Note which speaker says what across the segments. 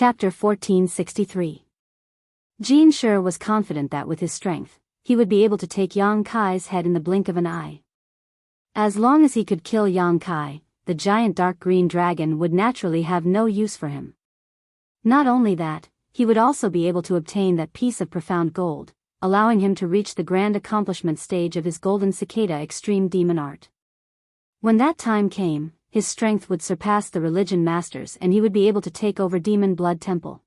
Speaker 1: Chapter 1463. Jin Shi was confident that with his strength, he would be able to take Yang Kai's head in the blink of an eye. As long as he could kill Yang Kai, the giant dark green dragon would naturally have no use for him. Not only that, he would also be able to obtain that piece of profound gold, allowing him to reach the grand accomplishment stage of his golden cicada extreme demon art. When that time came, his strength would surpass the religion masters and he would be able to take over Demon Blood Temple.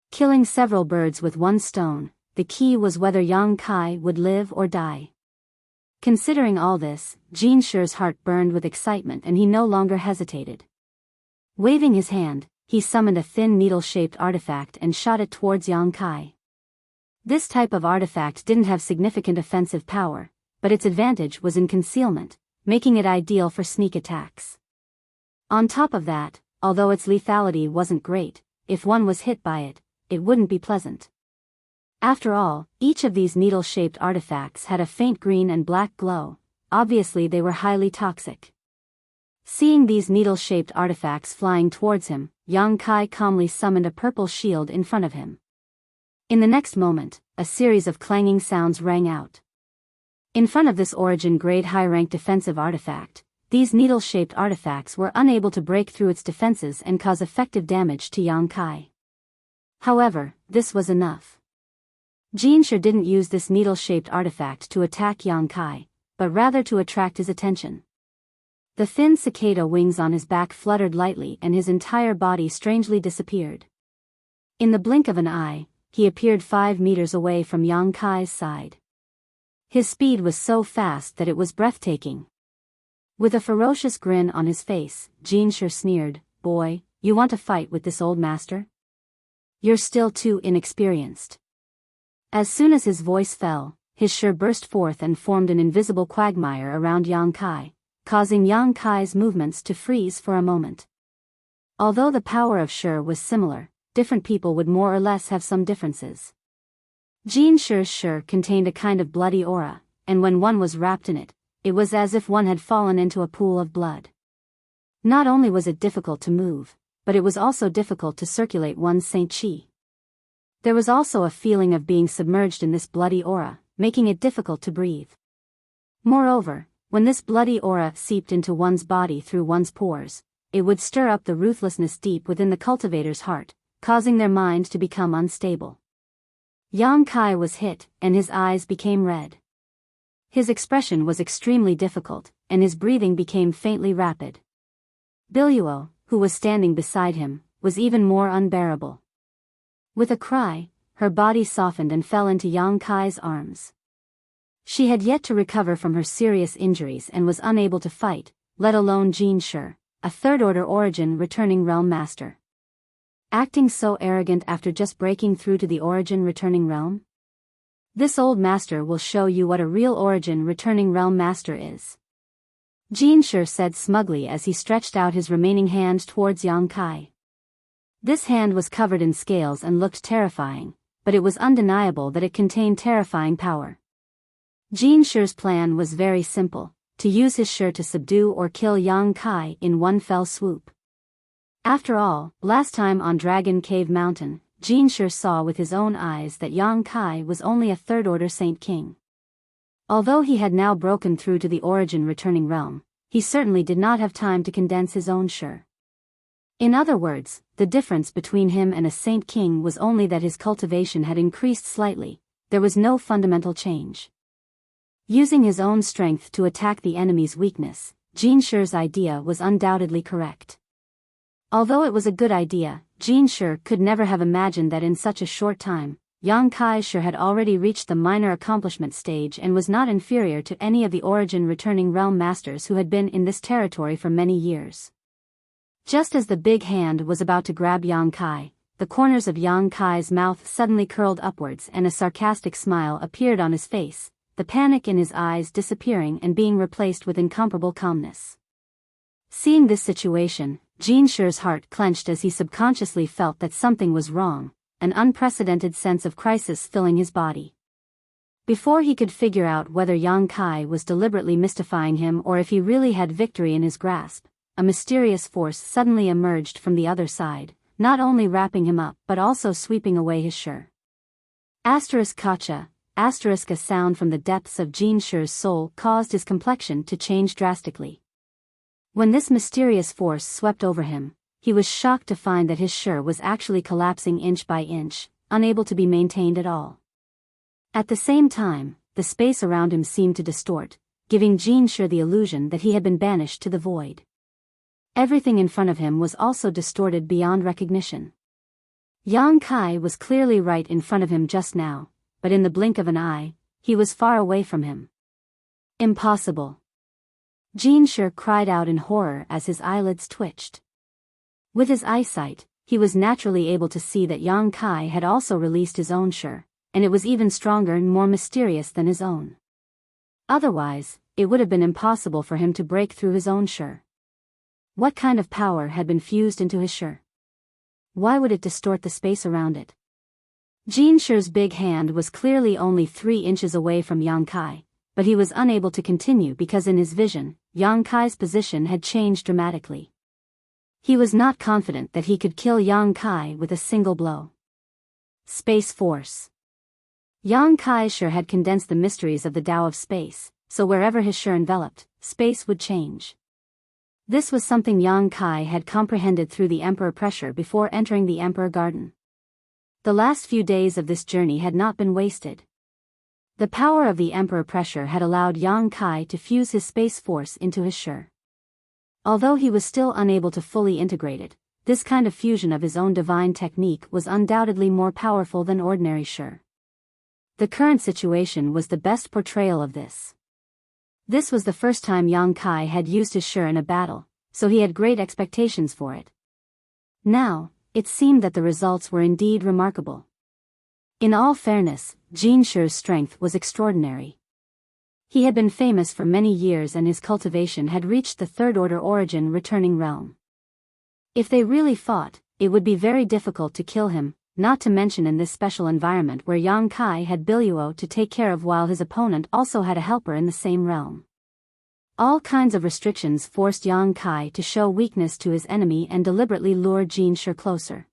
Speaker 1: Killing several birds with one stone, the key was whether Yang Kai would live or die. Considering all this, Jin Shi's heart burned with excitement and he no longer hesitated. Waving his hand, he summoned a thin needle-shaped artifact and shot it towards Yang Kai. This type of artifact didn't have significant offensive power, but its advantage was in concealment, making it ideal for sneak attacks. On top of that, although its lethality wasn't great, if one was hit by it, it wouldn't be pleasant. After all, each of these needle-shaped artifacts had a faint green and black glow. Obviously they were highly toxic. Seeing these needle-shaped artifacts flying towards him, Yang Kai calmly summoned a purple shield in front of him. In the next moment, a series of clanging sounds rang out. In front of this origin-grade high-rank defensive artifact, these needle-shaped artifacts were unable to break through its defenses and cause effective damage to Yang Kai. However, this was enough. Jin Shi didn't use this needle-shaped artifact to attack Yang Kai, but rather to attract his attention. The thin cicada wings on his back fluttered lightly and his entire body strangely disappeared. In the blink of an eye, he appeared 5 meters away from Yang Kai's side. His speed was so fast that it was breathtaking. With a ferocious grin on his face, Jin Shi sneered, "Boy, you want to fight with this old master? You're still too inexperienced." As soon as his voice fell, his Shi burst forth and formed an invisible quagmire around Yang Kai, causing Yang Kai's movements to freeze for a moment. Although the power of Shi was similar, different people would more or less have some differences. Jin Shi's Shi contained a kind of bloody aura, and when one was wrapped in it, it was as if one had fallen into a pool of blood. Not only was it difficult to move, but it was also difficult to circulate one's Saint Qi. There was also a feeling of being submerged in this bloody aura, making it difficult to breathe. Moreover, when this bloody aura seeped into one's body through one's pores, it would stir up the ruthlessness deep within the cultivator's heart, causing their mind to become unstable. Yang Kai was hit, and his eyes became red. His expression was extremely difficult, and his breathing became faintly rapid. Biyao, who was standing beside him, was even more unbearable. With a cry, her body softened and fell into Yang Kai's arms. She had yet to recover from her serious injuries and was unable to fight, let alone Jin Shi, a third-order origin returning realm master. Acting so arrogant after just breaking through to the origin returning realm? This old master will show you what a real origin returning realm master is. Jin Shi said smugly as he stretched out his remaining hand towards Yang Kai. This hand was covered in scales and looked terrifying, but it was undeniable that it contained terrifying power. Jin Shi's plan was very simple, to use his Shi to subdue or kill Yang Kai in one fell swoop. After all, last time on Dragon Cave Mountain, Jin Shi saw with his own eyes that Yang Kai was only a third-order Saint King. Although he had now broken through to the origin returning realm, he certainly did not have time to condense his own Shi. In other words, the difference between him and a Saint King was only that his cultivation had increased slightly. There was no fundamental change. Using his own strength to attack the enemy's weakness, Jin Shi's idea was undoubtedly correct. Although it was a good idea, Jin Shi could never have imagined that in such a short time, Yang Kai's Shi had already reached the minor accomplishment stage and was not inferior to any of the origin returning realm masters who had been in this territory for many years. Just as the big hand was about to grab Yang Kai, the corners of Yang Kai's mouth suddenly curled upwards and a sarcastic smile appeared on his face, the panic in his eyes disappearing and being replaced with incomparable calmness. Seeing this situation, Jin Shi's heart clenched as he subconsciously felt that something was wrong, an unprecedented sense of crisis filling his body. Before he could figure out whether Yang Kai was deliberately mystifying him or if he really had victory in his grasp, a mysterious force suddenly emerged from the other side, not only wrapping him up but also sweeping away his Shi. Kacha, a sound from the depths of Jin Shi's soul caused his complexion to change drastically. When this mysterious force swept over him, he was shocked to find that his Shi was actually collapsing inch by inch, unable to be maintained at all. At the same time, the space around him seemed to distort, giving Jin Shi the illusion that he had been banished to the void. Everything in front of him was also distorted beyond recognition. Yang Kai was clearly right in front of him just now, but in the blink of an eye, he was far away from him. Impossible! Jin Shi cried out in horror as his eyelids twitched. With his eyesight, he was naturally able to see that Yang Kai had also released his own Shi, and it was even stronger and more mysterious than his own. Otherwise, it would have been impossible for him to break through his own Shi. What kind of power had been fused into his Shi? Why would it distort the space around it? Jin Shi's big hand was clearly only 3 inches away from Yang Kai, but he was unable to continue because in his vision, Yang Kai's position had changed dramatically. He was not confident that he could kill Yang Kai with a single blow. Space Force. Yang Kai's Shi had condensed the mysteries of the Tao of space, so wherever his Shi enveloped, space would change. This was something Yang Kai had comprehended through the Emperor pressure before entering the Emperor Garden. The last few days of this journey had not been wasted. The power of the Emperor pressure had allowed Yang Kai to fuse his space force into his Shi. Although he was still unable to fully integrate it, this kind of fusion of his own divine technique was undoubtedly more powerful than ordinary Shi. The current situation was the best portrayal of this. This was the first time Yang Kai had used his Shi in a battle, so he had great expectations for it. Now, it seemed that the results were indeed remarkable. In all fairness, Jin Shi's strength was extraordinary. He had been famous for many years and his cultivation had reached the third-order origin returning realm. If they really fought, it would be very difficult to kill him, not to mention in this special environment where Yang Kai had Biyao to take care of while his opponent also had a helper in the same realm. All kinds of restrictions forced Yang Kai to show weakness to his enemy and deliberately lure Jin Shi closer.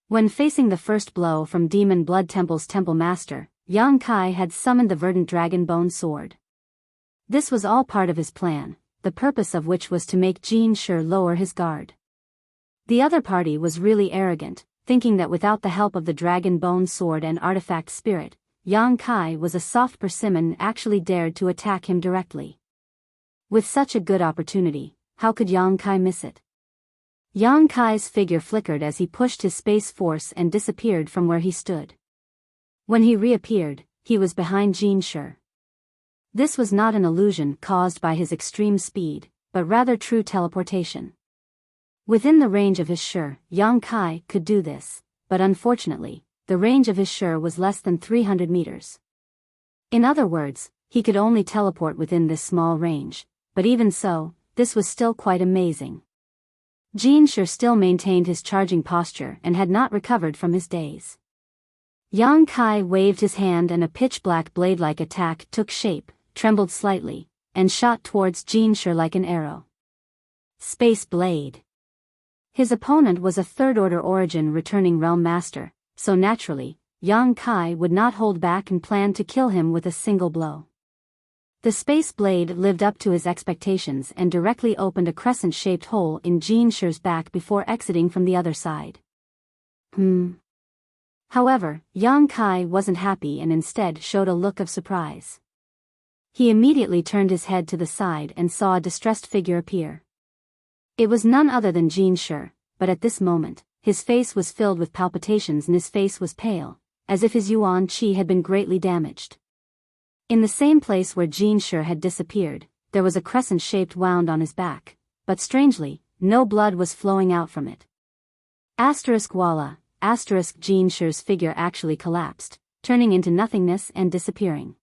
Speaker 1: When facing the first blow from Demon Blood Temple's Temple Master, Yang Kai had summoned the verdant dragon bone sword. This was all part of his plan, the purpose of which was to make Jin Shi lower his guard. The other party was really arrogant, thinking that without the help of the dragon bone sword and artifact spirit, Yang Kai was a soft persimmon and actually dared to attack him directly. With such a good opportunity, how could Yang Kai miss it? Yang Kai's figure flickered as he pushed his space force and disappeared from where he stood. When he reappeared, he was behind Jin Shi. This was not an illusion caused by his extreme speed, but rather true teleportation. Within the range of his Shi, Yang Kai could do this, but unfortunately, the range of his Shi was less than 300 meters. In other words, he could only teleport within this small range, but even so, this was still quite amazing. Jin Shi still maintained his charging posture and had not recovered from his daze. Yang Kai waved his hand and a pitch-black blade-like attack took shape, trembled slightly, and shot towards Jin Shi like an arrow. Space Blade. His opponent was a third-order origin returning realm master, so naturally, Yang Kai would not hold back and planned to kill him with a single blow. The space blade lived up to his expectations and directly opened a crescent-shaped hole in Jin Shi's back before exiting from the other side. However, Yang Kai wasn't happy and instead showed a look of surprise. He immediately turned his head to the side and saw a distressed figure appear. It was none other than Jin Shi, but at this moment, his face was filled with palpitations and his face was pale, as if his yuan qi had been greatly damaged. In the same place where Jin Shi had disappeared, there was a crescent-shaped wound on his back, but strangely, no blood was flowing out from it. Voila, Jin Shi's figure actually collapsed, turning into nothingness and disappearing.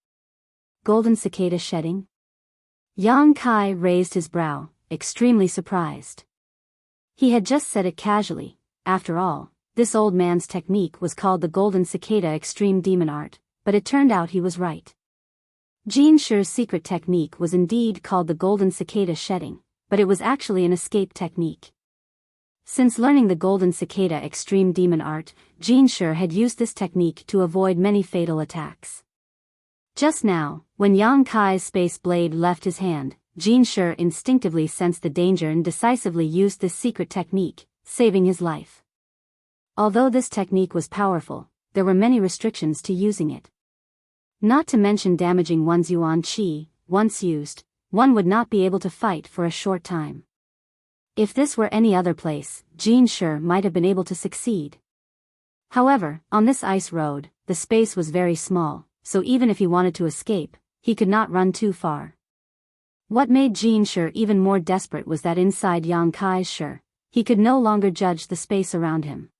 Speaker 1: Golden cicada shedding? Yang Kai raised his brow, extremely surprised. He had just said it casually. After all, this old man's technique was called the Golden Cicada Extreme Demon Art, but it turned out he was right. Jin Shi's secret technique was indeed called the Golden Cicada Shedding, but it was actually an escape technique. Since learning the Golden Cicada extreme demon art, Jin Shi had used this technique to avoid many fatal attacks. Just now, when Yang Kai's space blade left his hand, Jin Shi instinctively sensed the danger and decisively used this secret technique, saving his life. Although this technique was powerful, there were many restrictions to using it. Not to mention damaging one's yuan qi. Once used, one would not be able to fight for a short time. If this were any other place, Jin Shi might have been able to succeed. However, on this ice road, the space was very small, so even if he wanted to escape, he could not run too far. What made Jin Shi even more desperate was that inside Yang Kai's Shi, he could no longer judge the space around him.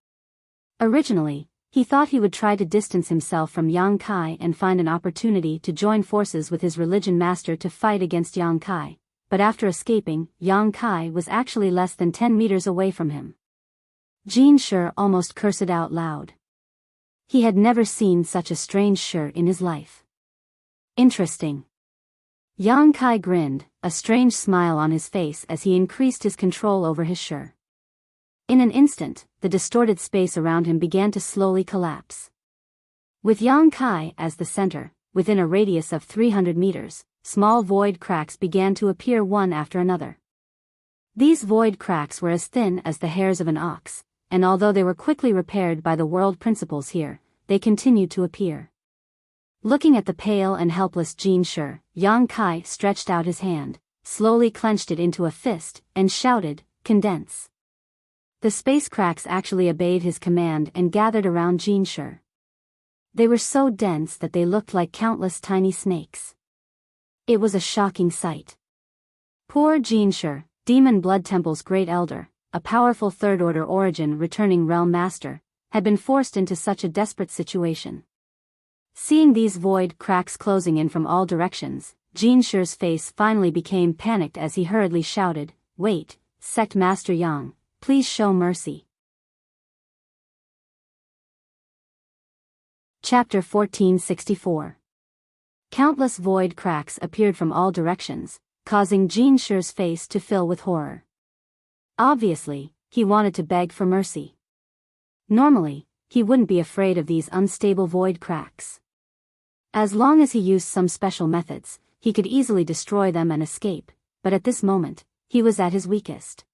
Speaker 1: Originally, he thought he would try to distance himself from Yang Kai and find an opportunity to join forces with his religion master to fight against Yang Kai, but after escaping, Yang Kai was actually less than 10 meters away from him. Jin Shi almost cursed out loud. He had never seen such a strange Shi in his life. Interesting. Yang Kai grinned, a strange smile on his face as he increased his control over his Shi. In an instant, the distorted space around him began to slowly collapse. With Yang Kai as the center, within a radius of 300 meters, small void cracks began to appear one after another. These void cracks were as thin as the hairs of an ox, and although they were quickly repaired by the world principles here, they continued to appear. Looking at the pale and helpless Jin Shi, Yang Kai stretched out his hand, slowly clenched it into a fist, and shouted, "Condense." The space cracks actually obeyed his command and gathered around Jin Shi. They were so dense that they looked like countless tiny snakes. It was a shocking sight. Poor Jin Shi, Demon Blood Temple's great elder, a powerful third-order origin returning realm master, had been forced into such a desperate situation. Seeing these void cracks closing in from all directions, Jin Shi's face finally became panicked as he hurriedly shouted, "Wait, Sect Master Yang, please show mercy." Chapter 1464. Countless void cracks appeared from all directions, causing Jin Shi's face to fill with horror. Obviously, he wanted to beg for mercy. Normally, he wouldn't be afraid of these unstable void cracks. As long as he used some special methods, he could easily destroy them and escape, but at this moment, he was at his weakest.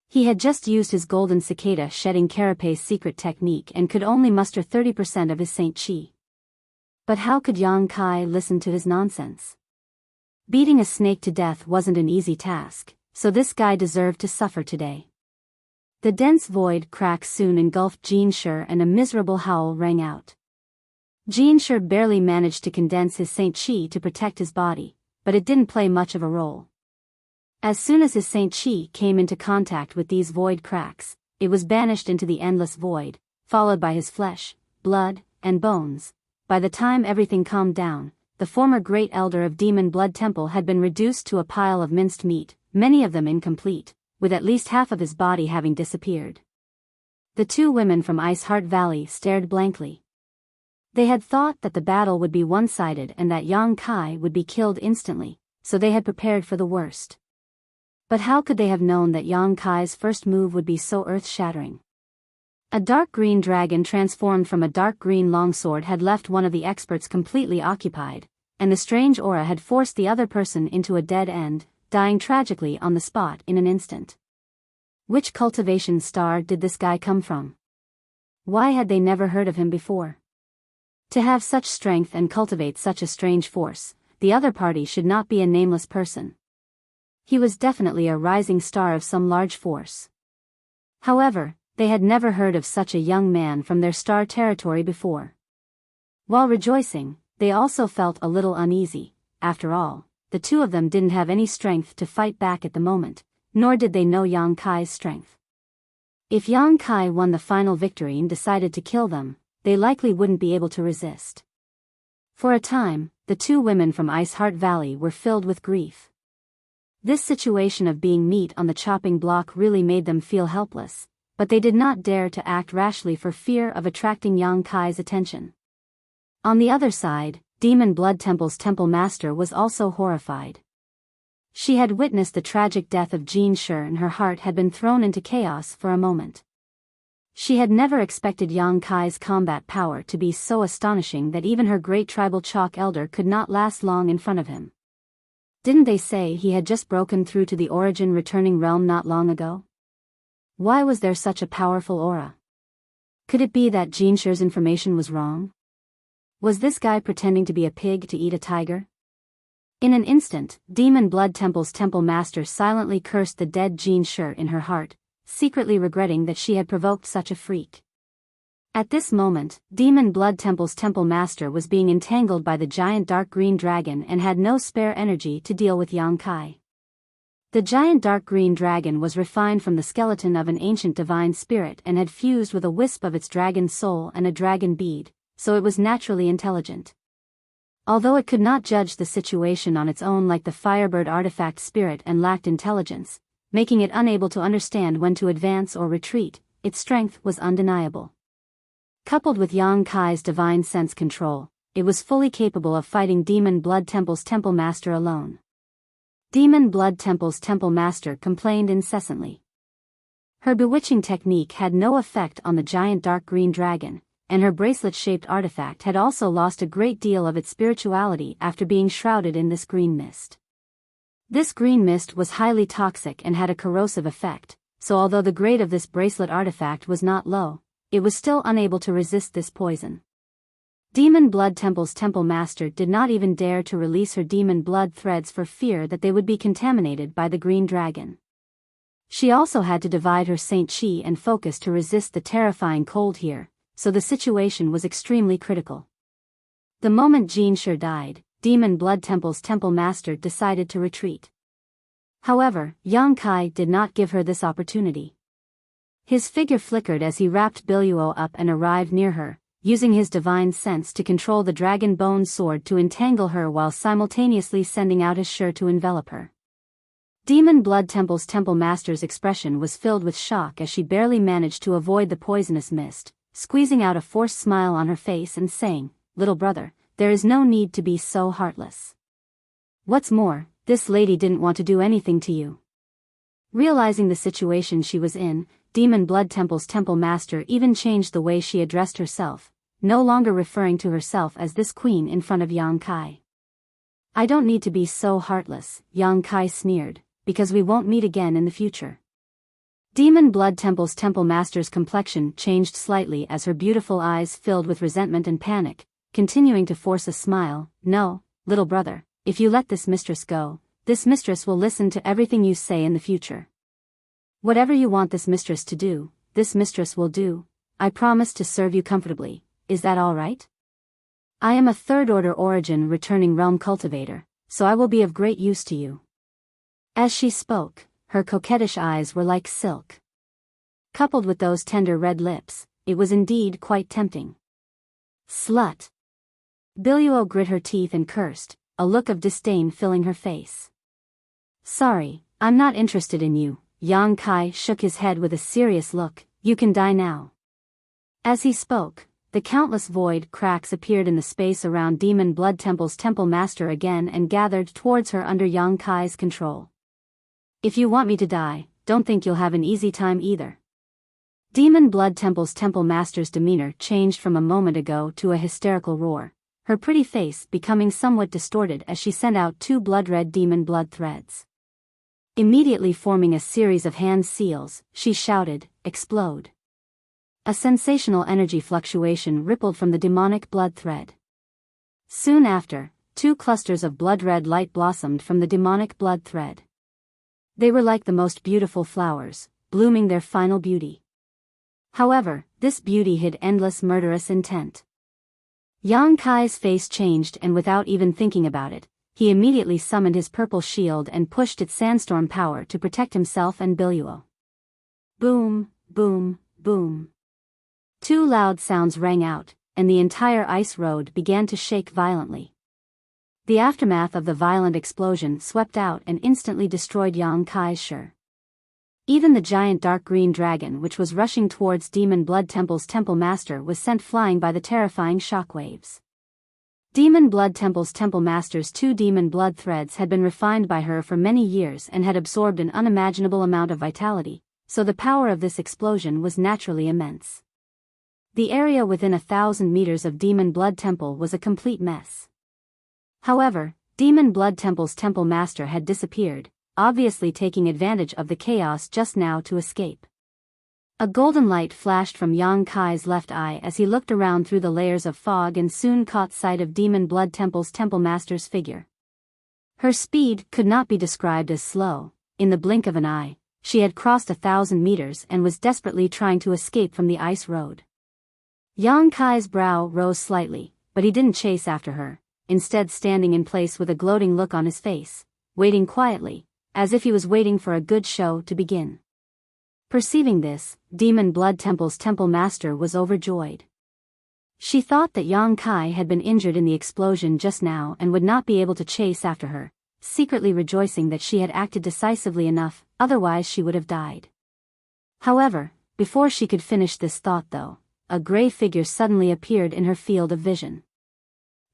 Speaker 1: He had just used his Golden Cicada shedding carapace secret technique and could only muster 30% of his Saint Chi. But how could Yang Kai listen to his nonsense? Beating a snake to death wasn't an easy task, so this guy deserved to suffer today. The dense void cracks soon engulfed Jin Shi and a miserable howl rang out. Jin Shi barely managed to condense his Saint Chi to protect his body, but it didn't play much of a role. As soon as his Saint Chi came into contact with these void cracks, it was banished into the endless void, followed by his flesh, blood, and bones. By the time everything calmed down, the former great elder of Demon Blood Temple had been reduced to a pile of minced meat, many of them incomplete, with at least half of his body having disappeared. The two women from Ice Heart Valley stared blankly. They had thought that the battle would be one-sided and that Yang Kai would be killed instantly, so they had prepared for the worst. But how could they have known that Yang Kai's first move would be so earth-shattering? A dark green dragon transformed from a dark green longsword had left one of the experts completely occupied, and the strange aura had forced the other person into a dead end, dying tragically on the spot in an instant. Which cultivation star did this guy come from? Why had they never heard of him before? To have such strength and cultivate such a strange force, the other party should not be a nameless person. He was definitely a rising star of some large force. However, they had never heard of such a young man from their star territory before. While rejoicing, they also felt a little uneasy. After all, the two of them didn't have any strength to fight back at the moment, nor did they know Yang Kai's strength. If Yang Kai won the final victory and decided to kill them, they likely wouldn't be able to resist. For a time, the two women from Ice Heart Valley were filled with grief. This situation of being meat on the chopping block really made them feel helpless, but they did not dare to act rashly for fear of attracting Yang Kai's attention. On the other side, Demon Blood Temple's temple master was also horrified. She had witnessed the tragic death of Jin Shi and her heart had been thrown into chaos for a moment. She had never expected Yang Kai's combat power to be so astonishing that even her great tribal chalk elder could not last long in front of him. Didn't they say he had just broken through to the origin returning realm not long ago? Why was there such a powerful aura? Could it be that Jin Shi's information was wrong? Was this guy pretending to be a pig to eat a tiger? In an instant, Demon Blood Temple's temple master silently cursed the dead Jin Shi in her heart, secretly regretting that she had provoked such a freak. At this moment, Demon Blood Temple's temple master was being entangled by the giant dark green dragon and had no spare energy to deal with Yang Kai. The giant dark green dragon was refined from the skeleton of an ancient divine spirit and had fused with a wisp of its dragon soul and a dragon bead, so it was naturally intelligent. Although it could not judge the situation on its own like the Firebird artifact spirit and lacked intelligence, making it unable to understand when to advance or retreat, its strength was undeniable. Coupled with Yang Kai's divine sense control, it was fully capable of fighting Demon Blood Temple's temple master alone. Demon Blood Temple's temple master complained incessantly. Her bewitching technique had no effect on the giant dark green dragon, and her bracelet-shaped artifact had also lost a great deal of its spirituality after being shrouded in this green mist. This green mist was highly toxic and had a corrosive effect, so although the grade of this bracelet artifact was not low, it was still unable to resist this poison. Demon Blood Temple's temple master did not even dare to release her demon blood threads for fear that they would be contaminated by the green dragon. She also had to divide her Saint Chi and focus to resist the terrifying cold here, so the situation was extremely critical. The moment Jin Shi died, Demon Blood Temple's temple master decided to retreat. However, Yang Kai did not give her this opportunity. His figure flickered as he wrapped Biyao up and arrived near her, using his divine sense to control the dragon bone sword to entangle her while simultaneously sending out his Shi to envelop her. Demon Blood Temple's temple master's expression was filled with shock as she barely managed to avoid the poisonous mist, squeezing out a forced smile on her face and saying, "Little brother, there is no need to be so heartless. What's more, this lady didn't want to do anything to you." Realizing the situation she was in, Demon Blood Temple's temple master even changed the way she addressed herself, no longer referring to herself as this queen in front of Yang Kai. "I don't need to be so heartless," Yang Kai sneered, "because we won't meet again in the future." Demon Blood Temple's temple master's complexion changed slightly as her beautiful eyes filled with resentment and panic, continuing to force a smile. "No, little brother, if you let this mistress go, this mistress will listen to everything you say in the future. Whatever you want this mistress to do, this mistress will do. I promise to serve you comfortably. Is that all right? I am a third-order origin returning realm cultivator, so I will be of great use to you." As she spoke, her coquettish eyes were like silk. Coupled with those tender red lips, it was indeed quite tempting. "Slut!" Biyao grit her teeth and cursed, a look of disdain filling her face. "Sorry, I'm not interested in you." Yang Kai shook his head with a serious look. "You can die now." As he spoke, the countless void cracks appeared in the space around Demon Blood Temple's temple master again and gathered towards her under Yang Kai's control. "If you want me to die, don't think you'll have an easy time either." Demon Blood Temple's temple master's demeanor changed from a moment ago to a hysterical roar, her pretty face becoming somewhat distorted as she sent out 2 blood-red demon blood threads. Immediately forming a series of hand seals, she shouted, "Explode!" A sensational energy fluctuation rippled from the demonic blood thread. Soon after, 2 clusters of blood-red light blossomed from the demonic blood thread. They were like the most beautiful flowers, blooming their final beauty. However, this beauty hid endless murderous intent. Yang Kai's face changed and without even thinking about it, he immediately summoned his purple shield and pushed its sandstorm power to protect himself and Biyao. Boom, boom, boom. 2 loud sounds rang out, and the entire ice road began to shake violently. The aftermath of the violent explosion swept out and instantly destroyed Yang Kai's Shi. Even the giant dark green dragon which was rushing towards Demon Blood Temple's temple master was sent flying by the terrifying shockwaves. Demon Blood Temple's Temple Master's 2 demon blood threads had been refined by her for many years and had absorbed an unimaginable amount of vitality, so the power of this explosion was naturally immense. The area within 1,000 meters of Demon Blood Temple was a complete mess. However, Demon Blood Temple's Temple Master had disappeared, obviously taking advantage of the chaos just now to escape. A golden light flashed from Yang Kai's left eye as he looked around through the layers of fog and soon caught sight of Demon Blood Temple's Temple Master's figure. Her speed could not be described as slow. In the blink of an eye, she had crossed 1,000 meters and was desperately trying to escape from the ice road. Yang Kai's brow rose slightly, but he didn't chase after her, instead standing in place with a gloating look on his face, waiting quietly, as if he was waiting for a good show to begin. Perceiving this, Demon Blood Temple's Temple Master was overjoyed. She thought that Yang Kai had been injured in the explosion just now and would not be able to chase after her, secretly rejoicing that she had acted decisively enough, otherwise she would have died. However, before she could finish this thought though, a gray figure suddenly appeared in her field of vision.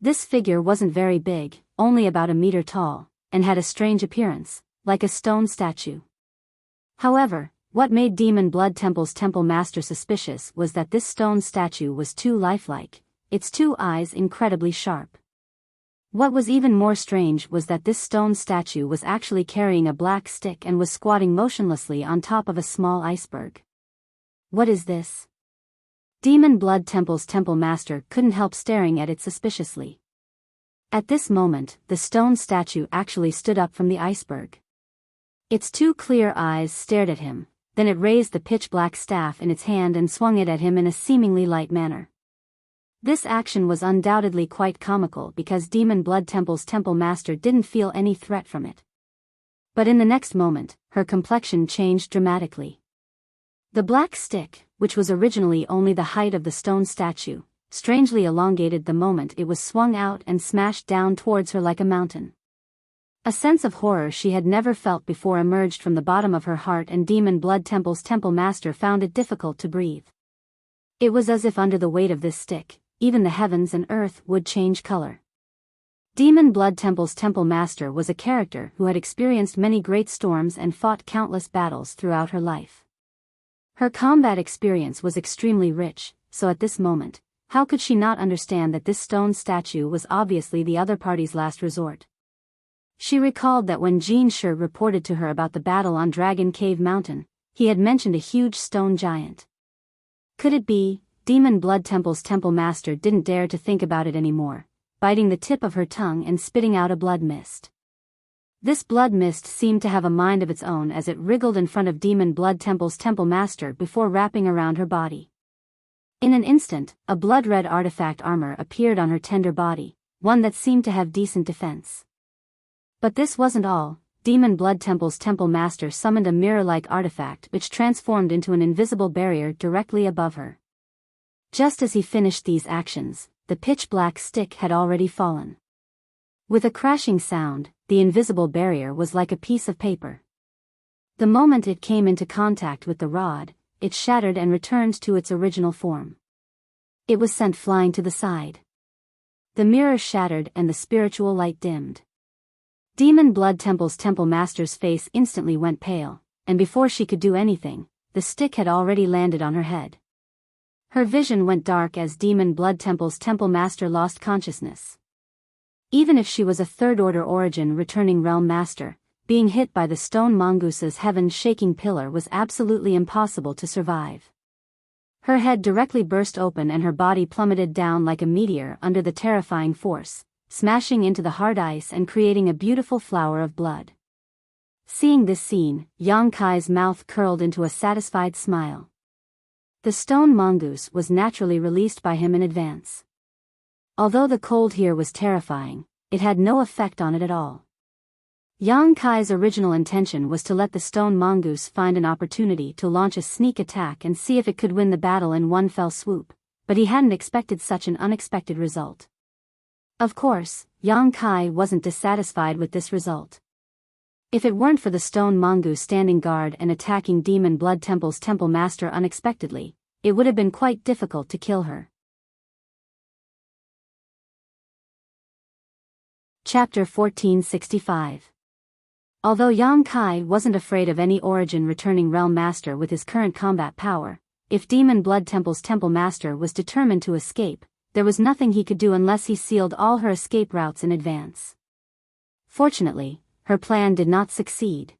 Speaker 1: This figure wasn't very big, only about a meter tall, and had a strange appearance, like a stone statue. However, what made Demon Blood Temple's Temple Master suspicious was that this stone statue was too lifelike, its 2 eyes incredibly sharp. What was even more strange was that this stone statue was actually carrying a black stick and was squatting motionlessly on top of a small iceberg. What is this? Demon Blood Temple's Temple Master couldn't help staring at it suspiciously. At this moment, the stone statue actually stood up from the iceberg. Its 2 clear eyes stared at him. Then it raised the pitch-black staff in its hand and swung it at him in a seemingly light manner. This action was undoubtedly quite comical because Demon Blood Temple's Temple Master didn't feel any threat from it. But in the next moment, her complexion changed dramatically. The black stick, which was originally only the height of the stone statue, strangely elongated the moment it was swung out and smashed down towards her like a mountain. A sense of horror she had never felt before emerged from the bottom of her heart, and Demon Blood Temple's Temple Master found it difficult to breathe. It was as if under the weight of this stick, even the heavens and earth would change color. Demon Blood Temple's Temple Master was a character who had experienced many great storms and fought countless battles throughout her life. Her combat experience was extremely rich, so at this moment, how could she not understand that this stone statue was obviously the other party's last resort? She recalled that when Jean Shi reported to her about the battle on Dragon Cave Mountain, he had mentioned a huge stone giant. Could it be? Demon Blood Temple's Temple Master didn't dare to think about it anymore, biting the tip of her tongue and spitting out a blood mist. This blood mist seemed to have a mind of its own as it wriggled in front of Demon Blood Temple's Temple Master before wrapping around her body. In an instant, a blood-red artifact armor appeared on her tender body, one that seemed to have decent defense. But this wasn't all. Demon Blood Temple's Temple Master summoned a mirror-like artifact which transformed into an invisible barrier directly above her. Just as he finished these actions, the pitch-black stick had already fallen. With a crashing sound, the invisible barrier was like a piece of paper. The moment it came into contact with the rod, it shattered and returned to its original form. It was sent flying to the side. The mirror shattered and the spiritual light dimmed. Demon Blood Temple's Temple Master's face instantly went pale, and before she could do anything, the stick had already landed on her head. Her vision went dark as Demon Blood Temple's Temple Master lost consciousness. Even if she was a third-order origin returning realm master, being hit by the stone mongoose's heaven-shaking pillar was absolutely impossible to survive. Her head directly burst open and her body plummeted down like a meteor under the terrifying force, smashing into the hard ice and creating a beautiful flower of blood. Seeing this scene, Yang Kai's mouth curled into a satisfied smile. The stone mongoose was naturally released by him in advance. Although the cold here was terrifying, it had no effect on it at all. Yang Kai's original intention was to let the stone mongoose find an opportunity to launch a sneak attack and see if it could win the battle in one fell swoop, but he hadn't expected such an unexpected result. Of course, Yang Kai wasn't dissatisfied with this result. If it weren't for the stone mongoose standing guard and attacking Demon Blood Temple's Temple Master unexpectedly, it would have been quite difficult to kill her. Chapter 1465. Although Yang Kai wasn't afraid of any Origin returning Realm Master with his current combat power, if Demon Blood Temple's Temple Master was determined to escape, there was nothing he could do unless he sealed all her escape routes in advance. Fortunately, her plan did not succeed.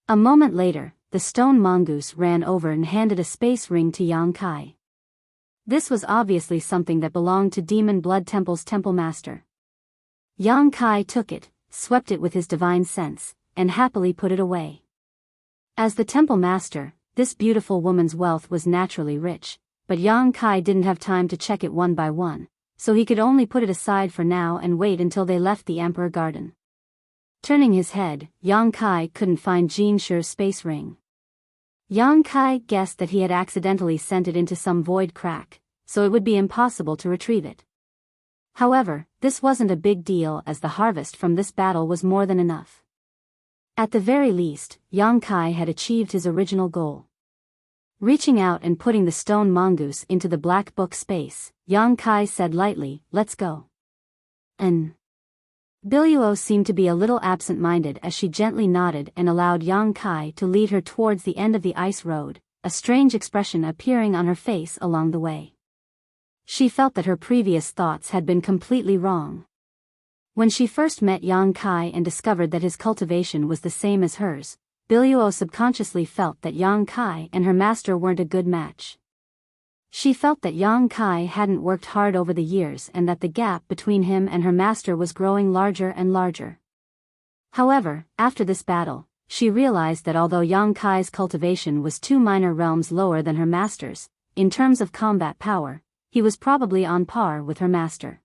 Speaker 1: A moment later, the stone mongoose ran over and handed a space ring to Yang Kai. This was obviously something that belonged to Demon Blood Temple's Temple Master. Yang Kai took it, swept it with his divine sense, and happily put it away. As the Temple Master, this beautiful woman's wealth was naturally rich, but Yang Kai didn't have time to check it one by one, so he could only put it aside for now and wait until they left the Emperor Garden. Turning his head, Yang Kai couldn't find Jin Shi's space ring. Yang Kai guessed that he had accidentally sent it into some void crack, so it would be impossible to retrieve it. However, this wasn't a big deal as the harvest from this battle was more than enough. At the very least, Yang Kai had achieved his original goal. Reaching out and putting the stone mongoose into the black book space, Yang Kai said lightly, "Let's go." Biyao seemed to be a little absent-minded as she gently nodded and allowed Yang Kai to lead her towards the end of the ice road, a strange expression appearing on her face along the way. She felt that her previous thoughts had been completely wrong. When she first met Yang Kai and discovered that his cultivation was the same as hers, Biyao subconsciously felt that Yang Kai and her master weren't a good match. She felt that Yang Kai hadn't worked hard over the years and that the gap between him and her master was growing larger and larger. However, after this battle, she realized that although Yang Kai's cultivation was 2 minor realms lower than her master's, in terms of combat power, he was probably on par with her master.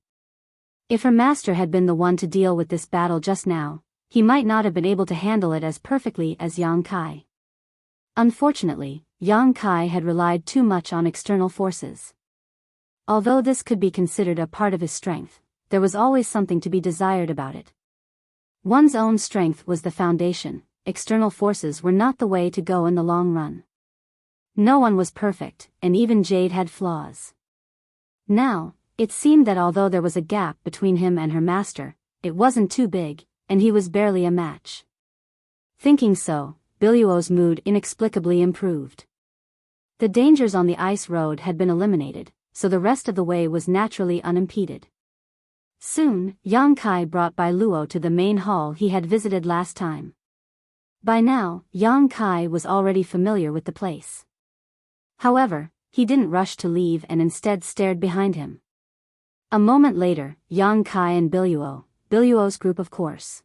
Speaker 1: If her master had been the one to deal with this battle just now, he might not have been able to handle it as perfectly as Yang Kai. Unfortunately, Yang Kai had relied too much on external forces. Although this could be considered a part of his strength, there was always something to be desired about it. One's own strength was the foundation, external forces were not the way to go in the long run. No one was perfect, and even Jade had flaws. Now, it seemed that although there was a gap between him and her master, it wasn't too big, and he was barely a match. Thinking so, Biyao's mood inexplicably improved. The dangers on the ice road had been eliminated, so the rest of the way was naturally unimpeded. Soon, Yang Kai brought Biyao to the main hall he had visited last time. By now, Yang Kai was already familiar with the place. However, he didn't rush to leave and instead stared behind him. A moment later, Yang Kai and Biyao's group of course.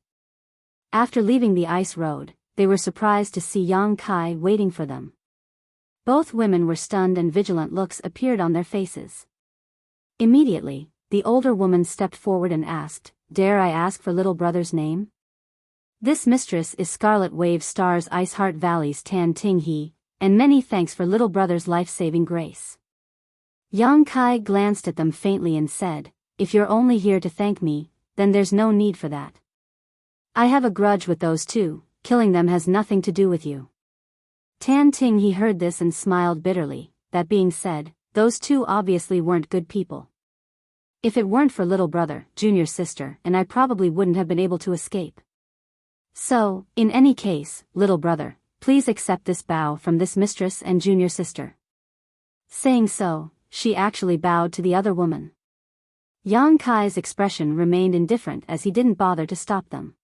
Speaker 1: After leaving the ice road, they were surprised to see Yang Kai waiting for them. Both women were stunned and vigilant looks appeared on their faces. Immediately, the older woman stepped forward and asked, "Dare I ask for little brother's name?" "This mistress is Scarlet Wave Star's Iceheart Valley's Tan Ting He, and many thanks for little brother's life-saving grace." Yang Kai glanced at them faintly and said, "If you're only here to thank me, then there's no need for that. I have a grudge with those two, killing them has nothing to do with you." Tan Ting He heard this and smiled bitterly. That being said, those two obviously weren't good people. If it weren't for little brother, junior sister, and I probably wouldn't have been able to escape. So, in any case, little brother, please accept this bow from this mistress and junior sister. Saying so, she actually bowed to the other woman. Yang Kai's expression remained indifferent as he didn't bother to stop them.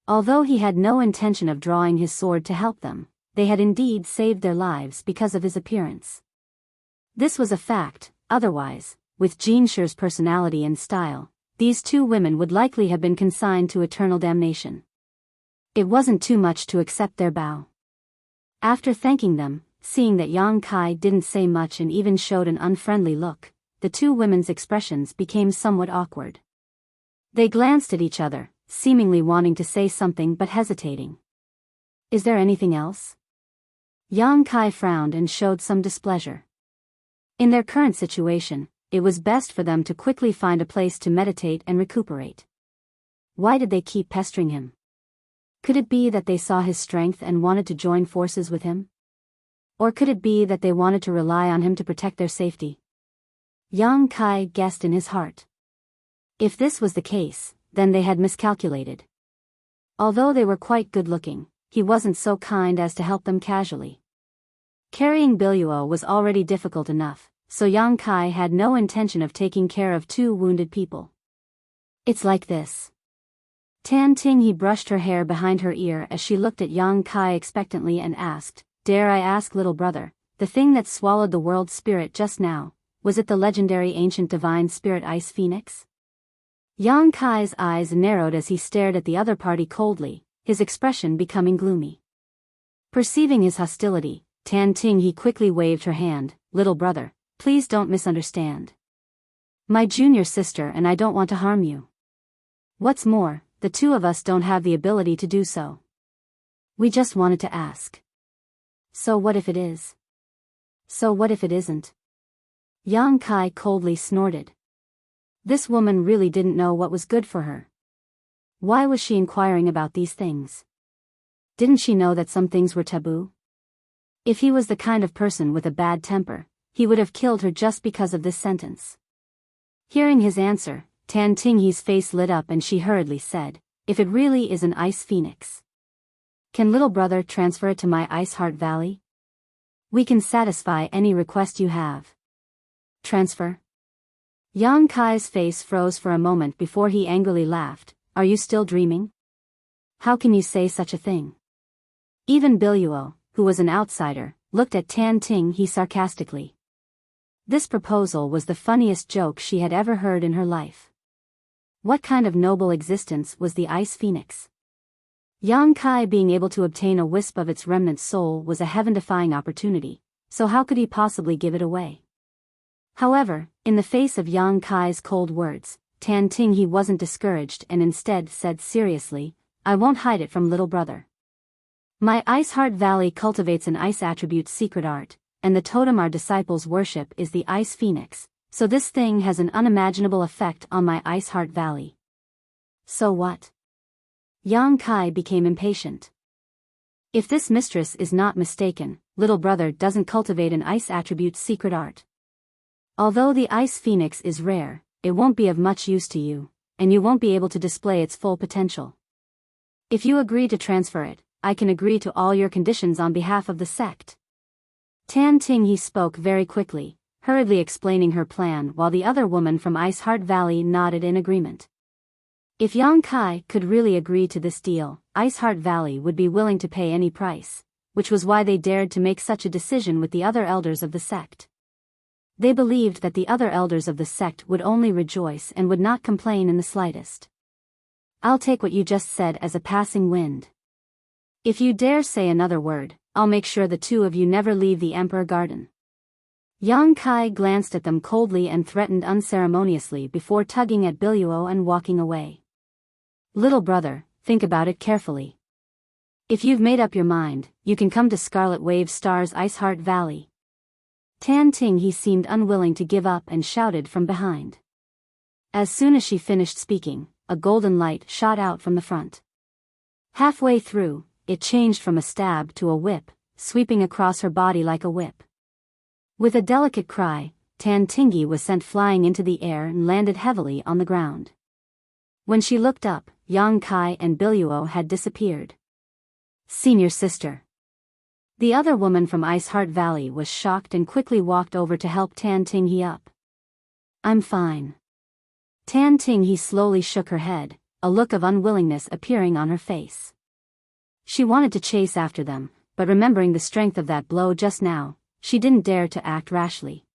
Speaker 1: Although he had no intention of drawing his sword to help them, they had indeed saved their lives because of his appearance. This was a fact, otherwise, with Jin Shi's personality and style, these two women would likely have been consigned to eternal damnation. It wasn't too much to accept their bow. After thanking them, seeing that Yang Kai didn't say much and even showed an unfriendly look, the two women's expressions became somewhat awkward. They glanced at each other, seemingly wanting to say something but hesitating. "Is there anything else?" Yang Kai frowned and showed some displeasure. In their current situation, it was best for them to quickly find a place to meditate and recuperate. Why did they keep pestering him? Could it be that they saw his strength and wanted to join forces with him? Or could it be that they wanted to rely on him to protect their safety? Yang Kai guessed in his heart. If this was the case, then they had miscalculated. Although they were quite good-looking, he wasn't so kind as to help them casually. Carrying Biyao was already difficult enough, so Yang Kai had no intention of taking care of two wounded people. It's like this. Tan Ting he brushed her hair behind her ear as she looked at Yang Kai expectantly and asked, "Dare I ask, little brother, the thing that swallowed the world spirit just now, was it the legendary ancient divine spirit Ice Phoenix?" Yang Kai's eyes narrowed as he stared at the other party coldly, his expression becoming gloomy. Perceiving his hostility, Tan Ting he quickly waved her hand, "Little brother, please don't misunderstand. My junior sister and I don't want to harm you. What's more, the two of us don't have the ability to do so. We just wanted to ask. So what if it is? So what if it isn't?" Yang Kai coldly snorted. This woman really didn't know what was good for her. Why was she inquiring about these things? Didn't she know that some things were taboo? If he was the kind of person with a bad temper, he would have killed her just because of this sentence. Hearing his answer, Tan Tinghe's face lit up and she hurriedly said, "If it really is an ice phoenix, can little brother transfer it to my Ice Heart Valley? We can satisfy any request you have." "Transfer?" Yang Kai's face froze for a moment before he angrily laughed. "Are you still dreaming? How can you say such a thing?" Even Biyao, who was an outsider, looked at Tan Tinghe sarcastically. This proposal was the funniest joke she had ever heard in her life. What kind of noble existence was the Ice Phoenix? Yang Kai being able to obtain a wisp of its remnant soul was a heaven-defying opportunity, so how could he possibly give it away? However, in the face of Yang Kai's cold words, Tan Tinghe wasn't discouraged and instead said seriously, "I won't hide it from little brother. My Ice Heart Valley cultivates an ice attribute's secret art, and the totem our disciples worship is the Ice Phoenix, so this thing has an unimaginable effect on my Ice Heart Valley." "So what?" Yang Kai became impatient. "If this mistress is not mistaken, little brother doesn't cultivate an ice attribute's secret art. Although the Ice Phoenix is rare, it won't be of much use to you, and you won't be able to display its full potential. If you agree to transfer it, I can agree to all your conditions on behalf of the sect." Tan Tinghe spoke very quickly, hurriedly explaining her plan while the other woman from Ice Heart Valley nodded in agreement. If Yang Kai could really agree to this deal, Ice Heart Valley would be willing to pay any price, which was why they dared to make such a decision with the other elders of the sect. They believed that the other elders of the sect would only rejoice and would not complain in the slightest. "I'll take what you just said as a passing wind. If you dare say another word, I'll make sure the two of you never leave the Emperor Garden." Yang Kai glanced at them coldly and threatened unceremoniously before tugging at Biyao and walking away. "Little brother, think about it carefully. If you've made up your mind, you can come to Scarlet Wave Star's Ice Heart Valley." Tan Tinghe seemed unwilling to give up and shouted from behind. As soon as she finished speaking, a golden light shot out from the front. Halfway through, it changed from a stab to a whip, sweeping across her body like a whip. With a delicate cry, Tan Tinghe was sent flying into the air and landed heavily on the ground. When she looked up, Yang Kai and Biyao had disappeared. "Senior sister." The other woman from Ice Heart Valley was shocked and quickly walked over to help Tan Tinghe up. "I'm fine." Tan Tinghe slowly shook her head, a look of unwillingness appearing on her face. She wanted to chase after them, but remembering the strength of that blow just now, she didn't dare to act rashly.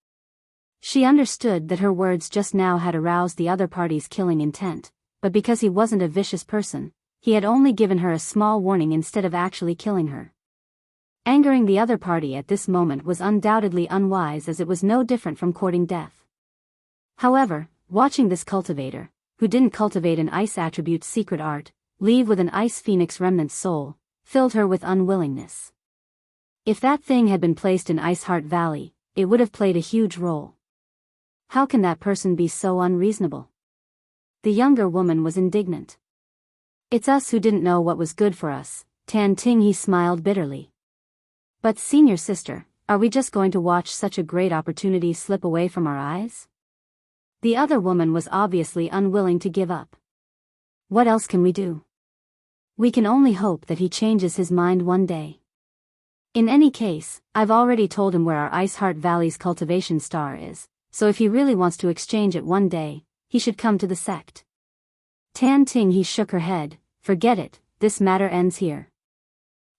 Speaker 1: She understood that her words just now had aroused the other party's killing intent, but because he wasn't a vicious person, he had only given her a small warning instead of actually killing her. Angering the other party at this moment was undoubtedly unwise, as it was no different from courting death. However, watching this cultivator, who didn't cultivate an ice attribute's secret art, leave with an Ice Phoenix remnant soul, filled her with unwillingness. If that thing had been placed in Ice Heart Valley, it would have played a huge role. How can that person be so unreasonable? The younger woman was indignant. "It's us who didn't know what was good for us," Tan Tinghe smiled bitterly. "But senior sister, are we just going to watch such a great opportunity slip away from our eyes?" The other woman was obviously unwilling to give up. What else can we do? We can only hope that he changes his mind one day. In any case, I've already told him where our Ice Heart Valley's cultivation star is, so if he really wants to exchange it one day, he should come to the sect. Tan Ting he shook her head. Forget it, this matter ends here.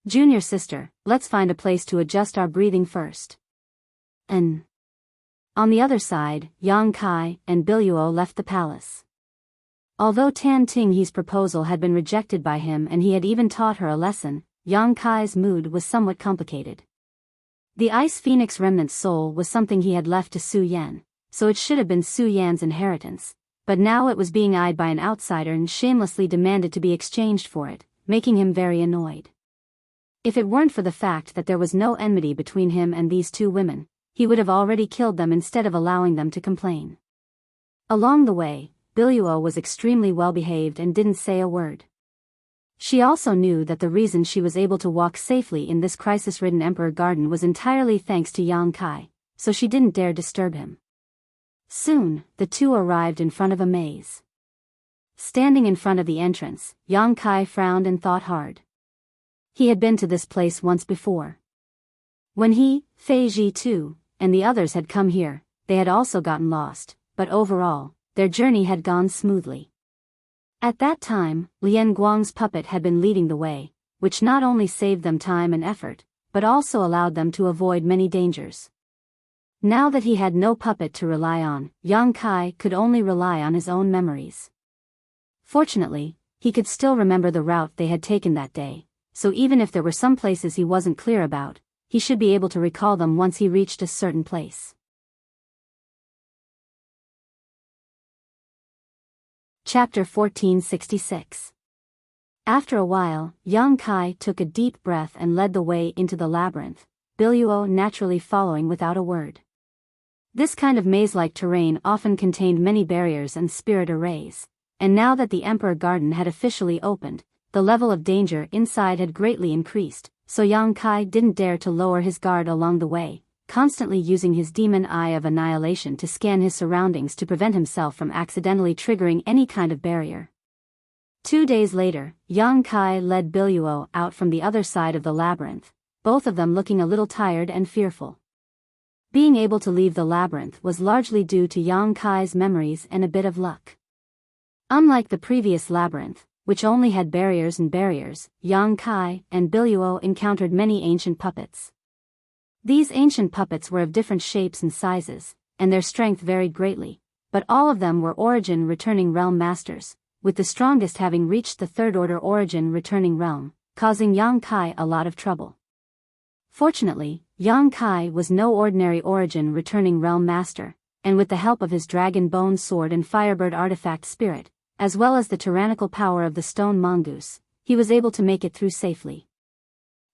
Speaker 1: Junior sister, let's find a place to adjust our breathing first. On the other side, Yang Kai and Biyao left the palace. Although Tan Ting he's proposal had been rejected by him and he had even taught her a lesson, Yang Kai's mood was somewhat complicated. The Ice Phoenix remnant's soul was something he had left to Su Yan, so it should have been Su Yan's inheritance, but now it was being eyed by an outsider and shamelessly demanded to be exchanged for it, making him very annoyed. If it weren't for the fact that there was no enmity between him and these two women, he would have already killed them instead of allowing them to complain. Along the way, Biyao was extremely well behaved and didn't say a word. She also knew that the reason she was able to walk safely in this crisis-ridden Emperor Garden was entirely thanks to Yang Kai, so she didn't dare disturb him. Soon, the two arrived in front of a maze. Standing in front of the entrance, Yang Kai frowned and thought hard. He had been to this place once before. When he, Fei Ji too, and the others had come here, they had also gotten lost, but overall, their journey had gone smoothly. At that time, Lian Guang's puppet had been leading the way, which not only saved them time and effort, but also allowed them to avoid many dangers. Now that he had no puppet to rely on, Yang Kai could only rely on his own memories. Fortunately, he could still remember the route they had taken that day, so even if there were some places he wasn't clear about, he should be able to recall them once he reached a certain place. Chapter 1466. After a while, Yang Kai took a deep breath and led the way into the labyrinth, Biyao naturally following without a word. This kind of maze-like terrain often contained many barriers and spirit arrays, and now that the Emperor Garden had officially opened, the level of danger inside had greatly increased, so Yang Kai didn't dare to lower his guard along the way, constantly using his demon eye of annihilation to scan his surroundings to prevent himself from accidentally triggering any kind of barrier. 2 days later, Yang Kai led Biyao out from the other side of the labyrinth, both of them looking a little tired and fearful. Being able to leave the labyrinth was largely due to Yang Kai's memories and a bit of luck. Unlike the previous labyrinth, which only had barriers and barriers, Yang Kai and Biyao encountered many ancient puppets. These ancient puppets were of different shapes and sizes, and their strength varied greatly, but all of them were origin returning realm masters, with the strongest having reached the third order origin returning realm, causing Yang Kai a lot of trouble. Fortunately, Yang Kai was no ordinary origin returning realm master, and with the help of his dragon bone sword and firebird artifact spirit, as well as the tyrannical power of the stone mongoose, he was able to make it through safely.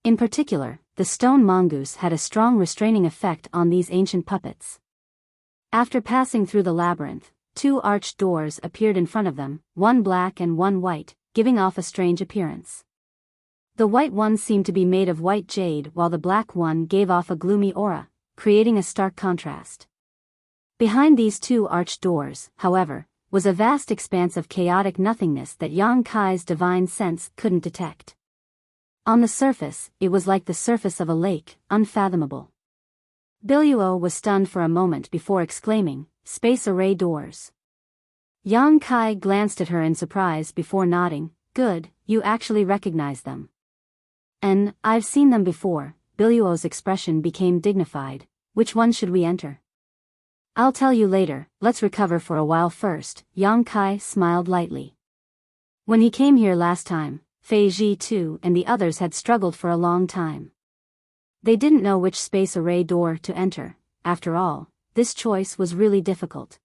Speaker 1: In particular, the stone mongoose had a strong restraining effect on these ancient puppets. After passing through the labyrinth, 2 arched doors appeared in front of them, one black and one white, giving off a strange appearance. The white one seemed to be made of white jade while the black one gave off a gloomy aura, creating a stark contrast. Behind these 2 arched doors, however, was a vast expanse of chaotic nothingness that Yang Kai's divine sense couldn't detect. On the surface, it was like the surface of a lake, unfathomable. Biyao was stunned for a moment before exclaiming, "Space array doors." Yang Kai glanced at her in surprise before nodding, "Good, you actually recognize them." "I've seen them before." Biyao's expression became dignified. "Which one should we enter?" "I'll tell you later, let's recover for a while first." Yang Kai smiled lightly. When he came here last time, Fei Ji too and the others had struggled for a long time. They didn't know which space array door to enter. After all, this choice was really difficult.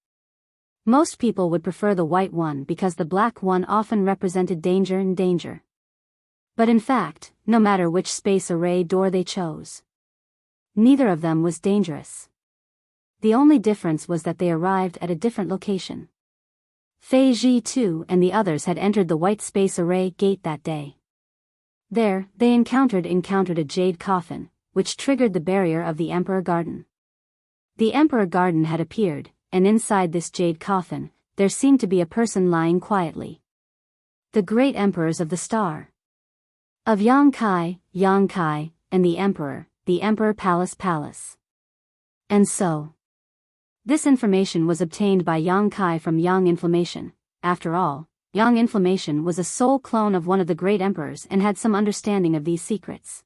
Speaker 1: Most people would prefer the white one because the black one often represented danger and danger. But in fact, no matter which space array door they chose, neither of them was dangerous. The only difference was that they arrived at a different location. Fei Ji too and the others had entered the white space array gate that day. There, they encountered a jade coffin, which triggered the barrier of the Emperor Garden. The Emperor Garden had appeared, and inside this jade coffin, there seemed to be a person lying quietly. The great emperors of the star. Of Yang Kai, and the Emperor Palace. And so. This information was obtained by Yang Kai from Yang Inflammation. After all, Yang Inflammation was a soul clone of one of the great emperors and had some understanding of these secrets.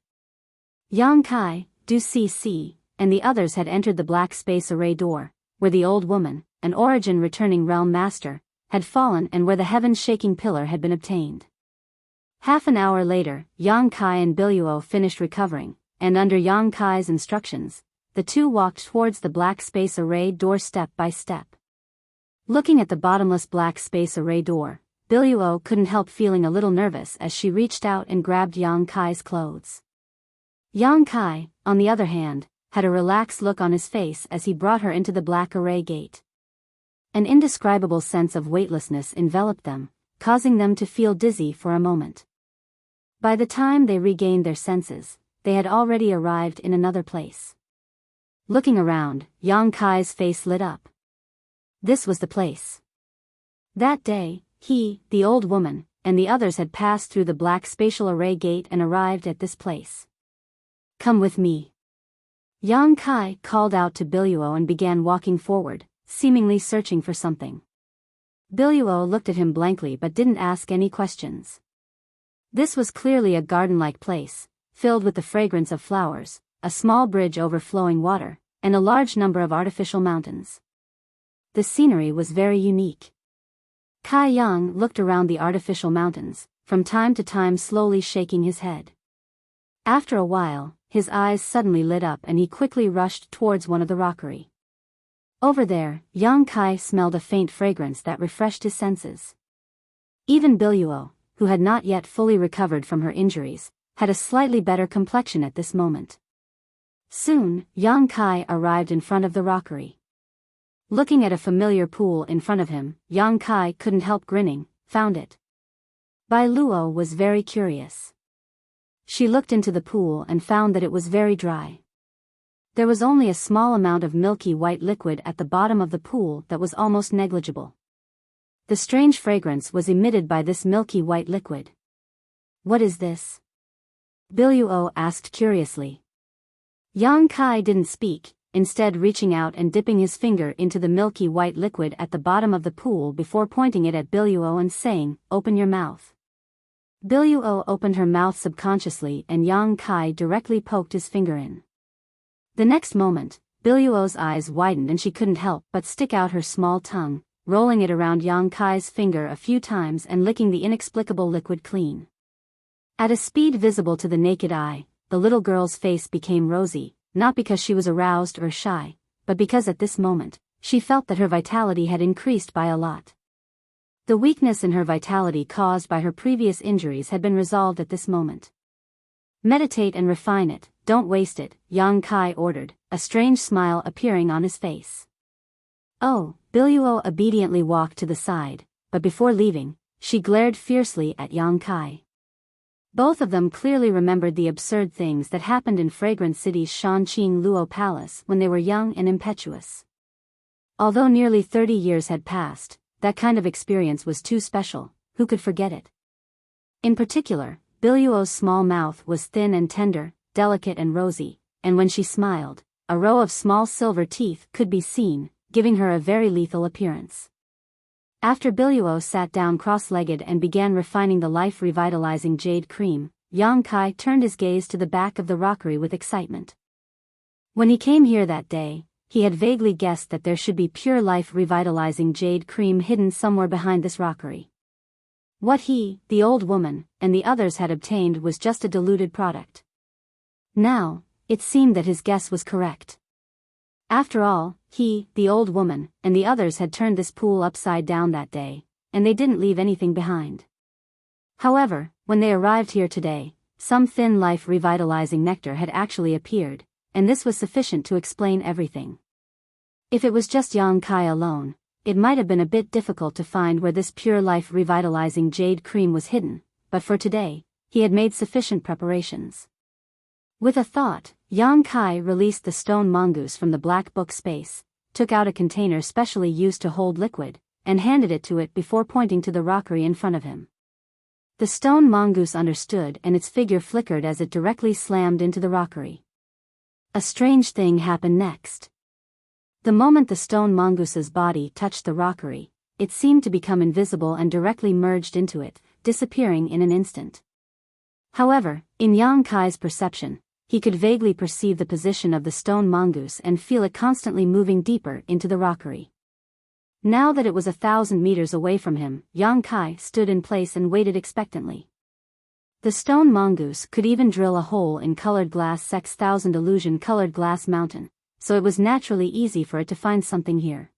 Speaker 1: Yang Kai, Du Cc, and the others had entered the black space array door, where the old woman, an origin returning realm master, had fallen and where the heaven-shaking pillar had been obtained. Half an hour later, Yang Kai and Biyao finished recovering, and under Yang Kai's instructions, the two walked towards the black space array door step by step. Looking at the bottomless black space array door, Biyao couldn't help feeling a little nervous as she reached out and grabbed Yang Kai's clothes. Yang Kai, on the other hand, had a relaxed look on his face as he brought her into the black array gate. An indescribable sense of weightlessness enveloped them, causing them to feel dizzy for a moment. By the time they regained their senses, they had already arrived in another place. Looking around, Yang Kai's face lit up. This was the place. That day, he, the old woman, and the others had passed through the black spatial array gate and arrived at this place. Come with me. Yang Kai called out to Biyao and began walking forward, seemingly searching for something. Biyao looked at him blankly but didn't ask any questions. This was clearly a garden-like place, filled with the fragrance of flowers, a small bridge over flowing water, and a large number of artificial mountains. The scenery was very unique. Kai Yang looked around the artificial mountains, from time to time slowly shaking his head. After a while, his eyes suddenly lit up and he quickly rushed towards one of the rockery. Over there, Yang Kai smelled a faint fragrance that refreshed his senses. Even Biyao, who had not yet fully recovered from her injuries, had a slightly better complexion at this moment. Soon, Yang Kai arrived in front of the rockery. Looking at a familiar pool in front of him, Yang Kai couldn't help grinning, found it. Biyao was very curious. She looked into the pool and found that it was very dry. There was only a small amount of milky white liquid at the bottom of the pool that was almost negligible. The strange fragrance was emitted by this milky white liquid. What is this? Biyao asked curiously. Yang Kai didn't speak, instead reaching out and dipping his finger into the milky white liquid at the bottom of the pool before pointing it at Biyao and saying, "Open your mouth." Biyao opened her mouth subconsciously and Yang Kai directly poked his finger in. The next moment, Bilyao's eyes widened and she couldn't help but stick out her small tongue, rolling it around Yang Kai's finger a few times and licking the inexplicable liquid clean. At a speed visible to the naked eye, the little girl's face became rosy, not because she was aroused or shy, but because at this moment, she felt that her vitality had increased by a lot. The weakness in her vitality caused by her previous injuries had been resolved at this moment. Meditate and refine it, don't waste it, Yang Kai ordered, a strange smile appearing on his face. Oh, Biyao obediently walked to the side, but before leaving, she glared fiercely at Yang Kai. Both of them clearly remembered the absurd things that happened in Fragrant City's Shanqing Luo Palace when they were young and impetuous. Although nearly 30 years had passed, that kind of experience was too special, who could forget it? In particular, Bilyao's small mouth was thin and tender, delicate and rosy, and when she smiled, a row of small silver teeth could be seen, giving her a very lethal appearance. After Biyao sat down cross-legged and began refining the life-revitalizing jade cream, Yang Kai turned his gaze to the back of the rockery with excitement. When he came here that day, he had vaguely guessed that there should be pure life-revitalizing jade cream hidden somewhere behind this rockery. What he, the old woman, and the others had obtained was just a diluted product. Now, it seemed that his guess was correct. After all, he, the old woman, and the others had turned this pool upside down that day, and they didn't leave anything behind. However, when they arrived here today, some thin life-revitalizing nectar had actually appeared, and this was sufficient to explain everything. If it was just Yang Kai alone, it might have been a bit difficult to find where this pure life-revitalizing jade cream was hidden, but for today, he had made sufficient preparations. With a thought, Yang Kai released the stone mongoose from the black book space, took out a container specially used to hold liquid, and handed it to it before pointing to the rockery in front of him. The stone mongoose understood, and its figure flickered as it directly slammed into the rockery. A strange thing happened next. The moment the stone mongoose's body touched the rockery, it seemed to become invisible and directly merged into it, disappearing in an instant. However, in Yang Kai's perception, he could vaguely perceive the position of the stone mongoose and feel it constantly moving deeper into the rockery. Now that it was 1,000 meters away from him, Yang Kai stood in place and waited expectantly. The stone mongoose could even drill a hole in colored glass 6,000 illusion-colored glass mountain, so it was naturally easy for it to find something here.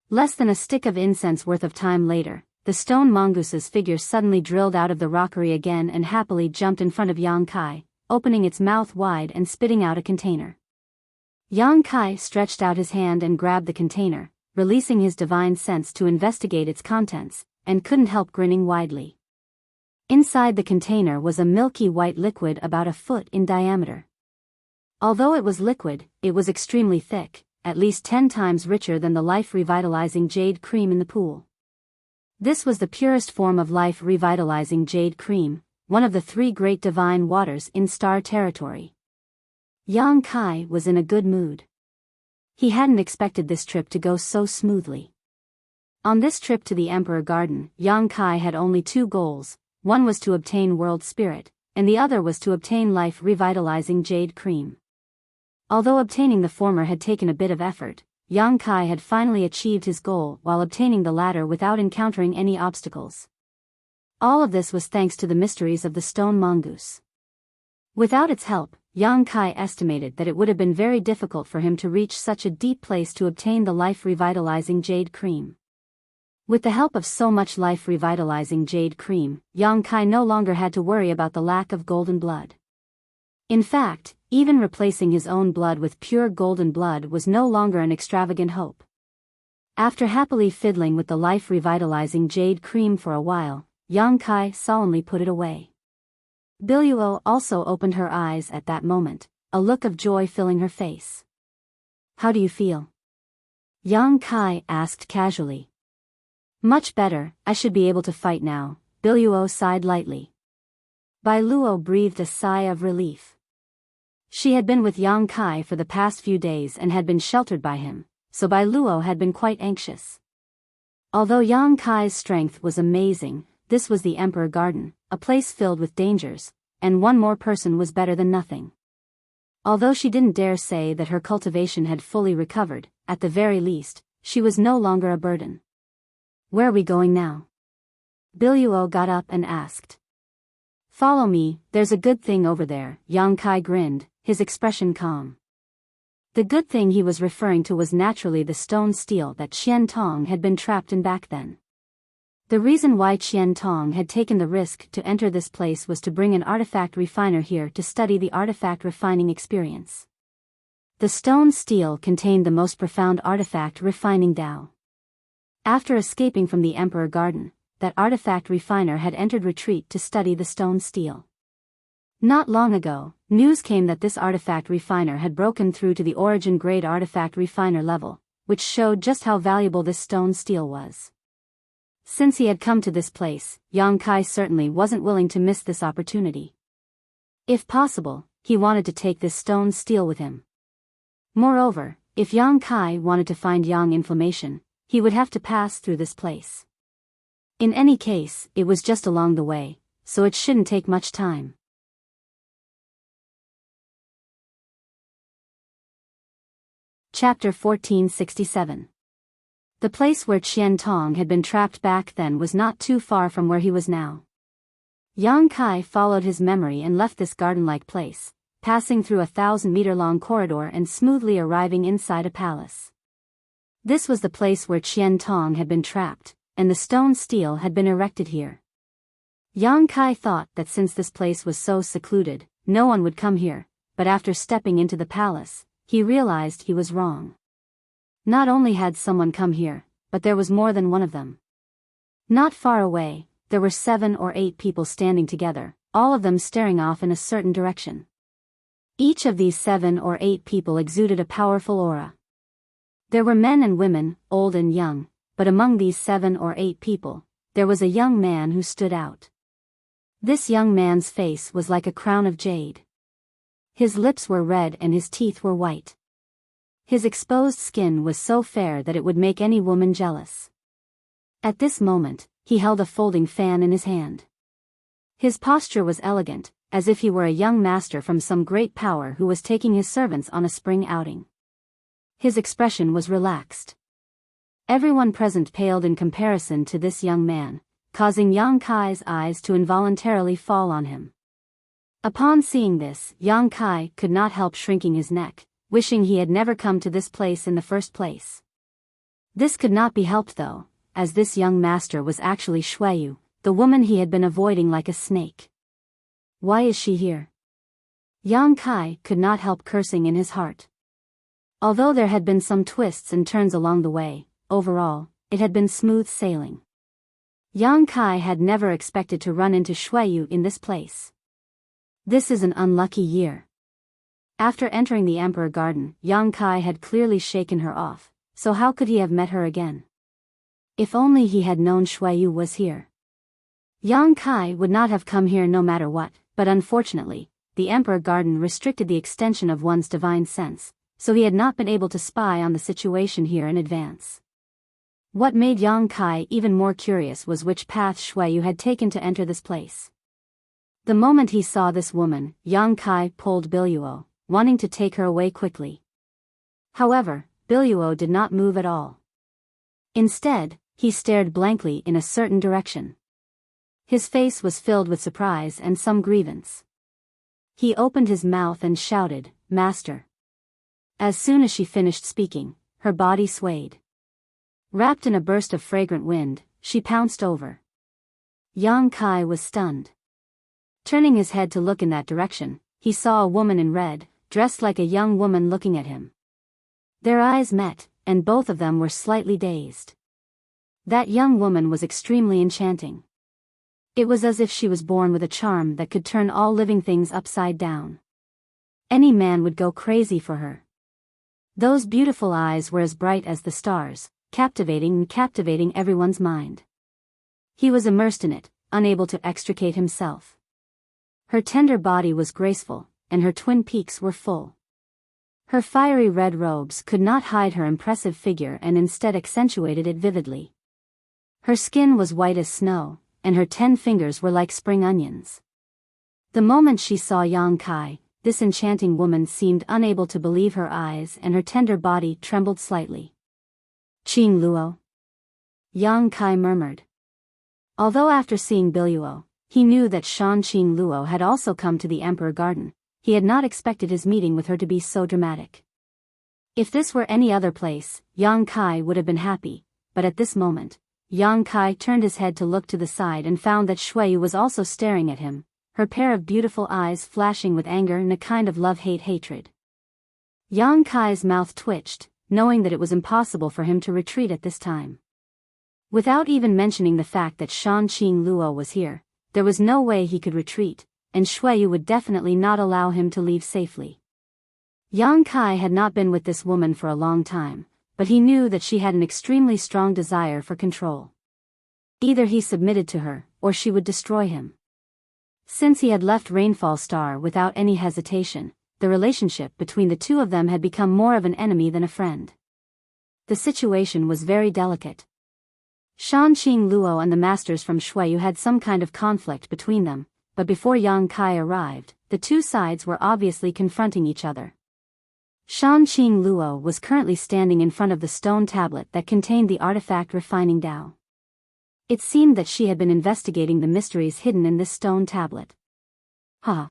Speaker 1: Less than a stick of incense worth of time later, the stone mongoose's figure suddenly drilled out of the rockery again and happily jumped in front of Yang Kai, opening its mouth wide and spitting out a container. Yang Kai stretched out his hand and grabbed the container, releasing his divine sense to investigate its contents, and couldn't help grinning widely. Inside the container was a milky white liquid about a foot in diameter. Although it was liquid, it was extremely thick, at least 10 times richer than the life-revitalizing jade cream in the pool. This was the purest form of life-revitalizing jade cream, one of the 3 great divine waters in Star Territory. Yang Kai was in a good mood. He hadn't expected this trip to go so smoothly. On this trip to the Emperor Garden, Yang Kai had only 2 goals. One was to obtain World Spirit, and the other was to obtain life-revitalizing jade cream. Although obtaining the former had taken a bit of effort, Yang Kai had finally achieved his goal while obtaining the latter without encountering any obstacles. All of this was thanks to the mysteries of the stone mongoose. Without its help, Yang Kai estimated that it would have been very difficult for him to reach such a deep place to obtain the life-revitalizing jade cream. With the help of so much life-revitalizing jade cream, Yang Kai no longer had to worry about the lack of golden blood. In fact, even replacing his own blood with pure golden blood was no longer an extravagant hope. After happily fiddling with the life-revitalizing jade cream for a while, Yang Kai solemnly put it away. Biyao also opened her eyes at that moment, a look of joy filling her face. "How do you feel?" Yang Kai asked casually. "Much better, I should be able to fight now," Biyao sighed lightly. Biyao breathed a sigh of relief. She had been with Yang Kai for the past few days and had been sheltered by him, so Biyao had been quite anxious. Although Yang Kai's strength was amazing, this was the Emperor Garden, a place filled with dangers, and one more person was better than nothing. Although she didn't dare say that her cultivation had fully recovered, at the very least, she was no longer a burden. "Where are we going now?" Biyao got up and asked. "Follow me, there's a good thing over there," Yang Kai grinned, his expression calm. The good thing he was referring to was naturally the stone steel that Qian Tong had been trapped in back then. The reason why Qian Tong had taken the risk to enter this place was to bring an artifact refiner here to study the artifact refining experience. The stone steel contained the most profound artifact refining Tao. After escaping from the Emperor Garden, that artifact refiner had entered retreat to study the stone steel. Not long ago, news came that this artifact refiner had broken through to the origin grade artifact refiner level, which showed just how valuable this stone steel was. Since he had come to this place, Yang Kai certainly wasn't willing to miss this opportunity. If possible, he wanted to take this stone steel with him. Moreover, if Yang Kai wanted to find Yang information, he would have to pass through this place. In any case, it was just along the way, so it shouldn't take much time. Chapter 1467. The place where Qian Tong had been trapped back then was not too far from where he was now. Yang Kai followed his memory and left this garden-like place, passing through a 1,000-meter-long corridor and smoothly arriving inside a palace. This was the place where Qian Tong had been trapped, and the stone steel had been erected here. Yang Kai thought that since this place was so secluded, no one would come here, but after stepping into the palace, he realized he was wrong. Not only had someone come here, but there was more than one of them. Not far away, there were 7 or 8 people standing together, all of them staring off in a certain direction. Each of these 7 or 8 people exuded a powerful aura. There were men and women, old and young, but among these 7 or 8 people, there was a young man who stood out. This young man's face was like a crown of jade. His lips were red and his teeth were white. His exposed skin was so fair that it would make any woman jealous. At this moment, he held a folding fan in his hand. His posture was elegant, as if he were a young master from some great power who was taking his servants on a spring outing. His expression was relaxed. Everyone present paled in comparison to this young man, causing Yang Kai's eyes to involuntarily fall on him. Upon seeing this, Yang Kai could not help shrinking his neck, wishing he had never come to this place in the first place. This could not be helped though, as this young master was actually Shuiyu, the woman he had been avoiding like a snake. Why is she here? Yang Kai could not help cursing in his heart. Although there had been some twists and turns along the way, overall, it had been smooth sailing. Yang Kai had never expected to run into Shuiyu in this place. This is an unlucky year. After entering the Emperor Garden, Yang Kai had clearly shaken her off, so how could he have met her again? If only he had known Shuiyu was here. Yang Kai would not have come here no matter what, but unfortunately, the Emperor Garden restricted the extension of one's divine sense, so he had not been able to spy on the situation here in advance. What made Yang Kai even more curious was which path Shuiyu had taken to enter this place. The moment he saw this woman, Yang Kai pulled Biyao, wanting to take her away quickly. However, Biyao did not move at all. Instead, he stared blankly in a certain direction. His face was filled with surprise and some grievance. He opened his mouth and shouted, "Master." As soon as she finished speaking, her body swayed. Wrapped in a burst of fragrant wind, she pounced over. Yang Kai was stunned. Turning his head to look in that direction, he saw a woman in red, dressed like a young woman looking at him. Their eyes met, and both of them were slightly dazed. That young woman was extremely enchanting. It was as if she was born with a charm that could turn all living things upside down. Any man would go crazy for her. Those beautiful eyes were as bright as the stars, captivating everyone's mind. He was immersed in it, unable to extricate himself. Her tender body was graceful, and her twin peaks were full. Her fiery red robes could not hide her impressive figure and instead accentuated it vividly. Her skin was white as snow, and her 10 fingers were like spring onions. The moment she saw Yang Kai, this enchanting woman seemed unable to believe her eyes and her tender body trembled slightly. "Qing Luo," Yang Kai murmured. Although after seeing Biyao, he knew that Qing Luo had also come to the Emperor Garden, he had not expected his meeting with her to be so dramatic. If this were any other place, Yang Kai would have been happy, but at this moment, Yang Kai turned his head to look to the side and found that Shuiyu was also staring at him, her pair of beautiful eyes flashing with anger and a kind of love-hate hatred. Yang Kai's mouth twitched, knowing that it was impossible for him to retreat at this time. Without even mentioning the fact that Qing Luo was here, there was no way he could retreat, and Shuiyu would definitely not allow him to leave safely. Yang Kai had not been with this woman for a long time, but he knew that she had an extremely strong desire for control. Either he submitted to her, or she would destroy him. Since he had left Rainfall Star without any hesitation, the relationship between the two of them had become more of an enemy than a friend. The situation was very delicate. Qing Luo and the masters from Shuiyu had some kind of conflict between them, but before Yang Kai arrived, the two sides were obviously confronting each other. Qing Luo was currently standing in front of the stone tablet that contained the artifact refining Dao. It seemed that she had been investigating the mysteries hidden in this stone tablet. Ha!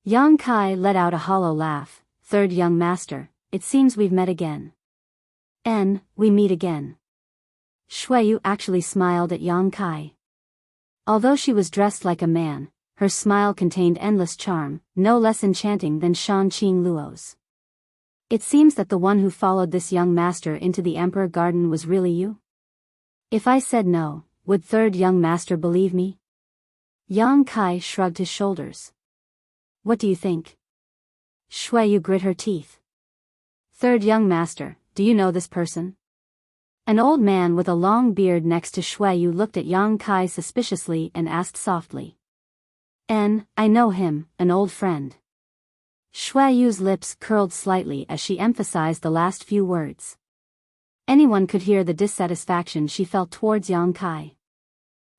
Speaker 1: Yang Kai let out a hollow laugh. "Third young master, it seems we've met again." We meet again." Shuiyu actually smiled at Yang Kai. Although she was dressed like a man, her smile contained endless charm, no less enchanting than Qing Luo's. "It seems that the one who followed this young master into the Emperor Garden was really you? If I said no, would third young master believe me?" Yang Kai shrugged his shoulders. "What do you think?" Shuiyu grit her teeth. "Third young master, do you know this person?" An old man with a long beard next to Shuiyu looked at Yang Kai suspiciously and asked softly. I know him, an old friend. Shui Yu's lips curled slightly as she emphasized the last few words. Anyone could hear the dissatisfaction she felt towards Yang Kai.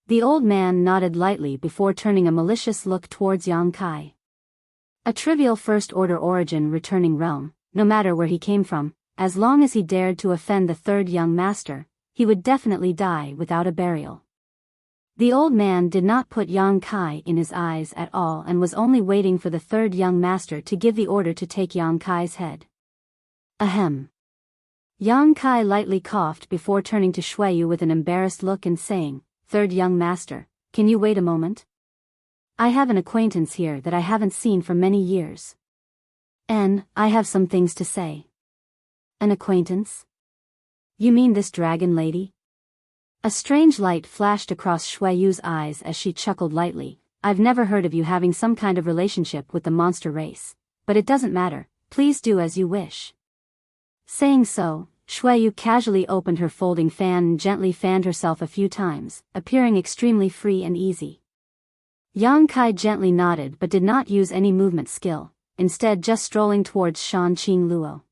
Speaker 1: The old man nodded lightly before turning a malicious look towards Yang Kai. A trivial first-order origin returning realm, no matter where he came from, as long as he dared to offend the third young master, he would definitely die without a burial. The old man did not put Yang Kai in his eyes at all and was only waiting for the third young master to give the order to take Yang Kai's head. Ahem. Yang Kai lightly coughed before turning to Shui Yu with an embarrassed look and saying, "Third young master, can you wait a moment? I have an acquaintance here that I haven't seen for many years. I have some things to say." An acquaintance? You mean this dragon lady? A strange light flashed across Shui Yu's eyes as she chuckled lightly. "I've never heard of you having some kind of relationship with the monster race. But it doesn't matter, please do as you wish." Saying so, Shui Yu casually opened her folding fan and gently fanned herself a few times, appearing extremely free and easy. Yang Kai gently nodded but did not use any movement skill, instead just strolling towards Shanqing Luo.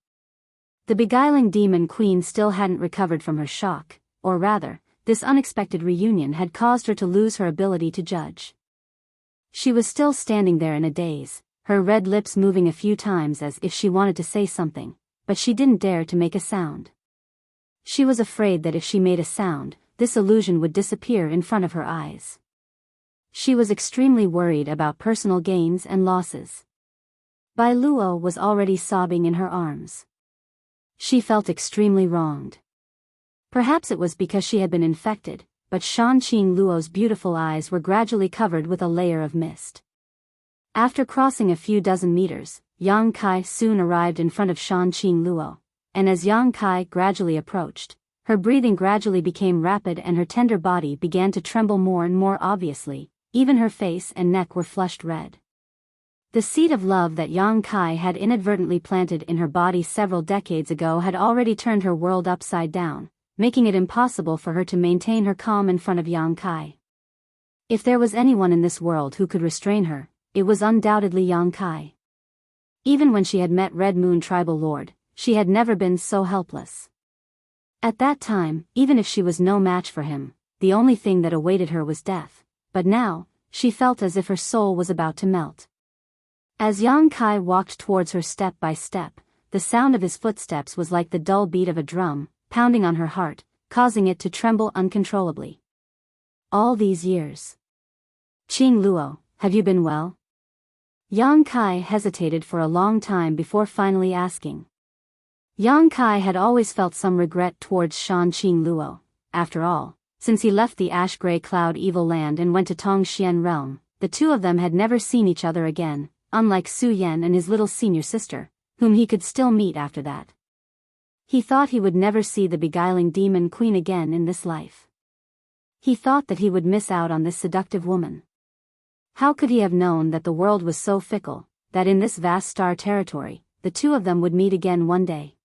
Speaker 1: The beguiling demon queen still hadn't recovered from her shock, or rather, this unexpected reunion had caused her to lose her ability to judge. She was still standing there in a daze, her red lips moving a few times as if she wanted to say something, but she didn't dare to make a sound. She was afraid that if she made a sound, this illusion would disappear in front of her eyes. She was extremely worried about personal gains and losses. Bai Luo was already sobbing in her arms. She felt extremely wronged. Perhaps it was because she had been infected, but Shanqing Luo's beautiful eyes were gradually covered with a layer of mist. After crossing a few dozen meters, Yang Kai soon arrived in front of Shanqing Luo, and as Yang Kai gradually approached, her breathing gradually became rapid and her tender body began to tremble more and more obviously, even her face and neck were flushed red. The seed of love that Yang Kai had inadvertently planted in her body several decades ago had already turned her world upside down, making it impossible for her to maintain her calm in front of Yang Kai. If there was anyone in this world who could restrain her, it was undoubtedly Yang Kai. Even when she had met Red Moon Tribal Lord, she had never been so helpless. At that time, even if she was no match for him, the only thing that awaited her was death, but now, she felt as if her soul was about to melt. As Yang Kai walked towards her step by step, the sound of his footsteps was like the dull beat of a drum, pounding on her heart, causing it to tremble uncontrollably. All these years. "Qing Luo, have you been well?" Yang Kai hesitated for a long time before finally asking. Yang Kai had always felt some regret towards Shanqing Luo. After all, since he left the ash-gray cloud evil land and went to Tongxian realm, the two of them had never seen each other again, unlike Su Yan and his little senior sister, whom he could still meet after that. He thought he would never see the beguiling demon queen again in this life. He thought that he would miss out on this seductive woman. How could he have known that the world was so fickle, that in this vast star territory, the two of them would meet again one day?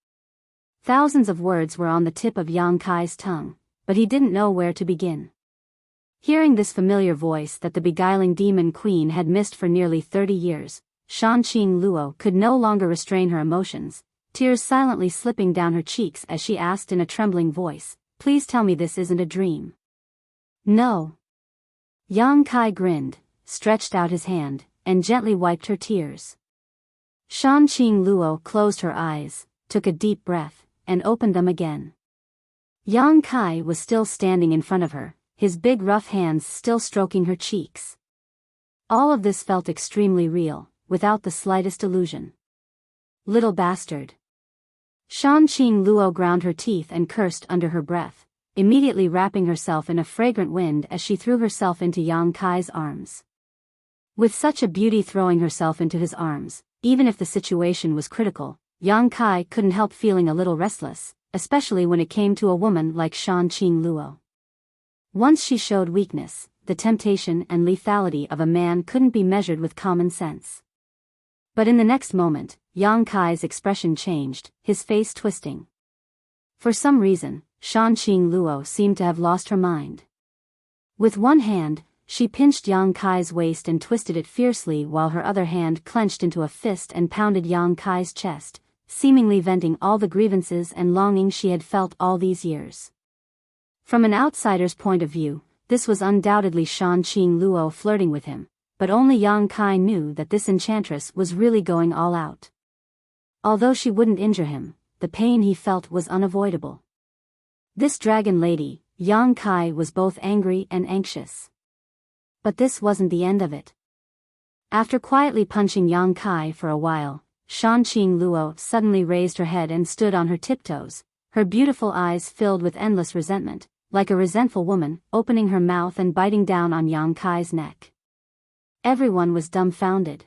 Speaker 1: Thousands of words were on the tip of Yang Kai's tongue, but he didn't know where to begin. Hearing this familiar voice that the beguiling demon queen had missed for nearly 30 years, Shanqing Luo could no longer restrain her emotions, tears silently slipping down her cheeks as she asked in a trembling voice, "Please tell me this isn't a dream." "No." Yang Kai grinned, stretched out his hand, and gently wiped her tears. Shanqing Luo closed her eyes, took a deep breath, and opened them again. Yang Kai was still standing in front of her, his big rough hands still stroking her cheeks. All of this felt extremely real, without the slightest illusion. "Little bastard." Shanqing Luo ground her teeth and cursed under her breath, immediately wrapping herself in a fragrant wind as she threw herself into Yang Kai's arms. With such a beauty throwing herself into his arms, even if the situation was critical, Yang Kai couldn't help feeling a little restless, especially when it came to a woman like Shanqing Luo. Once she showed weakness, the temptation and lethality of a man couldn't be measured with common sense. But in the next moment, Yang Kai's expression changed, his face twisting. For some reason, Shanqing Luo seemed to have lost her mind. With one hand, she pinched Yang Kai's waist and twisted it fiercely while her other hand clenched into a fist and pounded Yang Kai's chest, seemingly venting all the grievances and longing she had felt all these years. From an outsider's point of view, this was undoubtedly Shan Qing Luo flirting with him, but only Yang Kai knew that this enchantress was really going all out. Although she wouldn't injure him, the pain he felt was unavoidable. This dragon lady, Yang Kai, was both angry and anxious. But this wasn't the end of it. After quietly punching Yang Kai for a while, Shan Qing Luo suddenly raised her head and stood on her tiptoes, her beautiful eyes filled with endless resentment, like a resentful woman, opening her mouth and biting down on Yang Kai's neck. Everyone was dumbfounded.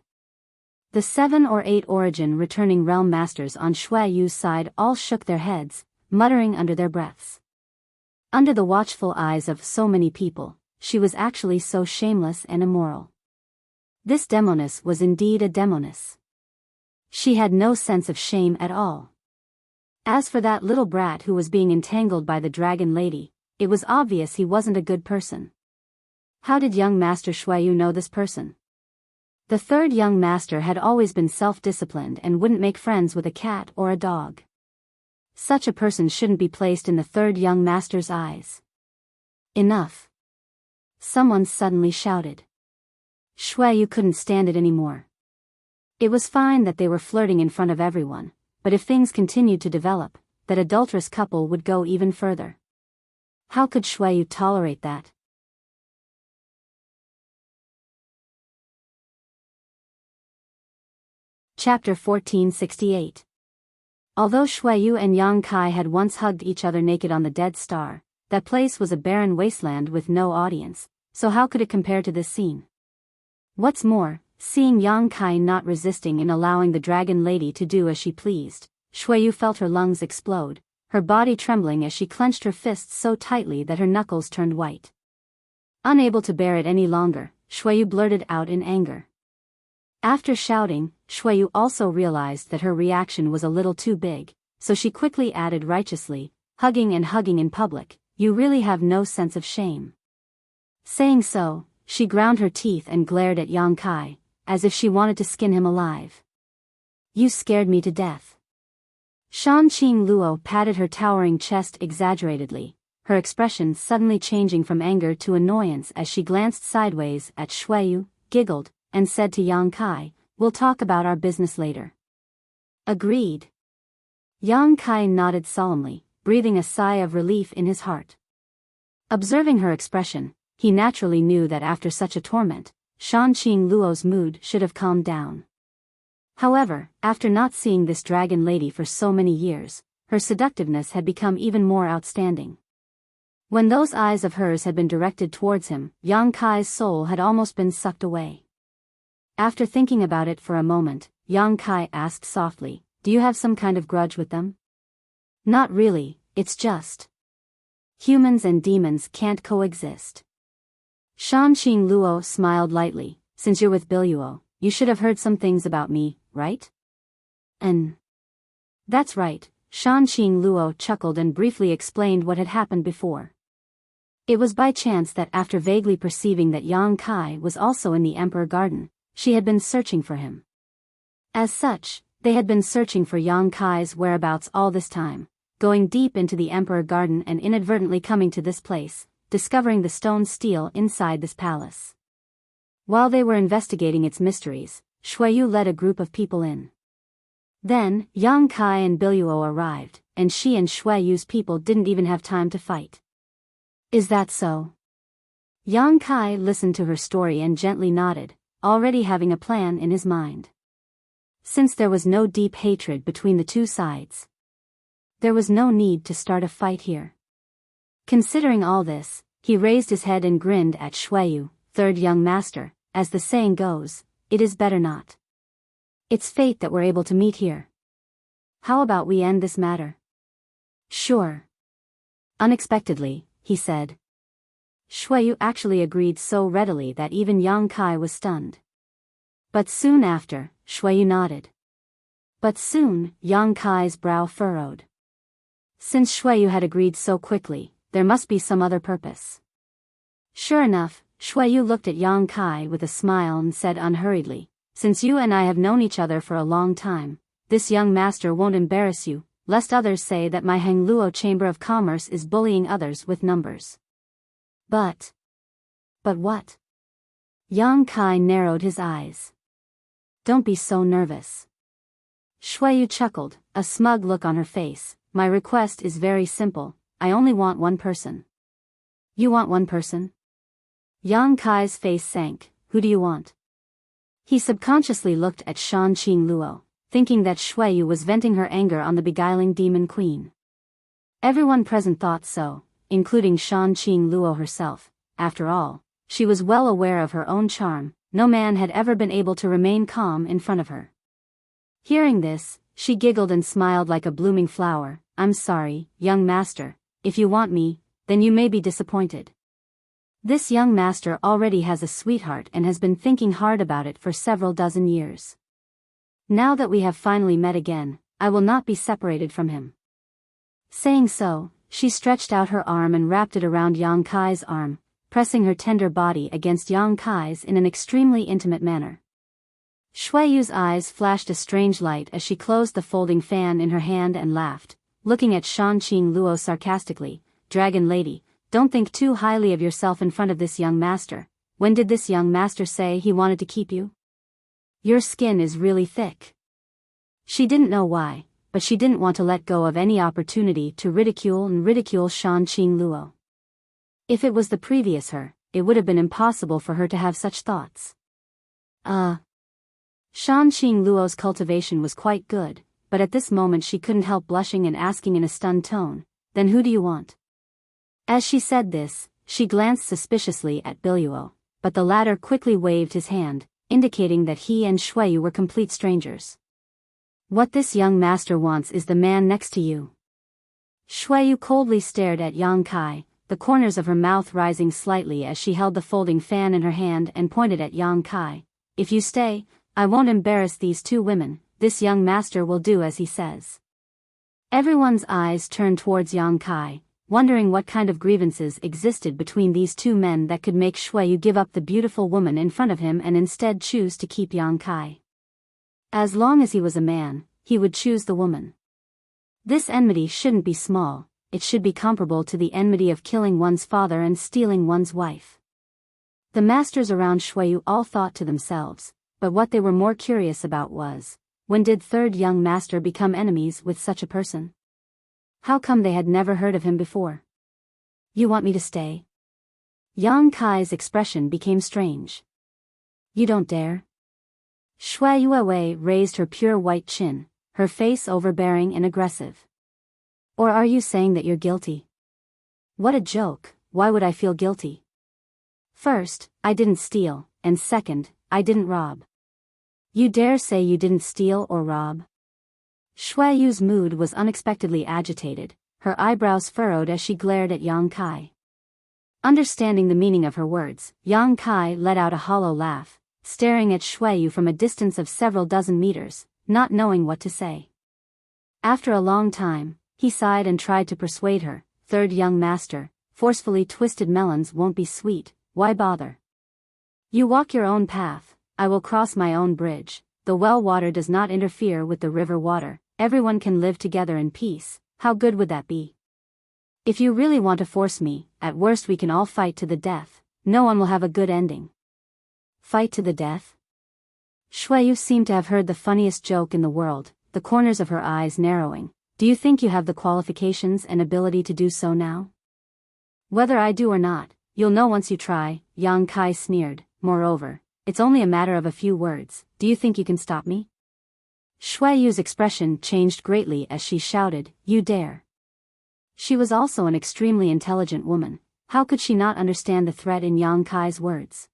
Speaker 1: The 7 or 8 origin returning realm masters on Shui Yu's side all shook their heads, muttering under their breaths. Under the watchful eyes of so many people, she was actually so shameless and immoral. This demoness was indeed a demoness. She had no sense of shame at all. As for that little brat who was being entangled by the dragon lady, it was obvious he wasn't a good person. How did young Master Shuiyu know this person? The third young master had always been self-disciplined and wouldn't make friends with a cat or a dog. Such a person shouldn't be placed in the third young master's eyes. Enough! Someone suddenly shouted. Shuiyu couldn't stand it anymore. It was fine that they were flirting in front of everyone, but if things continued to develop, that adulterous couple would go even further. How could Shuiyu tolerate that? Chapter 1468. Although Shuiyu and Yang Kai had once hugged each other naked on the Dead Star, that place was a barren wasteland with no audience, so how could it compare to this scene? What's more, seeing Yang Kai not resisting in allowing the dragon lady to do as she pleased, Shuiyu felt her lungs explode, her body trembling as she clenched her fists so tightly that her knuckles turned white. Unable to bear it any longer, Shuiyu blurted out in anger. After shouting, Shuiyu also realized that her reaction was a little too big, so she quickly added righteously, hugging in public, you really have no sense of shame. Saying so, she ground her teeth and glared at Yang Kai, as if she wanted to skin him alive. You scared me to death. Shan Qing Luo patted her towering chest exaggeratedly, her expression suddenly changing from anger to annoyance as she glanced sideways at Shuiyu, giggled, and said to Yang Kai, we'll talk about our business later. Agreed. Yang Kai nodded solemnly, breathing a sigh of relief in his heart. Observing her expression, he naturally knew that after such a torment, Shan Qing Luo's mood should have calmed down. However, after not seeing this dragon lady for so many years, her seductiveness had become even more outstanding. When those eyes of hers had been directed towards him, Yang Kai's soul had almost been sucked away. After thinking about it for a moment, Yang Kai asked softly, do you have some kind of grudge with them? Not really, it's just humans and demons can't coexist. Shan Qing Luo smiled lightly, since you're with Biyao, you should have heard some things about me, right? That's right, Shan Qing Luo chuckled and briefly explained what had happened before. It was by chance that after vaguely perceiving that Yang Kai was also in the Emperor Garden, she had been searching for him. As such, they had been searching for Yang Kai's whereabouts all this time, going deep into the Emperor Garden and inadvertently coming to this place, discovering the stone stele inside this palace. While they were investigating its mysteries, Shuiyu led a group of people in. Then, Yang Kai and Biyao arrived, and she and Shuiyu's people didn't even have time to fight. Is that so? Yang Kai listened to her story and gently nodded, already having a plan in his mind. Since there was no deep hatred between the two sides, there was no need to start a fight here. Considering all this, he raised his head and grinned at Shuiyu, third young master, as the saying goes, it is better not. It's fate that we're able to meet here. How about we end this matter? Sure. Unexpectedly, he said. Shuiyu actually agreed so readily that even Yang Kai was stunned. But soon after, Shuiyu nodded. But soon, Yang Kai's brow furrowed. Since Shuiyu had agreed so quickly, there must be some other purpose. Sure enough, Shuiyu looked at Yang Kai with a smile and said unhurriedly, "Since you and I have known each other for a long time, this young master won't embarrass you, lest others say that my Hangluo Chamber of Commerce is bullying others with numbers." But what? Yang Kai narrowed his eyes. "Don't be so nervous." Shuiyu chuckled, a smug look on her face. "My request is very simple, I only want one person." "You want one person?" Yang Kai's face sank. "Who do you want?" He subconsciously looked at Shan Qing Luo, thinking that Shuiyu was venting her anger on the beguiling demon queen. Everyone present thought so, including Shan Qing Luo herself. After all, she was well aware of her own charm. No man had ever been able to remain calm in front of her. Hearing this, she giggled and smiled like a blooming flower. "I'm sorry, young master, if you want me, then you may be disappointed. This young master already has a sweetheart and has been thinking hard about it for several dozen years. Now that we have finally met again, I will not be separated from him." Saying so, she stretched out her arm and wrapped it around Yang Kai's arm, pressing her tender body against Yang Kai's in an extremely intimate manner. Shuiyu's eyes flashed a strange light as she closed the folding fan in her hand and laughed, looking at Shan Qing Luo sarcastically. "Dragon lady, don't think too highly of yourself in front of this young master. When did this young master say he wanted to keep you? Your skin is really thick." She didn't know why, but she didn't want to let go of any opportunity to ridicule Shan Qing Luo. If it was the previous her, it would have been impossible for her to have such thoughts. Shan Qing Luo's cultivation was quite good, but at this moment she couldn't help blushing and asking in a stunned tone, "Then who do you want?" As she said this, she glanced suspiciously at Biyao, but the latter quickly waved his hand, indicating that he and Shuiyu were complete strangers. "What this young master wants is the man next to you." Shuiyu coldly stared at Yang Kai, the corners of her mouth rising slightly as she held the folding fan in her hand and pointed at Yang Kai. "If you stay, I won't embarrass these two women. This young master will do as he says." Everyone's eyes turned towards Yang Kai, wondering what kind of grievances existed between these two men that could make Shuiyu give up the beautiful woman in front of him and instead choose to keep Yang Kai. As long as he was a man, he would choose the woman. This enmity shouldn't be small, it should be comparable to the enmity of killing one's father and stealing one's wife. The masters around Shuiyu all thought to themselves, but what they were more curious about was, when did third young master become enemies with such a person? How come they had never heard of him before? "You want me to stay?" Yang Kai's expression became strange. "You don't dare?" Shuiyu raised her pure white chin, her face overbearing and aggressive. "Or are you saying that you're guilty?" "What a joke, why would I feel guilty? First, I didn't steal, and second, I didn't rob." "You dare say you didn't steal or rob?" Shuiyu's mood was unexpectedly agitated, her eyebrows furrowed as she glared at Yang Kai. Understanding the meaning of her words, Yang Kai let out a hollow laugh, staring at Shuiyu from a distance of several dozen meters, not knowing what to say. After a long time, he sighed and tried to persuade her. "Third young master, forcefully twisted melons won't be sweet, why bother? You walk your own path, I will cross my own bridge. The well water does not interfere with the river water, everyone can live together in peace. How good would that be? If you really want to force me, at worst we can all fight to the death, no one will have a good ending." "Fight to the death?" Shuiyu seemed to have heard the funniest joke in the world, the corners of her eyes narrowing. "Do you think you have the qualifications and ability to do so now?" "Whether I do or not, you'll know once you try," Yang Kai sneered. "Moreover, it's only a matter of a few words. Do you think you can stop me?" Shuiyu's expression changed greatly as she shouted, "You dare!" She was also an extremely intelligent woman, how could she not understand the threat in Yang Kai's words?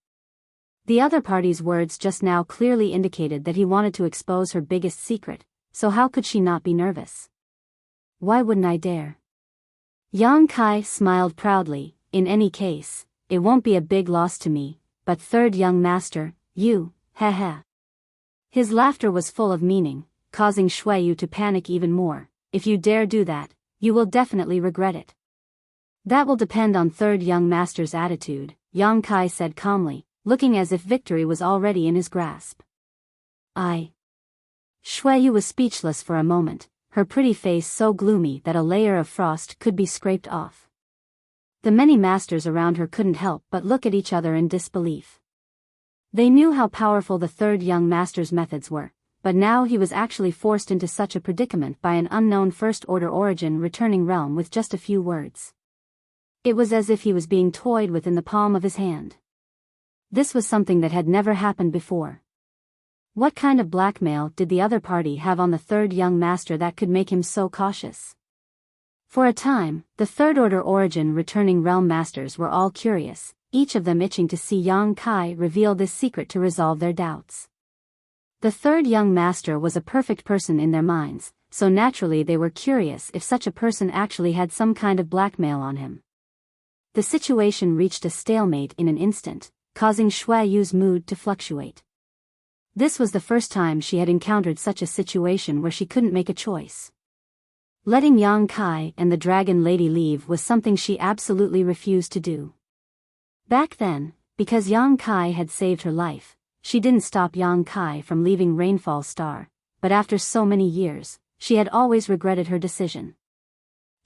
Speaker 1: The other party's words just now clearly indicated that he wanted to expose her biggest secret, so how could she not be nervous? "Why wouldn't I dare?" Yang Kai smiled proudly. "In any case, it won't be a big loss to me, but third young master, you, heh." His laughter was full of meaning, causing Shuiyu to panic even more. "If you dare do that, you will definitely regret it." "That will depend on third young master's attitude," Yang Kai said calmly, looking as if victory was already in his grasp. Shui Yu was speechless for a moment, her pretty face so gloomy that a layer of frost could be scraped off. The many masters around her couldn't help but look at each other in disbelief. They knew how powerful the third young master's methods were, but now he was actually forced into such a predicament by an unknown first-order origin returning realm with just a few words. It was as if he was being toyed with in the palm of his hand. This was something that had never happened before. What kind of blackmail did the other party have on the third young master that could make him so cautious? For a time, the third-order origin returning realm masters were all curious, each of them itching to see Yang Kai reveal this secret to resolve their doubts. The third young master was a perfect person in their minds, so naturally they were curious if such a person actually had some kind of blackmail on him. The situation reached a stalemate in an instant, causing Shui Yu's mood to fluctuate. This was the first time she had encountered such a situation where she couldn't make a choice. Letting Yang Kai and the Dragon Lady leave was something she absolutely refused to do. Back then, because Yang Kai had saved her life, she didn't stop Yang Kai from leaving Rainfall Star, but after so many years, she had always regretted her decision.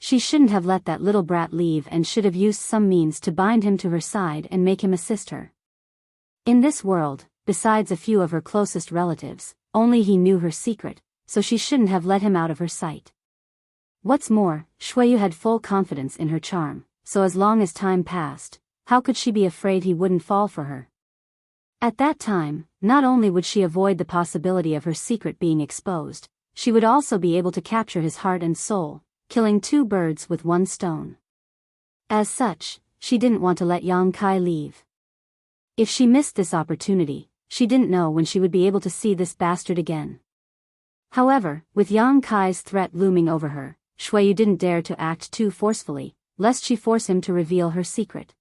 Speaker 1: She shouldn't have let that little brat leave and should have used some means to bind him to her side and make him assist her. In this world, besides a few of her closest relatives, only he knew her secret, so she shouldn't have let him out of her sight. What's more, Shui Yu had full confidence in her charm, so as long as time passed, how could she be afraid he wouldn't fall for her? At that time, not only would she avoid the possibility of her secret being exposed, she would also be able to capture his heart and soul, killing two birds with one stone. As such, she didn't want to let Yang Kai leave. If she missed this opportunity, she didn't know when she would be able to see this bastard again. However, with Yang Kai's threat looming over her, Shui Yu didn't dare to act too forcefully, lest she force him to reveal her secret.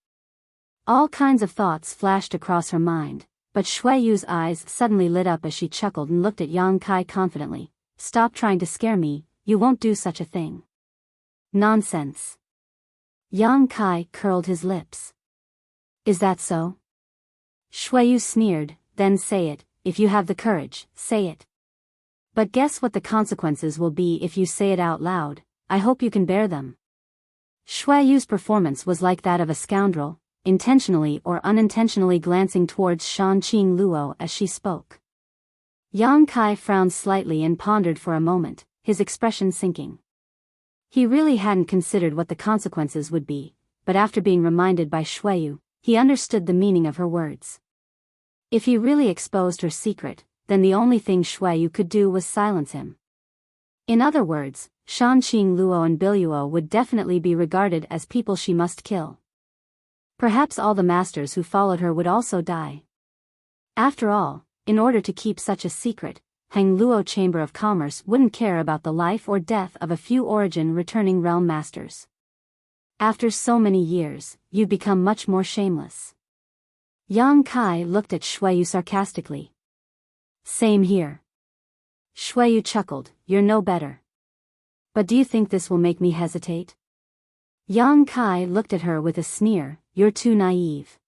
Speaker 1: All kinds of thoughts flashed across her mind, but Shui Yu's eyes suddenly lit up as she chuckled and looked at Yang Kai confidently. "Stop trying to scare me, you won't do such a thing." "Nonsense." Yang Kai curled his lips. "Is that so?" Shui Yu sneered, "Then say it, if you have the courage, say it. But guess what the consequences will be if you say it out loud. I hope you can bear them." Shui Yu's performance was like that of a scoundrel, intentionally or unintentionally glancing towards Shanqing Luo as she spoke. Yang Kai frowned slightly and pondered for a moment, his expression sinking. He really hadn't considered what the consequences would be, but after being reminded by Shui Yu, he understood the meaning of her words. If he really exposed her secret, then the only thing Shui Yu could do was silence him. In other words, Shanqing Luo and Biyao would definitely be regarded as people she must kill. Perhaps all the masters who followed her would also die. After all, in order to keep such a secret, Hang Luo Chamber of Commerce wouldn't care about the life or death of a few origin returning realm masters. After so many years, you've become much more shameless. Yang Kai looked at Shui Yu sarcastically. "Same here." Shui Yu chuckled, "You're no better. But do you think this will make me hesitate?" Yang Kai looked at her with a sneer, "You're too naive."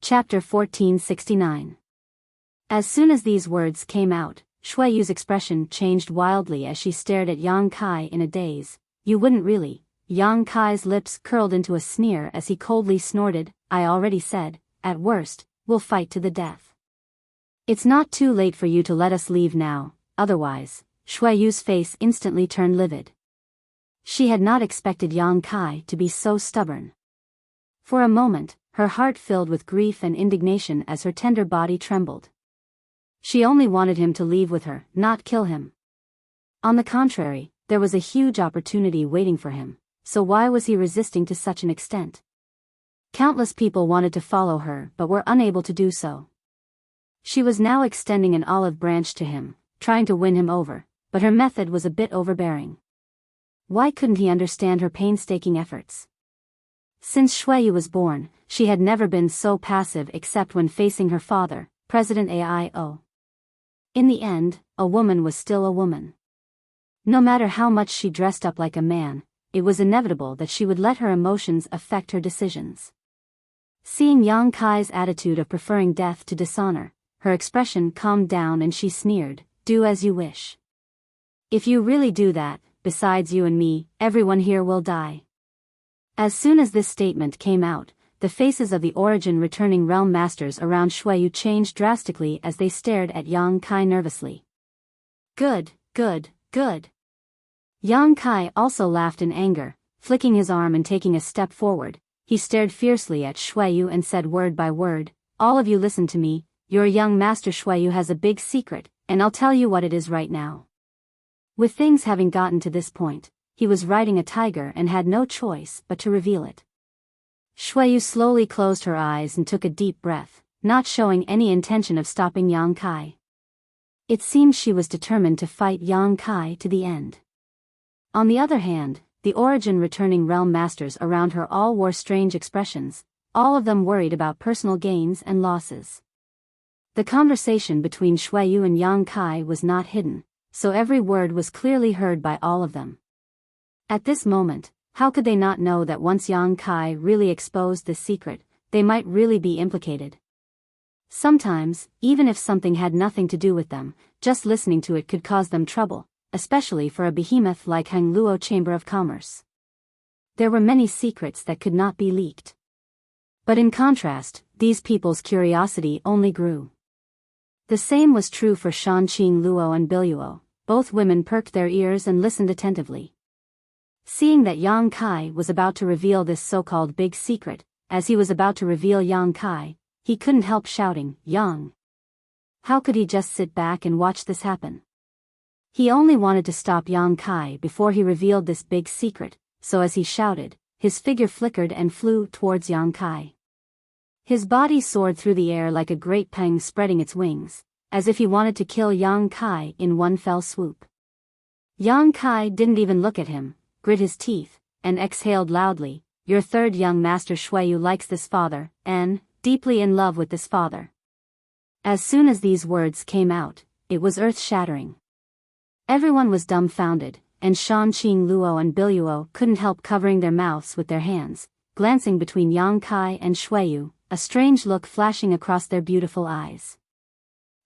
Speaker 1: Chapter 1469. As soon as these words came out, Shui Yu's expression changed wildly as she stared at Yang Kai in a daze. "You wouldn't really?" Yang Kai's lips curled into a sneer as he coldly snorted, "I already said, at worst, we'll fight to the death. It's not too late for you to let us leave now, otherwise." Shui Yu's face instantly turned livid. She had not expected Yang Kai to be so stubborn. For a moment, her heart filled with grief and indignation as her tender body trembled. She only wanted him to leave with her, not kill him. On the contrary, there was a huge opportunity waiting for him, so why was he resisting to such an extent? Countless people wanted to follow her but were unable to do so. She was now extending an olive branch to him, trying to win him over, but her method was a bit overbearing. Why couldn't he understand her painstaking efforts? Since Shui Yu was born, she had never been so passive except when facing her father, President Aio. In the end, a woman was still a woman. No matter how much she dressed up like a man, it was inevitable that she would let her emotions affect her decisions. Seeing Yang Kai's attitude of preferring death to dishonor, her expression calmed down and she sneered, "Do as you wish. If you really do that, besides you and me, everyone here will die." As soon as this statement came out, the faces of the origin returning realm masters around Shuiyu changed drastically as they stared at Yang Kai nervously. "Good, good, good." Yang Kai also laughed in anger, flicking his arm and taking a step forward. He stared fiercely at Shuiyu and said word by word, "All of you listen to me, your young master Shuiyu has a big secret, and I'll tell you what it is right now." With things having gotten to this point, he was riding a tiger and had no choice but to reveal it. Shuiyu slowly closed her eyes and took a deep breath, not showing any intention of stopping Yang Kai. It seemed she was determined to fight Yang Kai to the end. On the other hand, the origin returning realm masters around her all wore strange expressions, all of them worried about personal gains and losses. The conversation between Shuiyu and Yang Kai was not hidden, so every word was clearly heard by all of them. At this moment, how could they not know that once Yang Kai really exposed this secret, they might really be implicated? Sometimes, even if something had nothing to do with them, just listening to it could cause them trouble, especially for a behemoth like Hangluo Chamber of Commerce. There were many secrets that could not be leaked. But in contrast, these people's curiosity only grew. The same was true for Shanqing Luo and Biyao. Both women perked their ears and listened attentively. Seeing that Yang Kai was about to reveal this so-called big secret, as he was about to reveal Yang Kai, he couldn't help shouting, "Yang!" How could he just sit back and watch this happen? He only wanted to stop Yang Kai before he revealed this big secret, so as he shouted, his figure flickered and flew towards Yang Kai. His body soared through the air like a great pang spreading its wings, as if he wanted to kill Yang Kai in one fell swoop. Yang Kai didn't even look at him, grit his teeth, and exhaled loudly, "Your third young master Shuiyu likes this father, and, deeply in love with this father." As soon as these words came out, it was earth-shattering. Everyone was dumbfounded, and Shanqing Luo and Biyao couldn't help covering their mouths with their hands, glancing between Yang Kai and Shuiyu, a strange look flashing across their beautiful eyes.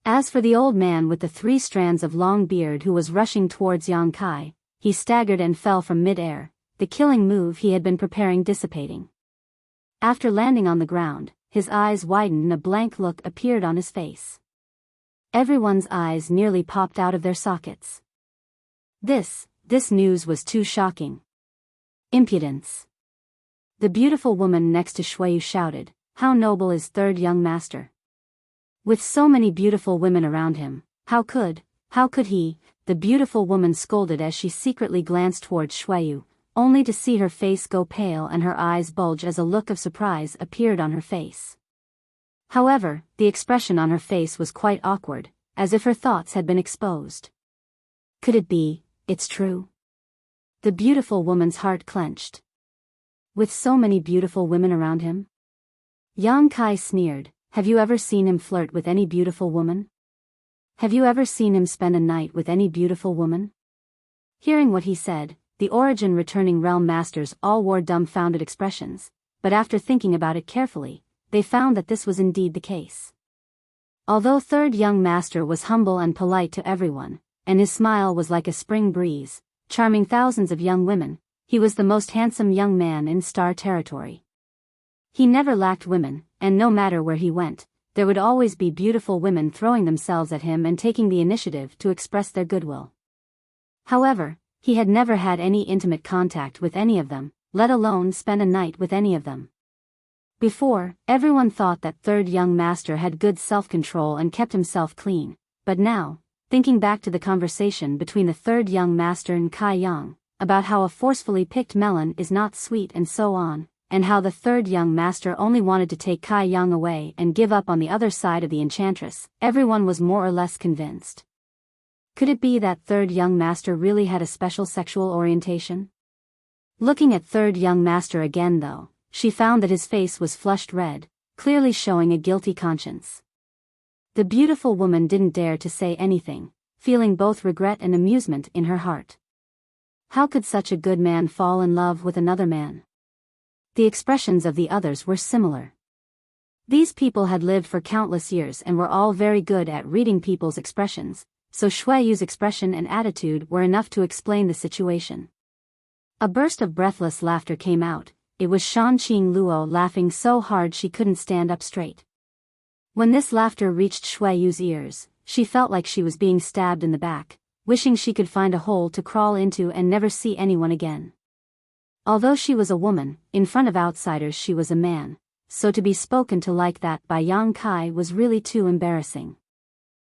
Speaker 1: As for the old man with the 3 strands of long beard who was rushing towards Yang Kai, he staggered and fell from mid-air, the killing move he had been preparing dissipating. After landing on the ground, his eyes widened and a blank look appeared on his face. Everyone's eyes nearly popped out of their sockets. This news was too shocking. Impudence. The beautiful woman next to Shuiyu shouted, "How noble is third young master! With so many beautiful women around him, how could he?" The beautiful woman scolded as she secretly glanced towards Shuiyu, only to see her face go pale and her eyes bulge as a look of surprise appeared on her face. However, the expression on her face was quite awkward, as if her thoughts had been exposed. Could it be, it's true? The beautiful woman's heart clenched. With so many beautiful women around him? Yang Kai sneered, "Have you ever seen him flirt with any beautiful woman? Have you ever seen him spend a night with any beautiful woman?" Hearing what he said, the origin returning realm masters all wore dumbfounded expressions, but after thinking about it carefully, they found that this was indeed the case. Although third young master was humble and polite to everyone, and his smile was like a spring breeze, charming thousands of young women, he was the most handsome young man in Star Territory. He never lacked women, and no matter where he went, there would always be beautiful women throwing themselves at him and taking the initiative to express their goodwill. However, he had never had any intimate contact with any of them, let alone spend a night with any of them. Before, everyone thought that third young master had good self-control and kept himself clean, but now, thinking back to the conversation between the third young master and Kai Yang, about how a forcefully picked melon is not sweet and so on, and how the third young master only wanted to take Kai Yang away and give up on the other side of the enchantress, everyone was more or less convinced. Could it be that third young master really had a special sexual orientation? Looking at third young master again though, she found that his face was flushed red, clearly showing a guilty conscience. The beautiful woman didn't dare to say anything, feeling both regret and amusement in her heart. How could such a good man fall in love with another man? The expressions of the others were similar. These people had lived for countless years and were all very good at reading people's expressions, so Shui Yu's expression and attitude were enough to explain the situation. A burst of breathless laughter came out. It was Shanqing Luo laughing so hard she couldn't stand up straight. When this laughter reached Shui Yu's ears, she felt like she was being stabbed in the back, wishing she could find a hole to crawl into and never see anyone again. Although she was a woman, in front of outsiders she was a man, so to be spoken to like that by Yang Kai was really too embarrassing.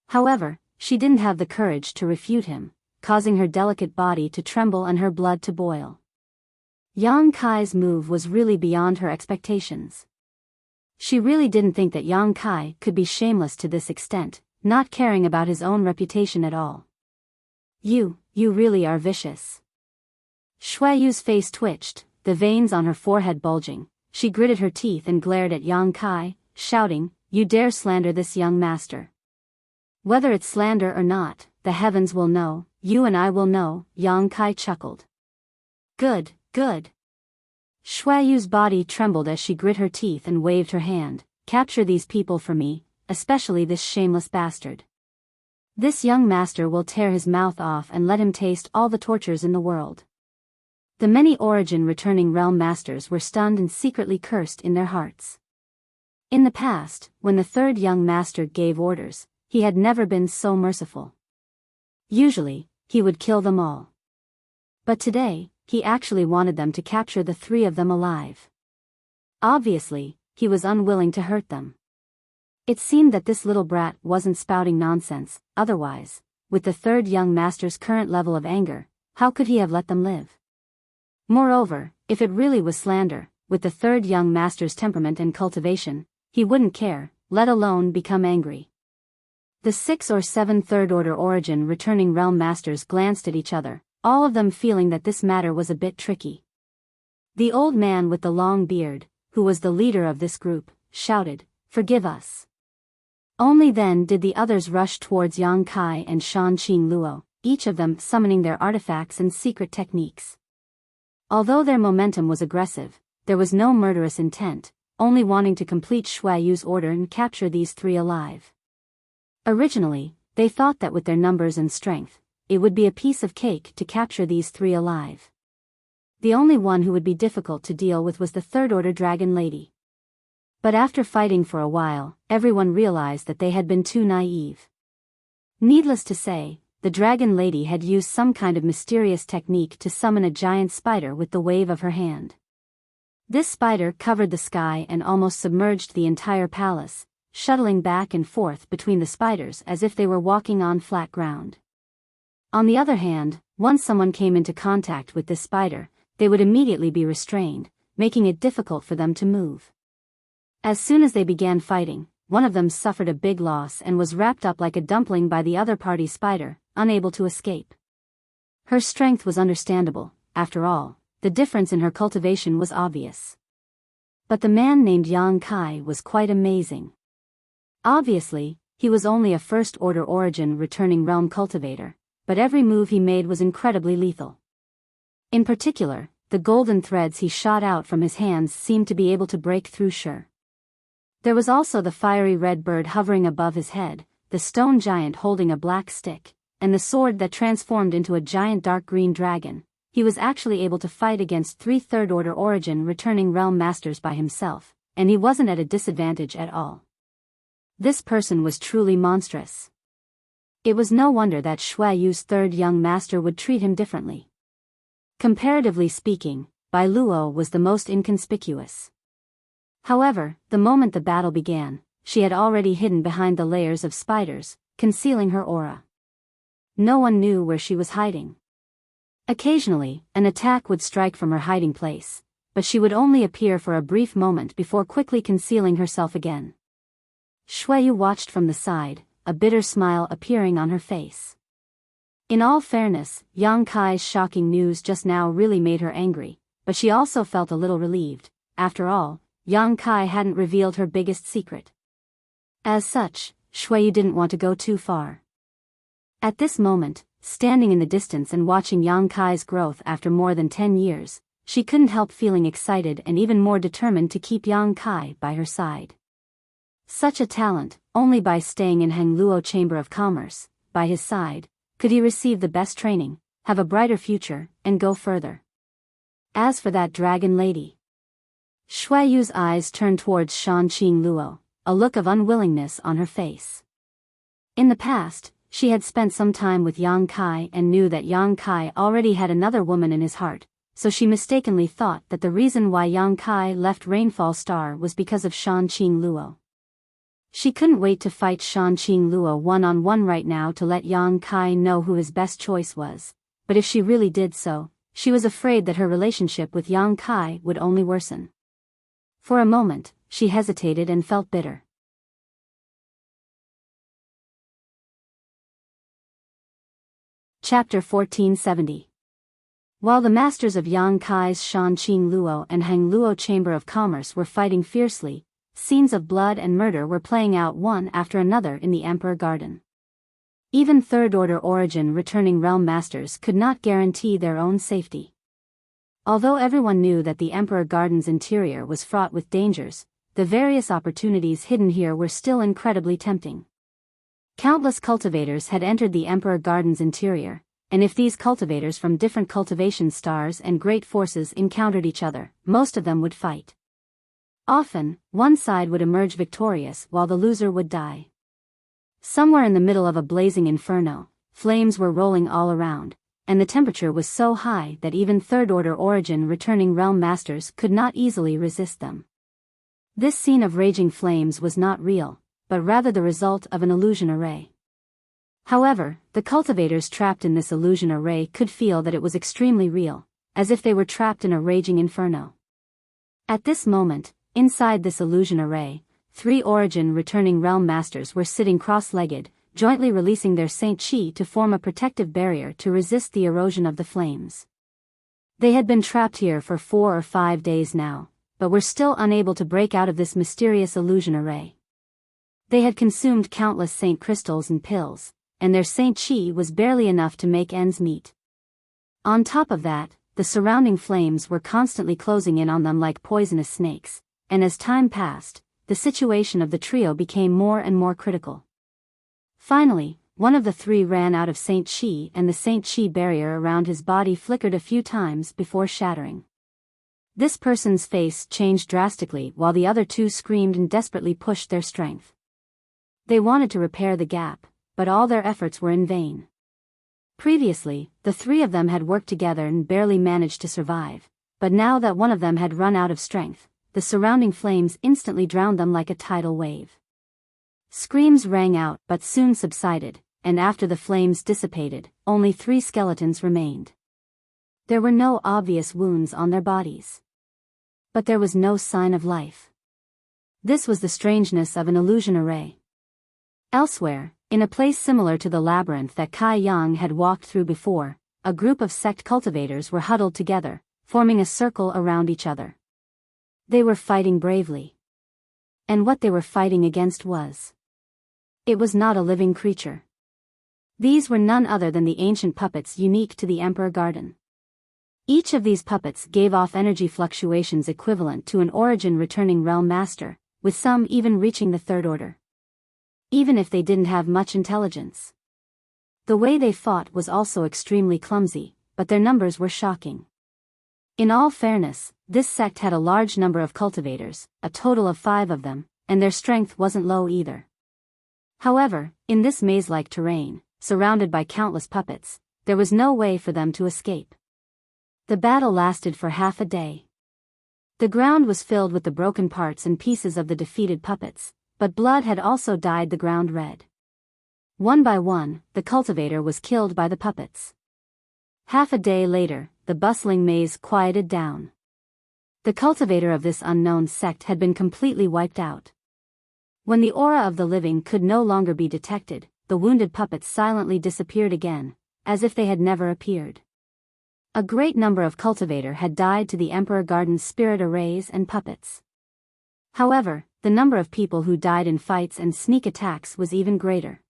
Speaker 1: However, she didn't have the courage to refute him, causing her delicate body to tremble and her blood to boil. Yang Kai's move was really beyond her expectations. She really didn't think that Yang Kai could be shameless to this extent, not caring about his own reputation at all. You really are vicious. Shui Yu's face twitched, the veins on her forehead bulging. She gritted her teeth and glared at Yang Kai, shouting, "You dare slander this young master. Whether it's slander or not, the heavens will know, you and I will know," Yang Kai chuckled. Good. Shui Yu's body trembled as she grit her teeth and waved her hand. "Capture these people for me, especially this shameless bastard. This young master will tear his mouth off and let him taste all the tortures in the world." The many origin returning realm masters were stunned and secretly cursed in their hearts. In the past, when the third young master gave orders, he had never been so merciful. Usually, he would kill them all. But today, he actually wanted them to capture the three of them alive. Obviously, he was unwilling to hurt them. It seemed that this little brat wasn't spouting nonsense, otherwise, with the third young master's current level of anger, how could he have let them live? Moreover, if it really was slander, with the third young master's temperament and cultivation, he wouldn't care, let alone become angry. The 6 or 7 third-order origin returning realm masters glanced at each other, all of them feeling that this matter was a bit tricky. The old man with the long beard, who was the leader of this group, shouted, "Forgive us." Only then did the others rush towards Yang Kai and Shanqing Luo, each of them summoning their artifacts and secret techniques. Although their momentum was aggressive, there was no murderous intent, only wanting to complete Shui Yu's order and capture these three alive. Originally, they thought that with their numbers and strength, it would be a piece of cake to capture these three alive. The only one who would be difficult to deal with was the third-order dragon lady. But after fighting for a while, everyone realized that they had been too naive. Needless to say, the dragon lady had used some kind of mysterious technique to summon a giant spider with the wave of her hand. This spider covered the sky and almost submerged the entire palace, shuttling back and forth between the spiders as if they were walking on flat ground. On the other hand, once someone came into contact with this spider, they would immediately be restrained, making it difficult for them to move. As soon as they began fighting, one of them suffered a big loss and was wrapped up like a dumpling by the other party's spider, unable to escape. Her strength was understandable, after all, the difference in her cultivation was obvious. But the man named Yang Kai was quite amazing. Obviously, he was only a first-order origin returning realm cultivator, but every move he made was incredibly lethal. In particular, the golden threads he shot out from his hands seemed to be able to break through sure. There was also the fiery red bird hovering above his head, the stone giant holding a black stick, and the sword that transformed into a giant dark green dragon. He was actually able to fight against 3 third-order origin returning realm masters by himself, and he wasn't at a disadvantage at all. This person was truly monstrous. It was no wonder that Shui Yu's third young master would treat him differently. Comparatively speaking, Bai Luo was the most inconspicuous. However, the moment the battle began, she had already hidden behind the layers of spiders, concealing her aura. No one knew where she was hiding. Occasionally, an attack would strike from her hiding place, but she would only appear for a brief moment before quickly concealing herself again. Shui Yu watched from the side, a bitter smile appearing on her face. In all fairness, Yang Kai's shocking news just now really made her angry, but she also felt a little relieved. After all, Yang Kai hadn't revealed her biggest secret. As such, Shui Yu didn't want to go too far. At this moment, standing in the distance and watching Yang Kai's growth after more than 10 years, she couldn't help feeling excited and even more determined to keep Yang Kai by her side. Such a talent, only by staying in Hangluo Chamber of Commerce, by his side, could he receive the best training, have a brighter future, and go further. As for that dragon lady, Shui Yu's eyes turned towards Shan Qing Luo, a look of unwillingness on her face. In the past, she had spent some time with Yang Kai and knew that Yang Kai already had another woman in his heart, so she mistakenly thought that the reason why Yang Kai left Rainfall Star was because of Shan Qing Luo. She couldn't wait to fight Shan Qing Luo one-on-one right now to let Yang Kai know who his best choice was, but if she really did so, she was afraid that her relationship with Yang Kai would only worsen. For a moment, she hesitated and felt bitter. Chapter 1470. While the masters of Yang Kai's Shan Qing Luo and Hangluo Chamber of Commerce were fighting fiercely, scenes of blood and murder were playing out one after another in the Emperor Garden. Even third-order origin returning realm masters could not guarantee their own safety. Although everyone knew that the Emperor Garden's interior was fraught with dangers, the various opportunities hidden here were still incredibly tempting. Countless cultivators had entered the Emperor Garden's interior, and if these cultivators from different cultivation stars and great forces encountered each other, most of them would fight. Often, one side would emerge victorious while the loser would die. Somewhere in the middle of a blazing inferno, flames were rolling all around, and the temperature was so high that even third-order origin returning realm masters could not easily resist them. This scene of raging flames was not real, but rather the result of an illusion array. However, the cultivators trapped in this illusion array could feel that it was extremely real, as if they were trapped in a raging inferno. At this moment, inside this illusion array, 3 origin returning realm masters were sitting cross-legged, jointly releasing their Saint Chi to form a protective barrier to resist the erosion of the flames. They had been trapped here for 4 or 5 days now, but were still unable to break out of this mysterious illusion array. They had consumed countless Saint crystals and pills, and their Saint Chi was barely enough to make ends meet. On top of that, the surrounding flames were constantly closing in on them like poisonous snakes, and as time passed, the situation of the trio became more and more critical. Finally, one of the 3 ran out of Saint Chi and the Saint Chi barrier around his body flickered a few times before shattering. This person's face changed drastically while the other 2 screamed and desperately pushed their strength. They wanted to repair the gap, but all their efforts were in vain. Previously, the 3 of them had worked together and barely managed to survive, but now that one of them had run out of strength, the surrounding flames instantly drowned them like a tidal wave. Screams rang out but soon subsided, and after the flames dissipated, only 3 skeletons remained. There were no obvious wounds on their bodies. But there was no sign of life. This was the strangeness of an illusion array. Elsewhere, in a place similar to the labyrinth that Kai Yang had walked through before, a group of sect cultivators were huddled together, forming a circle around each other. They were fighting bravely. And what they were fighting against was... it was not a living creature. These were none other than the ancient puppets unique to the Emperor Garden. Each of these puppets gave off energy fluctuations equivalent to an origin returning realm master, with some even reaching the 3rd order. Even if they didn't have much intelligence. The way they fought was also extremely clumsy, but their numbers were shocking. In all fairness, this sect had a large number of cultivators, a total of 5 of them, and their strength wasn't low either. However, in this maze-like terrain, surrounded by countless puppets, there was no way for them to escape. The battle lasted for half a day. The ground was filled with the broken parts and pieces of the defeated puppets, but blood had also dyed the ground red. One by one, the cultivator was killed by the puppets. Half a day later, the bustling maze quieted down. The cultivator of this unknown sect had been completely wiped out. When the aura of the living could no longer be detected, the wounded puppets silently disappeared again, as if they had never appeared. A great number of cultivator had died to the Emperor Garden's spirit arrays and puppets. However, the number of people who died in fights and sneak attacks was even greater.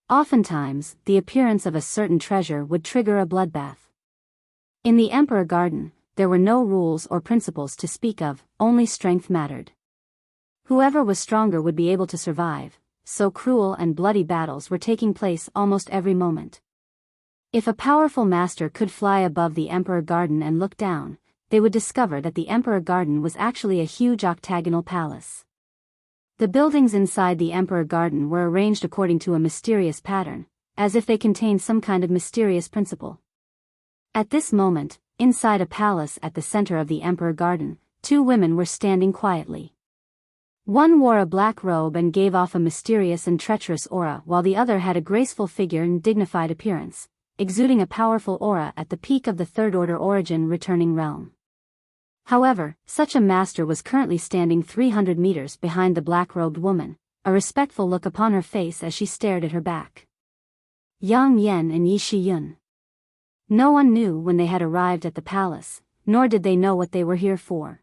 Speaker 1: Oftentimes, the appearance of a certain treasure would trigger a bloodbath. In the Emperor Garden, there were no rules or principles to speak of, only strength mattered. Whoever was stronger would be able to survive, so cruel and bloody battles were taking place almost every moment. If a powerful master could fly above the Emperor Garden and look down, they would discover that the Emperor Garden was actually a huge octagonal palace. The buildings inside the Emperor Garden were arranged according to a mysterious pattern, as if they contained some kind of mysterious principle. At this moment, inside a palace at the center of the Emperor Garden, two women were standing quietly. One wore a black robe and gave off a mysterious and treacherous aura, while the other had a graceful figure and dignified appearance, exuding a powerful aura at the peak of the third-order origin returning realm. However, such a master was currently standing 300 meters behind the black-robed woman, a respectful look upon her face as she stared at her back. Yang Yan and Yi Shiyun. No one knew when they had arrived at the palace, nor did they know what they were here for.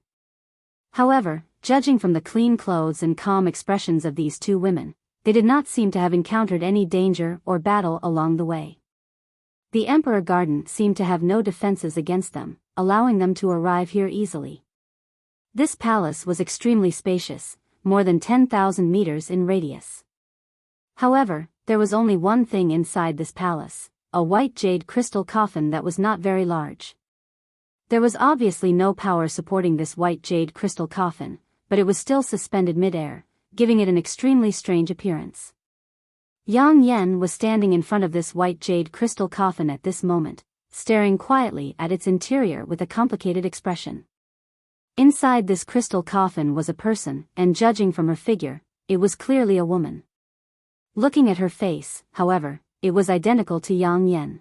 Speaker 1: However, judging from the clean clothes and calm expressions of these two women, they did not seem to have encountered any danger or battle along the way. The Emperor Garden seemed to have no defenses against them, allowing them to arrive here easily. This palace was extremely spacious, more than 10,000 meters in radius. However, there was only one thing inside this palace, a white jade crystal coffin that was not very large. There was obviously no power supporting this white jade crystal coffin, but it was still suspended mid-air, giving it an extremely strange appearance. Yang Yan was standing in front of this white jade crystal coffin at this moment, staring quietly at its interior with a complicated expression. Inside this crystal coffin was a person, and judging from her figure, it was clearly a woman. Looking at her face, however, it was identical to Yang Yan.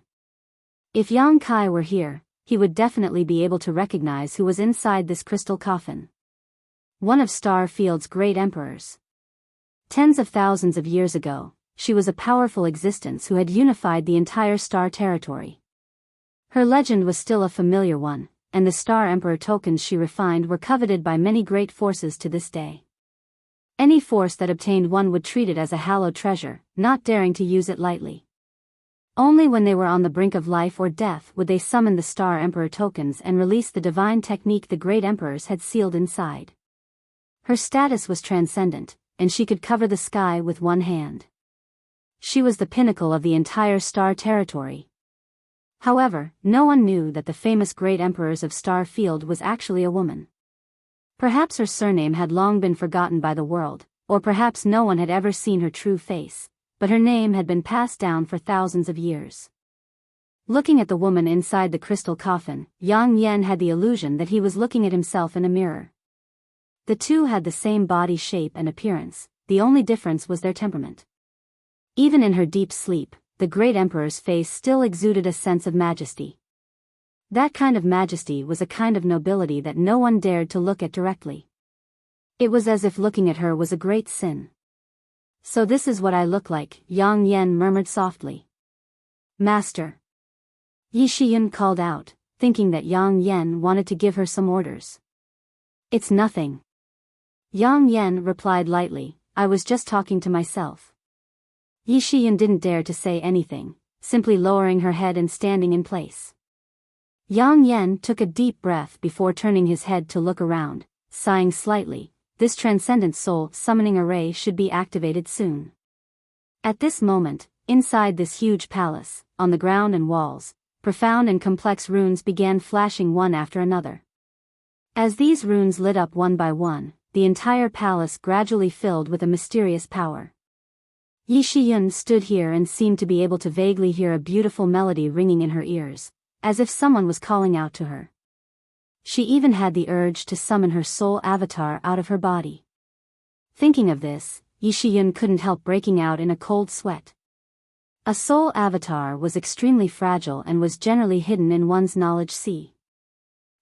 Speaker 1: If Yang Kai were here, he would definitely be able to recognize who was inside this crystal coffin. One of Star Field's great emperors. Tens of thousands of years ago, she was a powerful existence who had unified the entire Star territory. Her legend was still a familiar one, and the Star Emperor tokens she refined were coveted by many great forces to this day. Any force that obtained one would treat it as a hallowed treasure, not daring to use it lightly. Only when they were on the brink of life or death would they summon the Star Emperor tokens and release the divine technique the great emperors had sealed inside. Her status was transcendent, and she could cover the sky with one hand. She was the pinnacle of the entire Star territory. However, no one knew that the famous great emperors of Star Field was actually a woman. Perhaps her surname had long been forgotten by the world, or perhaps no one had ever seen her true face, but her name had been passed down for thousands of years. Looking at the woman inside the crystal coffin, Yang Yan had the illusion that he was looking at himself in a mirror. The two had the same body shape and appearance, the only difference was their temperament. Even in her deep sleep, the great emperor's face still exuded a sense of majesty. That kind of majesty was a kind of nobility that no one dared to look at directly. It was as if looking at her was a great sin. "So this is what I look like," Yang Yan murmured softly. "Master." Yi Shiyun called out, thinking that Yang Yan wanted to give her some orders. "It's nothing." Yang Yan replied lightly, "I was just talking to myself." Yi Shiyun didn't dare to say anything, simply lowering her head and standing in place. Yang Yan took a deep breath before turning his head to look around, sighing slightly. This transcendent soul summoning array should be activated soon. At this moment, inside this huge palace, on the ground and walls, profound and complex runes began flashing one after another. As these runes lit up one by one, the entire palace gradually filled with a mysterious power. Yi Shiyun stood here and seemed to be able to vaguely hear a beautiful melody ringing in her ears, as if someone was calling out to her. She even had the urge to summon her soul avatar out of her body. Thinking of this, Yi Shiyun couldn't help breaking out in a cold sweat. A soul avatar was extremely fragile and was generally hidden in one's knowledge sea.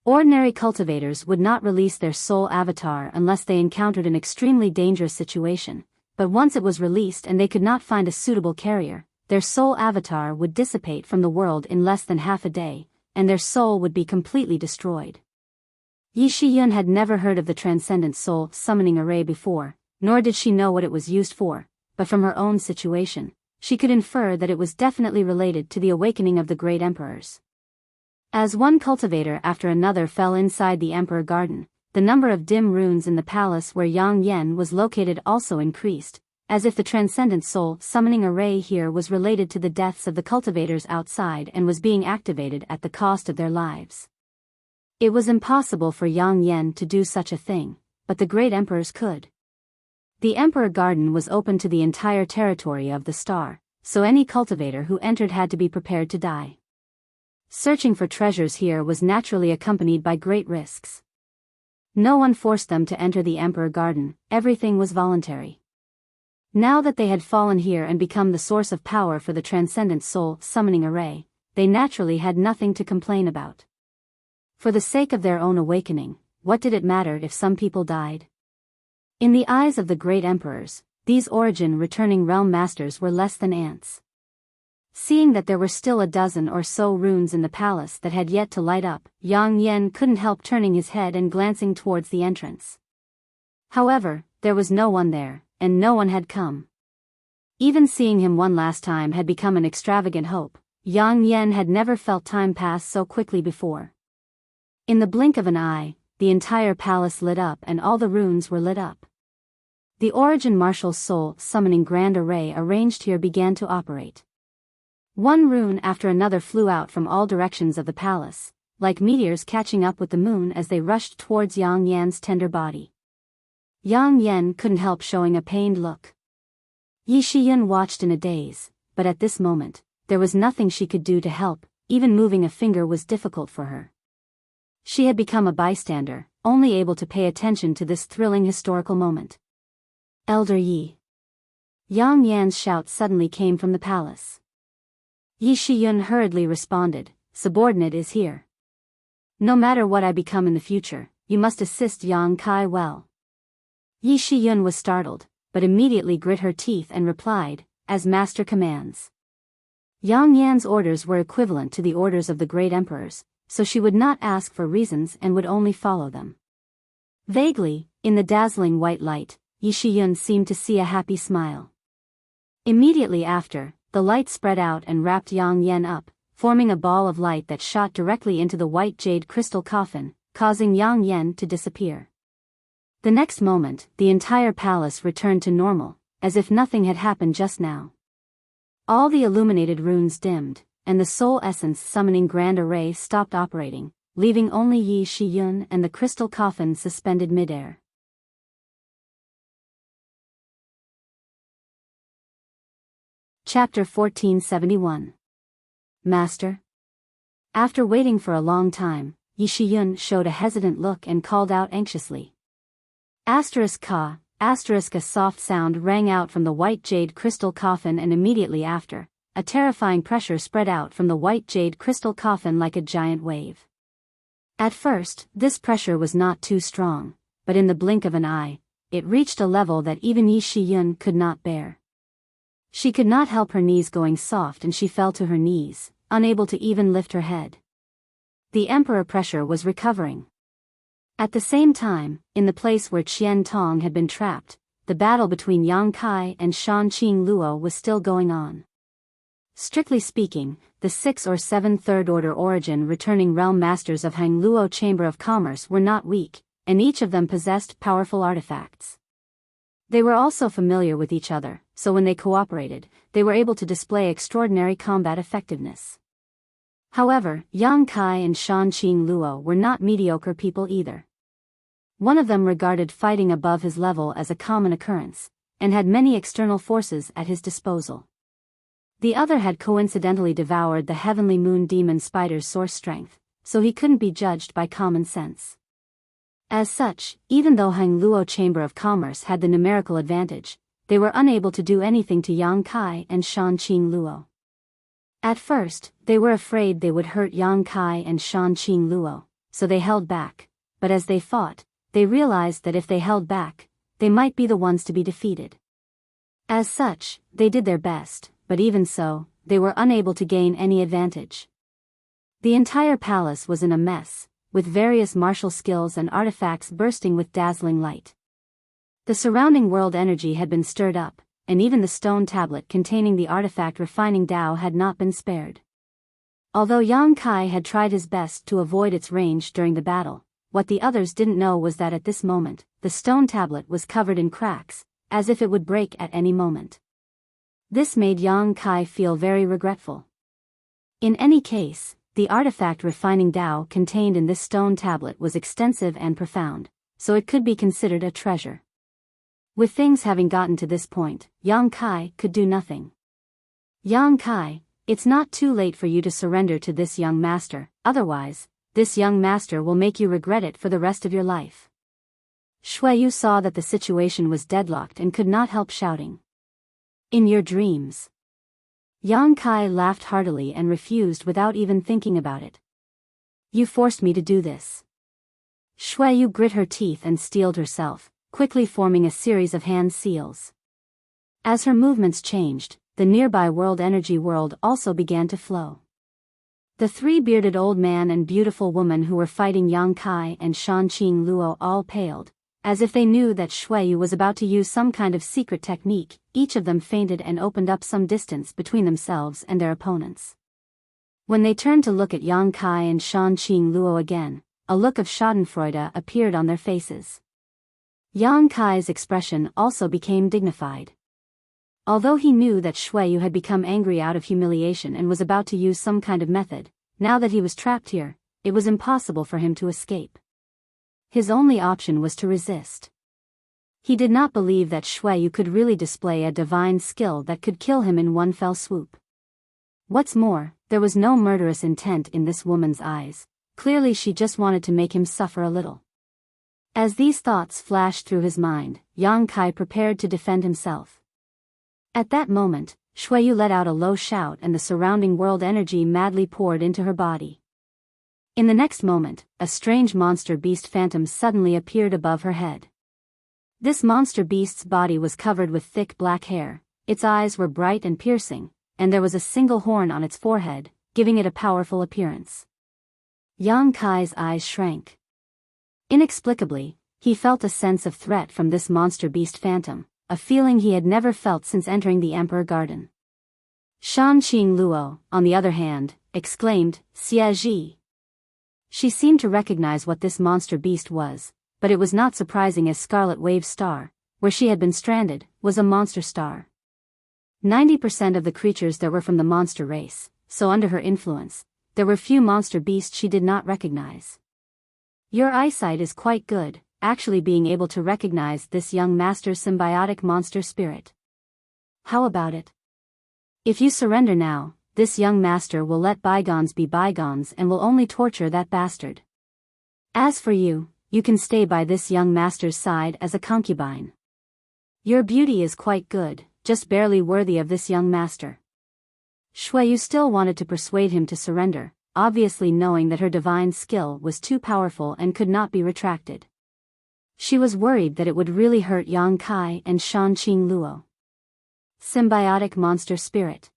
Speaker 1: Ordinary cultivators would not release their soul avatar unless they encountered an extremely dangerous situation, but once it was released and they could not find a suitable carrier, their soul avatar would dissipate from the world in less than half a day, and their soul would be completely destroyed. Yi Shiyun had never heard of the transcendent soul summoning array before, nor did she know what it was used for, but from her own situation, she could infer that it was definitely related to the awakening of the great emperors. As one cultivator after another fell inside the emperor garden, the number of dim runes in the palace where Yang Yan was located also increased, as if the transcendent soul summoning array here was related to the deaths of the cultivators outside and was being activated at the cost of their lives. It was impossible for Yang Yan to do such a thing, but the great emperors could. The emperor garden was open to the entire territory of the star, so any cultivator who entered had to be prepared to die. Searching for treasures here was naturally accompanied by great risks. No one forced them to enter the emperor garden, everything was voluntary. Now that they had fallen here and become the source of power for the transcendent soul summoning array, they naturally had nothing to complain about. For the sake of their own awakening, what did it matter if some people died? In the eyes of the great emperors, these origin returning realm masters were less than ants. Seeing that there were still a dozen or so runes in the palace that had yet to light up, Yang Yan couldn't help turning his head and glancing towards the entrance. However, there was no one there, and no one had come. Even seeing him one last time had become an extravagant hope. Yang Yan had never felt time pass so quickly before. In the blink of an eye, the entire palace lit up and all the runes were lit up. The origin martial soul summoning grand array arranged here began to operate. One rune after another flew out from all directions of the palace, like meteors catching up with the moon as they rushed towards Yang Yan's tender body. Yang Yan couldn't help showing a pained look. Yi Shiyun watched in a daze, but at this moment, there was nothing she could do to help, even moving a finger was difficult for her. She had become a bystander, only able to pay attention to this thrilling historical moment. Elder Yi. Yang Yan's shout suddenly came from the palace. Yi Shiyun hurriedly responded, "Subordinate is here. No matter what I become in the future, you must assist Yang Kai well." Yi Shiyun was startled, but immediately grit her teeth and replied, "As master commands." Yang Yan's orders were equivalent to the orders of the great emperors, so she would not ask for reasons and would only follow them. Vaguely, in the dazzling white light, Yi Shiyun seemed to see a happy smile. Immediately after, the light spread out and wrapped Yang Yan up, forming a ball of light that shot directly into the white jade crystal coffin, causing Yang Yan to disappear. The next moment, the entire palace returned to normal, as if nothing had happened just now. All the illuminated runes dimmed, and the soul essence summoning grand array stopped operating, leaving only Yi Shiyun and the crystal coffin suspended midair. Chapter 1471. Master? After waiting for a long time, Yi Shiyun showed a hesitant look and called out anxiously. Ka, a soft sound rang out from the white jade crystal coffin, and immediately after, a terrifying pressure spread out from the white jade crystal coffin like a giant wave. At first, this pressure was not too strong, but in the blink of an eye, it reached a level that even Yi Shiyun could not bear. She could not help her knees going soft and she fell to her knees, unable to even lift her head. The emperor pressure was recovering. At the same time, in the place where Qian Tong had been trapped, the battle between Yang Kai and Shan Qing Luo was still going on. Strictly speaking, the 6 or 7 third-order origin returning realm masters of Hang Luo Chamber of Commerce were not weak, and each of them possessed powerful artifacts. They were also familiar with each other, so when they cooperated, they were able to display extraordinary combat effectiveness. However, Yang Kai and Shan Qing Luo were not mediocre people either. One of them regarded fighting above his level as a common occurrence, and had many external forces at his disposal. The other had coincidentally devoured the heavenly moon demon spider's source strength, so he couldn't be judged by common sense. As such, even though Hang Luo Chamber of Commerce had the numerical advantage, they were unable to do anything to Yang Kai and Shan Qing Luo. At first, they were afraid they would hurt Yang Kai and Shan Qing Luo, so they held back, but as they fought, they realized that if they held back, they might be the ones to be defeated. As such, they did their best, but even so, they were unable to gain any advantage. The entire palace was in a mess, with various martial skills and artifacts bursting with dazzling light. The surrounding world energy had been stirred up, and even the stone tablet containing the artifact refining Tao had not been spared. Although Yang Kai had tried his best to avoid its range during the battle, what the others didn't know was that at this moment, the stone tablet was covered in cracks, as if it would break at any moment. This made Yang Kai feel very regretful. In any case, the artifact refining Tao contained in this stone tablet was extensive and profound, so it could be considered a treasure. With things having gotten to this point, Yang Kai could do nothing. Yang Kai, it's not too late for you to surrender to this young master, otherwise, this young master will make you regret it for the rest of your life. Shuiyu saw that the situation was deadlocked and could not help shouting. In your dreams. Yang Kai laughed heartily and refused without even thinking about it. You forced me to do this. Shuiyu grit her teeth and steeled herself, quickly forming a series of hand seals. As her movements changed, the nearby world energy world also began to flow. The three bearded old man and beautiful woman who were fighting Yang Kai and Shanqing Luo all paled, as if they knew that Shuiyu was about to use some kind of secret technique. Each of them fainted and opened up some distance between themselves and their opponents. When they turned to look at Yang Kai and Shanqing Luo again, a look of schadenfreude appeared on their faces. Yang Kai's expression also became dignified. Although he knew that Shuiyu had become angry out of humiliation and was about to use some kind of method, now that he was trapped here, it was impossible for him to escape. His only option was to resist. He did not believe that Shuiyu could really display a divine skill that could kill him in one fell swoop. What's more, there was no murderous intent in this woman's eyes. Clearly she just wanted to make him suffer a little. As these thoughts flashed through his mind, Yang Kai prepared to defend himself. At that moment, Shuiyu let out a low shout and the surrounding world energy madly poured into her body. In the next moment, a strange monster beast phantom suddenly appeared above her head. This monster beast's body was covered with thick black hair, its eyes were bright and piercing, and there was a single horn on its forehead, giving it a powerful appearance. Yang Kai's eyes shrank. Inexplicably, he felt a sense of threat from this monster beast phantom, a feeling he had never felt since entering the Emperor Garden. Shanqing Luo, on the other hand, exclaimed, "Xie." She seemed to recognize what this monster beast was, but it was not surprising as Scarlet Wave Star, where she had been stranded, was a monster star. 90% of the creatures there were from the monster race, so under her influence, there were few monster beasts she did not recognize. Your eyesight is quite good, actually being able to recognize this young master's symbiotic monster spirit. How about it? If you surrender now, this young master will let bygones be bygones and will only torture that bastard. As for you, you can stay by this young master's side as a concubine. Your beauty is quite good, just barely worthy of this young master. Shuiyu still wanted to persuade him to surrender, obviously knowing that her divine skill was too powerful and could not be retracted. She was worried that it would really hurt Yang Kai and Shanqing Luo. Symbiotic monster spirit.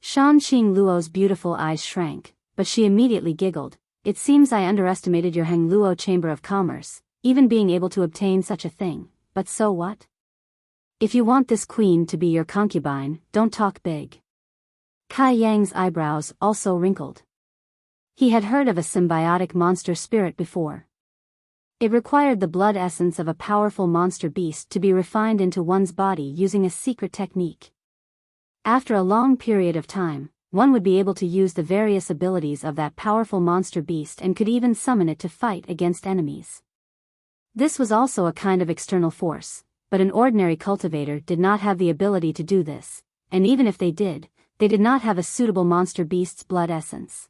Speaker 1: Shanqing Luo's beautiful eyes shrank, but she immediately giggled. It seems I underestimated your Heng Luo Chamber of Commerce, even being able to obtain such a thing, but so what? If you want this queen to be your concubine, don't talk big. Kai Yang's eyebrows also wrinkled. He had heard of a symbiotic monster spirit before. It required the blood essence of a powerful monster beast to be refined into one's body using a secret technique. After a long period of time, one would be able to use the various abilities of that powerful monster beast and could even summon it to fight against enemies. This was also a kind of external force, but an ordinary cultivator did not have the ability to do this, and even if they did not have a suitable monster beast's blood essence.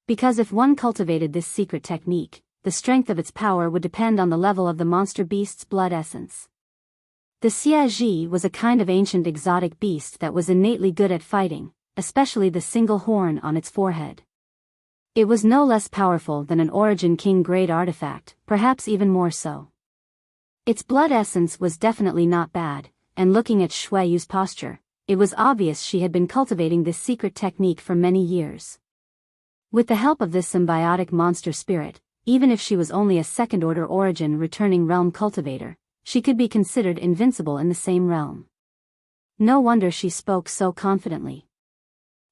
Speaker 1: Because if one cultivated this secret technique, the strength of its power would depend on the level of the monster beast's blood essence. The Xie was a kind of ancient exotic beast that was innately good at fighting, especially the single horn on its forehead. It was no less powerful than an Origin King grade artifact, perhaps even more so. Its blood essence was definitely not bad, and looking at Shuiyu's posture, it was obvious she had been cultivating this secret technique for many years. With the help of this symbiotic monster spirit, even if she was only a second-order origin returning realm cultivator, she could be considered invincible in the same realm. No wonder she spoke so confidently.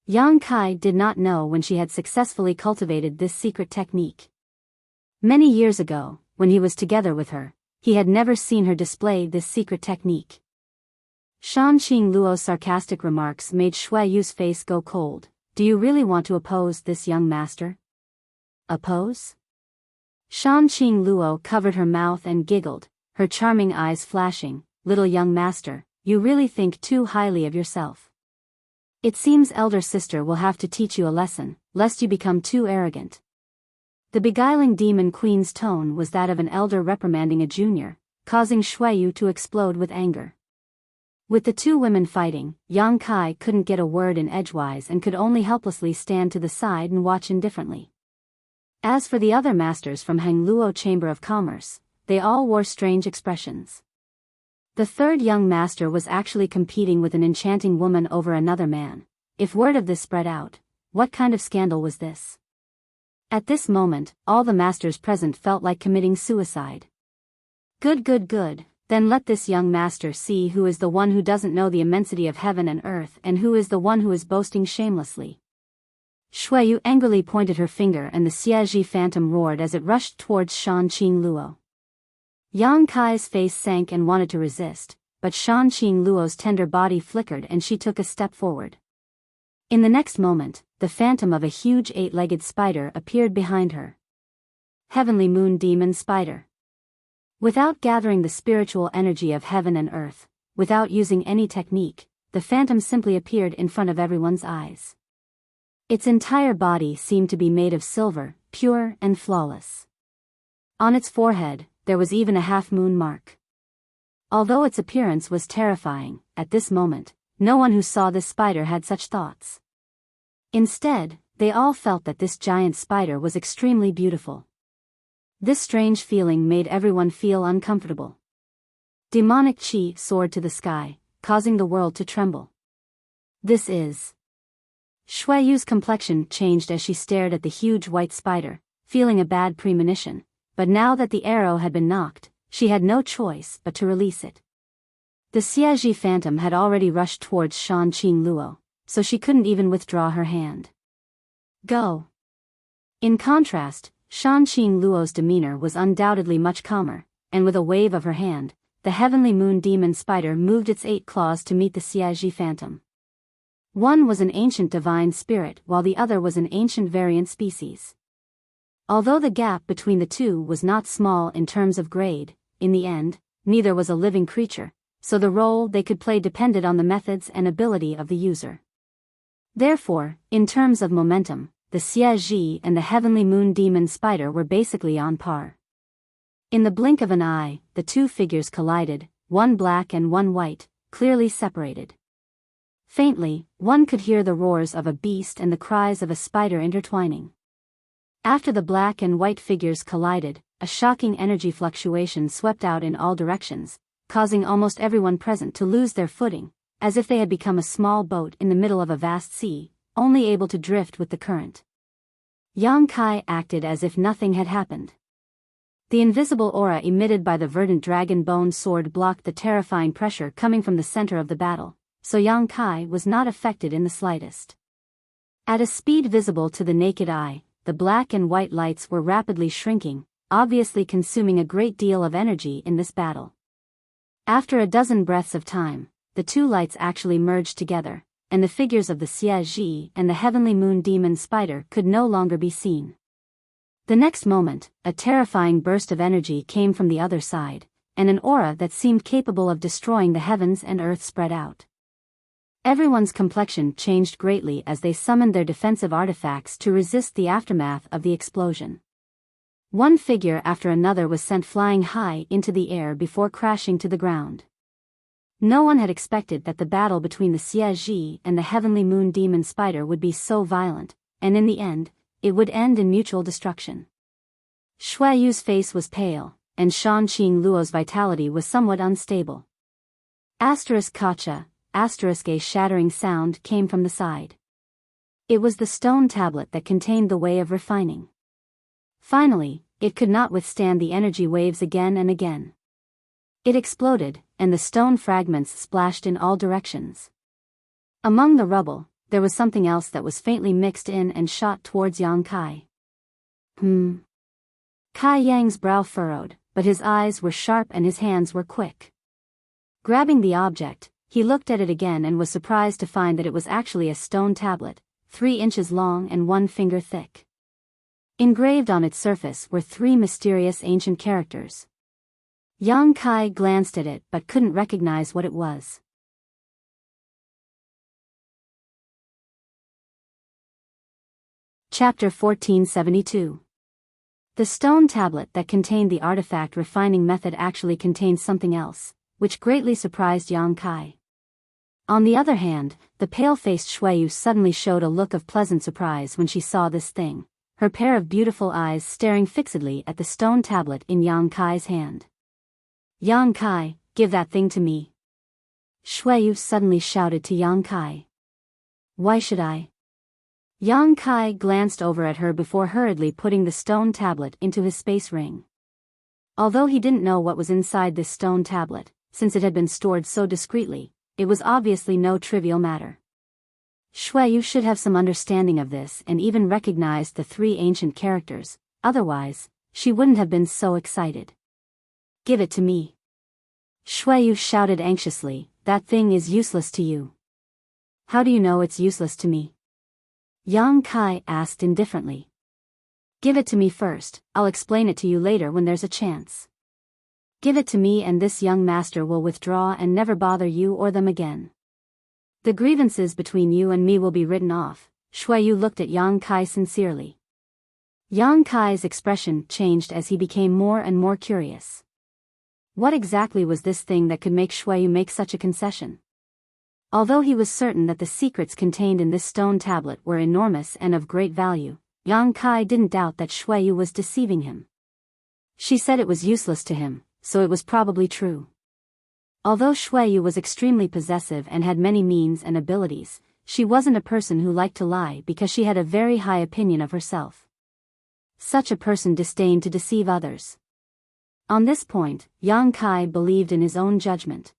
Speaker 1: Yang Kai did not know when she had successfully cultivated this secret technique. Many years ago, when he was together with her, he had never seen her display this secret technique. Shan Qing Luo's sarcastic remarks made Shui Yu's face go cold. Do you really want to oppose this young master? Oppose? Shan Qing Luo covered her mouth and giggled, her charming eyes flashing. Little young master, you really think too highly of yourself. It seems elder sister will have to teach you a lesson, lest you become too arrogant. The beguiling demon queen's tone was that of an elder reprimanding a junior, causing Shui Yu to explode with anger. With the two women fighting, Yang Kai couldn't get a word in edgewise and could only helplessly stand to the side and watch indifferently. As for the other masters from Hangluo Chamber of Commerce, they all wore strange expressions. The third young master was actually competing with an enchanting woman over another man. If word of this spread out, what kind of scandal was this? At this moment, all the masters present felt like committing suicide. Good. Then let this young master see who is the one who doesn't know the immensity of heaven and earth and who is the one who is boasting shamelessly. Shui Yu angrily pointed her finger and the Xiaji phantom roared as it rushed towards Shan Qing Luo. Yang Kai's face sank and wanted to resist, but Shan Qing Luo's tender body flickered and she took a step forward. In the next moment, the phantom of a huge 8-legged spider appeared behind her. Heavenly Moon Demon Spider. Without gathering the spiritual energy of heaven and earth, without using any technique, the phantom simply appeared in front of everyone's eyes. Its entire body seemed to be made of silver, pure and flawless. On its forehead, there was even a half-moon mark. Although its appearance was terrifying, at this moment, no one who saw this spider had such thoughts. Instead, they all felt that this giant spider was extremely beautiful. This strange feeling made everyone feel uncomfortable. Demonic qi soared to the sky, causing the world to tremble. This is... Shui Yu's complexion changed as she stared at the huge white spider, feeling a bad premonition, but now that the arrow had been knocked, she had no choice but to release it. The Xiaji phantom had already rushed towards Shan Qing Luo, so she couldn't even withdraw her hand. Go! In contrast, Shan Qing Luo's demeanor was undoubtedly much calmer, and with a wave of her hand, the heavenly moon demon spider moved its 8 claws to meet the Xiaji phantom. One was an ancient divine spirit while the other was an ancient variant species. Although the gap between the two was not small in terms of grade, in the end, neither was a living creature, so the role they could play depended on the methods and ability of the user. Therefore, in terms of momentum, the Xiaji and the heavenly moon demon spider were basically on par. In the blink of an eye, the two figures collided, one black and one white, clearly separated. Faintly, one could hear the roars of a beast and the cries of a spider intertwining. After the black and white figures collided, a shocking energy fluctuation swept out in all directions, causing almost everyone present to lose their footing, as if they had become a small boat in the middle of a vast sea, only able to drift with the current. Yang Kai acted as if nothing had happened. The invisible aura emitted by the verdant dragon bone sword blocked the terrifying pressure coming from the center of the battle, so Yang Kai was not affected in the slightest. At a speed visible to the naked eye, the black and white lights were rapidly shrinking, obviously consuming a great deal of energy in this battle. After a dozen breaths of time, the two lights actually merged together, and the figures of the Xiaji and the heavenly moon demon spider could no longer be seen. The next moment, a terrifying burst of energy came from the other side, and an aura that seemed capable of destroying the heavens and earth spread out. Everyone's complexion changed greatly as they summoned their defensive artifacts to resist the aftermath of the explosion. One figure after another was sent flying high into the air before crashing to the ground. No one had expected that the battle between the Xiaji and the heavenly moon demon spider would be so violent, and in the end, it would end in mutual destruction. Shui Yu's face was pale, and Shan Qing Luo's vitality was somewhat unstable. Kacha, a shattering sound came from the side. It was the stone tablet that contained the way of refining. Finally, it could not withstand the energy waves again and again. It exploded, and the stone fragments splashed in all directions. Among the rubble, there was something else that was faintly mixed in and shot towards Yang Kai. Kai Yang's brow furrowed, but his eyes were sharp and his hands were quick. Grabbing the object, he looked at it again and was surprised to find that it was actually a stone tablet, 3 inches long and 1 finger thick. Engraved on its surface were 3 mysterious ancient characters. Yang Kai glanced at it but couldn't recognize what it was. Chapter 1472. The stone tablet that contained the artifact refining method actually contained something else, which greatly surprised Yang Kai. On the other hand, the pale-faced Shuiyu suddenly showed a look of pleasant surprise when she saw this thing, her pair of beautiful eyes staring fixedly at the stone tablet in Yang Kai's hand. "Yang Kai, give that thing to me," Shuiyu suddenly shouted to Yang Kai. "Why should I?" Yang Kai glanced over at her before hurriedly putting the stone tablet into his space ring. Although he didn't know what was inside this stone tablet, since it had been stored so discreetly, it was obviously no trivial matter. Shuiyu should have some understanding of this and even recognized the 3 ancient characters, otherwise, she wouldn't have been so excited. "Give it to me," Shuiyu shouted anxiously, "that thing is useless to you." "How do you know it's useless to me?" Yang Kai asked indifferently. "Give it to me first, I'll explain it to you later when there's a chance. Give it to me and this young master will withdraw and never bother you or them again. The grievances between you and me will be written off." Shuiyu looked at Yang Kai sincerely. Yang Kai's expression changed as he became more and more curious. What exactly was this thing that could make Shuiyu make such a concession? Although he was certain that the secrets contained in this stone tablet were enormous and of great value, Yang Kai didn't doubt that Shuiyu was deceiving him. She said it was useless to him, so it was probably true. Although Shuiyu was extremely possessive and had many means and abilities, she wasn't a person who liked to lie because she had a very high opinion of herself. Such a person disdained to deceive others. On this point, Yang Kai believed in his own judgment.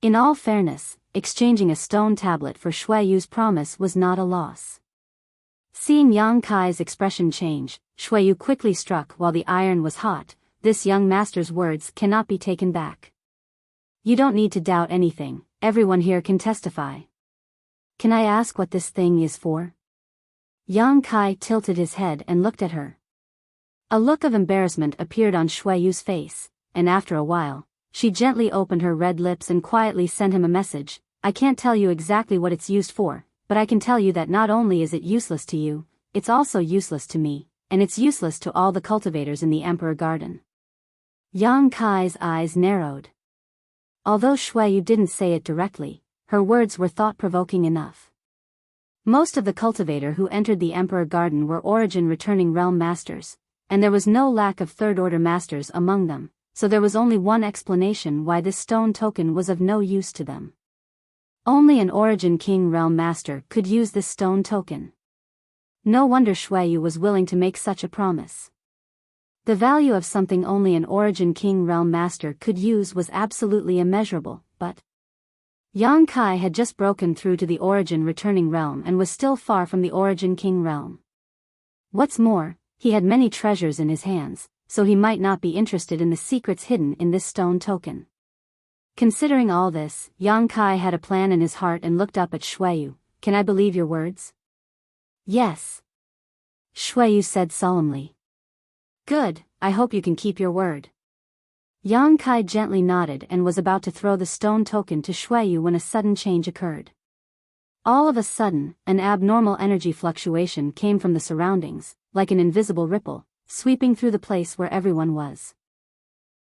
Speaker 1: In all fairness, exchanging a stone tablet for Shuiyu's promise was not a loss. Seeing Yang Kai's expression change, Shuiyu quickly struck while the iron was hot. "This young master's words cannot be taken back. You don't need to doubt anything, everyone here can testify. Can I ask what this thing is for?" Yang Kai tilted his head and looked at her. A look of embarrassment appeared on Shuiyu's face, and after a while, she gently opened her red lips and quietly sent him a message. "I can't tell you exactly what it's used for, but I can tell you that not only is it useless to you, it's also useless to me, and it's useless to all the cultivators in the Emperor Garden." Yang Kai's eyes narrowed. Although Shuiyu didn't say it directly, her words were thought-provoking enough. Most of the cultivator who entered the Emperor Garden were origin returning realm masters, and there was no lack of third-order masters among them, so there was only one explanation why this stone token was of no use to them. Only an origin king realm master could use this stone token. No wonder Shuiyu was willing to make such a promise. The value of something only an origin king realm master could use was absolutely immeasurable, but Yang Kai had just broken through to the origin returning realm and was still far from the origin king realm. What's more, he had many treasures in his hands, so he might not be interested in the secrets hidden in this stone token. Considering all this, Yang Kai had a plan in his heart and looked up at Shuiyu. "Can I believe your words?" "Yes," Shuiyu said solemnly. "Good, I hope you can keep your word." Yang Kai gently nodded and was about to throw the stone token to Shuiyu when a sudden change occurred. All of a sudden, an abnormal energy fluctuation came from the surroundings, like an invisible ripple, sweeping through the place where everyone was.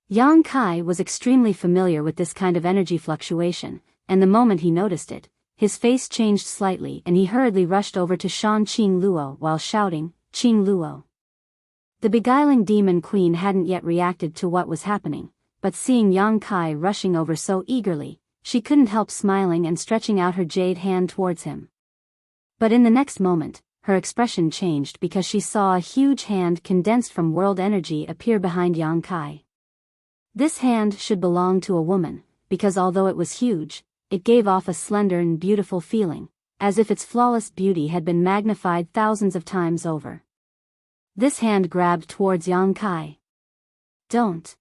Speaker 1: Yang Kai was extremely familiar with this kind of energy fluctuation, and the moment he noticed it, his face changed slightly and he hurriedly rushed over to Shan Qing Luo while shouting, "Qing Luo." The beguiling demon queen hadn't yet reacted to what was happening, but seeing Yang Kai rushing over so eagerly, she couldn't help smiling and stretching out her jade hand towards him. But in the next moment, her expression changed because she saw a huge hand condensed from world energy appear behind Yang Kai. This hand should belong to a woman, because although it was huge, it gave off a slender and beautiful feeling, as if its flawless beauty had been magnified thousands of times over. This hand grabbed towards Yang Kai. "Don't."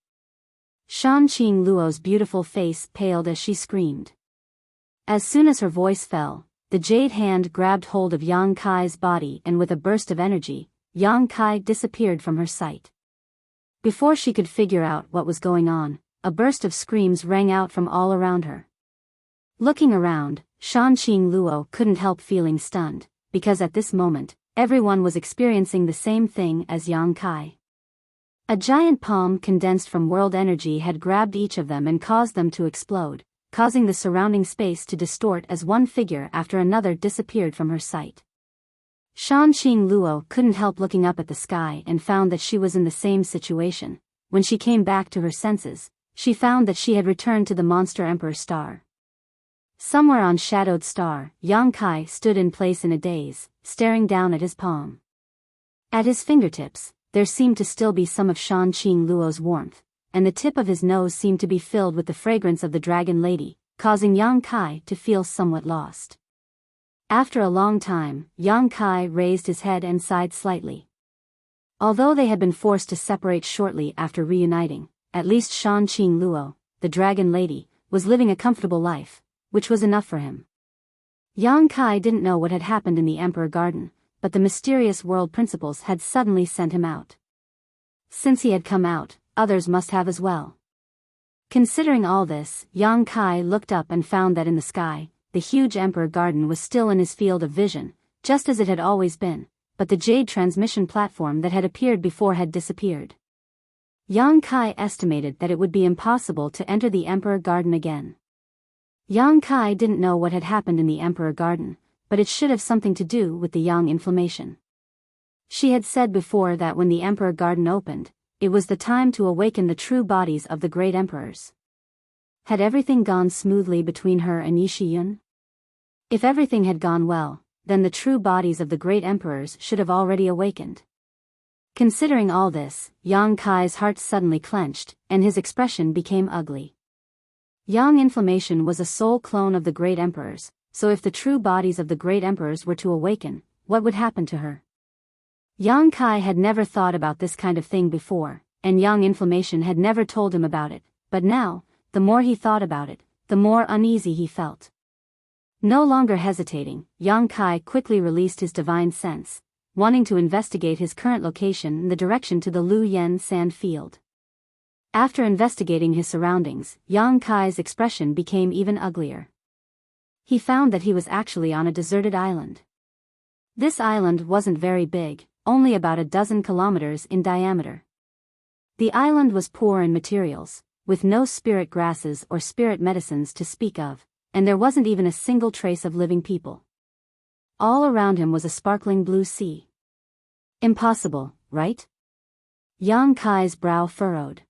Speaker 1: Shan Qing Luo's beautiful face paled as she screamed. As soon as her voice fell, the jade hand grabbed hold of Yang Kai's body, and with a burst of energy, Yang Kai disappeared from her sight. Before she could figure out what was going on, a burst of screams rang out from all around her. Looking around, Shan Qing Luo couldn't help feeling stunned, because at this moment, everyone was experiencing the same thing as Yang Kai. A giant palm condensed from world energy had grabbed each of them and caused them to explode, causing the surrounding space to distort as one figure after another disappeared from her sight. Shan Qing Luo couldn't help looking up at the sky and found that she was in the same situation. When she came back to her senses, she found that she had returned to the Monster Emperor Star. Somewhere on Shadowed Star, Yang Kai stood in place in a daze, staring down at his palm. At his fingertips, there seemed to still be some of Shan Qing Luo's warmth, and the tip of his nose seemed to be filled with the fragrance of the Dragon Lady, causing Yang Kai to feel somewhat lost. After a long time, Yang Kai raised his head and sighed slightly. Although they had been forced to separate shortly after reuniting, at least Shan Qing Luo, the Dragon Lady, was living a comfortable life, which was enough for him. Yang Kai didn't know what had happened in the Emperor Garden, but the mysterious world principles had suddenly sent him out. Since he had come out, others must have as well. Considering all this, Yang Kai looked up and found that in the sky, the huge Emperor Garden was still in his field of vision, just as it had always been, but the jade transmission platform that had appeared before had disappeared. Yang Kai estimated that it would be impossible to enter the Emperor Garden again. Yang Kai didn't know what had happened in the Emperor Garden, but it should have something to do with the Yang inflammation. She had said before that when the Emperor Garden opened, it was the time to awaken the true bodies of the great emperors. Had everything gone smoothly between her and Yi Shiyun? If everything had gone well, then the true bodies of the great emperors should have already awakened. Considering all this, Yang Kai's heart suddenly clenched, and his expression became ugly. Yang inflammation was a soul clone of the great emperors, so if the true bodies of the great emperors were to awaken, what would happen to her? Yang Kai had never thought about this kind of thing before, and Yang inflammation had never told him about it, but now, the more he thought about it, the more uneasy he felt. No longer hesitating, Yang Kai quickly released his divine sense, wanting to investigate his current location in the direction to the Lu Yen sand field. After investigating his surroundings, Yang Kai's expression became even uglier. He found that he was actually on a deserted island. This island wasn't very big, only about 12 kilometers in diameter. The island was poor in materials, with no spirit grasses or spirit medicines to speak of, and there wasn't even a single trace of living people. All around him was a sparkling blue sea. Impossible, right? Yang Kai's brow furrowed.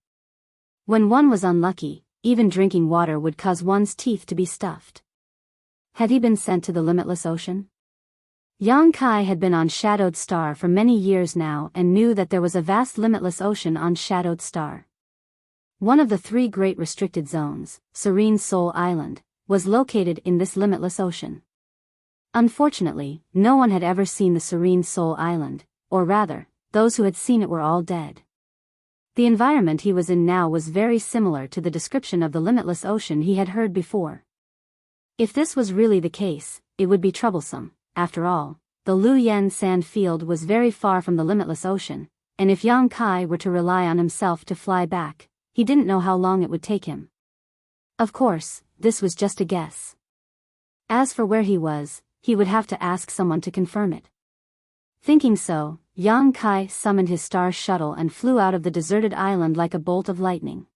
Speaker 1: When one was unlucky, even drinking water would cause one's teeth to be stuffed. Had he been sent to the limitless ocean? Yang Kai had been on Shadowed Star for many years now and knew that there was a vast limitless ocean on Shadowed Star. One of the 3 great restricted zones, Serene Soul Island, was located in this limitless ocean. Unfortunately, no one had ever seen the Serene Soul Island, or rather, those who had seen it were all dead. The environment he was in now was very similar to the description of the limitless ocean he had heard before. If this was really the case, it would be troublesome. After all, the Lu Yen sand field was very far from the limitless ocean, and if Yang Kai were to rely on himself to fly back, he didn't know how long it would take him. Of course, this was just a guess. As for where he was, he would have to ask someone to confirm it. Thinking so, Yang Kai summoned his star shuttle and flew out of the deserted island like a bolt of lightning.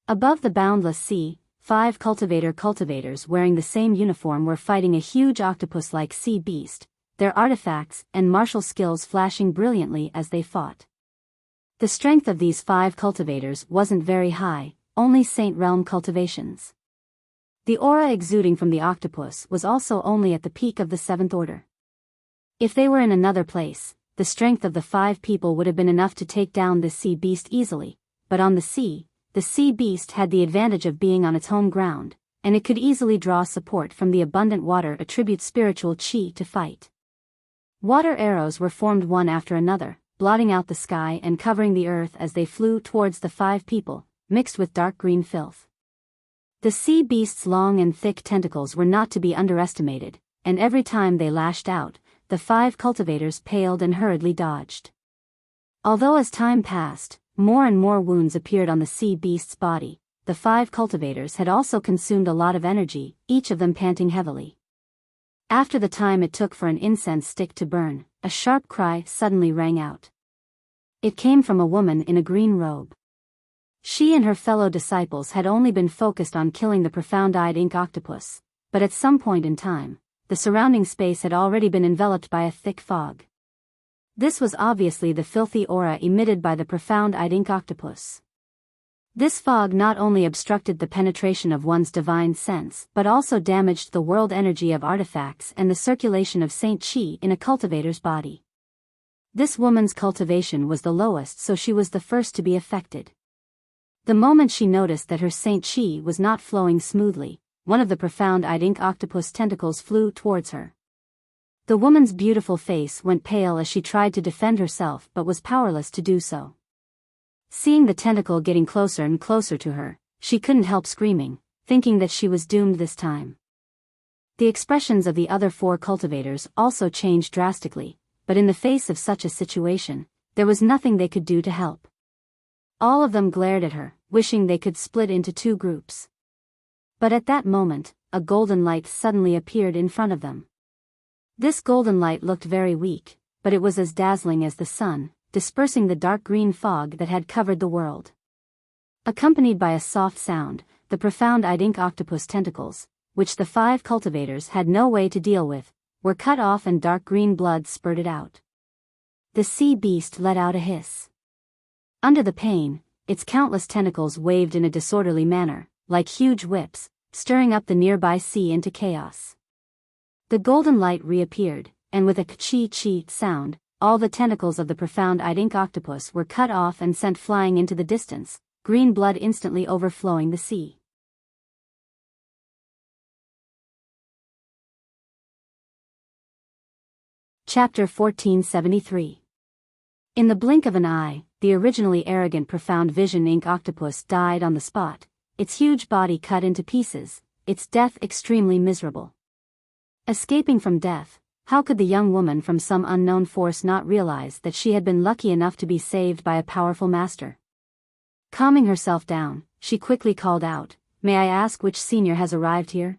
Speaker 1: Above the boundless sea, 5 cultivators wearing the same uniform were fighting a huge octopus-like sea beast, their artifacts and martial skills flashing brilliantly as they fought. The strength of these 5 cultivators wasn't very high, only Saint Realm cultivations. The aura exuding from the octopus was also only at the peak of the 7th order. If they were in another place, the strength of the 5 people would have been enough to take down this sea beast easily, but on the sea, the sea beast had the advantage of being on its home ground, and it could easily draw support from the abundant water attribute spiritual chi to fight. Water arrows were formed one after another, blotting out the sky and covering the earth as they flew towards the 5 people, mixed with dark green filth. The sea beast's long and thick tentacles were not to be underestimated, and every time they lashed out, the 5 cultivators paled and hurriedly dodged. Although as time passed, more and more wounds appeared on the sea beast's body, the 5 cultivators had also consumed a lot of energy, each of them panting heavily. After the time it took for an incense stick to burn, a sharp cry suddenly rang out. It came from a woman in a green robe. She and her fellow disciples had only been focused on killing the profound-eyed ink octopus, but at some point in time, the surrounding space had already been enveloped by a thick fog. This was obviously the filthy aura emitted by the profound-eyed ink octopus. This fog not only obstructed the penetration of one's divine sense but also damaged the world energy of artifacts and the circulation of Saint Chi in a cultivator's body. This woman's cultivation was the lowest, so she was the first to be affected. The moment she noticed that her Saint Chi was not flowing smoothly, one of the profound-eyed ink octopus tentacles flew towards her. The woman's beautiful face went pale as she tried to defend herself but was powerless to do so. Seeing the tentacle getting closer and closer to her, she couldn't help screaming, thinking that she was doomed this time. The expressions of the other 4 cultivators also changed drastically, but in the face of such a situation, there was nothing they could do to help. All of them glared at her, wishing they could split into 2 groups. But at that moment, a golden light suddenly appeared in front of them. This golden light looked very weak, but it was as dazzling as the sun, dispersing the dark green fog that had covered the world. Accompanied by a soft sound, the profound-eyed ink octopus tentacles, which the 5 cultivators had no way to deal with, were cut off and dark green blood spurted out. The sea beast let out a hiss. Under the pain, its countless tentacles waved in a disorderly manner, like huge whips, stirring up the nearby sea into chaos. The golden light reappeared, and with a ka-chi-chi sound, all the tentacles of the profound-eyed ink octopus were cut off and sent flying into the distance, green blood instantly overflowing the sea. Chapter 1473. In the blink of an eye, the originally arrogant profound vision ink octopus died on the spot, its huge body cut into pieces, its death extremely miserable. Escaping from death, how could the young woman from some unknown force not realize that she had been lucky enough to be saved by a powerful master? Calming herself down, she quickly called out, "May I ask which senior has arrived here?"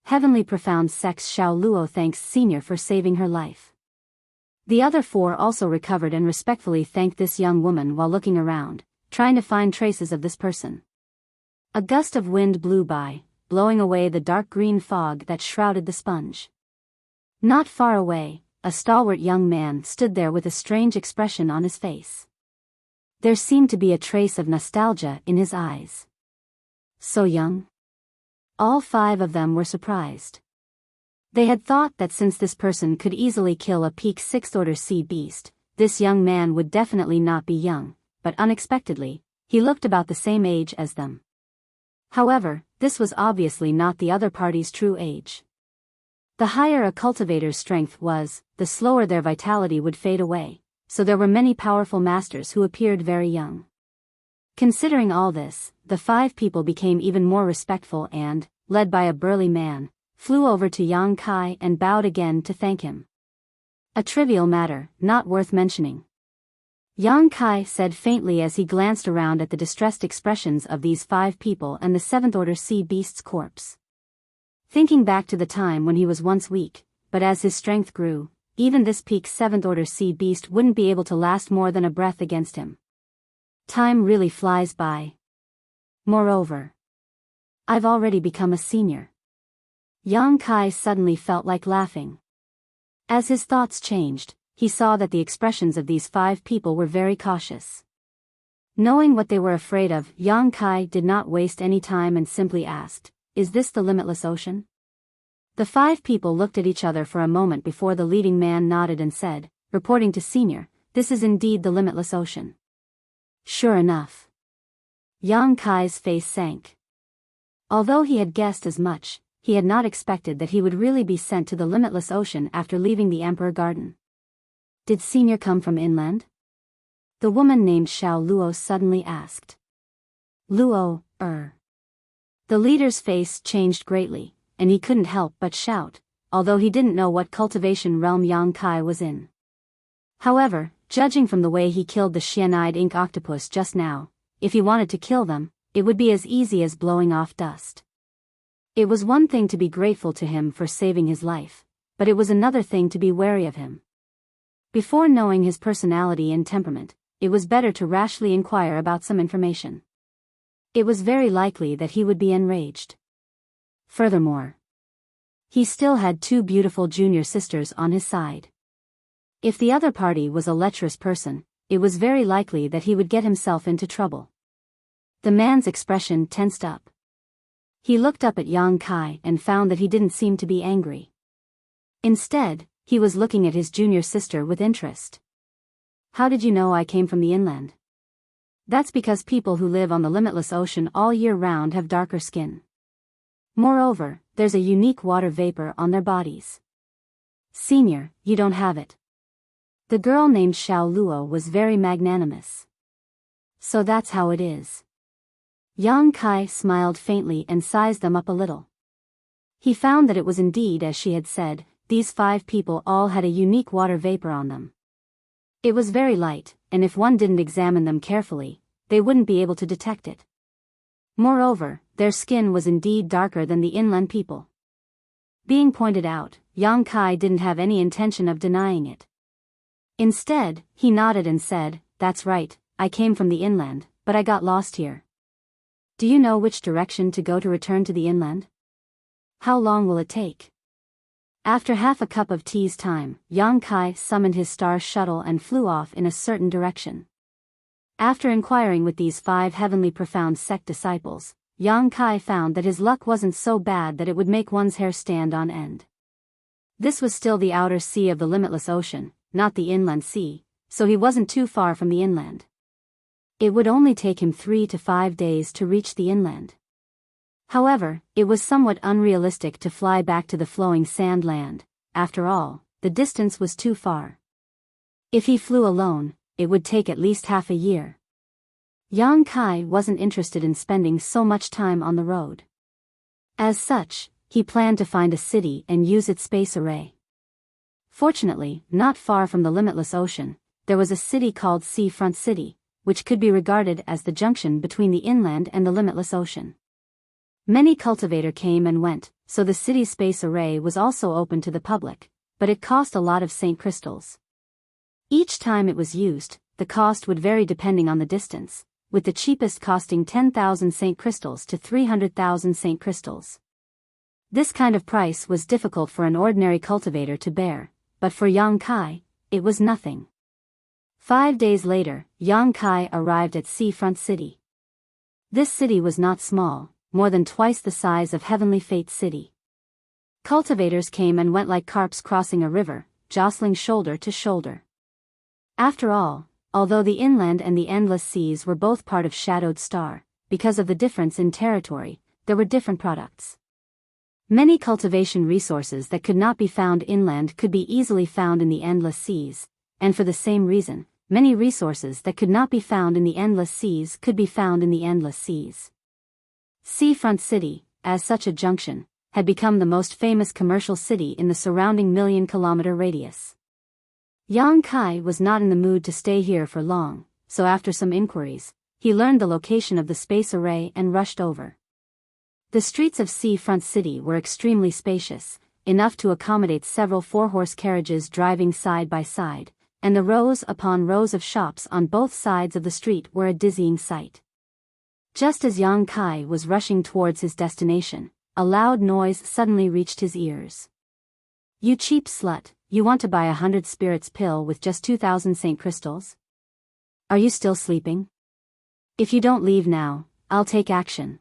Speaker 1: Heavenly Profound Sex Xiao Luo thanks senior for saving her life. The other 4 also recovered and respectfully thanked this young woman while looking around, trying to find traces of this person. A gust of wind blew by, blowing away the dark green fog that shrouded the sponge. Not far away, a stalwart young man stood there with a strange expression on his face. There seemed to be a trace of nostalgia in his eyes. So young? All 5 of them were surprised. They had thought that since this person could easily kill a peak 6th order sea beast, this young man would definitely not be young, but unexpectedly, he looked about the same age as them. However, this was obviously not the other party's true age. The higher a cultivator's strength was, the slower their vitality would fade away, so there were many powerful masters who appeared very young. Considering all this, the 5 people became even more respectful and, led by a burly man, flew over to Yang Kai and bowed again to thank him. A trivial matter, not worth mentioning. Yang Kai said faintly as he glanced around at the distressed expressions of these 5 people and the 7th order sea beast's corpse. Thinking back to the time when he was once weak, but as his strength grew, even this peak 7th order sea beast wouldn't be able to last more than a breath against him. Time really flies by. Moreover, I've already become a senior. Yang Kai suddenly felt like laughing. As his thoughts changed, he saw that the expressions of these 5 people were very cautious. Knowing what they were afraid of, Yang Kai did not waste any time and simply asked, "Is this the limitless ocean?" The 5 people looked at each other for a moment before the leading man nodded and said, reporting to senior, "This is indeed the limitless ocean." Sure enough. Yang Kai's face sank. Although he had guessed as much, he had not expected that he would really be sent to the limitless ocean after leaving the Emperor Garden. Did Senior come from inland? The woman named Xiao Luo suddenly asked. Luo, The leader's face changed greatly, and he couldn't help but shout, although he didn't know what cultivation realm Yang Kai was in. However, judging from the way he killed the Xian-eyed ink octopus just now, if he wanted to kill them, it would be as easy as blowing off dust. It was one thing to be grateful to him for saving his life, but it was another thing to be wary of him. Before knowing his personality and temperament, it was better to rashly inquire about some information. It was very likely that he would be enraged. Furthermore, he still had 2 beautiful junior sisters on his side. If the other party was a lecherous person, it was very likely that he would get himself into trouble. The man's expression tensed up. He looked up at Yang Kai and found that he didn't seem to be angry. Instead, he was looking at his junior sister with interest. How did you know I came from the inland? That's because people who live on the limitless ocean all year round have darker skin. Moreover, there's a unique water vapor on their bodies. Senior, you don't have it. The girl named Xiao Luo was very magnanimous. So that's how it is. Yang Kai smiled faintly and sized them up a little. He found that it was indeed as she had said, these 5 people all had a unique water vapor on them. It was very light, and if one didn't examine them carefully, they wouldn't be able to detect it. Moreover, their skin was indeed darker than the inland people. Being pointed out, Yang Kai didn't have any intention of denying it. Instead, he nodded and said, "That's right, I came from the inland, but I got lost here. Do you know which direction to go to return to the inland? How long will it take?" After half a cup of tea's time, Yang Kai summoned his star shuttle and flew off in a certain direction. After inquiring with these 5 heavenly profound sect disciples, Yang Kai found that his luck wasn't so bad that it would make one's hair stand on end. This was still the outer sea of the limitless ocean, not the inland sea, so he wasn't too far from the inland. It would only take him 3 to 5 days to reach the inland. However, it was somewhat unrealistic to fly back to the flowing sand land. After all, the distance was too far. If he flew alone, it would take at least half a year. Yang Kai wasn't interested in spending so much time on the road. As such, he planned to find a city and use its space array. Fortunately, not far from the limitless ocean, there was a city called Seafront City, which could be regarded as the junction between the inland and the limitless ocean. Many cultivators came and went, so the city's space array was also open to the public, but it cost a lot of Saint crystals. Each time it was used, the cost would vary depending on the distance, with the cheapest costing 10,000 Saint crystals to 300,000 Saint crystals. This kind of price was difficult for an ordinary cultivator to bear, but for Yang Kai, it was nothing. 5 days later, Yang Kai arrived at Seafront City. This city was not small, more than twice the size of Heavenly Fate City. Cultivators came and went like carps crossing a river, jostling shoulder to shoulder. After all, although the inland and the endless seas were both part of Shadowed Star, because of the difference in territory, there were different products. Many cultivation resources that could not be found inland could be easily found in the endless seas, and for the same reason, many resources that could not be found in the endless seas could be found in the endless seas. Seafront City, as such a junction, had become the most famous commercial city in the surrounding million-kilometer radius. Yang Kai was not in the mood to stay here for long, so after some inquiries, he learned the location of the space array and rushed over. The streets of Seafront City were extremely spacious, enough to accommodate several 4-horse carriages driving side by side, and the rows upon rows of shops on both sides of the street were a dizzying sight. Just as Yang Kai was rushing towards his destination, a loud noise suddenly reached his ears. "You cheap slut, you want to buy 100 spirits pill with just 2,000 Saint crystals? Are you still sleeping? If you don't leave now, I'll take action.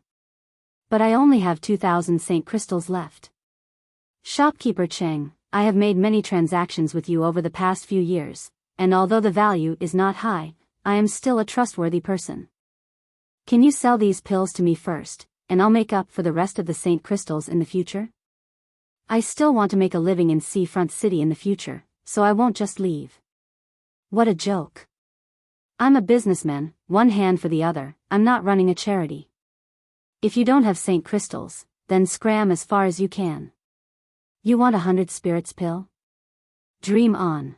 Speaker 1: But I only have 2,000 Saint crystals left. Shopkeeper Cheng, I have made many transactions with you over the past few years, and although the value is not high, I am still a trustworthy person. Can you sell these pills to me first, and I'll make up for the rest of the Saint crystals in the future? I still want to make a living in Seafront City in the future, so I won't just leave. What a joke. I'm a businessman, one hand for the other, I'm not running a charity. If you don't have Saint crystals, then scram as far as you can. You want 100 spirits pill? Dream on.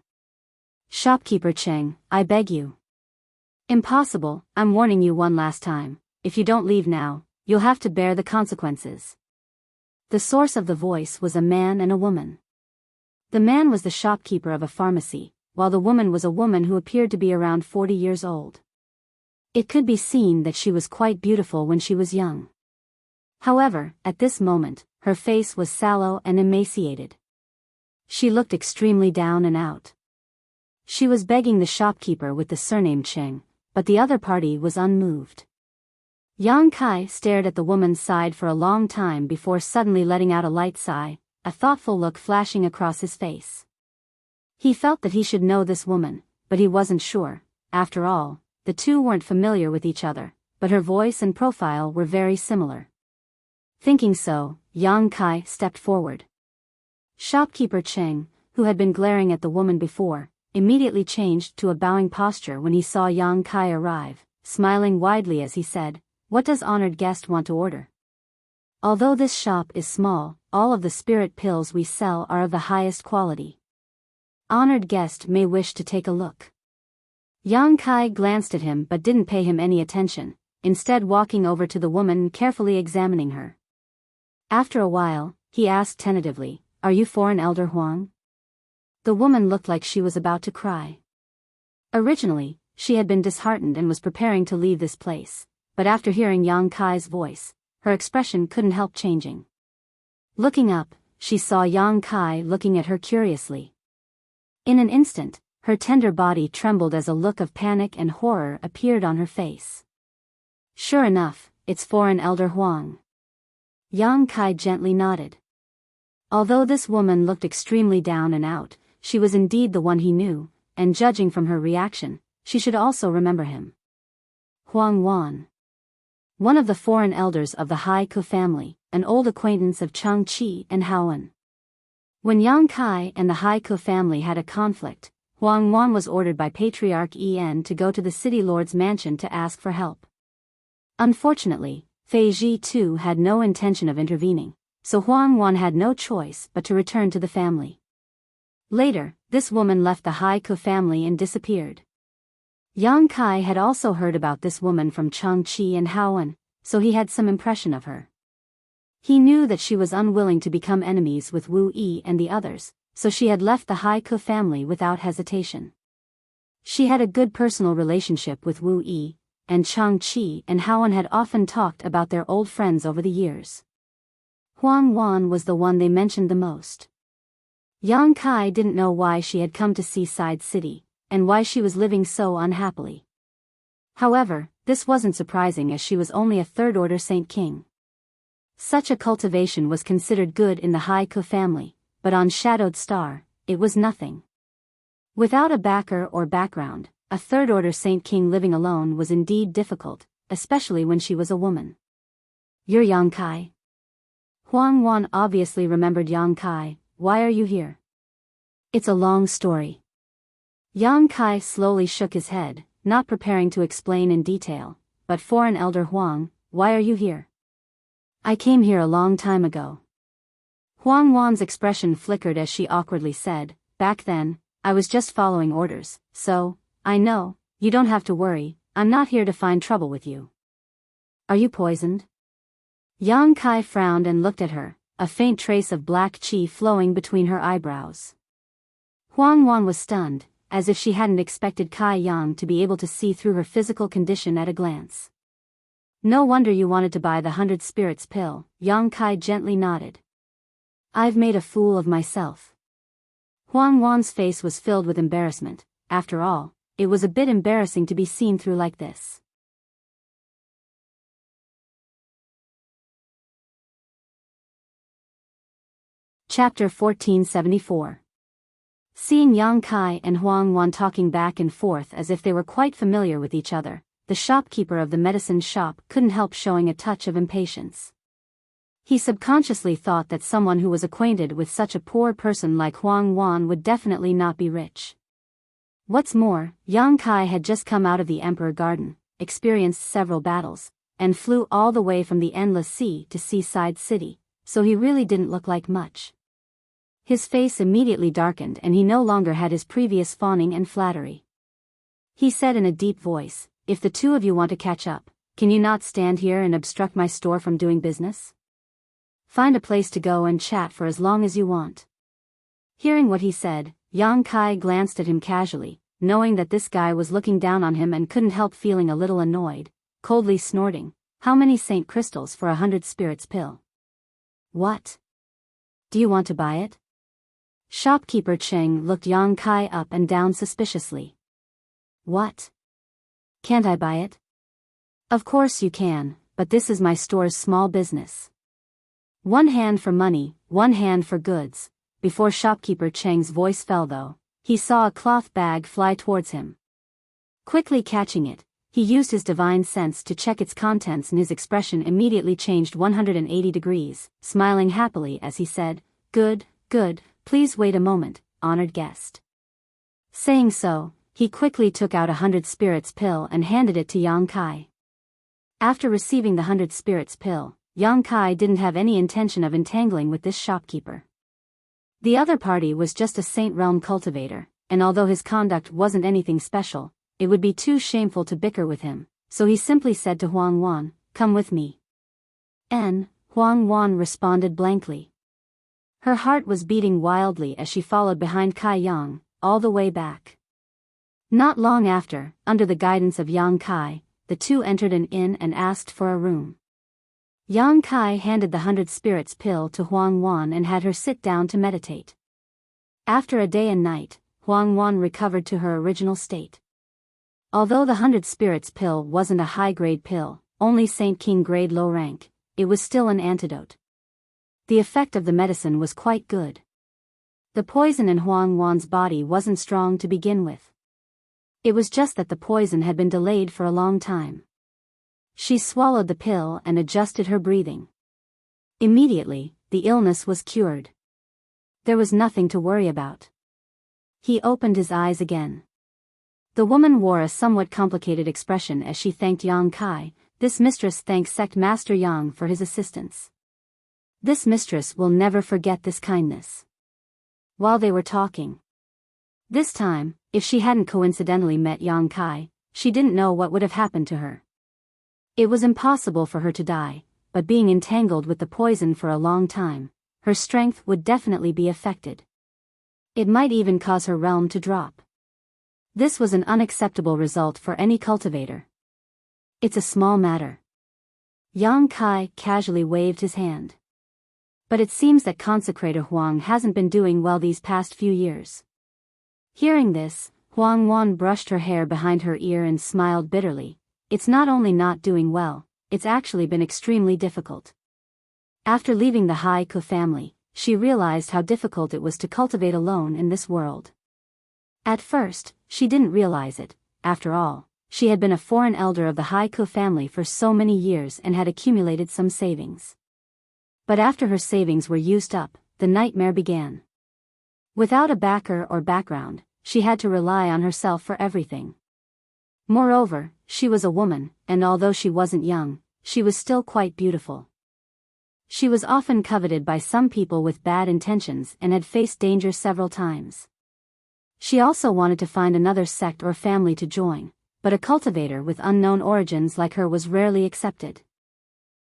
Speaker 1: Shopkeeper Cheng, I beg you. Impossible, I'm warning you one last time, if you don't leave now, you'll have to bear the consequences. The source of the voice was a man and a woman. The man was the shopkeeper of a pharmacy, while the woman was a woman who appeared to be around 40 years old. It could be seen that she was quite beautiful when she was young. However, at this moment, her face was sallow and emaciated. She looked extremely down and out. She was begging the shopkeeper with the surname Cheng, but the other party was unmoved. Yang Kai stared at the woman's side for a long time before suddenly letting out a light sigh, a thoughtful look flashing across his face. He felt that he should know this woman, but he wasn't sure. After all, the two weren't familiar with each other, but her voice and profile were very similar. Thinking so, Yang Kai stepped forward. Shopkeeper Cheng, who had been glaring at the woman before, immediately changed to a bowing posture when he saw Yang Kai arrive, smiling widely as he said, "What does honored guest want to order?" Although this shop is small, all of the spirit pills we sell are of the highest quality. Honored guest may wish to take a look. Yang Kai glanced at him but didn't pay him any attention, instead walking over to the woman and carefully examining her. After a while, he asked tentatively, "Are you foreign elder Huang?" The woman looked like she was about to cry. Originally, she had been disheartened and was preparing to leave this place, but after hearing Yang Kai's voice, her expression couldn't help changing. Looking up, she saw Yang Kai looking at her curiously. In an instant, her tender body trembled as a look of panic and horror appeared on her face. "Sure enough, it's foreign elder Huang." Yang Kai gently nodded. Although this woman looked extremely down and out, she was indeed the one he knew, and judging from her reaction, she should also remember him. Huang Wan. One of the foreign elders of the Haiku family, an old acquaintance of Chang Qi and Haoan. When Yang Kai and the Haiku family had a conflict, Huang Wan was ordered by Patriarch En to go to the city lord's mansion to ask for help. Unfortunately, Fei Ji too had no intention of intervening, so Huang Wan had no choice but to return to the family. Later, this woman left the Haiku family and disappeared. Yang Kai had also heard about this woman from Chang Qi and Haoan, so he had some impression of her. He knew that she was unwilling to become enemies with Wu Yi and the others, so she had left the Haiku family without hesitation. She had a good personal relationship with Wu Yi, and Chang Qi and Haoan had often talked about their old friends over the years. Huang Wan was the one they mentioned the most. Yang Kai didn't know why she had come to Seaside City, and why she was living so unhappily. However, this wasn't surprising as she was only a third-order Saint King. Such a cultivation was considered good in the Haiku family, but on Shadowed Star, it was nothing. Without a backer or background, a third-order Saint King living alone was indeed difficult, especially when she was a woman. "You're Yang Kai?" Huang Wan obviously remembered Yang Kai. "Why are you here?" "It's a long story." Yang Kai slowly shook his head, not preparing to explain in detail, but foreign elder Huang, "Why are you here?" "I came here a long time ago." Huang Wan's expression flickered as she awkwardly said, "Back then, I was just following orders, so, I know, you don't have to worry, I'm not here to find trouble with you." "Are you poisoned?" Yang Kai frowned and looked at her, a faint trace of black qi flowing between her eyebrows. Huang Wan was stunned, as if she hadn't expected Kai Yang to be able to see through her physical condition at a glance. "No wonder you wanted to buy the 100 spirits pill," Yang Kai gently nodded. "I've made a fool of myself." Huang Wan's face was filled with embarrassment. After all, it was a bit embarrassing to be seen through like this. Chapter 1474. Seeing Yang Kai and Huang Wan talking back and forth as if they were quite familiar with each other, the shopkeeper of the medicine shop couldn't help showing a touch of impatience. He subconsciously thought that someone who was acquainted with such a poor person like Huang Wan would definitely not be rich. What's more, Yang Kai had just come out of the Emperor Garden, experienced several battles, and flew all the way from the Endless Sea to Seaside City, so he really didn't look like much. His face immediately darkened and he no longer had his previous fawning and flattery. He said in a deep voice, "If the two of you want to catch up, can you not stand here and obstruct my store from doing business? Find a place to go and chat for as long as you want." Hearing what he said, Yang Kai glanced at him casually, knowing that this guy was looking down on him and couldn't help feeling a little annoyed, coldly snorting, "How many Saint Crystals for 100 spirits pill?" "What? Do you want to buy it?" Shopkeeper Cheng looked Yang Kai up and down suspiciously. "What? Can't I buy it?" "Of course you can, but this is my store's small business." One hand for money, one hand for goods. Before shopkeeper Cheng's voice fell though, he saw a cloth bag fly towards him. Quickly catching it, he used his divine sense to check its contents and his expression immediately changed 180 degrees, smiling happily as he said, "Good, good, please wait a moment, honored guest." Saying so, he quickly took out 100 spirits pill and handed it to Yang Kai. After receiving the 100 spirits pill, Yang Kai didn't have any intention of entangling with this shopkeeper. The other party was just a Saint Realm cultivator, and although his conduct wasn't anything special, it would be too shameful to bicker with him, so he simply said to Huang Wan, "Come with me." Huang Wan responded blankly. Her heart was beating wildly as she followed behind Kai Yang, all the way back. Not long after, under the guidance of Yang Kai, the two entered an inn and asked for a room. Yang Kai handed the 100 spirits pill to Huang Wan and had her sit down to meditate. After a day and night, Huang Wan recovered to her original state. Although the 100 spirits pill wasn't a high-grade pill, only Saint King grade low rank, it was still an antidote. The effect of the medicine was quite good. The poison in Huang Wan's body wasn't strong to begin with. It was just that the poison had been delayed for a long time. She swallowed the pill and adjusted her breathing. Immediately, the illness was cured. There was nothing to worry about. He opened his eyes again. The woman wore a somewhat complicated expression as she thanked Yang Kai. This mistress thanks Sect Master Yang for his assistance. This mistress will never forget this kindness. While they were talking. This time, if she hadn't coincidentally met Yang Kai, she didn't know what would have happened to her. It was impossible for her to die, but being entangled with the poison for a long time, her strength would definitely be affected. It might even cause her realm to drop. This was an unacceptable result for any cultivator. It's a small matter. Yang Kai casually waved his hand. But it seems that Consecrator Huang hasn't been doing well these past few years. Hearing this, Huang Wan brushed her hair behind her ear and smiled bitterly. It's not only not doing well, it's actually been extremely difficult. After leaving the Haiku family, she realized how difficult it was to cultivate alone in this world. At first, she didn't realize it. After all, she had been a foreign elder of the Haiku family for so many years and had accumulated some savings. But after her savings were used up, the nightmare began. Without a backer or background, she had to rely on herself for everything. Moreover, she was a woman, and although she wasn't young, she was still quite beautiful. She was often coveted by some people with bad intentions and had faced danger several times. She also wanted to find another sect or family to join, but a cultivator with unknown origins like her was rarely accepted.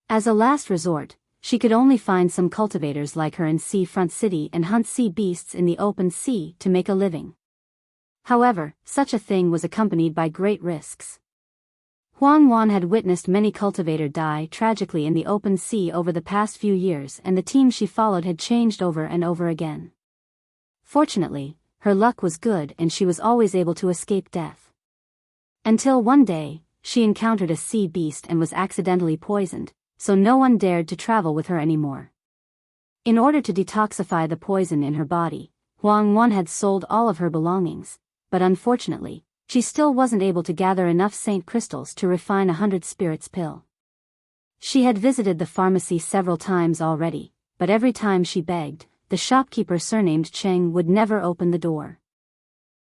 Speaker 1: As a last resort, she could only find some cultivators like her in Seafront City and hunt sea beasts in the open sea to make a living. However, such a thing was accompanied by great risks. Huang Wan had witnessed many cultivators die tragically in the open sea over the past few years, and the team she followed had changed over and over again. Fortunately, her luck was good and she was always able to escape death. Until one day, she encountered a sea beast and was accidentally poisoned, so no one dared to travel with her anymore. In order to detoxify the poison in her body, Huang Wan had sold all of her belongings, but unfortunately, she still wasn't able to gather enough saint crystals to refine 100 spirits pill. She had visited the pharmacy several times already, but every time she begged, the shopkeeper surnamed Cheng would never open the door.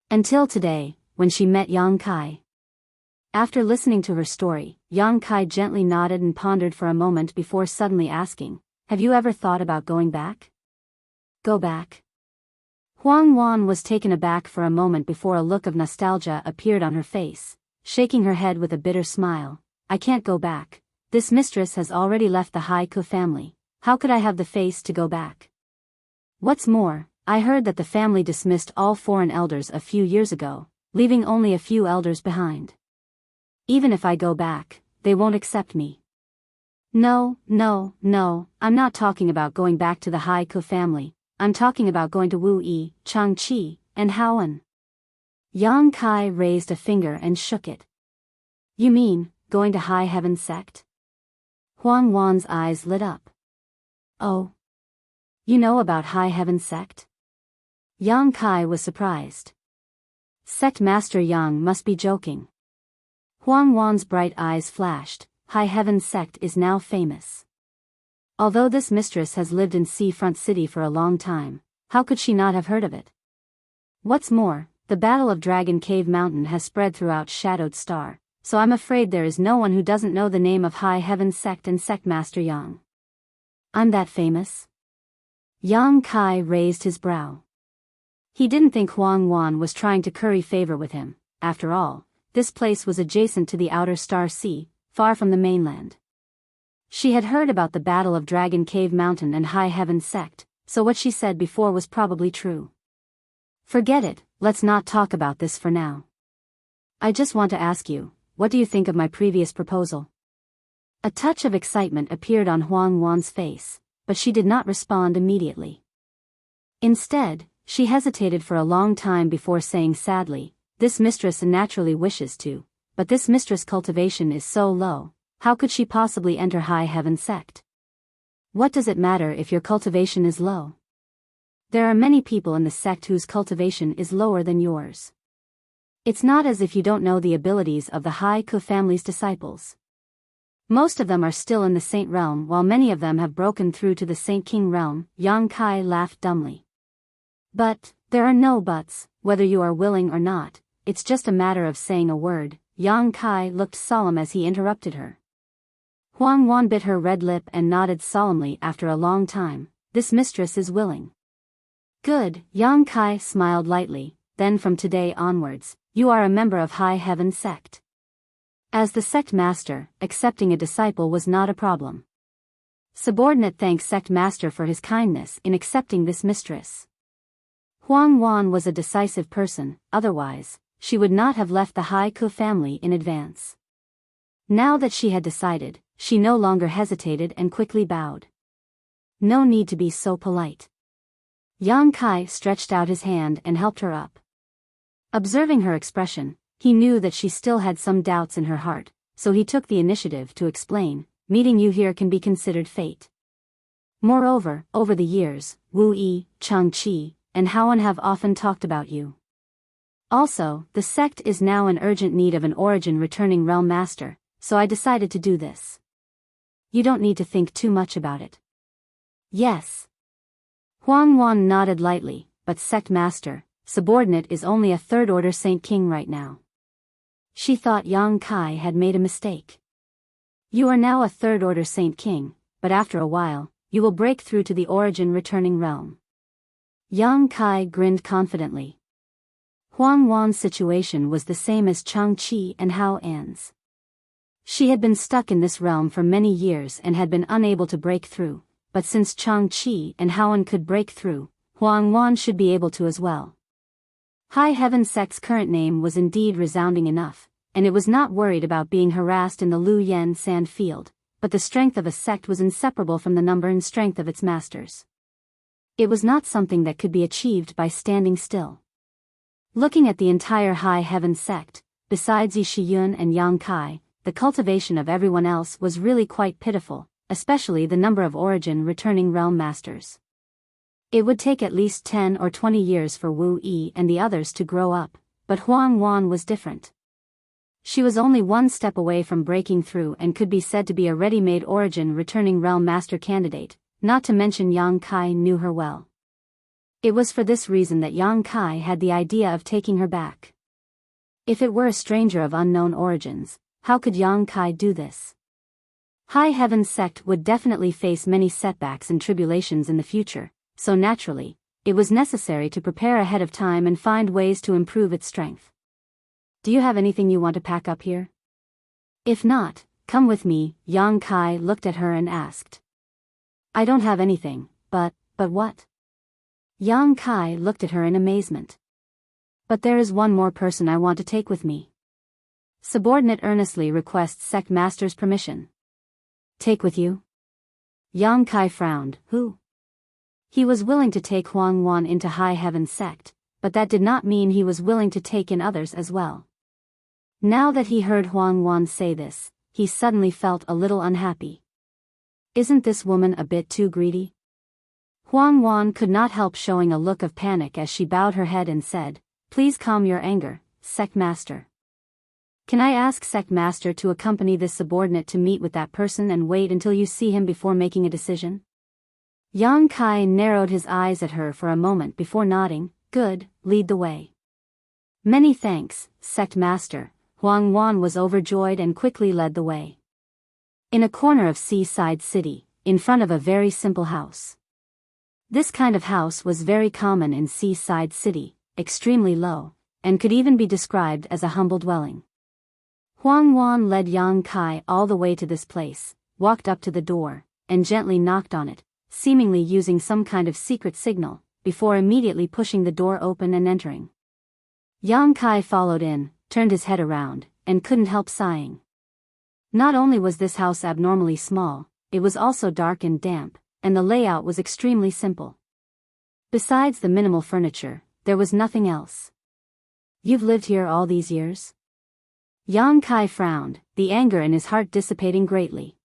Speaker 1: Until today, when she met Yang Kai. After listening to her story, Yang Kai gently nodded and pondered for a moment before suddenly asking, "Have you ever thought about going back?" "Go back?" Huang Wan was taken aback for a moment before a look of nostalgia appeared on her face, shaking her head with a bitter smile. "I can't go back. This mistress has already left the Haiku family. How could I have the face to go back? What's more, I heard that the family dismissed all foreign elders a few years ago, leaving only a few elders behind. Even if I go back, they won't accept me." No, I'm not talking about going back to the Haiku family. I'm talking about going to Wu Yi, Changqi, and Haoan." Yang Kai raised a finger and shook it. "You mean, going to High Heaven Sect?" Huang Wan's eyes lit up. "Oh. You know about High Heaven Sect?" Yang Kai was surprised. Sect Master Yang must be joking. Huang Wan's bright eyes flashed. High Heaven Sect is now famous. Although this mistress has lived in Seafront City for a long time, how could she not have heard of it? What's more, the Battle of Dragon Cave Mountain has spread throughout Shadowed Star, so I'm afraid there is no one who doesn't know the name of High Heaven Sect and Sect Master Yang. I'm that famous? Yang Kai raised his brow. He didn't think Huang Wan was trying to curry favor with him. After all, this place was adjacent to the outer Star Sea, far from the mainland. She had heard about the Battle of Dragon Cave Mountain and High Heaven Sect, so what she said before was probably true. "Forget it, let's not talk about this for now. I just want to ask you, what do you think of my previous proposal?" A touch of excitement appeared on Huang Wan's face, but she did not respond immediately. Instead, she hesitated for a long time before saying sadly, "This mistress naturally wishes to, but this mistress' cultivation is so low. How could she possibly enter High Heaven Sect? What does it matter if your cultivation is low? There are many people in the sect whose cultivation is lower than yours. It's not as if you don't know the abilities of the Haiku family's disciples. Most of them are still in the Saint Realm while many of them have broken through to the Saint King Realm." Yang Kai laughed dumbly. "But, there are no buts, whether you are willing or not, it's just a matter of saying a word." Yang Kai looked solemn as he interrupted her. Huang Wan bit her red lip and nodded solemnly after a long time. "This mistress is willing." "Good." Yang Kai smiled lightly. "Then from today onwards, you are a member of High Heaven Sect." As the sect master, accepting a disciple was not a problem. Subordinate thanked sect master for his kindness in accepting this mistress. Huang Wan was a decisive person, otherwise, she would not have left the Haiku family in advance. Now that she had decided, she no longer hesitated and quickly bowed. "No need to be so polite." Yang Kai stretched out his hand and helped her up. Observing her expression, he knew that she still had some doubts in her heart, so he took the initiative to explain, "Meeting you here can be considered fate. Moreover, over the years, Wu Yi, Changqi, and Haoan have often talked about you. Also, the sect is now in urgent need of an origin returning realm master, so I decided to do this. You don't need to think too much about it." "Yes." Huang Wan nodded lightly, "But sect master, subordinate is only a third-order Saint King right now." She thought Yang Kai had made a mistake. "You are now a third-order Saint King, but after a while, you will break through to the origin returning realm." Yang Kai grinned confidently. Huang Wan's situation was the same as Changqi and Hao An's. She had been stuck in this realm for many years and had been unable to break through, but since Changqi and Haoan could break through, Huang Wan should be able to as well. High Heaven Sect's current name was indeed resounding enough, and it was not worried about being harassed in the Lu Yen sand field, but the strength of a sect was inseparable from the number and strength of its masters. It was not something that could be achieved by standing still. Looking at the entire High Heaven Sect, besides Yi Shiyun and Yang Kai, the cultivation of everyone else was really quite pitiful, especially the number of origin returning realm masters. It would take at least 10 or 20 years for Wu Yi and the others to grow up, but Huang Wan was different. She was only one step away from breaking through and could be said to be a ready-made origin returning realm master candidate, not to mention Yang Kai knew her well. It was for this reason that Yang Kai had the idea of taking her back. If it were a stranger of unknown origins, how could Yang Kai do this? High Heaven's sect would definitely face many setbacks and tribulations in the future, so naturally, it was necessary to prepare ahead of time and find ways to improve its strength. Do you have anything you want to pack up here? If not, come with me, Yang Kai looked at her and asked. I don't have anything, but what? Yang Kai looked at her in amazement. But there is one more person I want to take with me. Subordinate earnestly requests sect master's permission. Take with you? Yang Kai frowned. Who? He was willing to take Huang Wan into High Heaven's sect, but that did not mean he was willing to take in others as well. Now that he heard Huang Wan say this, he suddenly felt a little unhappy. Isn't this woman a bit too greedy? Huang Wan could not help showing a look of panic as she bowed her head and said, Please calm your anger, sect master. Can I ask sect master to accompany this subordinate to meet with that person and wait until you see him before making a decision? Yang Kai narrowed his eyes at her for a moment before nodding. Good, lead the way. Many thanks, sect master. Huang Wan was overjoyed and quickly led the way. In a corner of Seaside City, in front of a very simple house. This kind of house was very common in Seaside City, extremely low, and could even be described as a humble dwelling. Huang Wan led Yang Kai all the way to this place, walked up to the door, and gently knocked on it, seemingly using some kind of secret signal, before immediately pushing the door open and entering. Yang Kai followed in, turned his head around, and couldn't help sighing. Not only was this house abnormally small, it was also dark and damp, and the layout was extremely simple. Besides the minimal furniture, there was nothing else. You've lived here all these years? Yang Kai frowned, the anger in his heart dissipating greatly.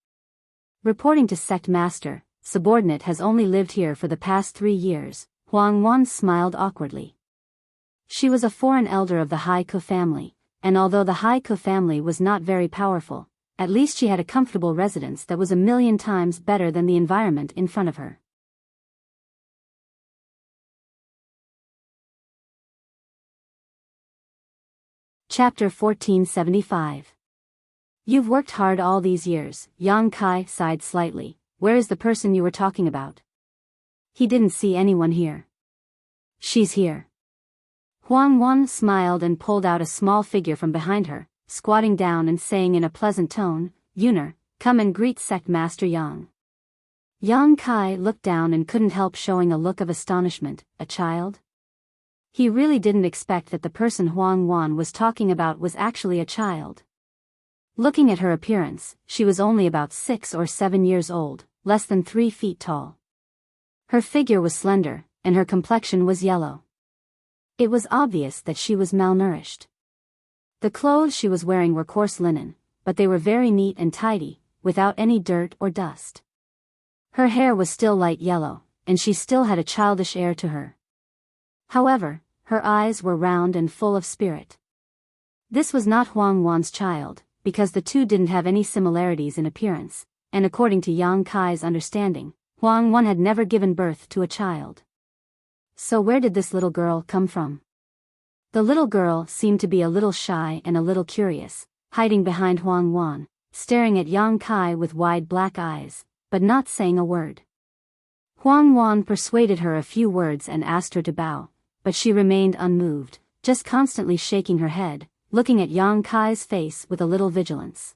Speaker 1: Reporting to sect master, subordinate has only lived here for the past 3 years, Huang Wan smiled awkwardly. She was a foreign elder of the Haiku family, and although the Haiku family was not very powerful, at least she had a comfortable residence that was 1,000,000 times better than the environment in front of her. Chapter 1475. You've worked hard all these years, Yang Kai sighed slightly. Where is the person you were talking about? He didn't see anyone here. She's here. Huang Wan smiled and pulled out a small figure from behind her, squatting down and saying in a pleasant tone, Yuner, come and greet sect master Yang. Yang Kai looked down and couldn't help showing a look of astonishment. A child? He really didn't expect that the person Huang Wan was talking about was actually a child. Looking at her appearance, she was only about 6 or 7 years old, less than 3 feet tall. Her figure was slender, and her complexion was yellow. It was obvious that she was malnourished. The clothes she was wearing were coarse linen, but they were very neat and tidy, without any dirt or dust. Her hair was still light yellow, and she still had a childish air to her. However, her eyes were round and full of spirit. This was not Huang Wan's child, because the two didn't have any similarities in appearance, and according to Yang Kai's understanding, Huang Wan had never given birth to a child. So where did this little girl come from? The little girl seemed to be a little shy and a little curious, hiding behind Huang Wan, staring at Yang Kai with wide black eyes, but not saying a word. Huang Wan persuaded her a few words and asked her to bow, but she remained unmoved, just constantly shaking her head, looking at Yang Kai's face with a little vigilance.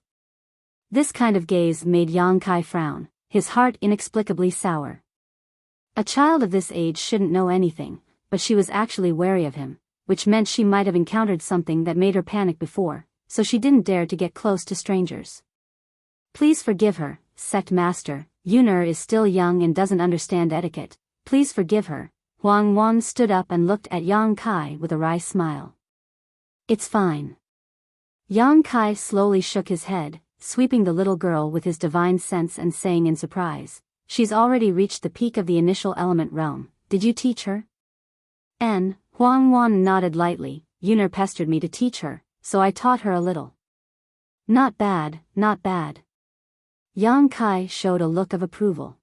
Speaker 1: This kind of gaze made Yang Kai frown, his heart inexplicably sour. A child of this age shouldn't know anything, but she was actually wary of him, which meant she might have encountered something that made her panic before, so she didn't dare to get close to strangers. Please forgive her, sect master, Yuner is still young and doesn't understand etiquette, please forgive her. Huang Wan stood up and looked at Yang Kai with a wry smile. It's fine. Yang Kai slowly shook his head, sweeping the little girl with his divine sense and saying in surprise, she's already reached the peak of the initial element realm, did you teach her? Huang Wan nodded lightly. Yun pestered me to teach her, so I taught her a little. Not bad, not bad. Yang Kai showed a look of approval.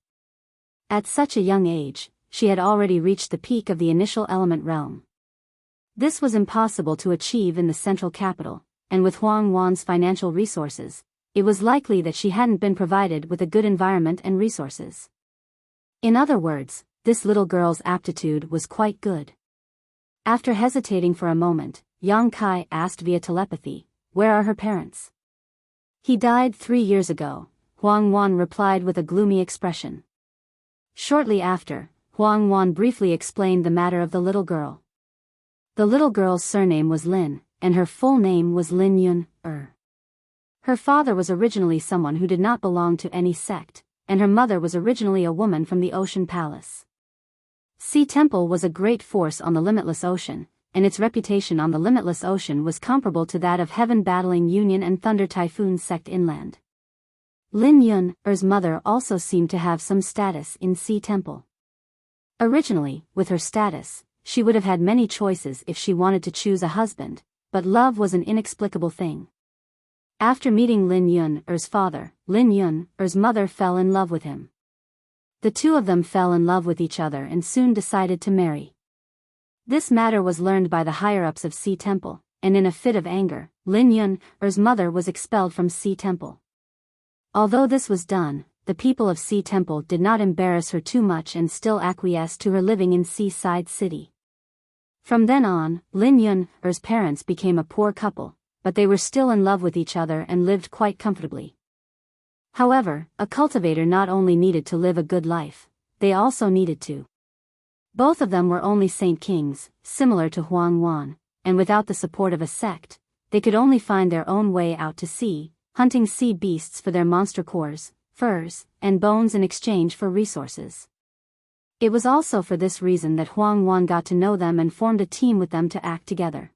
Speaker 1: At such a young age, she had already reached the peak of the initial element realm. This was impossible to achieve in the central capital, and with Huang Wan's financial resources, it was likely that she hadn't been provided with a good environment and resources. In other words, this little girl's aptitude was quite good. After hesitating for a moment, Yang Kai asked via telepathy, "Where are her parents?" "He died 3 years ago," Huang Wan replied with a gloomy expression. Shortly after, Huang Wan briefly explained the matter of the little girl. The little girl's surname was Lin, and her full name was Lin Yun. Her father was originally someone who did not belong to any sect, and her mother was originally a woman from the Ocean Palace. Sea Temple was a great force on the Limitless Ocean, and its reputation on the Limitless Ocean was comparable to that of Heaven Battling Union and Thunder Typhoon sect inland. Lin Yun's mother also seemed to have some status in Sea Temple. Originally, with her status, she would have had many choices if she wanted to choose a husband, but love was an inexplicable thing. After meeting Lin Yun's father, Lin Yun's mother fell in love with him. The two of them fell in love with each other and soon decided to marry. This matter was learned by the higher-ups of Sea Temple, and in a fit of anger, Lin Yun's mother was expelled from Sea Temple. Although this was done, the people of Sea Temple did not embarrass her too much and still acquiesced to her living in Seaside City. From then on, Lin Yun's parents became a poor couple, but they were still in love with each other and lived quite comfortably. However, a cultivator not only needed to live a good life, they also needed to. Both of them were only saint kings, similar to Huang Wan, and without the support of a sect, they could only find their own way out to sea, hunting sea beasts for their monster cores, furs, and bones in exchange for resources. It was also for this reason that Huang Wan got to know them and formed a team with them to act together.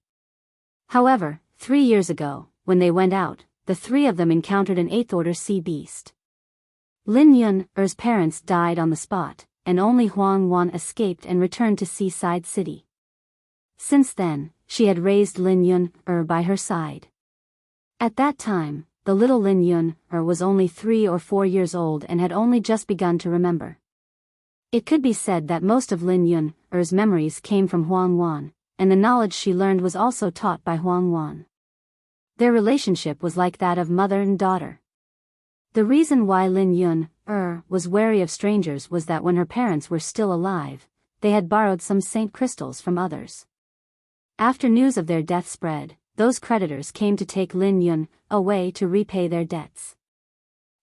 Speaker 1: However, 3 years ago, when they went out, the three of them encountered an 8th-order sea beast. Lin Yun's parents died on the spot, and only Huang Wan escaped and returned to Seaside City. Since then, she had raised Lin Yun by her side. At that time, the little Lin Yun was only 3 or 4 years old and had only just begun to remember. It could be said that most of Lin Yun's memories came from Huang Wan, and the knowledge she learned was also taught by Huang Wan. Their relationship was like that of mother and daughter. The reason why Lin Yun was wary of strangers was that when her parents were still alive, they had borrowed some saint crystals from others. After news of their death spread, those creditors came to take Lin Yun away to repay their debts.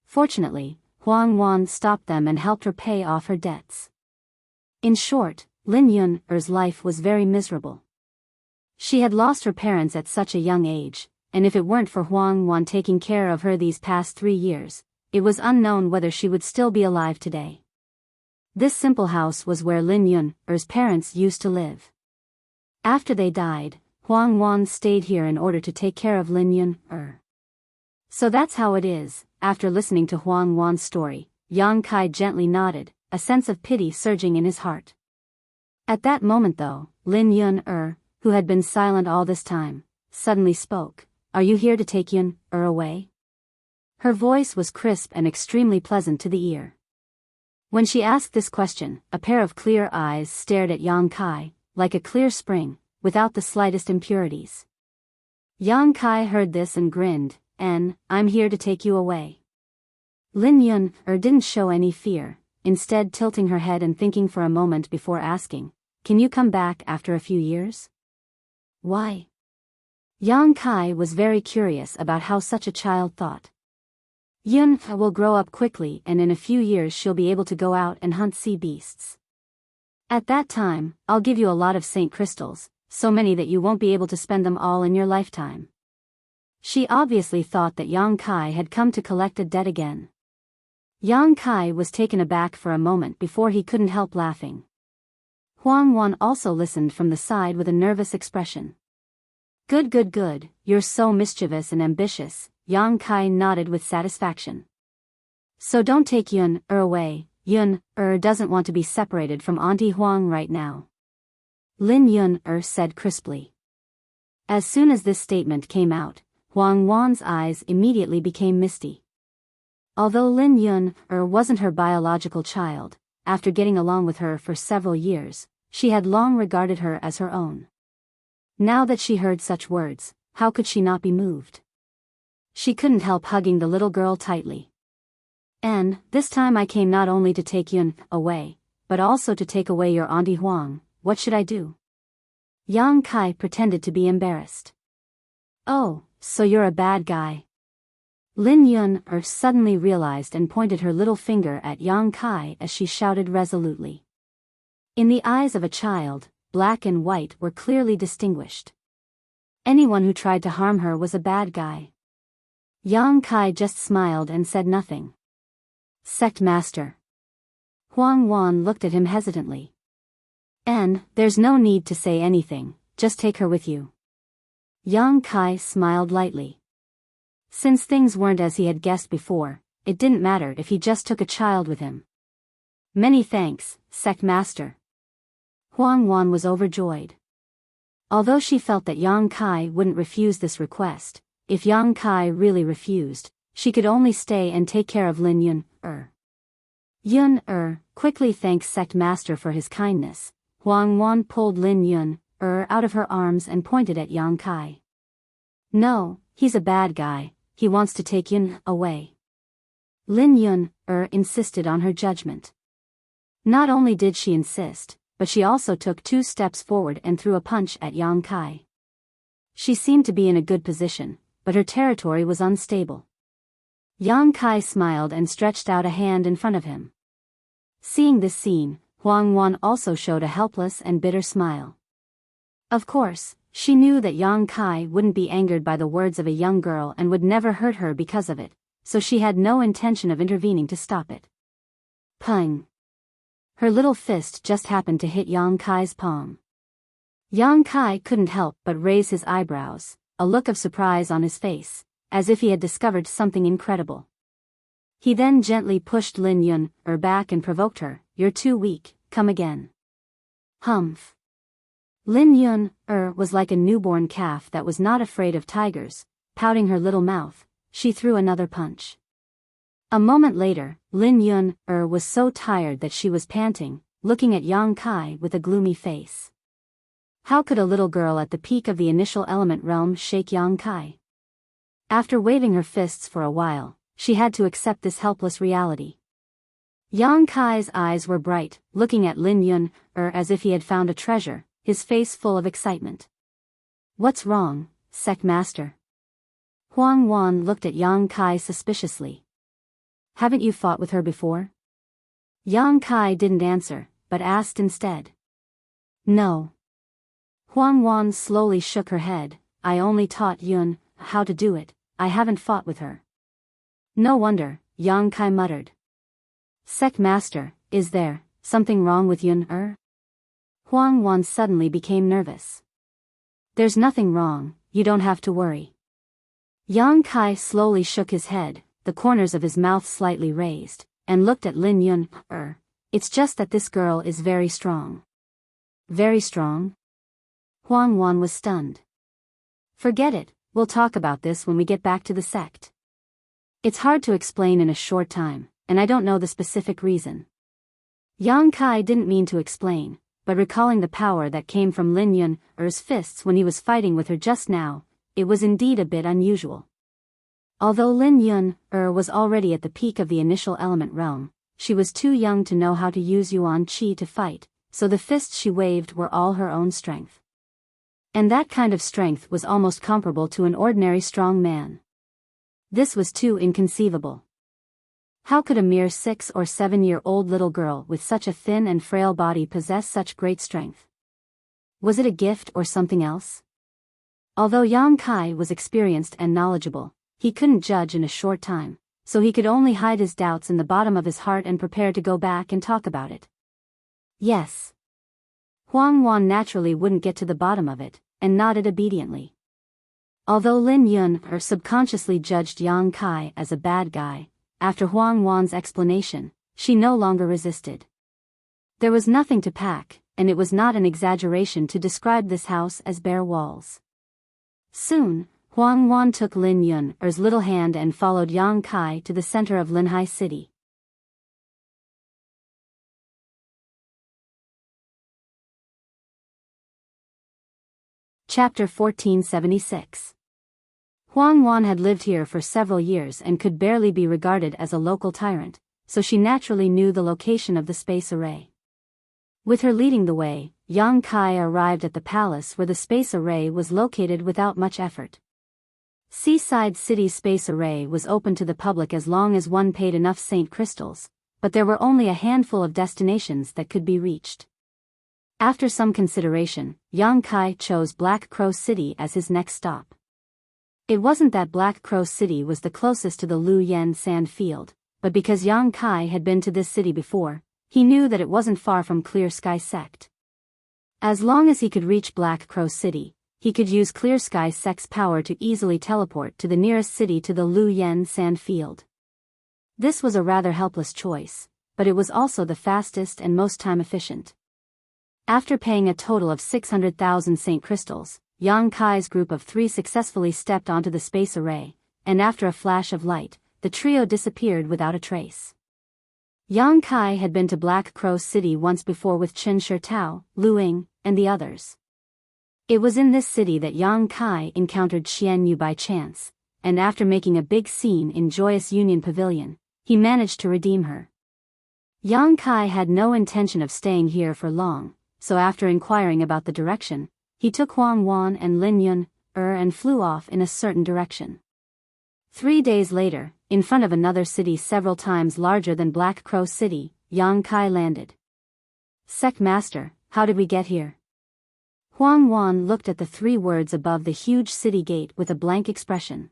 Speaker 1: Fortunately, Huang Wan stopped them and helped her pay off her debts. In short, Lin Yun's life was very miserable. She had lost her parents at such a young age, and if it weren't for Huang Wan taking care of her these past 3 years, it was unknown whether she would still be alive today. This simple house was where Lin Yun's parents used to live. After they died, Huang Wan stayed here in order to take care of Lin Yun. So that's how it is. After listening to Huang Wan's story, Yang Kai gently nodded, a sense of pity surging in his heart. At that moment though, Lin Yun, who had been silent all this time, suddenly spoke. "Are you here to take Yun away?" Her voice was crisp and extremely pleasant to the ear. When she asked this question, a pair of clear eyes stared at Yang Kai, like a clear spring, without the slightest impurities. Yang Kai heard this and grinned, "I'm here to take you away." Lin Yun didn't show any fear, instead tilting her head and thinking for a moment before asking, "Can you come back after a few years?" "Why?" Yang Kai was very curious about how such a child thought. "Yun will grow up quickly and in a few years she'll be able to go out and hunt sea beasts. At that time, I'll give you a lot of saint crystals, so many that you won't be able to spend them all in your lifetime." She obviously thought that Yang Kai had come to collect a debt again. Yang Kai was taken aback for a moment before he couldn't help laughing. Huang Wan also listened from the side with a nervous expression. Good, you're so mischievous and ambitious," Yang Kai nodded with satisfaction. "So don't take Yun away. Yun doesn't want to be separated from Auntie Huang right now," Lin Yun said crisply. As soon as this statement came out, Huang Wan's eyes immediately became misty. Although Lin Yun wasn't her biological child, after getting along with her for several years, she had long regarded her as her own. Now that she heard such words, how could she not be moved? She couldn't help hugging the little girl tightly. And, this time I came not only to take Yun away, but also to take away your Auntie Huang. What should I do? Yang Kai pretended to be embarrassed. Oh, so you're a bad guy. Lin Yun suddenly realized and pointed her little finger at Yang Kai as she shouted resolutely. In the eyes of a child, black and white were clearly distinguished. Anyone who tried to harm her was a bad guy. Yang Kai just smiled and said nothing. Sect Master. Huang Wan looked at him hesitantly. And, there's no need to say anything, just take her with you. Yang Kai smiled lightly. Since things weren't as he had guessed before, it didn't matter if he just took a child with him. Many thanks, Sect Master. Huang Wan was overjoyed. Although she felt that Yang Kai wouldn't refuse this request, if Yang Kai really refused, she could only stay and take care of Lin Yun. Yun quickly thanked Sect Master for his kindness. Huang Wan pulled Lin Yun out of her arms and pointed at Yang Kai. No, he's a bad guy, he wants to take Yun away. Lin Yun insisted on her judgment. Not only did she insist, but she also took 2 steps forward and threw a punch at Yang Kai. She seemed to be in a good position, but her territory was unstable. Yang Kai smiled and stretched out a hand in front of him. Seeing this scene, Huang Wan also showed a helpless and bitter smile. Of course, she knew that Yang Kai wouldn't be angered by the words of a young girl and would never hurt her because of it, so she had no intention of intervening to stop it. Pung! Her little fist just happened to hit Yang Kai's palm. Yang Kai couldn't help but raise his eyebrows, a look of surprise on his face, as if he had discovered something incredible. He then gently pushed Lin Yun back and provoked her. You're too weak, come again. Humph. Lin Yun was like a newborn calf that was not afraid of tigers. Pouting her little mouth, she threw another punch. A moment later, Lin Yun was so tired that she was panting, looking at Yang Kai with a gloomy face. How could a little girl at the peak of the initial element realm shake Yang Kai? After waving her fists for a while, she had to accept this helpless reality. Yang Kai's eyes were bright, looking at Lin Yun as if he had found a treasure, his face full of excitement. What's wrong, Sect Master? Huang Wan looked at Yang Kai suspiciously. Haven't you fought with her before? Yang Kai didn't answer, but asked instead. No. Huang Wan slowly shook her head. I only taught Yun how to do it, I haven't fought with her. No wonder, Yang Kai muttered. Sect Master, is there something wrong with Yun? Huang Wan suddenly became nervous. There's nothing wrong, you don't have to worry. Yang Kai slowly shook his head, the corners of his mouth slightly raised, and looked at Lin Yun. It's just that this girl is very strong. Very strong? Huang Wan was stunned. Forget it, we'll talk about this when we get back to the sect. It's hard to explain in a short time, and I don't know the specific reason. Yang Kai didn't mean to explain, but recalling the power that came from Lin Yun's fists when he was fighting with her just now, it was indeed a bit unusual. Although Lin Yun was already at the peak of the initial element realm, she was too young to know how to use Yuan Qi to fight, so the fists she waved were all her own strength. And that kind of strength was almost comparable to an ordinary strong man. This was too inconceivable. How could a mere 6 or 7-year-old little girl with such a thin and frail body possess such great strength? Was it a gift or something else? Although Yang Kai was experienced and knowledgeable, he couldn't judge in a short time, so he could only hide his doubts in the bottom of his heart and prepare to go back and talk about it. Yes. Huang Wan naturally wouldn't get to the bottom of it, and nodded obediently. Although Lin Yun subconsciously judged Yang Kai as a bad guy, after Huang Wan's explanation, she no longer resisted. There was nothing to pack, and it was not an exaggeration to describe this house as bare walls. Soon, Huang Wan took Lin Yun's little hand and followed Yang Kai to the center of Linhai City. Chapter 1476. Huang Wan had lived here for several years and could barely be regarded as a local tyrant, so she naturally knew the location of the space array. With her leading the way, Yang Kai arrived at the palace where the space array was located without much effort. Seaside City Space Array was open to the public as long as one paid enough Saint crystals, but there were only a handful of destinations that could be reached. After some consideration, Yang Kai chose Black Crow City as his next stop. It wasn't that Black Crow City was the closest to the Lu Yen sand field, but because Yang Kai had been to this city before, he knew that it wasn't far from Clear Sky Sect. As long as he could reach Black Crow City, he could use Clear Sky Sect's power to easily teleport to the nearest city to the Lu Yen sand field. This was a rather helpless choice, but it was also the fastest and most time-efficient. After paying a total of 600,000 Saint crystals, Yang Kai's group of 3 successfully stepped onto the space array, and after a flash of light, the trio disappeared without a trace. Yang Kai had been to Black Crow City once before with Chen Shitao, Lu Ying, and the others. It was in this city that Yang Kai encountered Xian Yu by chance, and after making a big scene in Joyous Union Pavilion, he managed to redeem her. Yang Kai had no intention of staying here for long, so after inquiring about the direction, he took Huang Wan and Lin Yun and flew off in a certain direction. 3 days later, in front of another city several times larger than Black Crow City, Yang Kai landed. "Sect Master, how did we get here?" Huang Wan looked at the 3 words above the huge city gate with a blank expression.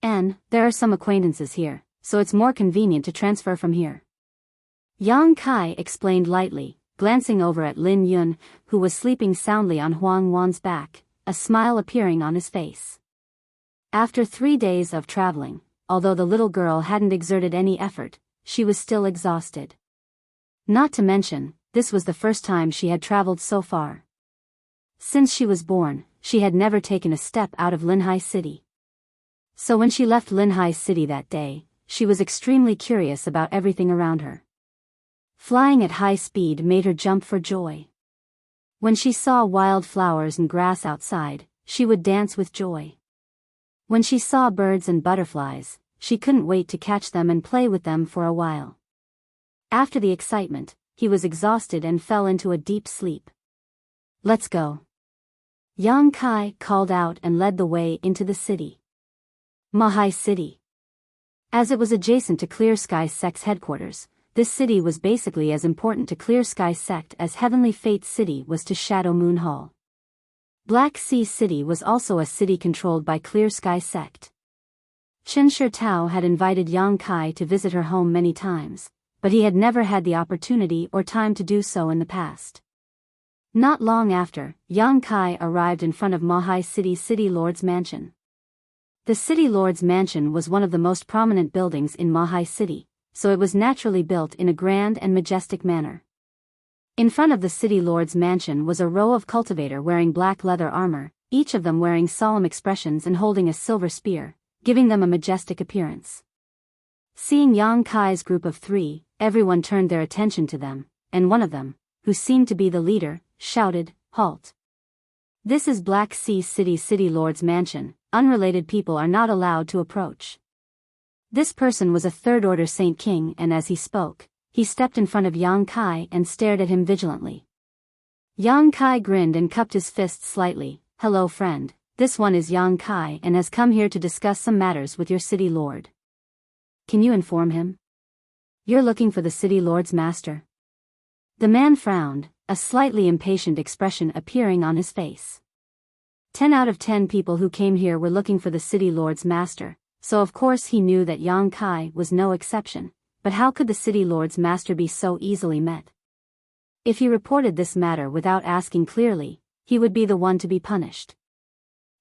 Speaker 1: "There are some acquaintances here, so it's more convenient to transfer from here." Yang Kai explained lightly, glancing over at Lin Yun, who was sleeping soundly on Huang Wan's back, a smile appearing on his face. After 3 days of traveling, although the little girl hadn't exerted any effort, she was still exhausted. Not to mention, this was the first time she had traveled so far. Since she was born, she had never taken a step out of Linhai City. So when she left Linhai City that day, she was extremely curious about everything around her. Flying at high speed made her jump for joy. When she saw wild flowers and grass outside, she would dance with joy. When she saw birds and butterflies, she couldn't wait to catch them and play with them for a while. After the excitement, he was exhausted and fell into a deep sleep. "Let's go." Yang Kai called out and led the way into the city. Mahai City. As it was adjacent to Clear Sky Sect's headquarters, this city was basically as important to Clear Sky Sect as Heavenly Fate City was to Shadow Moon Hall. Black Sea City was also a city controlled by Clear Sky Sect. Chen Shitao had invited Yang Kai to visit her home many times, but he had never had the opportunity or time to do so in the past. Not long after, Yang Kai arrived in front of Mahai City's City Lord's Mansion. The City Lord's Mansion was one of the most prominent buildings in Mahai City, so it was naturally built in a grand and majestic manner. In front of the City Lord's Mansion was a row of cultivator wearing black leather armor, each of them wearing solemn expressions and holding a silver spear, giving them a majestic appearance. Seeing Yang Kai's group of 3, everyone turned their attention to them, and one of them, who seemed to be the leader, shouted, "Halt! This is Black Sea City's City Lord's Mansion, unrelated people are not allowed to approach." This person was a third-order Saint King, and as he spoke, he stepped in front of Yang Kai and stared at him vigilantly. Yang Kai grinned and cupped his fists slightly. "Hello friend, this one is Yang Kai and has come here to discuss some matters with your city lord. Can you inform him? You're looking for the city lord's master?" The man frowned, a slightly impatient expression appearing on his face. 10 out of 10 people who came here were looking for the city lord's master, so of course he knew that Yang Kai was no exception, but how could the city lord's master be so easily met? If he reported this matter without asking clearly, he would be the one to be punished.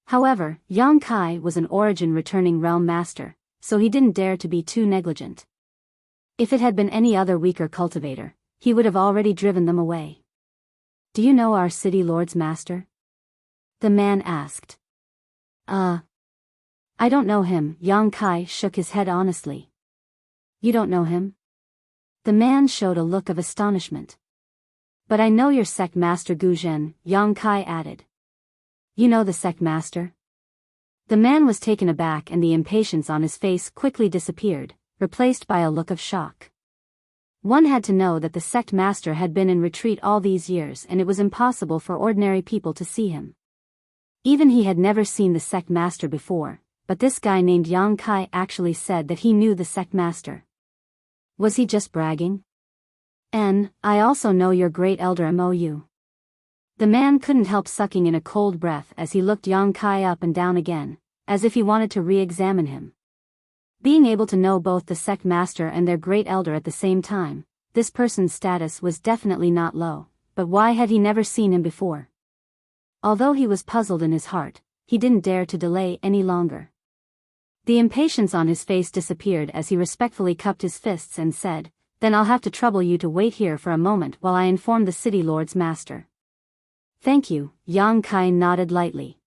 Speaker 1: However, Yang Kai was an origin-returning realm master, so he didn't dare to be too negligent. If it had been any other weaker cultivator, he would have already driven them away. "Do you know our city lord's master?" the man asked. I don't know him. Yang Kai shook his head honestly. You don't know him? The man showed a look of astonishment. But I know your sect master Gu Zhen, Yang Kai added. You know the sect master? The man was taken aback and the impatience on his face quickly disappeared, replaced by a look of shock. One had to know that the sect master had been in retreat all these years and it was impossible for ordinary people to see him. Even he had never seen the sect master before, but this guy named Yang Kai actually said that he knew the sect master. Was he just bragging? I also know your great elder Mou. The man couldn't help sucking in a cold breath as he looked Yang Kai up and down again, as if he wanted to re-examine him. Being able to know both the sect master and their great elder at the same time, this person's status was definitely not low, but why had he never seen him before? Although he was puzzled in his heart, he didn't dare to delay any longer. The impatience on his face disappeared as he respectfully cupped his fists and said, Then I'll have to trouble you to wait here for a moment while I inform the city lord's master. Thank you, Yang Kai nodded lightly.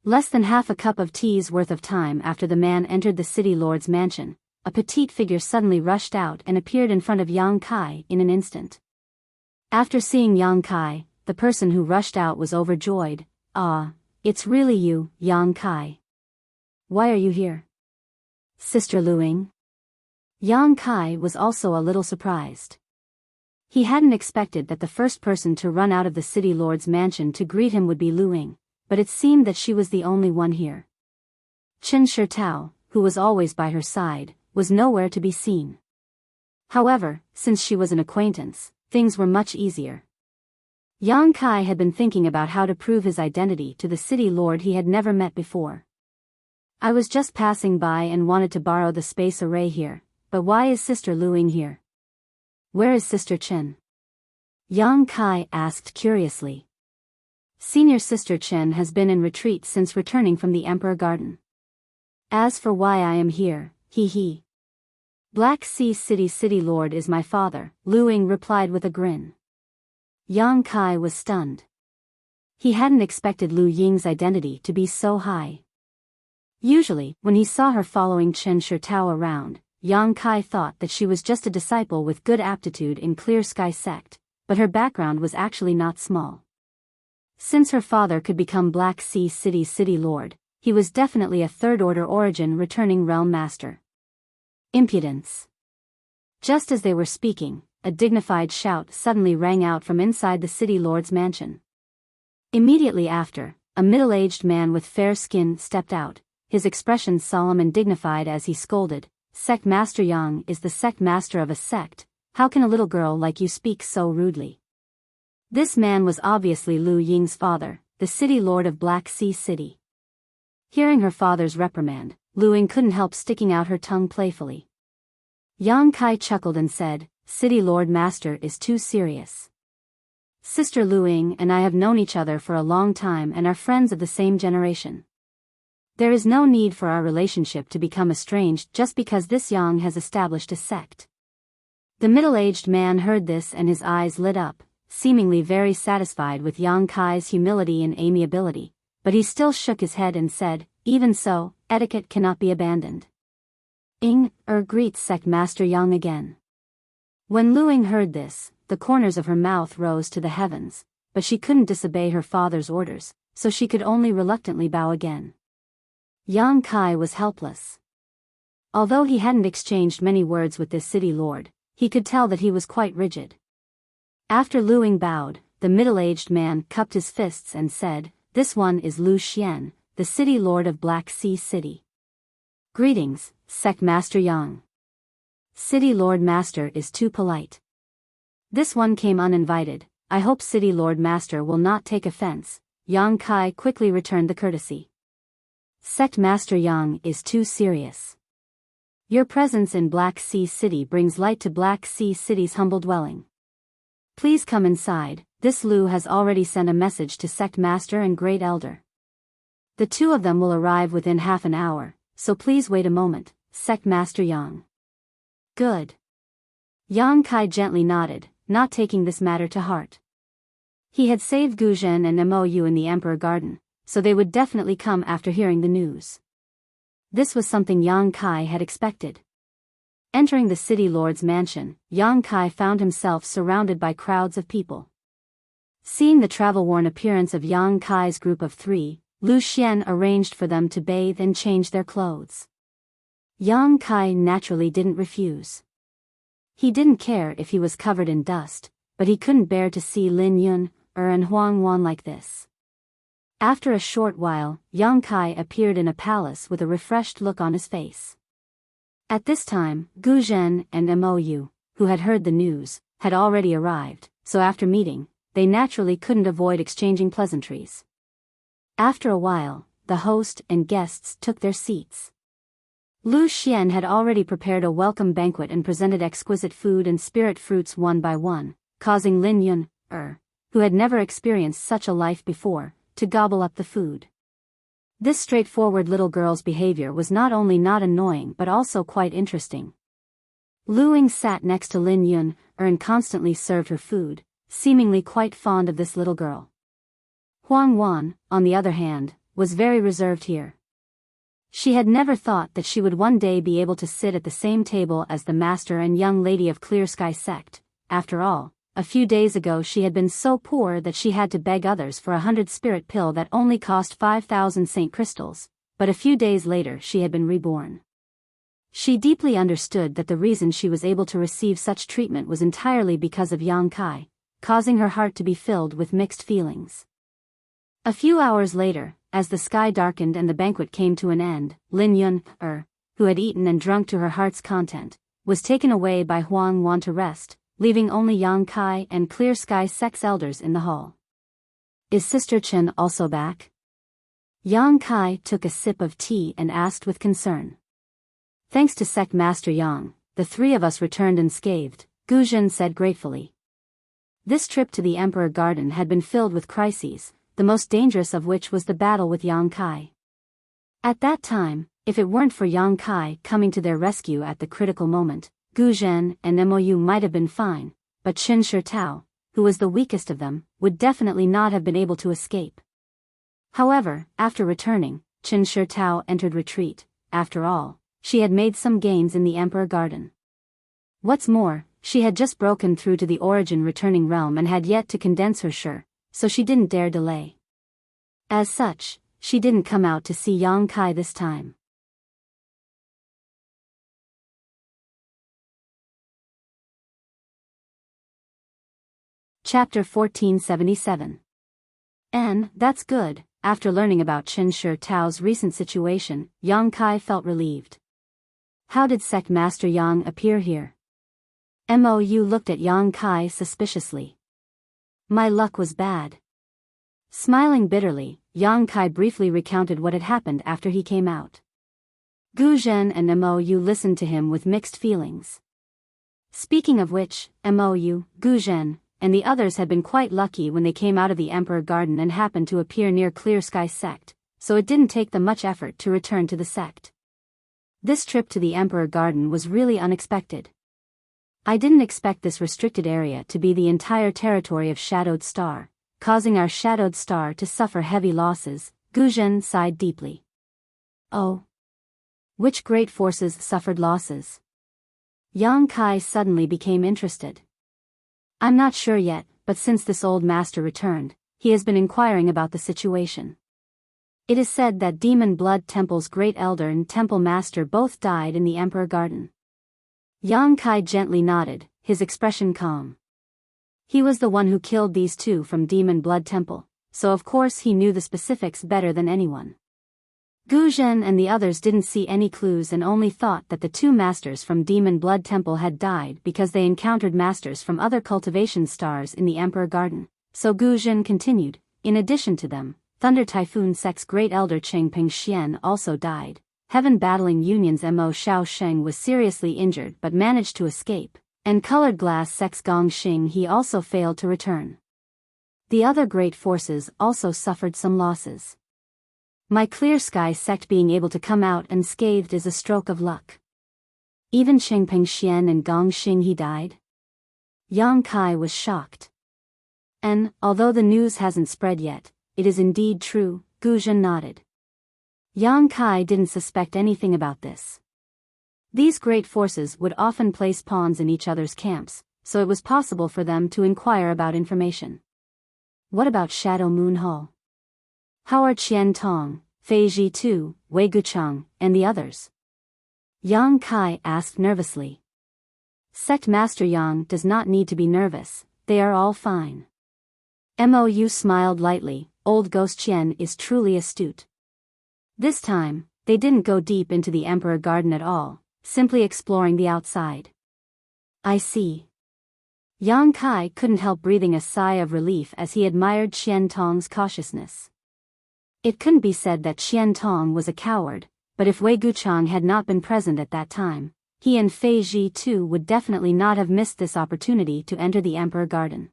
Speaker 1: Less than half a cup of tea's worth of time after the man entered the city lord's mansion, a petite figure suddenly rushed out and appeared in front of Yang Kai in an instant. After seeing Yang Kai, the person who rushed out was overjoyed. It's really you, Yang Kai. Why are you here? Sister Luing? Yang Kai was also a little surprised. He hadn't expected that the first person to run out of the city lord's mansion to greet him would be Luing, but it seemed that she was the only one here. Chen Shitao, who was always by her side, was nowhere to be seen. However, since she was an acquaintance, things were much easier. Yang Kai had been thinking about how to prove his identity to the city lord he had never met before. I was just passing by and wanted to borrow the space array here, but why is Sister Luing here? Where is Sister Chen? Yang Kai asked curiously. Senior Sister Chen has been in retreat since returning from the Emperor Garden. As for why I am here, he. Black Sea City Lord is my father, Luing replied with a grin. Yang Kai was stunned. He hadn't expected Lu Ying's identity to be so high. Usually, when he saw her following Chen Shitao around, Yang Kai thought that she was just a disciple with good aptitude in Clear Sky sect, but her background was actually not small. Since her father could become Black Sea City Lord, he was definitely a third-order origin returning realm master. Impudence. Just as they were speaking, a dignified shout suddenly rang out from inside the city lord's mansion. Immediately after, a middle-aged man with fair skin stepped out, his expression solemn and dignified as he scolded, Sect Master Yang is the sect master of a sect, how can a little girl like you speak so rudely? This man was obviously Lu Ying's father, the city lord of Black Sea City. Hearing her father's reprimand, Lu Ying couldn't help sticking out her tongue playfully. Yang Kai chuckled and said, City Lord Master is too serious. Sister Lu Ying and I have known each other for a long time and are friends of the same generation. There is no need for our relationship to become estranged just because this Yang has established a sect. The middle-aged man heard this and his eyes lit up, seemingly very satisfied with Yang Kai's humility and amiability, but he still shook his head and said, Even so, etiquette cannot be abandoned. Greets Sect Master Yang again. When Lu Ying heard this, the corners of her mouth rose to the heavens, but she couldn't disobey her father's orders, so she could only reluctantly bow again. Yang Kai was helpless. Although he hadn't exchanged many words with this city lord, he could tell that he was quite rigid. After Lu Ying bowed, the middle-aged man cupped his fists and said, This one is Lu Xian, the city lord of Black Sea City. Greetings, Sect Master Yang. City Lord Master is too polite. This one came uninvited, I hope City Lord Master will not take offense. Yang Kai quickly returned the courtesy. Sect Master Yang is too serious. Your presence in Black Sea City brings light to Black Sea City's humble dwelling. Please come inside, this Lu has already sent a message to Sect Master and Great Elder. The two of them will arrive within half an hour, so please wait a moment, Sect Master Yang. Good. Yang Kai gently nodded, not taking this matter to heart. He had saved Gu Zhen and Mou in the Emperor Garden, so they would definitely come after hearing the news. This was something Yang Kai had expected. Entering the city lord's mansion, Yang Kai found himself surrounded by crowds of people. Seeing the travel-worn appearance of Yang Kai's group of 3, Lu Xian arranged for them to bathe and change their clothes. Yang Kai naturally didn't refuse. He didn't care if he was covered in dust, but he couldn't bear to see Lin Yun, and Huang Wan like this. After a short while, Yang Kai appeared in a palace with a refreshed look on his face. At this time, Gu Zhen and Mou, who had heard the news, had already arrived, so after meeting, they naturally couldn't avoid exchanging pleasantries. After a while, the host and guests took their seats. Lu Xian had already prepared a welcome banquet and presented exquisite food and spirit fruits one by one, causing Lin Yun, who had never experienced such a life before, to gobble up the food. This straightforward little girl's behavior was not only not annoying but also quite interesting. Lu Ying sat next to Lin Yun, and constantly served her food, seemingly quite fond of this little girl. Huang Wan, on the other hand, was very reserved here. She had never thought that she would one day be able to sit at the same table as the master and young lady of Clear Sky sect. After all, a few days ago she had been so poor that she had to beg others for 100 spirit pill that only cost 5,000 Saint crystals, but a few days later she had been reborn. She deeply understood that the reason she was able to receive such treatment was entirely because of Yang Kai, causing her heart to be filled with mixed feelings. A few hours later, as the sky darkened and the banquet came to an end, Lin Yun, who had eaten and drunk to her heart's content, was taken away by Huang Wan to rest, leaving only Yang Kai and Clear Sky sect's elders in the hall. Is Sister Chen also back? Yang Kai took a sip of tea and asked with concern. Thanks to Sect Master Yang, the 3 of us returned unscathed, Gu Zhen said gratefully. This trip to the Emperor Garden had been filled with crises, the most dangerous of which was the battle with Yang Kai. At that time, if it weren't for Yang Kai coming to their rescue at the critical moment, Gu Zhen and Mou might have been fine, but Qin Shi Tao, who was the weakest of them, would definitely not have been able to escape. However, after returning, Qin Shi Tao entered retreat. After all, she had made some gains in the Emperor Garden. What's more, she had just broken through to the origin returning realm and had yet to condense her shi, so she didn't dare delay. As such, she didn't come out to see Yang Kai this time. Chapter 1477. That's good. After learning about Qin Shi Tao's recent situation, Yang Kai felt relieved. How did Sect Master Yang appear here? Mou looked at Yang Kai suspiciously. My luck was bad. Smiling bitterly, Yang Kai briefly recounted what had happened after he came out. Gu Zhen and Mou listened to him with mixed feelings. Speaking of which, Mou, Gu Zhen, and the others had been quite lucky when they came out of the Emperor Garden and happened to appear near Clear Sky sect, so it didn't take them much effort to return to the sect. This trip to the Emperor Garden was really unexpected. I didn't expect this restricted area to be the entire territory of Shadowed Star, causing our Shadowed Star to suffer heavy losses, Gu Zhen sighed deeply. Oh. Which great forces suffered losses? Yang Kai suddenly became interested. I'm not sure yet, but since this old master returned, he has been inquiring about the situation. It is said that Demon Blood Temple's great elder and temple master both died in the Emperor Garden. Yang Kai gently nodded, his expression calm. He was the one who killed these 2 from Demon Blood Temple, so of course he knew the specifics better than anyone. Gu Zhen and the others didn't see any clues and only thought that the 2 masters from Demon Blood Temple had died because they encountered masters from other cultivation stars in the Emperor Garden, so Gu Zhen continued, in addition to them, Thunder Typhoon Sect's great elder Chengping Xian also died. Heaven Battling Union's Mo Xiao Sheng was seriously injured but managed to escape, and Colored Glass Sect's Gong Xing he also failed to return. The other great forces also suffered some losses. My Clear Sky sect being able to come out unscathed is a stroke of luck. Even Chengping Xian and Gong Xing he died? Yang Kai was shocked. And, although the news hasn't spread yet, it is indeed true, Gu Zhen nodded. Yang Kai didn't suspect anything about this. These great forces would often place pawns in each other's camps, so it was possible for them to inquire about information. What about Shadow Moon Hall? How are Qian Tong, Fei Ji Tu, Wei Guchang, and the others? Yang Kai asked nervously. Sect Master Yang does not need to be nervous, they are all fine. Mou smiled lightly. Old Ghost Qian is truly astute. This time, they didn't go deep into the Emperor Garden at all, simply exploring the outside. I see. Yang Kai couldn't help breathing a sigh of relief as he admired Qian Tong's cautiousness. It couldn't be said that Qian Tong was a coward, but if Wei Guchang had not been present at that time, he and Fei Ji too would definitely not have missed this opportunity to enter the Emperor Garden.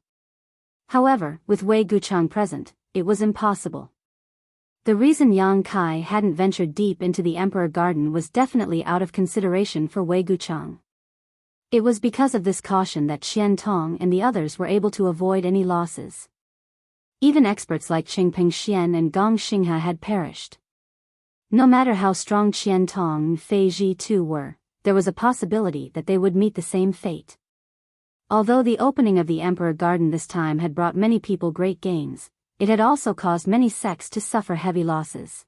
Speaker 1: However, with Wei Guchang present, it was impossible. The reason Yang Kai hadn't ventured deep into the Emperor Garden was definitely out of consideration for Wei Guchang. It was because of this caution that Qian Tong and the others were able to avoid any losses. Even experts like Qingping Xian and Gong Xinghe had perished. No matter how strong Qian Tong and Fei Ji too were, there was a possibility that they would meet the same fate. Although the opening of the Emperor Garden this time had brought many people great gains, it had also caused many sects to suffer heavy losses.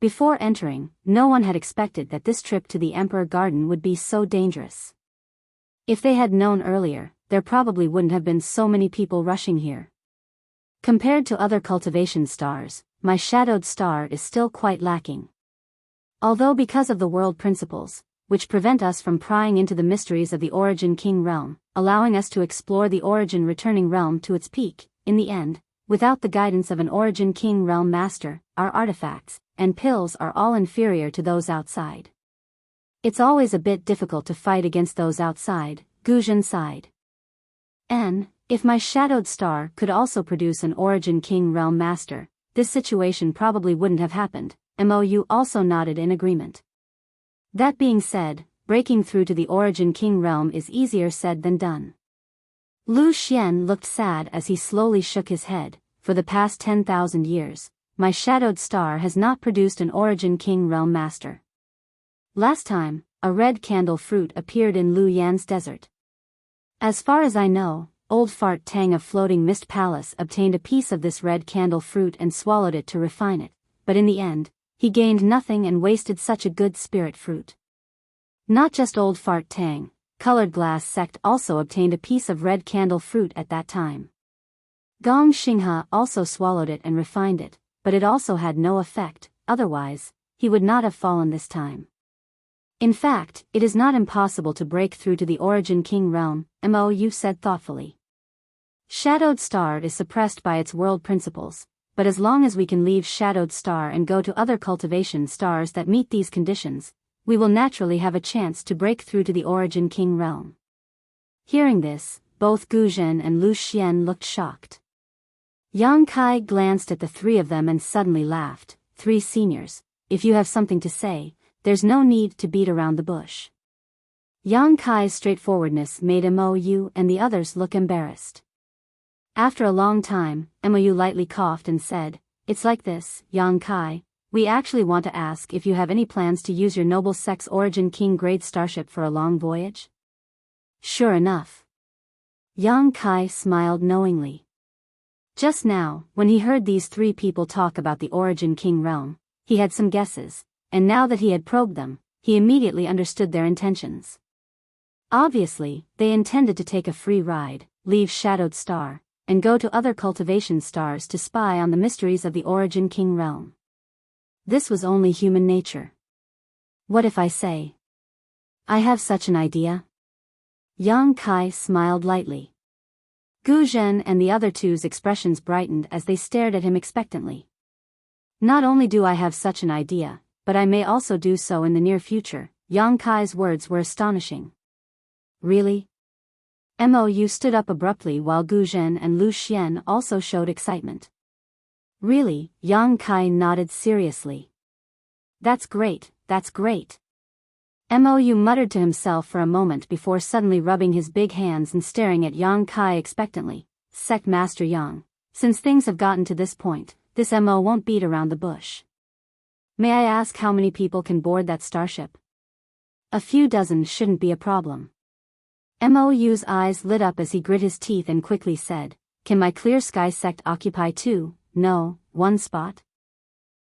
Speaker 1: Before entering, no one had expected that this trip to the Emperor Garden would be so dangerous. If they had known earlier, there probably wouldn't have been so many people rushing here. Compared to other cultivation stars, my shadowed star is still quite lacking. Although because of the world principles, which prevent us from prying into the mysteries of the Origin King realm, allowing us to explore the Origin returning realm to its peak, in the end, without the guidance of an Origin King realm master, our artifacts and pills are all inferior to those outside. It's always a bit difficult to fight against those outside, Gu Zhen sighed. And, if my shadowed star could also produce an Origin King realm master, this situation probably wouldn't have happened. Mou also nodded in agreement. That being said, breaking through to the Origin King realm is easier said than done. Lu Xian looked sad as he slowly shook his head. For the past 10,000 years, my shadowed star has not produced an Origin King realm master. Last time, a red candle fruit appeared in Lu Yan's desert. As far as I know, Old Fart Tang of Floating Mist Palace obtained a piece of this red candle fruit and swallowed it to refine it, but in the end, he gained nothing and wasted such a good spirit fruit. Not just Old Fart Tang, Colored Glass Sect also obtained a piece of red candle fruit at that time. Gong Xinghe also swallowed it and refined it, but it also had no effect, otherwise, he would not have fallen this time. In fact, it is not impossible to break through to the Origin King realm, Mou said thoughtfully. Shadowed Star is suppressed by its world principles, but as long as we can leave Shadowed Star and go to other cultivation stars that meet these conditions, we will naturally have a chance to break through to the Origin King realm. Hearing this, both Gu Zhen and Lu Xian looked shocked. Yang Kai glanced at the three of them and suddenly laughed. Three seniors, if you have something to say, there's no need to beat around the bush. Yang Kai's straightforwardness made Mou and the others look embarrassed. After a long time, Mou lightly coughed and said, "It's like this, Yang Kai. We actually want to ask if you have any plans to use your noble sect's Origin King grade starship for a long voyage?" Sure enough. Yang Kai smiled knowingly. Just now, when he heard these three people talk about the Origin King realm, he had some guesses, and now that he had probed them, he immediately understood their intentions. Obviously, they intended to take a free ride, leave Shadowed Star, and go to other cultivation stars to spy on the mysteries of the Origin King realm. This was only human nature. What if I say, I have such an idea? Yang Kai smiled lightly. Gu Zhen and the other two's expressions brightened as they stared at him expectantly. Not only do I have such an idea, but I may also do so in the near future. Yang Kai's words were astonishing. Really? Mou stood up abruptly while Gu Zhen and Lu Xian also showed excitement. Really? Yang Kai nodded seriously. That's great, that's great. Mou muttered to himself for a moment before suddenly rubbing his big hands and staring at Yang Kai expectantly. Sect Master Yang, since things have gotten to this point, this MO won't beat around the bush. May I ask how many people can board that starship? A few dozen shouldn't be a problem. MOU's eyes lit up as he grit his teeth and quickly said, can my Clear Sky sect occupy 1 spot?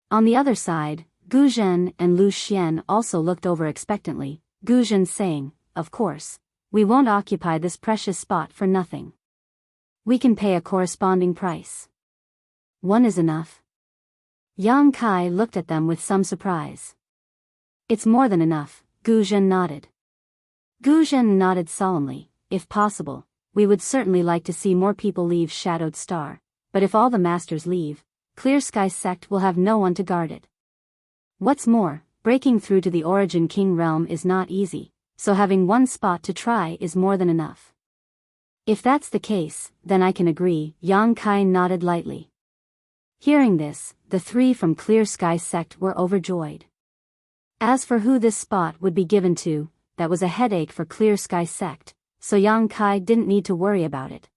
Speaker 1: On the other side, Gu Zhen and Lu Xian also looked over expectantly, Gu Zhen saying, of course, we won't occupy this precious spot for nothing. We can pay a corresponding price. 1 is enough. Yang Kai looked at them with some surprise. It's more than enough, Gu Zhen nodded. Gu Zhen nodded solemnly, if possible, we would certainly like to see more people leave Shadowed Star, but if all the masters leave, Clear Sky sect will have no one to guard it. What's more, breaking through to the Origin King realm is not easy, so having 1 spot to try is more than enough. If that's the case, then I can agree, Yang Kai nodded lightly. Hearing this, the 3 from Clear Sky sect were overjoyed. As for who this spot would be given to, that was a headache for Clear Sky sect, so Yang Kai didn't need to worry about it.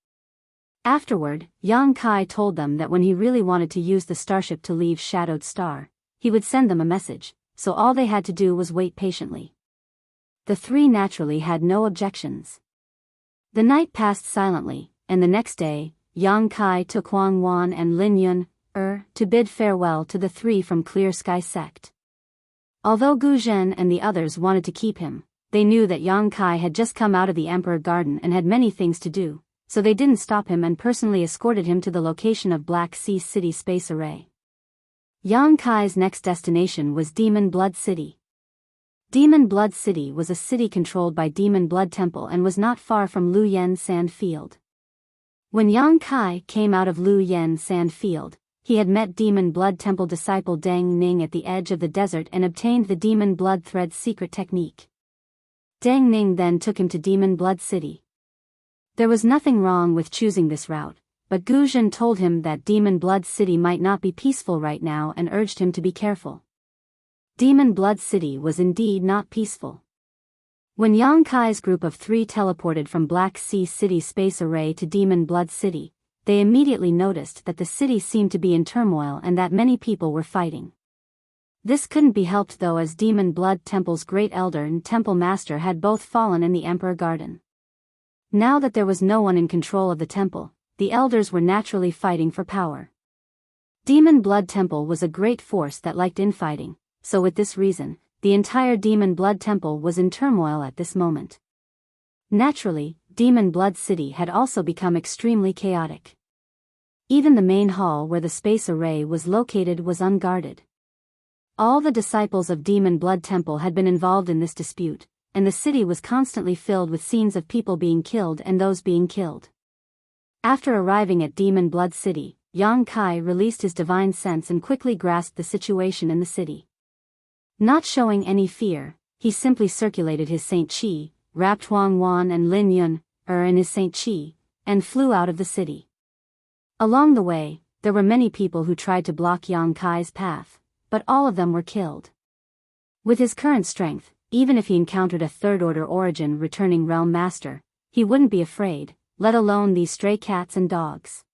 Speaker 1: Afterward, Yang Kai told them that when he really wanted to use the starship to leave Shadowed Star, he would send them a message, so all they had to do was wait patiently. The 3 naturally had no objections. The night passed silently, and the next day, Yang Kai took Huang Wan and Lin Yun, to bid farewell to the 3 from Clear Sky sect. Although Gu Zhen and the others wanted to keep him, they knew that Yang Kai had just come out of the Emperor Garden and had many things to do, so they didn't stop him and personally escorted him to the location of Black Sea City Space Array. Yang Kai's next destination was Demon Blood City. Demon Blood City was a city controlled by Demon Blood Temple and was not far from Lu Yen Sand Field. When Yang Kai came out of Lu Yen Sand Field, he had met Demon Blood Temple disciple Deng Ning at the edge of the desert and obtained the Demon Blood Thread's secret technique. Deng Ning then took him to Demon Blood City. There was nothing wrong with choosing this route, but Gu Zhen told him that Demon Blood City might not be peaceful right now and urged him to be careful. Demon Blood City was indeed not peaceful. When Yang Kai's group of 3 teleported from Black Sea City Space Array to Demon Blood City, they immediately noticed that the city seemed to be in turmoil and that many people were fighting. This couldn't be helped though, as Demon Blood Temple's Great Elder and Temple Master had both fallen in the Emperor Garden. Now that there was no one in control of the temple, the elders were naturally fighting for power. Demon Blood Temple was a great force that liked infighting, so with this reason, the entire Demon Blood Temple was in turmoil at this moment. Naturally, Demon Blood City had also become extremely chaotic. Even the main hall where the space array was located was unguarded. All the disciples of Demon Blood Temple had been involved in this dispute, and the city was constantly filled with scenes of people being killed and those being killed. After arriving at Demon Blood City, Yang Kai released his divine sense and quickly grasped the situation in the city. Not showing any fear, he simply circulated his Saint Chi, wrapped Huang Wan and Lin Yun, in his Saint Chi, and flew out of the city. Along the way, there were many people who tried to block Yang Kai's path, but all of them were killed. With his current strength, even if he encountered a third-order Origin returning realm master, he wouldn't be afraid, let alone these stray cats and dogs.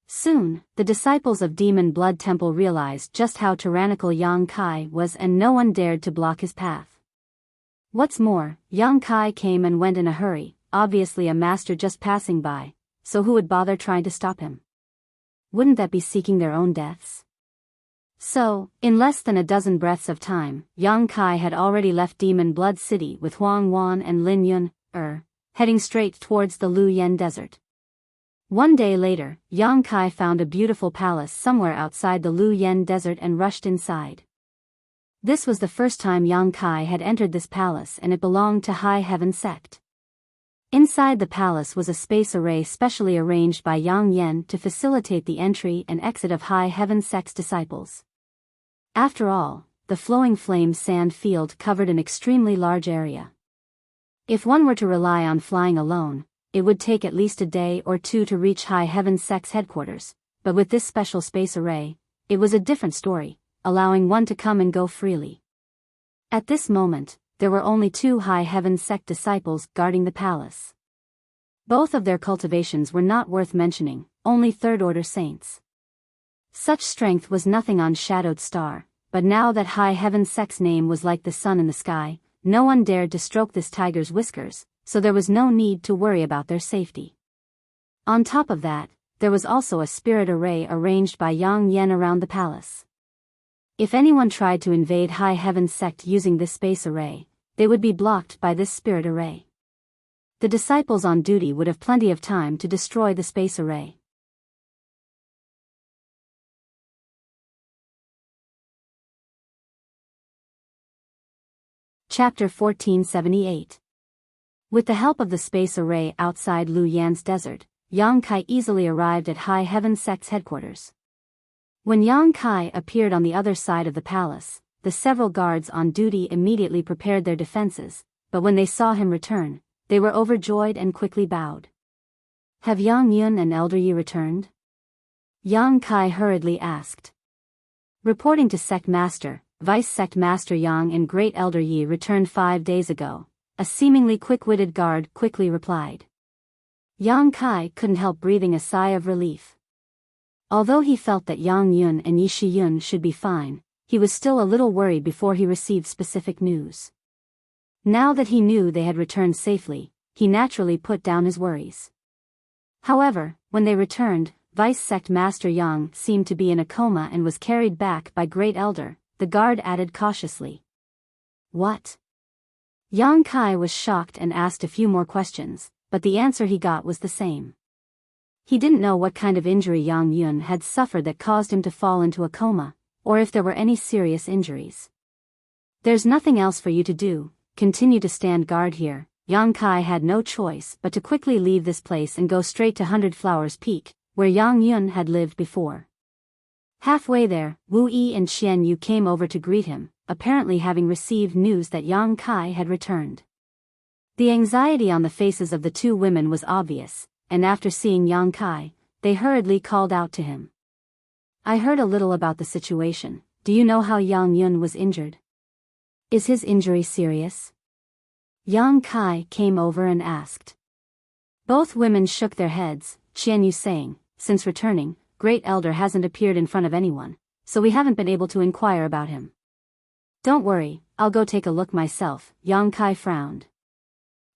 Speaker 1: Soon, the disciples of Demon Blood Temple realized just how tyrannical Yang Kai was and no one dared to block his path. What's more, Yang Kai came and went in a hurry, obviously a master just passing by, so who would bother trying to stop him? Wouldn't that be seeking their own deaths? So, in less than a dozen breaths of time, Yang Kai had already left Demon Blood City with Huang Wan and Lin Yun, heading straight towards the Lu Yen Desert. One day later, Yang Kai found a beautiful palace somewhere outside the Lu Yen Desert and rushed inside. This was the first time Yang Kai had entered this palace, and it belonged to High Heaven Sect. Inside the palace was a space array specially arranged by Yang Yen to facilitate the entry and exit of High Heaven Sect's disciples. After all, the Flowing Flame sand field covered an extremely large area. If one were to rely on flying alone, it would take at least a day or 2 to reach High Heaven Sect's headquarters, but with this special space array, it was a different story, allowing one to come and go freely. At this moment, there were only 2 High Heaven Sect disciples guarding the palace. Both of their cultivations were not worth mentioning, only third-order saints. Such strength was nothing on Shadowed Star, but now that High Heaven Sect's name was like the sun in the sky, no one dared to stroke this tiger's whiskers, so there was no need to worry about their safety. On top of that, there was also a spirit array arranged by Yang Yen around the palace. If anyone tried to invade High Heaven Sect using this space array, they would be blocked by this spirit array. The disciples on duty would have plenty of time to destroy the space array. Chapter 1478. With the help of the space array outside Lu Yan's desert, Yang Kai easily arrived at High Heaven Sect's headquarters. When Yang Kai appeared on the other side of the palace, the several guards on duty immediately prepared their defenses, but when they saw him return, they were overjoyed and quickly bowed. Have Yang Yun and Elder Yi returned? Yang Kai hurriedly asked. Reporting to Sect Master, Vice Sect Master Yang and Great Elder Yi returned 5 days ago, a seemingly quick-witted guard quickly replied. Yang Kai couldn't help breathing a sigh of relief. Although he felt that Yang Yun and Yi Shiyun should be fine, he was still a little worried before he received specific news. Now that he knew they had returned safely, he naturally put down his worries. However, when they returned, Vice Sect Master Yang seemed to be in a coma and was carried back by Great Elder. The guard added cautiously. What? Yang Kai was shocked and asked a few more questions, but the answer he got was the same. He didn't know what kind of injury Yang Yun had suffered that caused him to fall into a coma, or if there were any serious injuries. There's nothing else for you to do, continue to stand guard here. Yang Kai had no choice but to quickly leave this place and go straight to 100 Flowers Peak, where Yang Yun had lived before. Halfway there, Wu Yi and Qian Yu came over to greet him, apparently having received news that Yang Kai had returned. The anxiety on the faces of the two women was obvious, and after seeing Yang Kai, they hurriedly called out to him. I heard a little about the situation. Do you know how Yang Yun was injured? Is his injury serious? Yang Kai came over and asked. Both women shook their heads, Qian Yu saying, since returning, Great Elder hasn't appeared in front of anyone, so we haven't been able to inquire about him. Don't worry, I'll go take a look myself, Yang Kai frowned.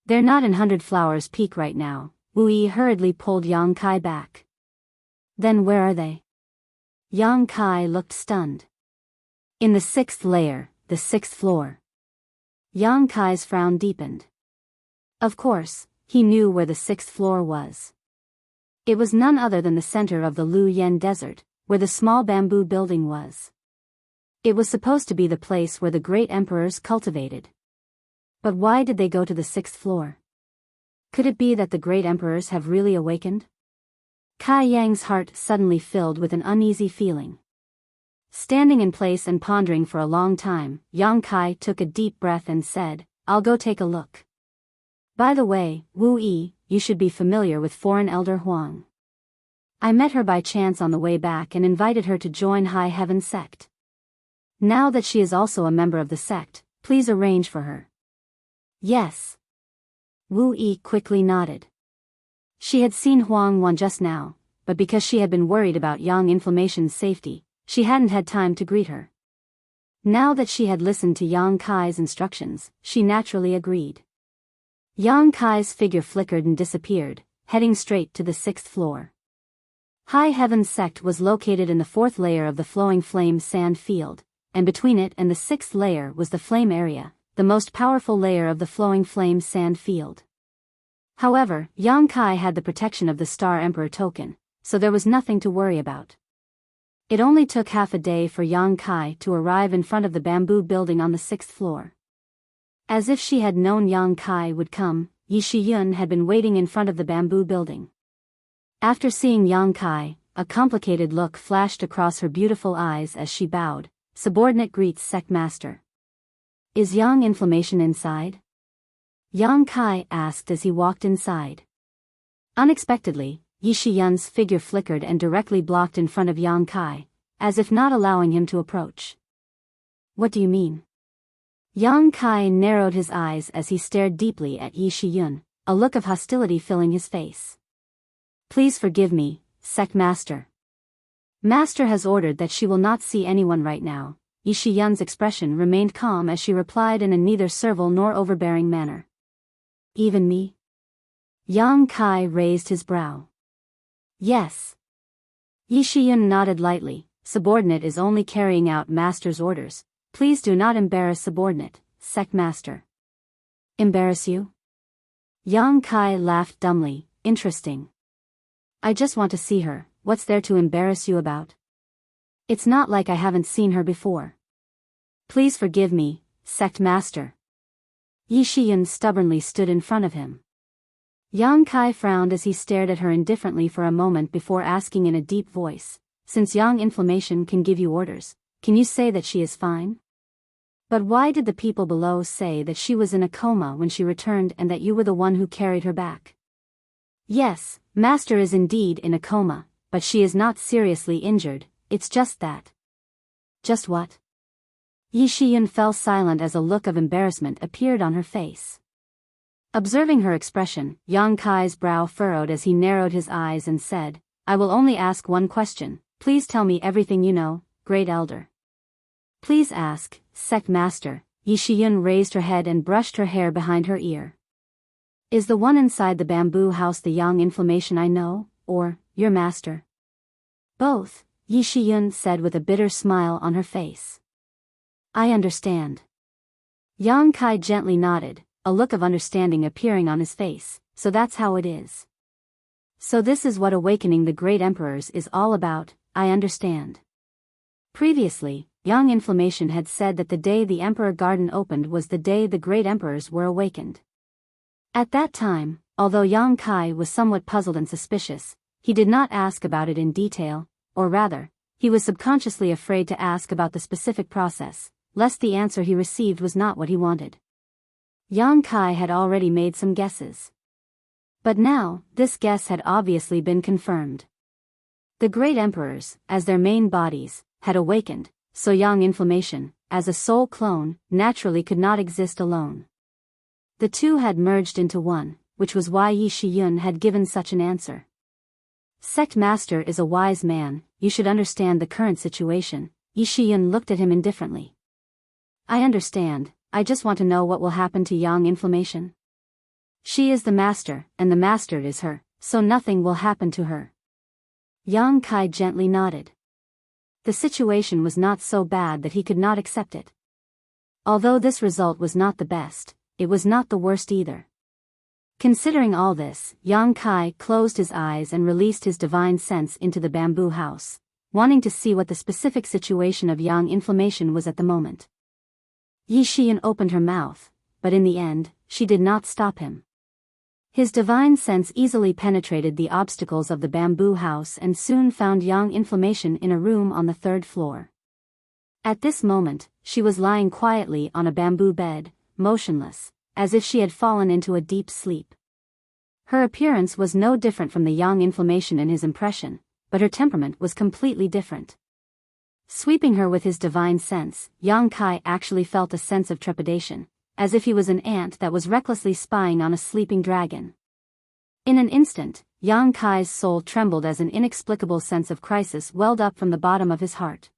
Speaker 1: They're not in 100 Flowers Peak right now. Wu Yi hurriedly pulled Yang Kai back. Then where are they? Yang Kai looked stunned. In the 6th layer, the 6th floor. Yang Kai's frown deepened. Of course, he knew where the 6th floor was. It was none other than the center of the Lu Yen Desert, where the small bamboo building was. It was supposed to be the place where the great emperors cultivated. But why did they go to the 6th floor? Could it be that the great emperors have really awakened? Kai Yang's heart suddenly filled with an uneasy feeling. Standing in place and pondering for a long time, Yang Kai took a deep breath and said, I'll go take a look. By the way, Wu Yi, you should be familiar with Foreign Elder Huang. I met her by chance on the way back and invited her to join High Heaven Sect. Now that she is also a member of the sect, please arrange for her. Yes. Wu Yi quickly nodded. She had seen Huang Wan just now, but because she had been worried about Yang Inflammation's safety, she hadn't had time to greet her. Now that she had listened to Yang Kai's instructions, she naturally agreed. Yang Kai's figure flickered and disappeared, heading straight to the 6th floor. High Heaven Sect was located in the 4th layer of the Flowing Flame Sand Field, and between it and the 6th layer was the Flame Area, the most powerful layer of the Flowing Flame Sand Field. However, Yang Kai had the protection of the Star Emperor token, so there was nothing to worry about. It only took half a day for Yang Kai to arrive in front of the bamboo building on the 6th floor. As if she had known Yang Kai would come, Yi Shiyun had been waiting in front of the bamboo building. After seeing Yang Kai, a complicated look flashed across her beautiful eyes as she bowed. Subordinate greets Sect Master. Is Yang Inflammation inside? Yang Kai asked as he walked inside. Unexpectedly, Yi Shiyun's figure flickered and directly blocked in front of Yang Kai, as if not allowing him to approach. What do you mean? Yang Kai narrowed his eyes as he stared deeply at Yi Shiyun, a look of hostility filling his face. Please forgive me, Sect Master. Master has ordered that she will not see anyone right now. Yi Shiyun's expression remained calm as she replied in a neither servile nor overbearing manner. Even me? Yang Kai raised his brow. Yes. Yi Shiyun nodded lightly. Subordinate is only carrying out master's orders. Please do not embarrass subordinate, sect master. Embarrass you? Yang Kai laughed dumbly. Interesting. I just want to see her. What's there to embarrass you about? It's not like I haven't seen her before. Please forgive me, sect master. Yi Shiyun stubbornly stood in front of him. Yang Kai frowned as he stared at her indifferently for a moment before asking in a deep voice, since Yang Inflammation can give you orders, can you say that she is fine? But why did the people below say that she was in a coma when she returned and that you were the one who carried her back? Yes, master is indeed in a coma, but she is not seriously injured, it's just that. Just what? Yi Shiyun fell silent as a look of embarrassment appeared on her face. Observing her expression, Yang Kai's brow furrowed as he narrowed his eyes and said, I will only ask one question, please tell me everything you know, great elder. Please ask, sect master. Yi Shiyun raised her head and brushed her hair behind her ear. Is the one inside the bamboo house the Yang Inflammation I know, or your master? Both, Yi Shiyun said with a bitter smile on her face. I understand. Yang Kai gently nodded, a look of understanding appearing on his face, so that's how it is. So this is what awakening the great emperors is all about, I understand. Previously, Yang Inflammation had said that the day the Emperor Garden opened was the day the great emperors were awakened. At that time, although Yang Kai was somewhat puzzled and suspicious, he did not ask about it in detail, or rather, he was subconsciously afraid to ask about the specific process, lest the answer he received was not what he wanted. Yang Kai had already made some guesses. But now, this guess had obviously been confirmed. The great emperors, as their main bodies, had awakened, so Yang Inflammation, as a soul clone, naturally could not exist alone. The two had merged into one, which was why Yi Shiyun had given such an answer. Sect master is a wise man, you should understand the current situation. Yi Shiyun looked at him indifferently. I understand, I just want to know what will happen to Yang Inflammation. She is the master, and the master is her, so nothing will happen to her. Yang Kai gently nodded. The situation was not so bad that he could not accept it. Although this result was not the best, it was not the worst either. Considering all this, Yang Kai closed his eyes and released his divine sense into the bamboo house, wanting to see what the specific situation of Yang Inflammation was at the moment. Yi Shiyun opened her mouth, but in the end, she did not stop him. His divine sense easily penetrated the obstacles of the bamboo house and soon found Yang Inflammation in a room on the 3rd floor. At this moment, she was lying quietly on a bamboo bed, motionless, as if she had fallen into a deep sleep. Her appearance was no different from the Yang Inflammation in his impression, but her temperament was completely different. Sweeping her with his divine sense, Yang Kai actually felt a sense of trepidation, as if he was an ant that was recklessly spying on a sleeping dragon. In an instant, Yang Kai's soul trembled as an inexplicable sense of crisis welled up from the bottom of his heart.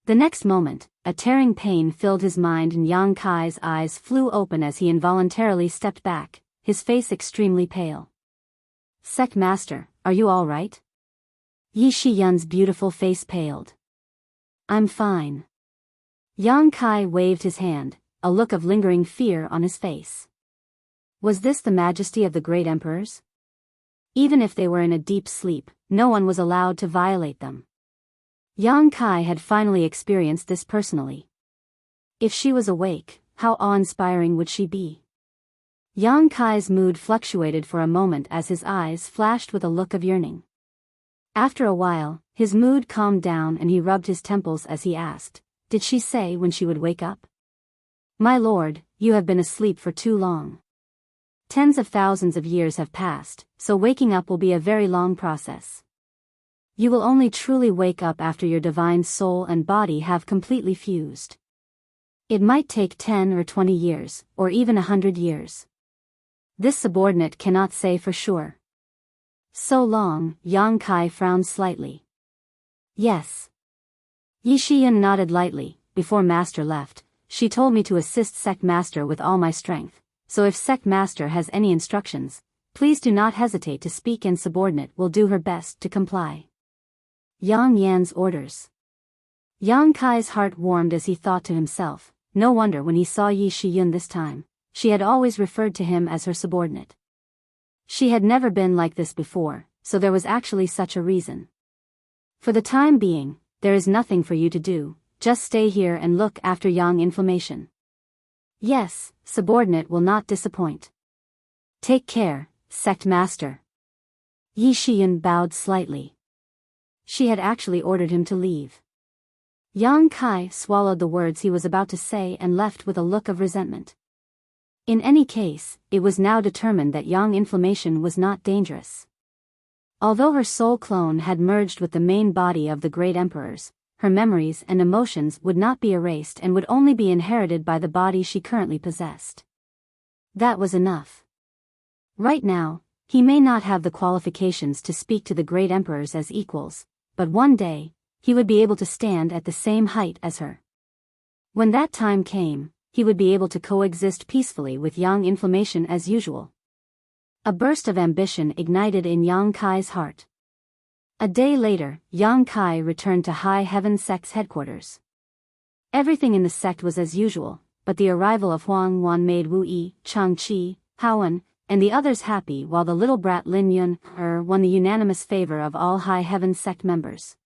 Speaker 1: The next moment, a tearing pain filled his mind and Yang Kai's eyes flew open as he involuntarily stepped back, his face extremely pale. Sect master, are you all right? Yi Shiyun's beautiful face paled. I'm fine. Yang Kai waved his hand, a look of lingering fear on his face. Was this the majesty of the great emperors? Even if they were in a deep sleep, no one was allowed to violate them. Yang Kai had finally experienced this personally. If she was awake, how awe-inspiring would she be? Yang Kai's mood fluctuated for a moment as his eyes flashed with a look of yearning. After a while, his mood calmed down and he rubbed his temples as he asked, did she say when she would wake up? My lord, you have been asleep for too long. Tens of thousands of years have passed, so waking up will be a very long process. You will only truly wake up after your divine soul and body have completely fused. It might take 10 or 20 years, or even 100 years. This subordinate cannot say for sure. So long, Yang Kai frowned slightly. Yes. Yi Shiyun nodded lightly. Before Master left, she told me to assist Sect Master with all my strength, so if Sect Master has any instructions, please do not hesitate to speak and subordinate will do her best to comply. Yang Yan's orders. Yang Kai's heart warmed as he thought to himself, no wonder when he saw Yi Shiyun this time, she had always referred to him as her subordinate. She had never been like this before, so there was actually such a reason. For the time being, there is nothing for you to do, just stay here and look after Yang Inflammation. Yes, subordinate will not disappoint. Take care, Sect Master. Yi Shiyun bowed slightly. She had actually ordered him to leave. Yang Kai swallowed the words he was about to say and left with a look of resentment. In any case, it was now determined that Yang Inflammation was not dangerous. Although her soul clone had merged with the main body of the great emperors, her memories and emotions would not be erased and would only be inherited by the body she currently possessed. That was enough. Right now, he may not have the qualifications to speak to the great emperors as equals, but one day, he would be able to stand at the same height as her. When that time came, he would be able to coexist peacefully with Yang Inflammation as usual. A burst of ambition ignited in Yang Kai's heart. A day later, Yang Kai returned to High Heaven Sect's headquarters. Everything in the sect was as usual, but the arrival of Huang Wan made Wu Yi, Chang Qi, Haowen, and the others happy while the little brat Lin Yun won the unanimous favor of all High Heaven Sect members.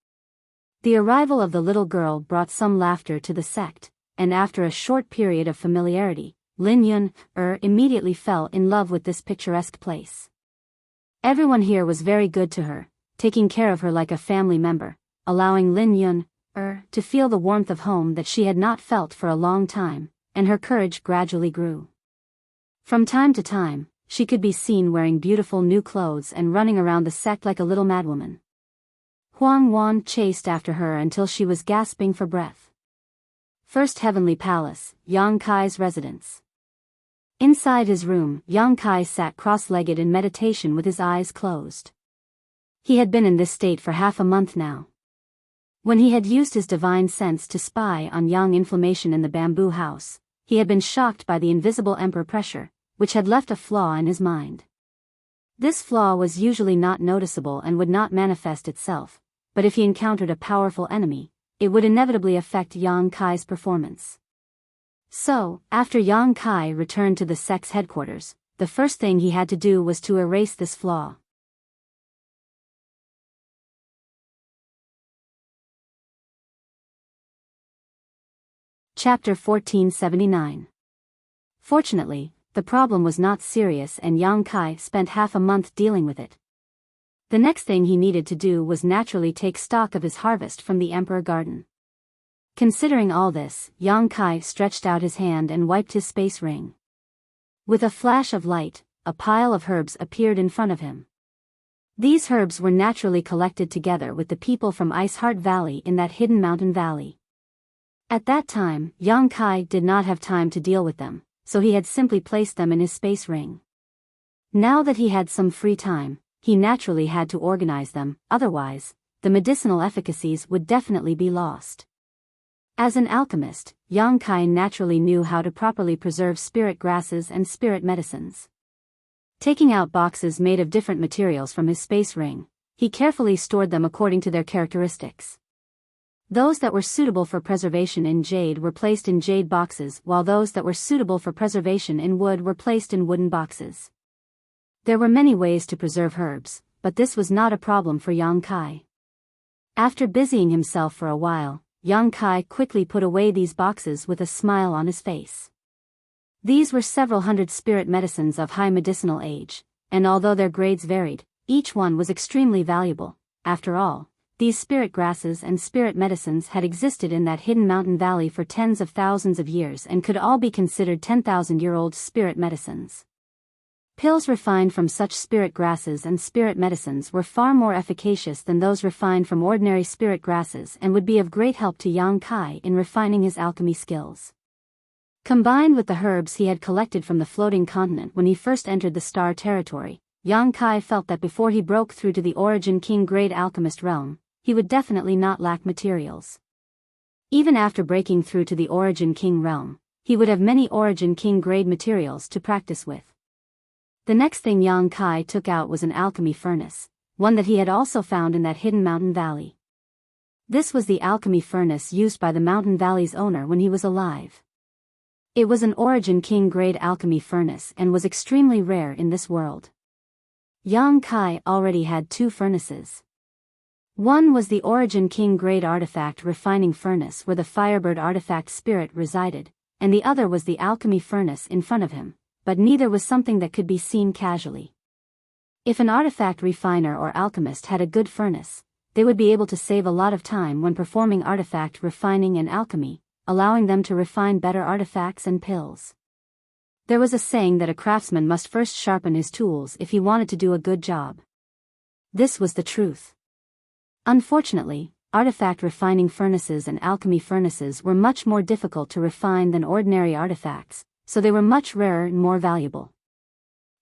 Speaker 1: The arrival of the little girl brought some laughter to the sect, and after a short period of familiarity, Lin Yun immediately fell in love with this picturesque place. Everyone here was very good to her, taking care of her like a family member, allowing Lin Yun to feel the warmth of home that she had not felt for a long time, and her courage gradually grew. From time to time, she could be seen wearing beautiful new clothes and running around the sect like a little madwoman. Huang Wan chased after her until she was gasping for breath. First Heavenly Palace, Yang Kai's residence. Inside his room, Yang Kai sat cross-legged in meditation with his eyes closed. He had been in this state for half a month now. When he had used his divine sense to spy on Yang Inflammation in the bamboo house, he had been shocked by the invisible emperor pressure, which had left a flaw in his mind. This flaw was usually not noticeable and would not manifest itself, but if he encountered a powerful enemy, it would inevitably affect Yang Kai's performance. So, after Yang Kai returned to the sect's headquarters, the first thing he had to do was to erase this flaw. Chapter 1479. Fortunately, the problem was not serious and Yang Kai spent half a month dealing with it. The next thing he needed to do was naturally take stock of his harvest from the Emperor Garden. Considering all this, Yang Kai stretched out his hand and wiped his space ring. With a flash of light, a pile of herbs appeared in front of him. These herbs were naturally collected together with the people from Ice Heart Valley in that hidden mountain valley. At that time, Yang Kai did not have time to deal with them, so he had simply placed them in his space ring. Now that he had some free time, he naturally had to organize them, otherwise, the medicinal efficacies would definitely be lost. As an alchemist, Yang Kai naturally knew how to properly preserve spirit grasses and spirit medicines. Taking out boxes made of different materials from his space ring, he carefully stored them according to their characteristics. Those that were suitable for preservation in jade were placed in jade boxes, while those that were suitable for preservation in wood were placed in wooden boxes. There were many ways to preserve herbs, but this was not a problem for Yang Kai. After busying himself for a while, Yang Kai quickly put away these boxes with a smile on his face. These were several hundred spirit medicines of high medicinal age, and although their grades varied, each one was extremely valuable. After all, these spirit grasses and spirit medicines had existed in that hidden mountain valley for tens of thousands of years and could all be considered 10,000-year-old spirit medicines. Pills refined from such spirit grasses and spirit medicines were far more efficacious than those refined from ordinary spirit grasses and would be of great help to Yang Kai in refining his alchemy skills. Combined with the herbs he had collected from the floating continent when he first entered the Star Territory, Yang Kai felt that before he broke through to the Origin King Great Alchemist realm, he would definitely not lack materials. Even after breaking through to the Origin King realm, he would have many Origin King grade materials to practice with. The next thing Yang Kai took out was an alchemy furnace, one that he had also found in that hidden mountain valley. This was the alchemy furnace used by the mountain valley's owner when he was alive. It was an Origin King grade alchemy furnace and was extremely rare in this world. Yang Kai already had 2 furnaces. One was the Origin King grade artifact refining furnace where the Firebird artifact spirit resided, and the other was the alchemy furnace in front of him, but neither was something that could be seen casually. If an artifact refiner or alchemist had a good furnace, they would be able to save a lot of time when performing artifact refining and alchemy, allowing them to refine better artifacts and pills. There was a saying that a craftsman must first sharpen his tools if he wanted to do a good job. This was the truth. Unfortunately, artifact refining furnaces and alchemy furnaces were much more difficult to refine than ordinary artifacts, so they were much rarer and more valuable.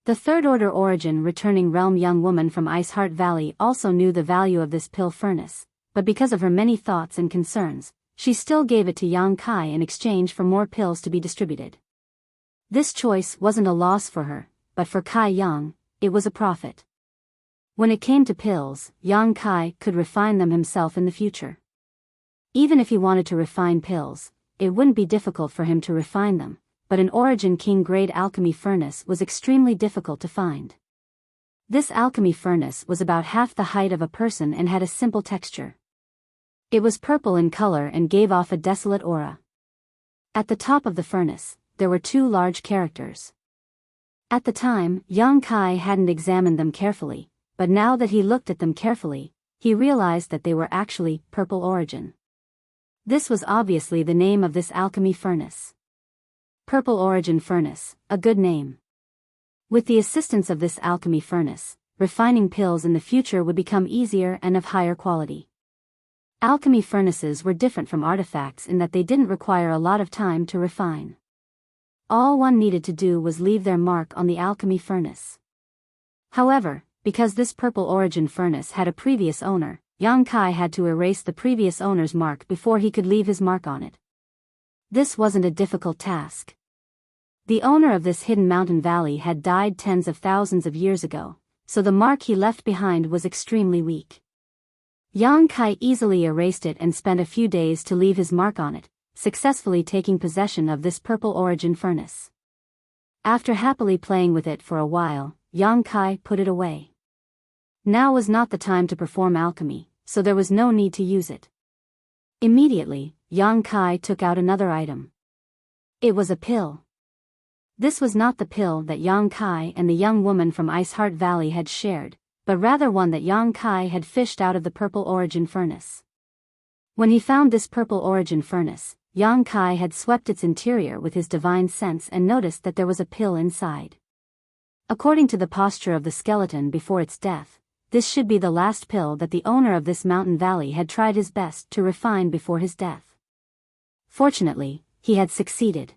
Speaker 1: The Third Order Origin returning realm young woman from Ice Heart Valley also knew the value of this pill furnace, but because of her many thoughts and concerns, she still gave it to Yang Kai in exchange for more pills to be distributed. This choice wasn't a loss for her, but for Kai Yang, it was a profit. When it came to pills, Yang Kai could refine them himself in the future. Even if he wanted to refine pills, it wouldn't be difficult for him to refine them, but an Origin King grade alchemy furnace was extremely difficult to find. This alchemy furnace was about half the height of a person and had a simple texture. It was purple in color and gave off a desolate aura. At the top of the furnace, there were 2 large characters. At the time, Yang Kai hadn't examined them carefully, but now that he looked at them carefully, he realized that they were actually Purple Origin. This was obviously the name of this alchemy furnace. Purple Origin Furnace, a good name. With the assistance of this alchemy furnace, refining pills in the future would become easier and of higher quality. Alchemy furnaces were different from artifacts in that they didn't require a lot of time to refine. All one needed to do was leave their mark on the alchemy furnace. However, because this Purple Origin furnace had a previous owner, Yang Kai had to erase the previous owner's mark before he could leave his mark on it. This wasn't a difficult task. The owner of this hidden mountain valley had died tens of thousands of years ago, so the mark he left behind was extremely weak. Yang Kai easily erased it and spent a few days to leave his mark on it, successfully taking possession of this Purple Origin furnace. After happily playing with it for a while, Yang Kai put it away. Now was not the time to perform alchemy, so there was no need to use it. Immediately, Yang Kai took out another item. It was a pill. This was not the pill that Yang Kai and the young woman from Ice Heart Valley had shared, but rather one that Yang Kai had fished out of the Purple Origin furnace. When he found this Purple Origin furnace, Yang Kai had swept its interior with his divine sense and noticed that there was a pill inside. According to the posture of the skeleton before its death, this should be the last pill that the owner of this mountain valley had tried his best to refine before his death. Fortunately, he had succeeded.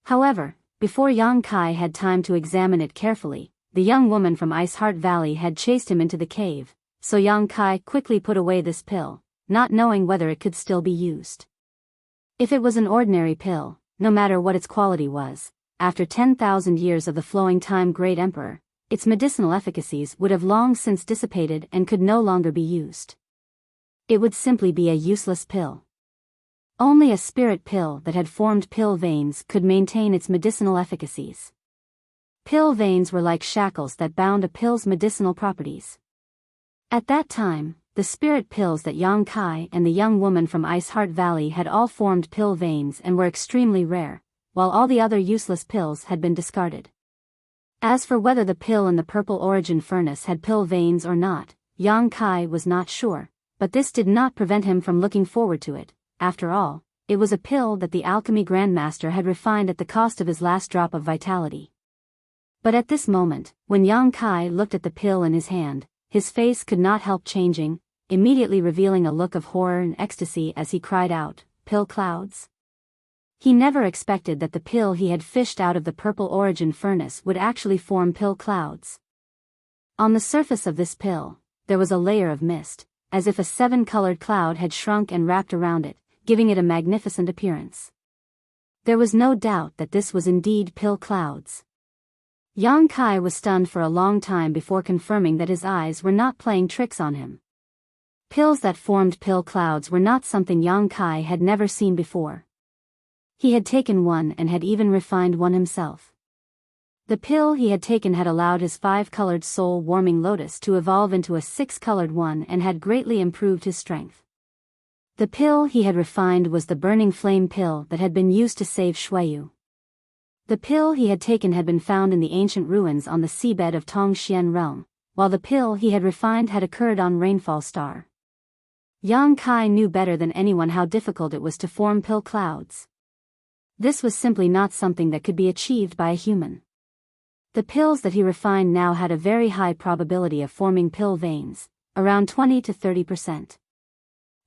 Speaker 1: However, before Yang Kai had time to examine it carefully, the young woman from Ice Heart Valley had chased him into the cave, so Yang Kai quickly put away this pill, not knowing whether it could still be used. If it was an ordinary pill, no matter what its quality was, after 10,000 years of the flowing time Great Emperor, its medicinal efficacies would have long since dissipated and could no longer be used. It would simply be a useless pill. Only a spirit pill that had formed pill veins could maintain its medicinal efficacies. Pill veins were like shackles that bound a pill's medicinal properties. At that time, the spirit pills that Yang Kai and the young woman from Ice Heart Valley had all formed pill veins and were extremely rare, while all the other useless pills had been discarded. As for whether the pill in the Purple Origin furnace had pill veins or not, Yang Kai was not sure, but this did not prevent him from looking forward to it. After all, it was a pill that the alchemy grandmaster had refined at the cost of his last drop of vitality. But at this moment, when Yang Kai looked at the pill in his hand, his face could not help changing, immediately revealing a look of horror and ecstasy as he cried out, "Pill clouds?" He never expected that the pill he had fished out of the Purple Origin furnace would actually form pill clouds. On the surface of this pill, there was a layer of mist, as if a seven-colored cloud had shrunk and wrapped around it, giving it a magnificent appearance. There was no doubt that this was indeed pill clouds. Yang Kai was stunned for a long time before confirming that his eyes were not playing tricks on him. Pills that formed pill clouds were not something Yang Kai had never seen before. He had taken one and had even refined one himself. The pill he had taken had allowed his five-colored soul-warming lotus to evolve into a six-colored one and had greatly improved his strength. The pill he had refined was the burning flame pill that had been used to save Shuiyu. The pill he had taken had been found in the ancient ruins on the seabed of Tongxian realm, while the pill he had refined had occurred on Rainfall Star. Yang Kai knew better than anyone how difficult it was to form pill clouds. This was simply not something that could be achieved by a human. The pills that he refined now had a very high probability of forming pill veins, around 20 to 30%.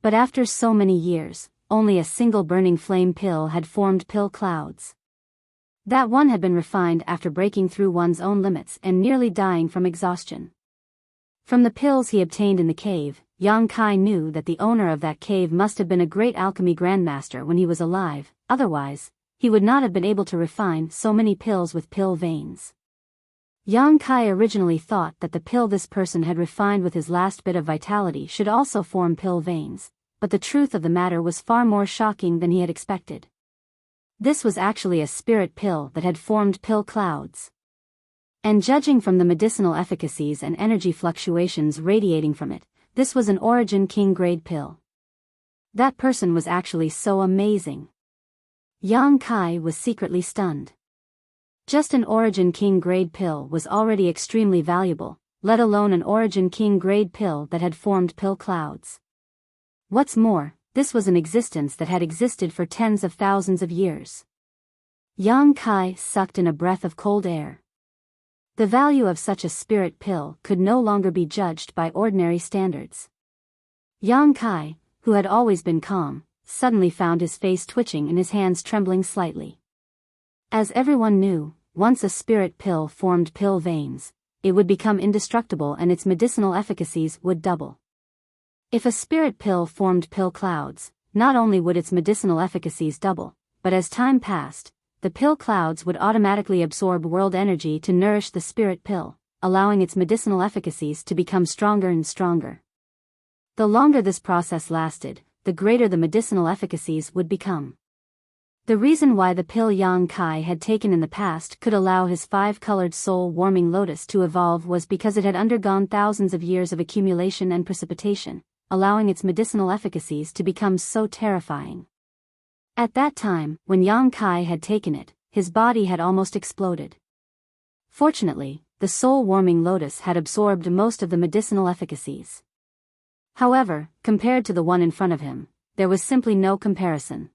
Speaker 1: But after so many years, only a single burning flame pill had formed pill clouds. That one had been refined after breaking through one's own limits and nearly dying from exhaustion. From the pills he obtained in the cave, Yang Kai knew that the owner of that cave must have been a great alchemy grandmaster when he was alive, otherwise, he would not have been able to refine so many pills with pill veins. Yang Kai originally thought that the pill this person had refined with his last bit of vitality should also form pill veins, but the truth of the matter was far more shocking than he had expected. This was actually a spirit pill that had formed pill clouds. And judging from the medicinal efficacies and energy fluctuations radiating from it, this was an Origin King grade pill. That person was actually so amazing. Yang Kai was secretly stunned. Just an Origin King grade pill was already extremely valuable, let alone an Origin King grade pill that had formed pill clouds. What's more, this was an existence that had existed for tens of thousands of years. Yang Kai sucked in a breath of cold air. The value of such a spirit pill could no longer be judged by ordinary standards. Yang Kai, who had always been calm, suddenly found his face twitching and his hands trembling slightly. As everyone knew, once a spirit pill formed pill veins, it would become indestructible and its medicinal efficacies would double. If a spirit pill formed pill clouds, not only would its medicinal efficacies double, but as time passed, the pill clouds would automatically absorb world energy to nourish the spirit pill, allowing its medicinal efficacies to become stronger and stronger. The longer this process lasted, the greater the medicinal efficacies would become. The reason why the pill Yang Kai had taken in the past could allow his five-colored soul-warming lotus to evolve was because it had undergone thousands of years of accumulation and precipitation, allowing its medicinal efficacies to become so terrifying. At that time, when Yang Kai had taken it, his body had almost exploded. Fortunately, the soul-warming lotus had absorbed most of the medicinal efficacies. However, compared to the one in front of him, there was simply no comparison.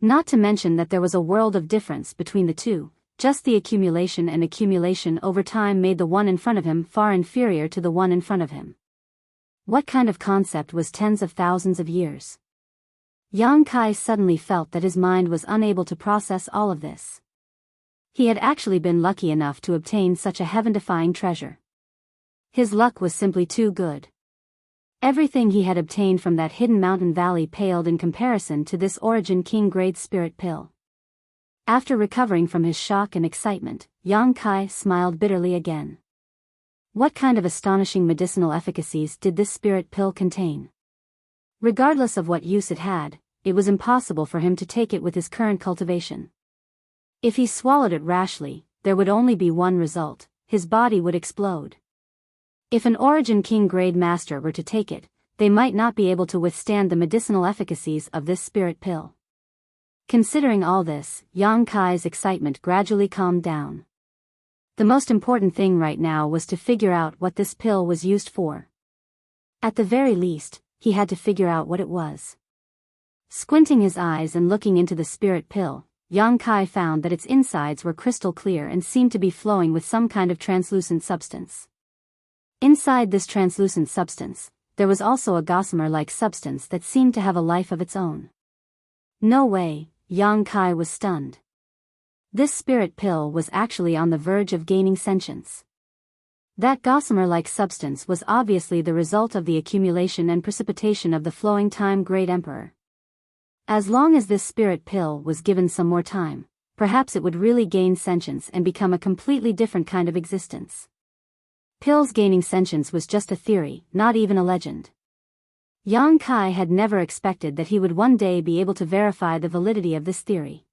Speaker 1: Not to mention that there was a world of difference between the two, just the accumulation and accumulation over time made the one in front of him far inferior to the one in front of him. What kind of concept was tens of thousands of years? Yang Kai suddenly felt that his mind was unable to process all of this. He had actually been lucky enough to obtain such a heaven-defying treasure. His luck was simply too good. Everything he had obtained from that hidden mountain valley paled in comparison to this Origin King grade spirit pill. After recovering from his shock and excitement, Yang Kai smiled bitterly again. What kind of astonishing medicinal efficacies did this spirit pill contain? Regardless of what use it had, it was impossible for him to take it with his current cultivation. If he swallowed it rashly, there would only be one result: his body would explode. If an Origin King grade master were to take it, they might not be able to withstand the medicinal efficacies of this spirit pill. Considering all this, Yang Kai's excitement gradually calmed down. The most important thing right now was to figure out what this pill was used for. At the very least, he had to figure out what it was. Squinting his eyes and looking into the spirit pill, Yang Kai found that its insides were crystal clear and seemed to be flowing with some kind of translucent substance. Inside this translucent substance, there was also a gossamer-like substance that seemed to have a life of its own. No way, Yang Kai was stunned. This spirit pill was actually on the verge of gaining sentience. That gossamer-like substance was obviously the result of the accumulation and precipitation of the flowing time Great Emperor. As long as this spirit pill was given some more time, perhaps it would really gain sentience and become a completely different kind of existence. Pills gaining sentience was just a theory, not even a legend. Yang Kai had never expected that he would one day be able to verify the validity of this theory.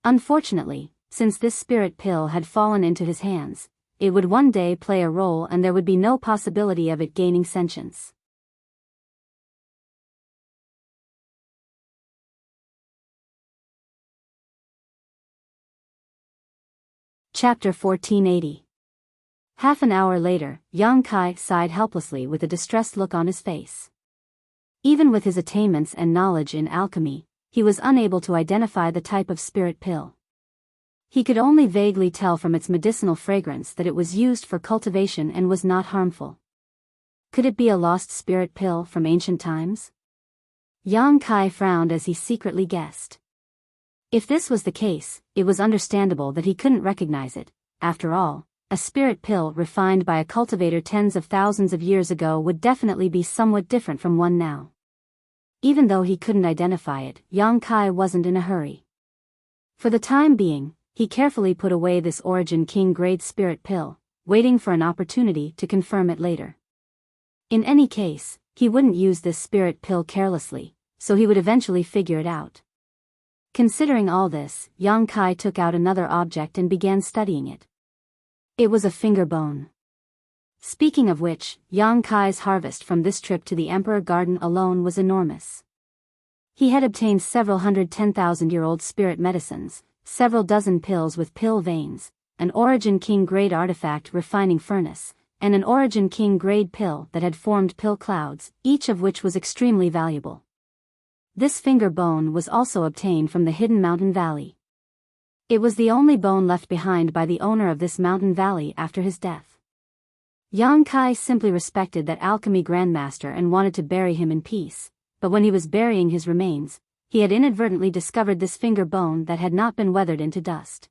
Speaker 1: Unfortunately, since this spirit pill had fallen into his hands, it would one day play a role and there would be no possibility of it gaining sentience. Chapter 1480. Half an hour later, Yang Kai sighed helplessly with a distressed look on his face. Even with his attainments and knowledge in alchemy, he was unable to identify the type of spirit pill. He could only vaguely tell from its medicinal fragrance that it was used for cultivation and was not harmful. Could it be a lost spirit pill from ancient times? Yang Kai frowned as he secretly guessed. If this was the case, it was understandable that he couldn't recognize it. After all, a spirit pill refined by a cultivator tens of thousands of years ago would definitely be somewhat different from one now. Even though he couldn't identify it, Yang Kai wasn't in a hurry. For the time being, he carefully put away this Origin King grade spirit pill, waiting for an opportunity to confirm it later. In any case, he wouldn't use this spirit pill carelessly, so he would eventually figure it out. Considering all this, Yang Kai took out another object and began studying it. It was a finger bone. Speaking of which, Yang Kai's harvest from this trip to the Emperor Garden alone was enormous. He had obtained several 110,000-year-old spirit medicines, several dozen pills with pill veins, an Origin King grade artifact refining furnace, and an Origin King grade pill that had formed pill clouds, each of which was extremely valuable. This finger bone was also obtained from the hidden mountain valley. It was the only bone left behind by the owner of this mountain valley after his death. Yang Kai simply respected that alchemy grandmaster and wanted to bury him in peace, but when he was burying his remains, he had inadvertently discovered this finger bone that had not been weathered into dust.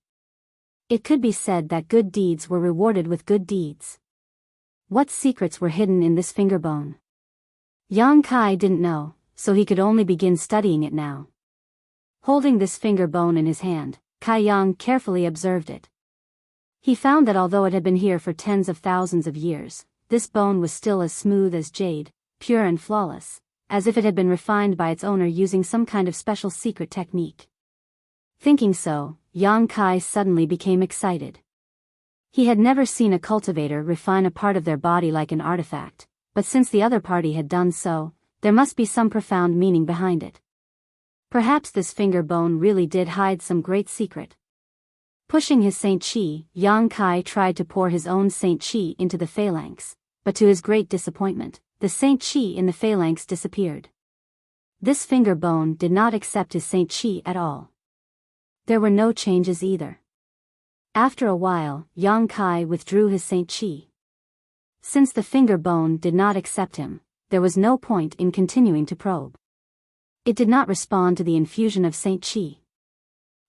Speaker 1: It could be said that good deeds were rewarded with good deeds. What secrets were hidden in this finger bone? Yang Kai didn't know, so he could only begin studying it now. Holding this finger bone in his hand, Kai Yang carefully observed it. He found that although it had been here for tens of thousands of years, this bone was still as smooth as jade, pure and flawless, as if it had been refined by its owner using some kind of special secret technique. Thinking so, Yang Kai suddenly became excited. He had never seen a cultivator refine a part of their body like an artifact, but since the other party had done so, there must be some profound meaning behind it. Perhaps this finger bone really did hide some great secret. Pushing his Saint Chi, Yang Kai tried to pour his own Saint Chi into the phalanx, but to his great disappointment, the Saint Chi in the phalanx disappeared. This finger bone did not accept his Saint Chi at all. There were no changes either. After a while, Yang Kai withdrew his Saint Chi. Since the finger bone did not accept him, there was no point in continuing to probe. It did not respond to the infusion of Saint Chi.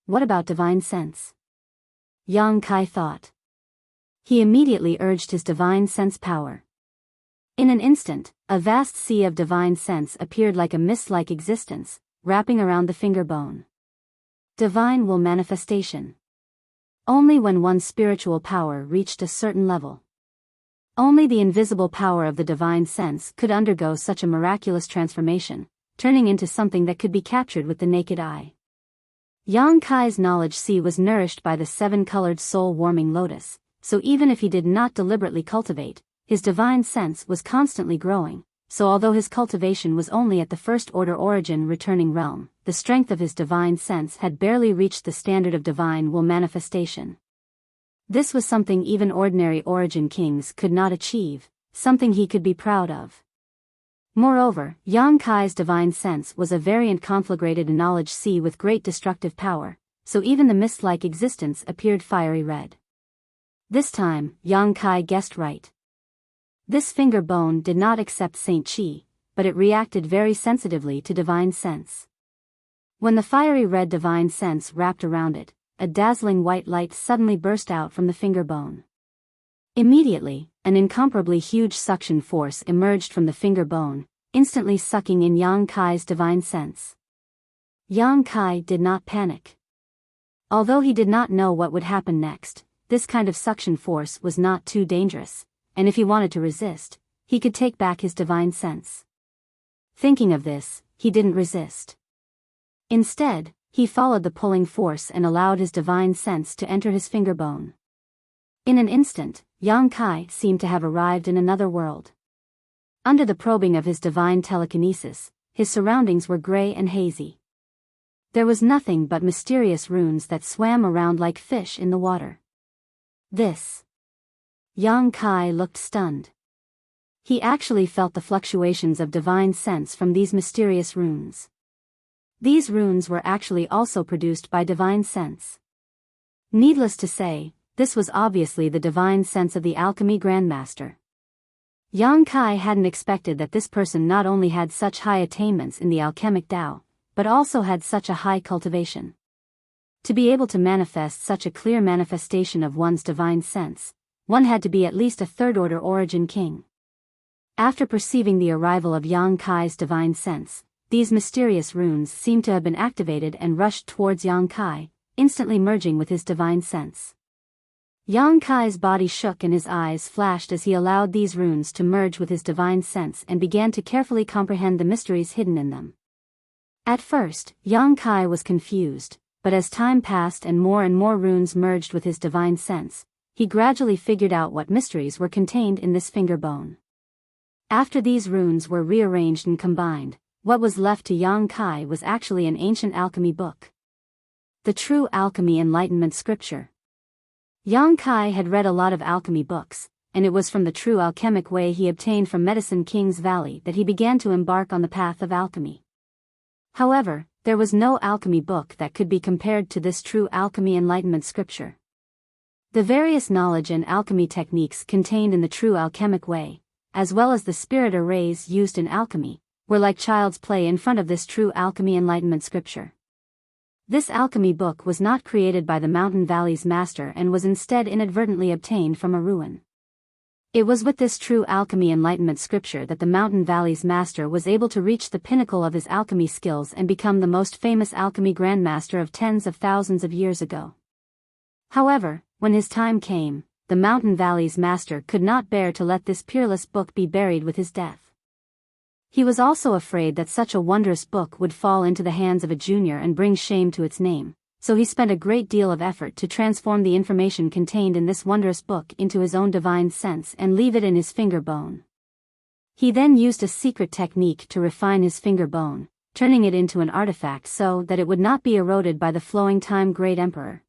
Speaker 1: What about divine sense? Yang Kai thought. He immediately urged his divine sense power. In an instant, a vast sea of divine sense appeared like a mist-like existence, wrapping around the finger bone. Divine will manifestation. Only when one's spiritual power reached a certain level. Only the invisible power of the divine sense could undergo such a miraculous transformation, turning into something that could be captured with the naked eye. Yang Kai's knowledge sea was nourished by the seven-colored soul-warming lotus, so even if he did not deliberately cultivate, his divine sense was constantly growing, so although his cultivation was only at the first-order origin returning realm, the strength of his divine sense had barely reached the standard of divine will manifestation. This was something even ordinary origin kings could not achieve, something he could be proud of. Moreover, Yang Kai's divine sense was a variant conflagrated knowledge sea with great destructive power, so even the mist-like existence appeared fiery red. This time, Yang Kai guessed right. This finger bone did not accept Saint Chi, but it reacted very sensitively to divine sense. When the fiery red divine sense wrapped around it, a dazzling white light suddenly burst out from the finger bone. Immediately, an incomparably huge suction force emerged from the finger bone, instantly sucking in Yang Kai's divine sense. Yang Kai did not panic. Although he did not know what would happen next, this kind of suction force was not too dangerous, and if he wanted to resist, he could take back his divine sense. Thinking of this, he didn't resist. Instead, he followed the pulling force and allowed his divine sense to enter his finger bone. In an instant, Yang Kai seemed to have arrived in another world. Under the probing of his divine telekinesis, his surroundings were gray and hazy. There was nothing but mysterious runes that swam around like fish in the water. This. Yang Kai looked stunned. He actually felt the fluctuations of divine sense from these mysterious runes. These runes were actually also produced by divine sense. Needless to say, this was obviously the divine sense of the alchemy grandmaster. Yang Kai hadn't expected that this person not only had such high attainments in the alchemic Tao, but also had such a high cultivation. To be able to manifest such a clear manifestation of one's divine sense, one had to be at least a third-order origin king. After perceiving the arrival of Yang Kai's divine sense, these mysterious runes seemed to have been activated and rushed towards Yang Kai, instantly merging with his divine sense. Yang Kai's body shook and his eyes flashed as he allowed these runes to merge with his divine sense and began to carefully comprehend the mysteries hidden in them. At first, Yang Kai was confused, but as time passed and more runes merged with his divine sense, he gradually figured out what mysteries were contained in this finger bone. After these runes were rearranged and combined, what was left to Yang Kai was actually an ancient alchemy book. The True Alchemy Enlightenment Scripture. Yang Kai had read a lot of alchemy books, and it was from the true alchemic way he obtained from Medicine King's Valley that he began to embark on the path of alchemy. However, there was no alchemy book that could be compared to this True Alchemy Enlightenment Scripture. The various knowledge and alchemy techniques contained in the true alchemic way, as well as the spirit arrays used in alchemy, were like child's play in front of this True Alchemy Enlightenment Scripture. This alchemy book was not created by the Mountain Valley's master and was instead inadvertently obtained from a ruin. It was with this True Alchemy Enlightenment Scripture that the Mountain Valley's master was able to reach the pinnacle of his alchemy skills and become the most famous alchemy grandmaster of tens of thousands of years ago. However, when his time came, the Mountain Valley's master could not bear to let this peerless book be buried with his death. He was also afraid that such a wondrous book would fall into the hands of a junior and bring shame to its name, so he spent a great deal of effort to transform the information contained in this wondrous book into his own divine sense and leave it in his finger bone. He then used a secret technique to refine his finger bone, turning it into an artifact so that it would not be eroded by the flowing time great emperor.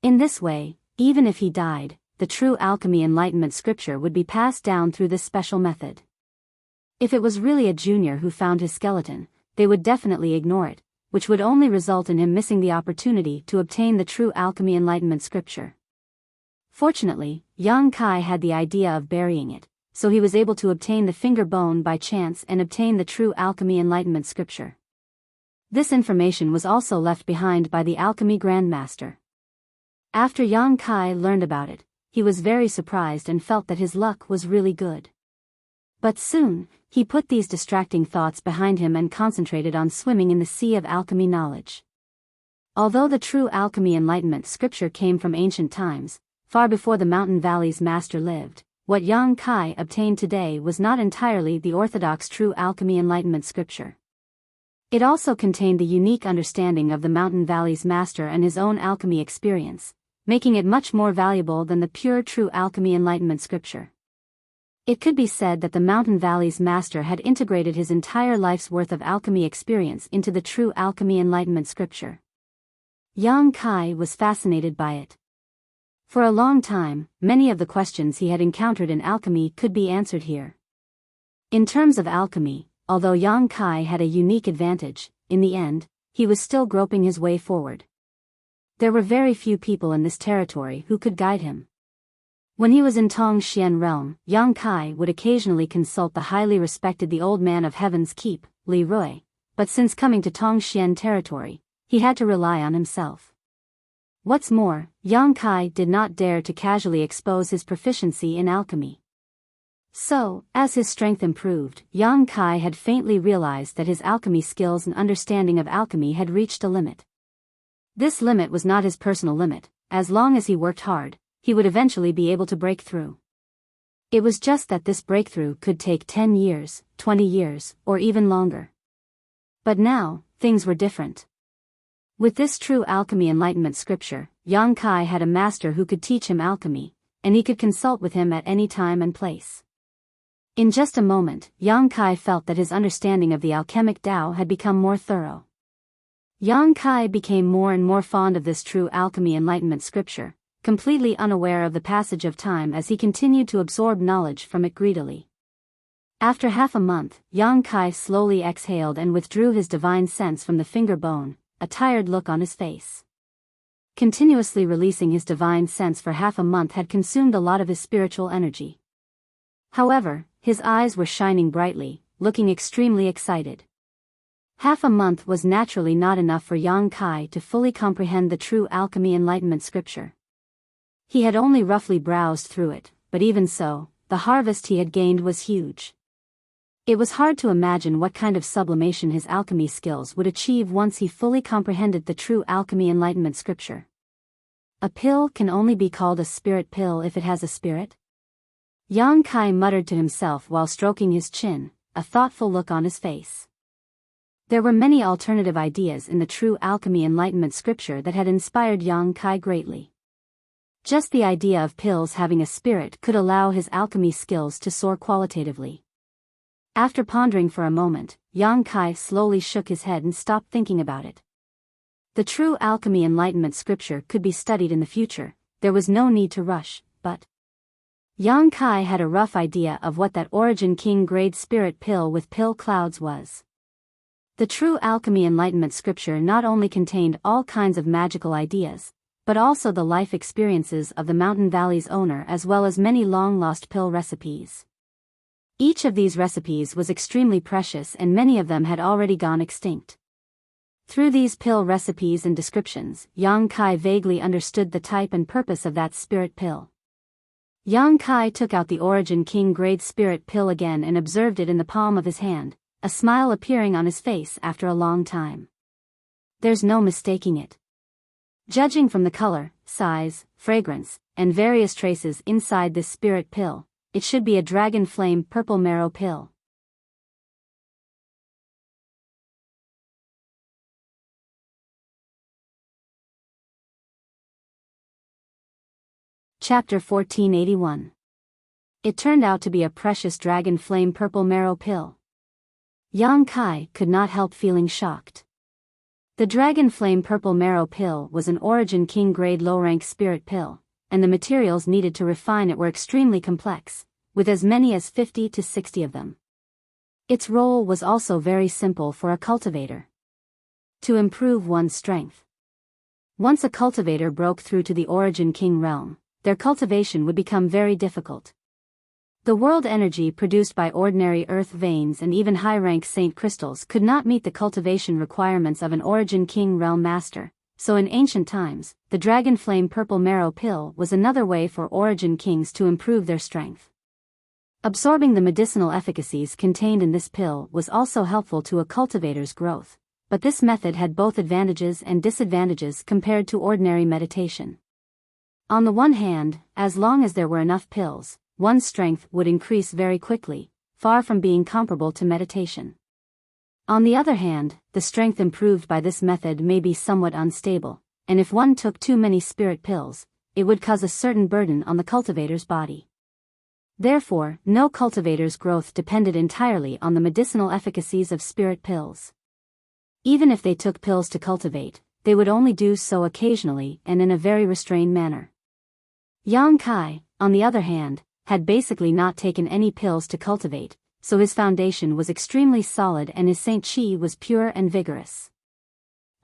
Speaker 1: In this way, even if he died, the True Alchemy Enlightenment Scripture would be passed down through this special method. If it was really a junior who found his skeleton, they would definitely ignore it, which would only result in him missing the opportunity to obtain the True Alchemy Enlightenment Scripture. Fortunately, Yang Kai had the idea of burying it, so he was able to obtain the finger bone by chance and obtain the True Alchemy Enlightenment Scripture. This information was also left behind by the Alchemy Grandmaster. After Yang Kai learned about it, he was very surprised and felt that his luck was really good. But soon, he put these distracting thoughts behind him and concentrated on swimming in the sea of alchemy knowledge. Although the True Alchemy Enlightenment Scripture came from ancient times, far before the Mountain Valley's master lived, what Yang Kai obtained today was not entirely the orthodox True Alchemy Enlightenment Scripture. It also contained the unique understanding of the Mountain Valley's master and his own alchemy experience, making it much more valuable than the pure True Alchemy Enlightenment Scripture. It could be said that the Mountain Valley's master had integrated his entire life's worth of alchemy experience into the True Alchemy Enlightenment Scripture. Yang Kai was fascinated by it. For a long time, many of the questions he had encountered in alchemy could be answered here. In terms of alchemy, although Yang Kai had a unique advantage, in the end, he was still groping his way forward. There were very few people in this territory who could guide him. When he was in Tongxian realm, Yang Kai would occasionally consult the highly respected the Old Man of Heaven's Keep, Li Rui, but since coming to Tongxian territory, he had to rely on himself. What's more, Yang Kai did not dare to casually expose his proficiency in alchemy. So, as his strength improved, Yang Kai had faintly realized that his alchemy skills and understanding of alchemy had reached a limit. This limit was not his personal limit. As long as he worked hard, he would eventually be able to break through. It was just that this breakthrough could take 10 years, 20 years, or even longer. But now, things were different. With this true alchemy enlightenment scripture, Yang Kai had a master who could teach him alchemy, and he could consult with him at any time and place. In just a moment, Yang Kai felt that his understanding of the alchemic Tao had become more thorough. Yang Kai became more and more fond of this true alchemy enlightenment scripture, completely unaware of the passage of time as he continued to absorb knowledge from it greedily. After half a month, Yang Kai slowly exhaled and withdrew his divine sense from the finger bone, a tired look on his face. Continuously releasing his divine sense for half a month had consumed a lot of his spiritual energy. However, his eyes were shining brightly, looking extremely excited. Half a month was naturally not enough for Yang Kai to fully comprehend the true alchemy enlightenment scripture. He had only roughly browsed through it, but even so, the harvest he had gained was huge. It was hard to imagine what kind of sublimation his alchemy skills would achieve once he fully comprehended the true alchemy enlightenment scripture. A pill can only be called a spirit pill if it has a spirit? Yang Kai muttered to himself while stroking his chin, a thoughtful look on his face. There were many alternative ideas in the true alchemy enlightenment scripture that had inspired Yang Kai greatly. Just the idea of pills having a spirit could allow his alchemy skills to soar qualitatively. After pondering for a moment, Yang Kai slowly shook his head and stopped thinking about it. The true alchemy enlightenment scripture could be studied in the future, there was no need to rush, but Yang Kai had a rough idea of what that Origin King grade spirit pill with pill clouds was. The true alchemy enlightenment scripture not only contained all kinds of magical ideas, but also the life experiences of the Mountain Valley's owner as well as many long-lost pill recipes. Each of these recipes was extremely precious and many of them had already gone extinct. Through these pill recipes and descriptions, Yang Kai vaguely understood the type and purpose of that spirit pill. Yang Kai took out the Origin King grade spirit pill again and observed it in the palm of his hand, a smile appearing on his face after a long time. There's no mistaking it. Judging from the color, size, fragrance, and various traces inside this spirit pill, it should be a dragon flame purple marrow pill. Chapter 1481. It turned out to be a precious dragon flame purple marrow pill. Yang Kai could not help feeling shocked. The dragon flame purple marrow pill was an Origin King grade low-rank spirit pill, and the materials needed to refine it were extremely complex, with as many as 50 to 60 of them. Its role was also very simple for a cultivator. To improve one's strength. Once a cultivator broke through to the Origin King realm, their cultivation would become very difficult. The world energy produced by ordinary earth veins and even high-rank saint crystals could not meet the cultivation requirements of an Origin King realm master, so in ancient times, the dragon flame purple marrow pill was another way for Origin Kings to improve their strength. Absorbing the medicinal efficacies contained in this pill was also helpful to a cultivator's growth, but this method had both advantages and disadvantages compared to ordinary meditation. On the one hand, as long as there were enough pills, one's strength would increase very quickly, far from being comparable to meditation. On the other hand, the strength improved by this method may be somewhat unstable, and if one took too many spirit pills, it would cause a certain burden on the cultivator's body. Therefore, no cultivator's growth depended entirely on the medicinal efficacies of spirit pills. Even if they took pills to cultivate, they would only do so occasionally and in a very restrained manner. Yang Kai, on the other hand, had basically not taken any pills to cultivate, so his foundation was extremely solid and his Saint Chi was pure and vigorous.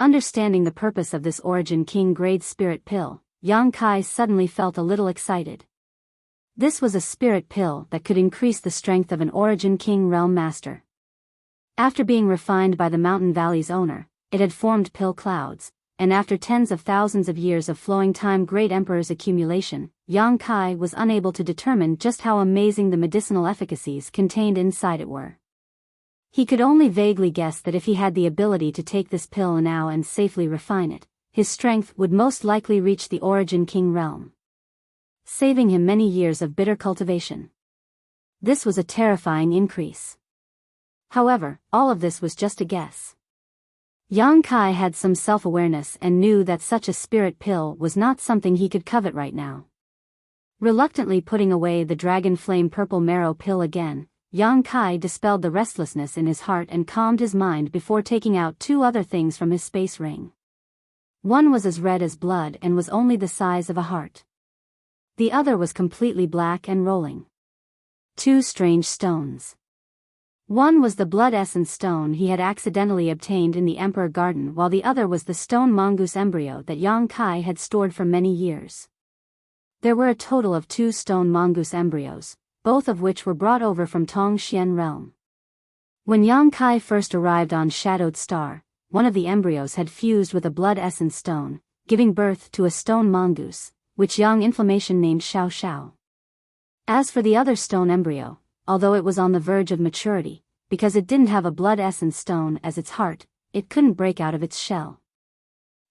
Speaker 1: Understanding the purpose of this Origin King grade spirit pill, Yang Kai suddenly felt a little excited. This was a spirit pill that could increase the strength of an Origin King realm master. After being refined by the Mountain Valley's owner, it had formed pill clouds, and after tens of thousands of years of flowing time great emperor's accumulation, Yang Kai was unable to determine just how amazing the medicinal efficacies contained inside it were. He could only vaguely guess that if he had the ability to take this pill now and safely refine it, his strength would most likely reach the Origin King realm, saving him many years of bitter cultivation. This was a terrifying increase. However, all of this was just a guess. Yang Kai had some self-awareness and knew that such a spirit pill was not something he could covet right now. Reluctantly putting away the dragon flame purple marrow pill again, Yang Kai dispelled the restlessness in his heart and calmed his mind before taking out two other things from his space ring. One was as red as blood and was only the size of a heart. The other was completely black and rolling. Two strange stones. One was the blood essence stone he had accidentally obtained in the Emperor Garden, while the other was the stone mongoose embryo that Yang Kai had stored for many years. There were a total of 2 stone mongoose embryos, both of which were brought over from Tongxian realm. When Yang Kai first arrived on Shadowed Star, one of the embryos had fused with a blood essence stone, giving birth to a stone mongoose, which Yang Inflammation named Xiao Xiao. As for the other stone embryo, although it was on the verge of maturity, because it didn't have a blood essence stone as its heart, it couldn't break out of its shell.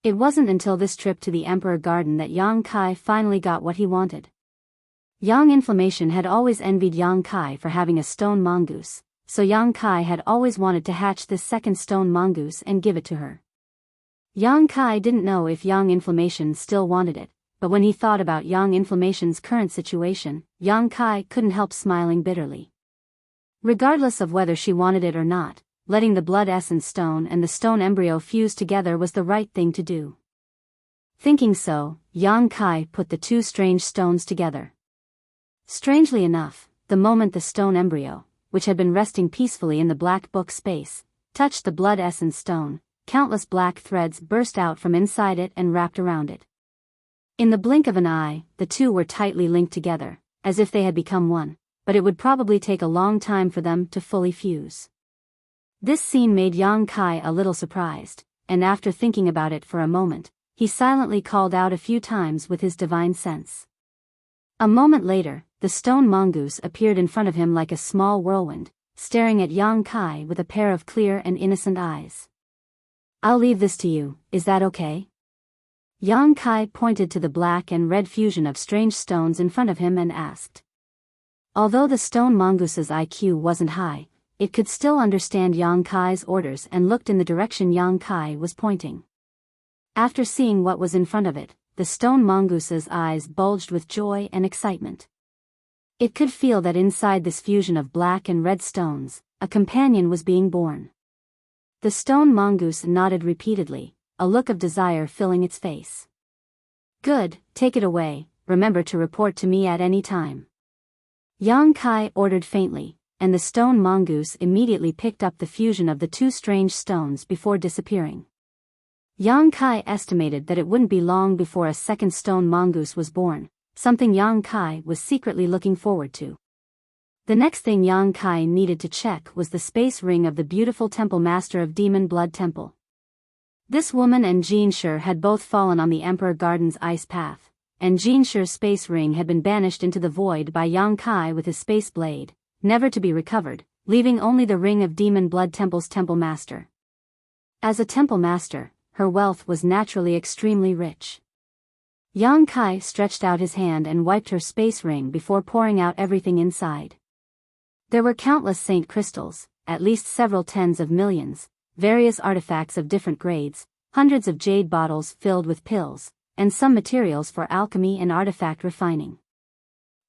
Speaker 1: It wasn't until this trip to the Emperor Garden that Yang Kai finally got what he wanted. Yang Inflammation had always envied Yang Kai for having a stone mongoose, so Yang Kai had always wanted to hatch this second stone mongoose and give it to her. Yang Kai didn't know if Yang Inflammation still wanted it, but when he thought about Yang Inflammation's current situation, Yang Kai couldn't help smiling bitterly. Regardless of whether she wanted it or not, letting the blood essence stone and the stone embryo fuse together was the right thing to do. Thinking so, Yang Kai put the 2 strange stones together. Strangely enough, the moment the stone embryo, which had been resting peacefully in the black book space, touched the blood essence stone, countless black threads burst out from inside it and wrapped around it. In the blink of an eye, the 2 were tightly linked together, as if they had become one, but it would probably take a long time for them to fully fuse. This scene made Yang Kai a little surprised, and after thinking about it for a moment, he silently called out a few times with his divine sense. A moment later, the stone mongoose appeared in front of him like a small whirlwind, staring at Yang Kai with a pair of clear and innocent eyes. "I'll leave this to you, is that okay?" Yang Kai pointed to the black and red fusion of strange stones in front of him and asked. Although the stone mongoose's IQ wasn't high, it could still understand Yang Kai's orders and looked in the direction Yang Kai was pointing. After seeing what was in front of it, the stone mongoose's eyes bulged with joy and excitement. It could feel that inside this fusion of black and red stones, a companion was being born. The stone mongoose nodded repeatedly, a look of desire filling its face. "Good, take it away, remember to report to me at any time." Yang Kai ordered faintly, and the stone mongoose immediately picked up the fusion of the 2 strange stones before disappearing. Yang Kai estimated that it wouldn't be long before a second stone mongoose was born, something Yang Kai was secretly looking forward to. The next thing Yang Kai needed to check was the space ring of the beautiful temple master of Demon Blood Temple. This woman and Jinshi had both fallen on the Emperor Garden's ice path, and Jinshi's space ring had been banished into the void by Yang Kai with his space blade, never to be recovered, leaving only the ring of Demon Blood Temple's temple master. As a temple master, her wealth was naturally extremely rich. Yang Kai stretched out his hand and wiped her space ring before pouring out everything inside. There were countless saint crystals, at least several tens of millions, various artifacts of different grades, hundreds of jade bottles filled with pills, and some materials for alchemy and artifact refining.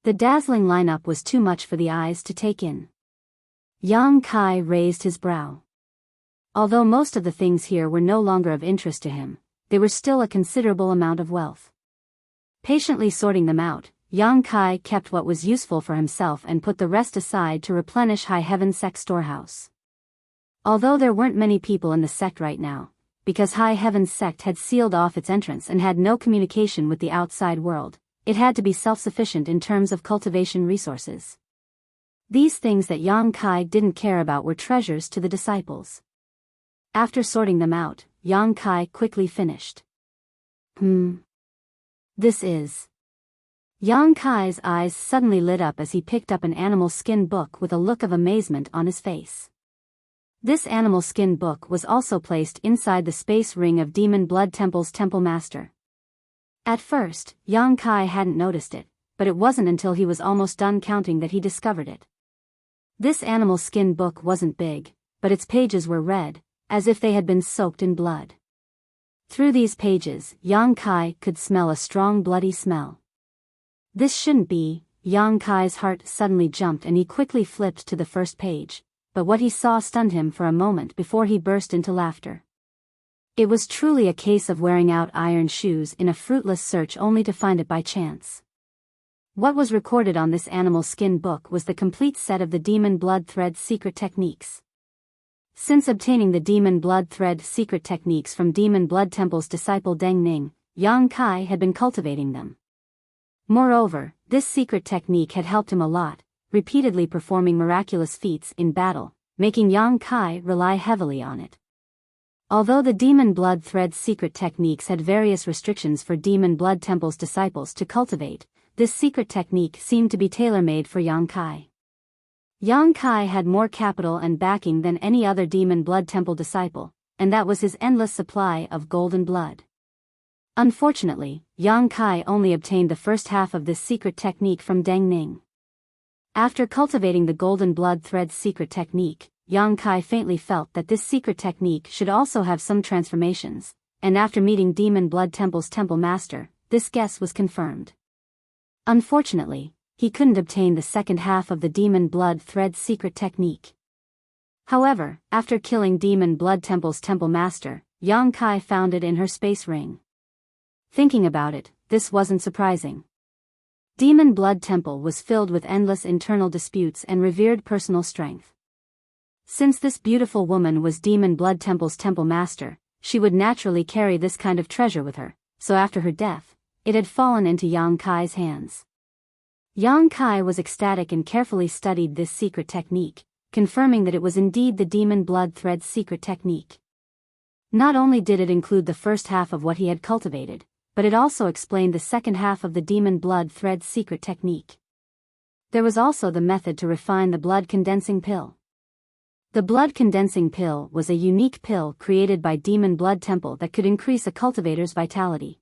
Speaker 1: The dazzling lineup was too much for the eyes to take in. Yang Kai raised his brow. Although most of the things here were no longer of interest to him, they were still a considerable amount of wealth. Patiently sorting them out, Yang Kai kept what was useful for himself and put the rest aside to replenish High Heaven Sect's storehouse. Although there weren't many people in the sect right now, because High Heaven Sect had sealed off its entrance and had no communication with the outside world, it had to be self-sufficient in terms of cultivation resources. These things that Yang Kai didn't care about were treasures to the disciples. After sorting them out, Yang Kai quickly finished. This is. Yang Kai's eyes suddenly lit up as he picked up an animal skin book with a look of amazement on his face. This animal skin book was also placed inside the space ring of Demon Blood Temple's Temple Master. At first, Yang Kai hadn't noticed it, but it wasn't until he was almost done counting that he discovered it. This animal skin book wasn't big, but its pages were red, as if they had been soaked in blood. Through these pages, Yang Kai could smell a strong bloody smell. This shouldn't be. Yang Kai's heart suddenly jumped and he quickly flipped to the first page, but what he saw stunned him for a moment before he burst into laughter. It was truly a case of wearing out iron shoes in a fruitless search only to find it by chance. What was recorded on this animal skin book was the complete set of the Demon Blood Thread secret techniques. Since obtaining the Demon Blood Thread secret techniques from Demon Blood Temple's disciple Deng Ning, Yang Kai had been cultivating them. Moreover, this secret technique had helped him a lot, repeatedly performing miraculous feats in battle, making Yang Kai rely heavily on it. Although the Demon Blood Thread secret techniques had various restrictions for Demon Blood Temple's disciples to cultivate, this secret technique seemed to be tailor-made for Yang Kai. Yang Kai had more capital and backing than any other Demon Blood Temple disciple, and that was his endless supply of golden blood. Unfortunately, Yang Kai only obtained the first half of this secret technique from Deng Ning. After cultivating the Golden Blood Thread secret technique, Yang Kai faintly felt that this secret technique should also have some transformations, and after meeting Demon Blood Temple's Temple Master, this guess was confirmed. Unfortunately, he couldn't obtain the second half of the Demon Blood Thread secret technique. However, after killing Demon Blood Temple's Temple Master, Yang Kai found it in her space ring. Thinking about it, this wasn't surprising. Demon Blood Temple was filled with endless internal disputes and revered personal strength. Since this beautiful woman was Demon Blood Temple's Temple Master, she would naturally carry this kind of treasure with her, so after her death, it had fallen into Yang Kai's hands. Yang Kai was ecstatic and carefully studied this secret technique, confirming that it was indeed the Demon Blood Thread secret technique. Not only did it include the first half of what he had cultivated, but it also explained the second half of the Demon Blood Thread secret technique. There was also the method to refine the blood condensing pill. The blood condensing pill was a unique pill created by Demon Blood Temple that could increase a cultivator's vitality.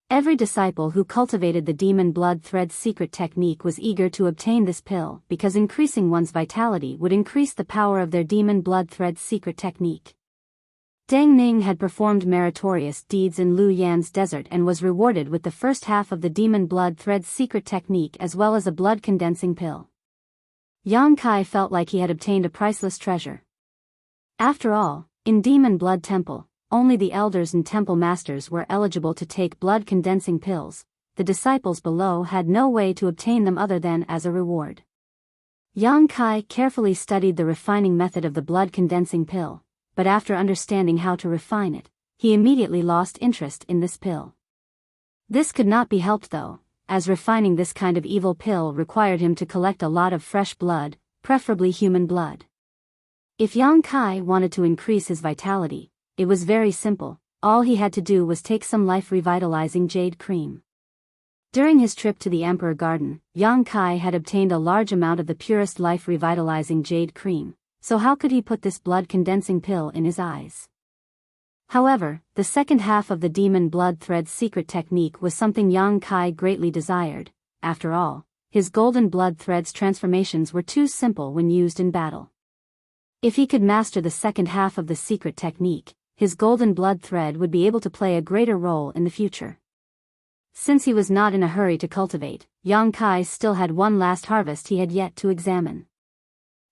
Speaker 1: Every disciple who cultivated the Demon Blood Thread secret technique was eager to obtain this pill because increasing one's vitality would increase the power of their Demon Blood Thread secret technique. Deng Ning had performed meritorious deeds in Lu Yan's desert and was rewarded with the first half of the Demon Blood Thread secret technique as well as a blood condensing pill. Yang Kai felt like he had obtained a priceless treasure. After all, in Demon Blood Temple, only the elders and temple masters were eligible to take blood condensing pills. The disciples below had no way to obtain them other than as a reward. Yang Kai carefully studied the refining method of the blood condensing pill, but after understanding how to refine it, he immediately lost interest in this pill. This could not be helped though, as refining this kind of evil pill required him to collect a lot of fresh blood, preferably human blood. If Yang Kai wanted to increase his vitality, it was very simple. All he had to do was take some life-revitalizing jade cream. During his trip to the Emperor Garden, Yang Kai had obtained a large amount of the purest life-revitalizing jade cream, so how could he put this blood-condensing pill in his eyes? However, the second half of the Demon Blood Thread secret technique was something Yang Kai greatly desired. After all, his Golden Blood Thread's transformations were too simple when used in battle. If he could master the second half of the secret technique, his Golden Blood Thread would be able to play a greater role in the future. Since he was not in a hurry to cultivate, Yang Kai still had one last harvest he had yet to examine.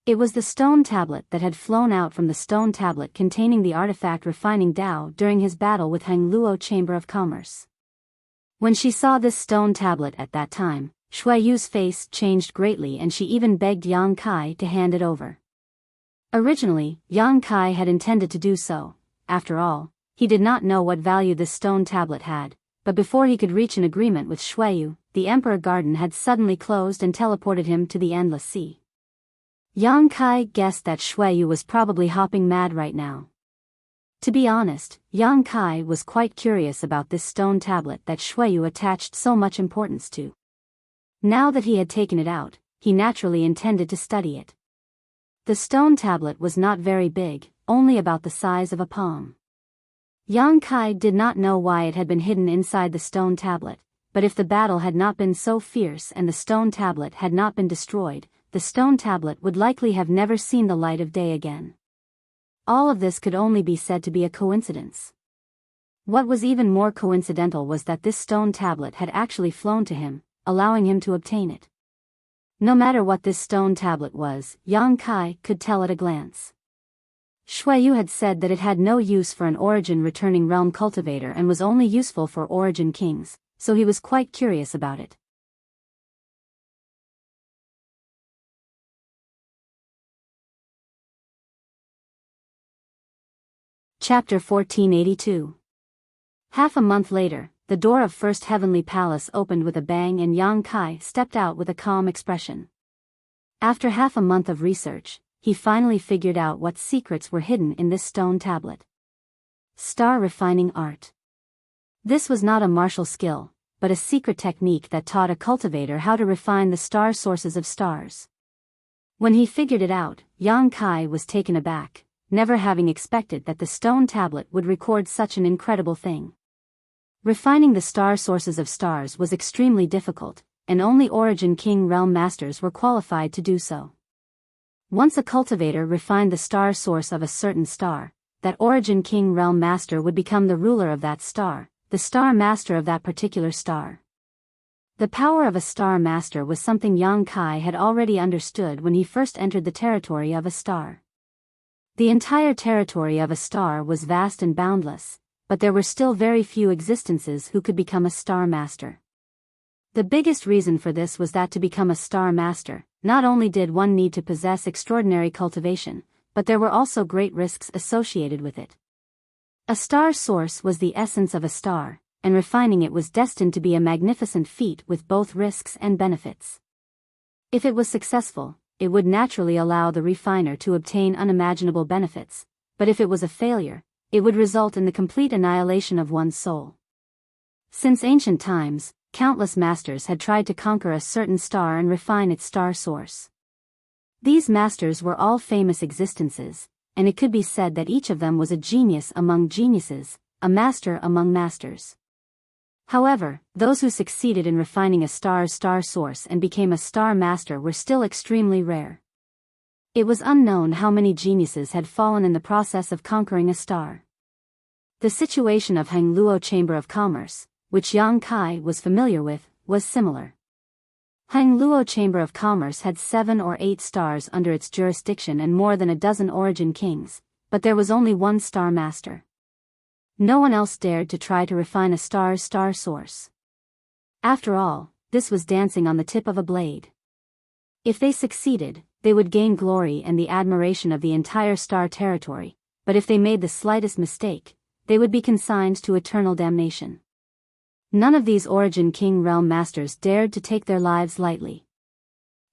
Speaker 1: It was the stone tablet that had flown out from the stone tablet containing the artifact refining Dao during his battle with Hang Luo Chamber of Commerce. When she saw this stone tablet at that time, Shui Yu's face changed greatly and she even begged Yang Kai to hand it over. Originally, Yang Kai had intended to do so. After all, he did not know what value this stone tablet had, but before he could reach an agreement with Shui Yu, the Emperor Garden had suddenly closed and teleported him to the Endless Sea. Yang Kai guessed that Shui Yu was probably hopping mad right now. To be honest, Yang Kai was quite curious about this stone tablet that Shuiyu attached so much importance to. Now that he had taken it out, he naturally intended to study it. The stone tablet was not very big, only about the size of a palm. Yang Kai did not know why it had been hidden inside the stone tablet, but if the battle had not been so fierce and the stone tablet had not been destroyed, the stone tablet would likely have never seen the light of day again. All of this could only be said to be a coincidence. What was even more coincidental was that this stone tablet had actually flown to him, allowing him to obtain it. No matter what this stone tablet was, Yang Kai could tell at a glance. Shuiyu had said that it had no use for an origin-returning realm cultivator and was only useful for origin kings, so he was quite curious about it. Chapter 1482. Half a month later, the door of First Heavenly Palace opened with a bang and Yang Kai stepped out with a calm expression. After half a month of research, he finally figured out what secrets were hidden in this stone tablet. Star refining art. This was not a martial skill, but a secret technique that taught a cultivator how to refine the star sources of stars. When he figured it out, Yang Kai was taken aback, never having expected that the stone tablet would record such an incredible thing. Refining the star sources of stars was extremely difficult, and only Origin King Realm Masters were qualified to do so. Once a cultivator refined the star source of a certain star, that Origin King Realm Master would become the ruler of that star, the star master of that particular star. The power of a star master was something Yang Kai had already understood when he first entered the territory of a star. The entire territory of a star was vast and boundless, but there were still very few existences who could become a star master. The biggest reason for this was that to become a star master, not only did one need to possess extraordinary cultivation, but there were also great risks associated with it. A star source was the essence of a star, and refining it was destined to be a magnificent feat with both risks and benefits. If it was successful, it would naturally allow the refiner to obtain unimaginable benefits, but if it was a failure, it would result in the complete annihilation of one's soul. Since ancient times, countless masters had tried to conquer a certain star and refine its star source. These masters were all famous existences, and it could be said that each of them was a genius among geniuses, a master among masters. However, those who succeeded in refining a star's star source and became a star master were still extremely rare. It was unknown how many geniuses had fallen in the process of conquering a star. The situation of Hangluo Chamber of Commerce, which Yang Kai was familiar with, was similar. Hangluo Chamber of Commerce had 7 or 8 stars under its jurisdiction and more than a dozen origin kings, but there was only one star master. No one else dared to try to refine a star's star source. After all, this was dancing on the tip of a blade. If they succeeded, they would gain glory and the admiration of the entire star territory, but if they made the slightest mistake, they would be consigned to eternal damnation. None of these Origin King Realm Masters dared to take their lives lightly.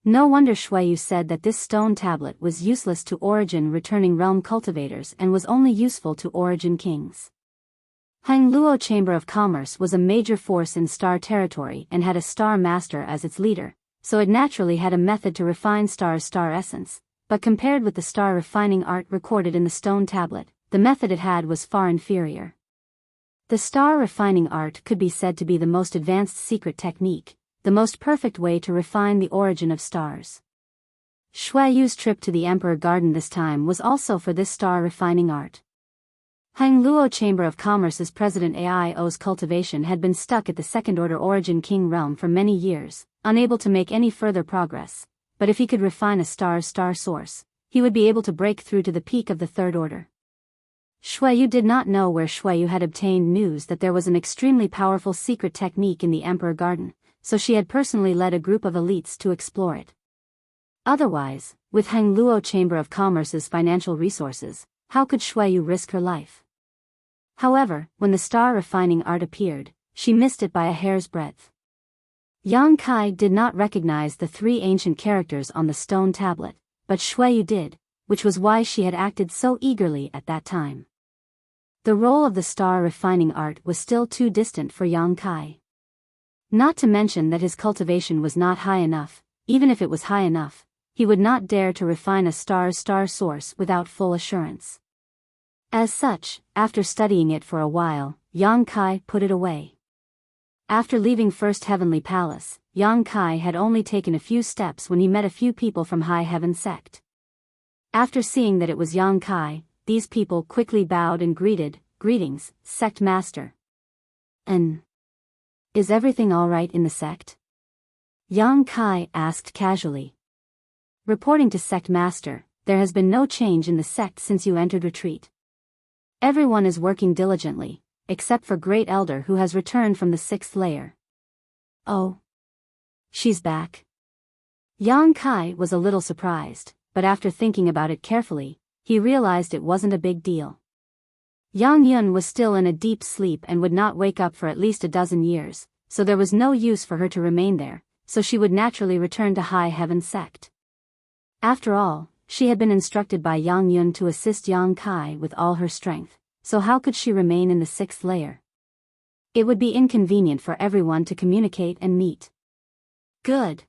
Speaker 1: No wonder Shuiyu said that this stone tablet was useless to Origin returning realm cultivators and was only useful to Origin Kings. Hangluo Chamber of Commerce was a major force in star territory and had a star master as its leader, so it naturally had a method to refine stars' star essence, but compared with the star refining art recorded in the stone tablet, the method it had was far inferior. The star refining art could be said to be the most advanced secret technique, the most perfect way to refine the origin of stars. Shuiyu's trip to the Emperor Garden this time was also for this star refining art. Hangluo Chamber of Commerce's President Aio's cultivation had been stuck at the second-order Origin King realm for many years, unable to make any further progress, but if he could refine a star's star source, he would be able to break through to the peak of the third order. Shuiyu did not know where Shuiyu had obtained news that there was an extremely powerful secret technique in the Emperor Garden, so she had personally led a group of elites to explore it. Otherwise, with Hangluo Chamber of Commerce's financial resources, how could Shuiyu risk her life? However, when the star refining art appeared, she missed it by a hair's breadth. Yang Kai did not recognize the 3 ancient characters on the stone tablet, but Shuiyu did, which was why she had acted so eagerly at that time. The role of the star refining art was still too distant for Yang Kai. Not to mention that his cultivation was not high enough. Even if it was high enough, he would not dare to refine a star's star source without full assurance. As such, after studying it for a while, Yang Kai put it away. After leaving First Heavenly Palace, Yang Kai had only taken a few steps when he met a few people from High Heaven sect. After seeing that it was Yang Kai, these people quickly bowed and greeted, "Greetings, sect master." "And is everything all right in the sect?" Yang Kai asked casually. "Reporting to sect master, there has been no change in the sect since you entered retreat. Everyone is working diligently, except for Great Elder who has returned from the 6th layer." "Oh. She's back?" Yang Kai was a little surprised, but after thinking about it carefully, he realized it wasn't a big deal. Yang Yun was still in a deep sleep and would not wake up for at least a dozen years, so there was no use for her to remain there, so she would naturally return to High Heaven sect. After all, she had been instructed by Yang Yun to assist Yang Kai with all her strength, so how could she remain in the 6th layer? It would be inconvenient for everyone to communicate and meet. "Good."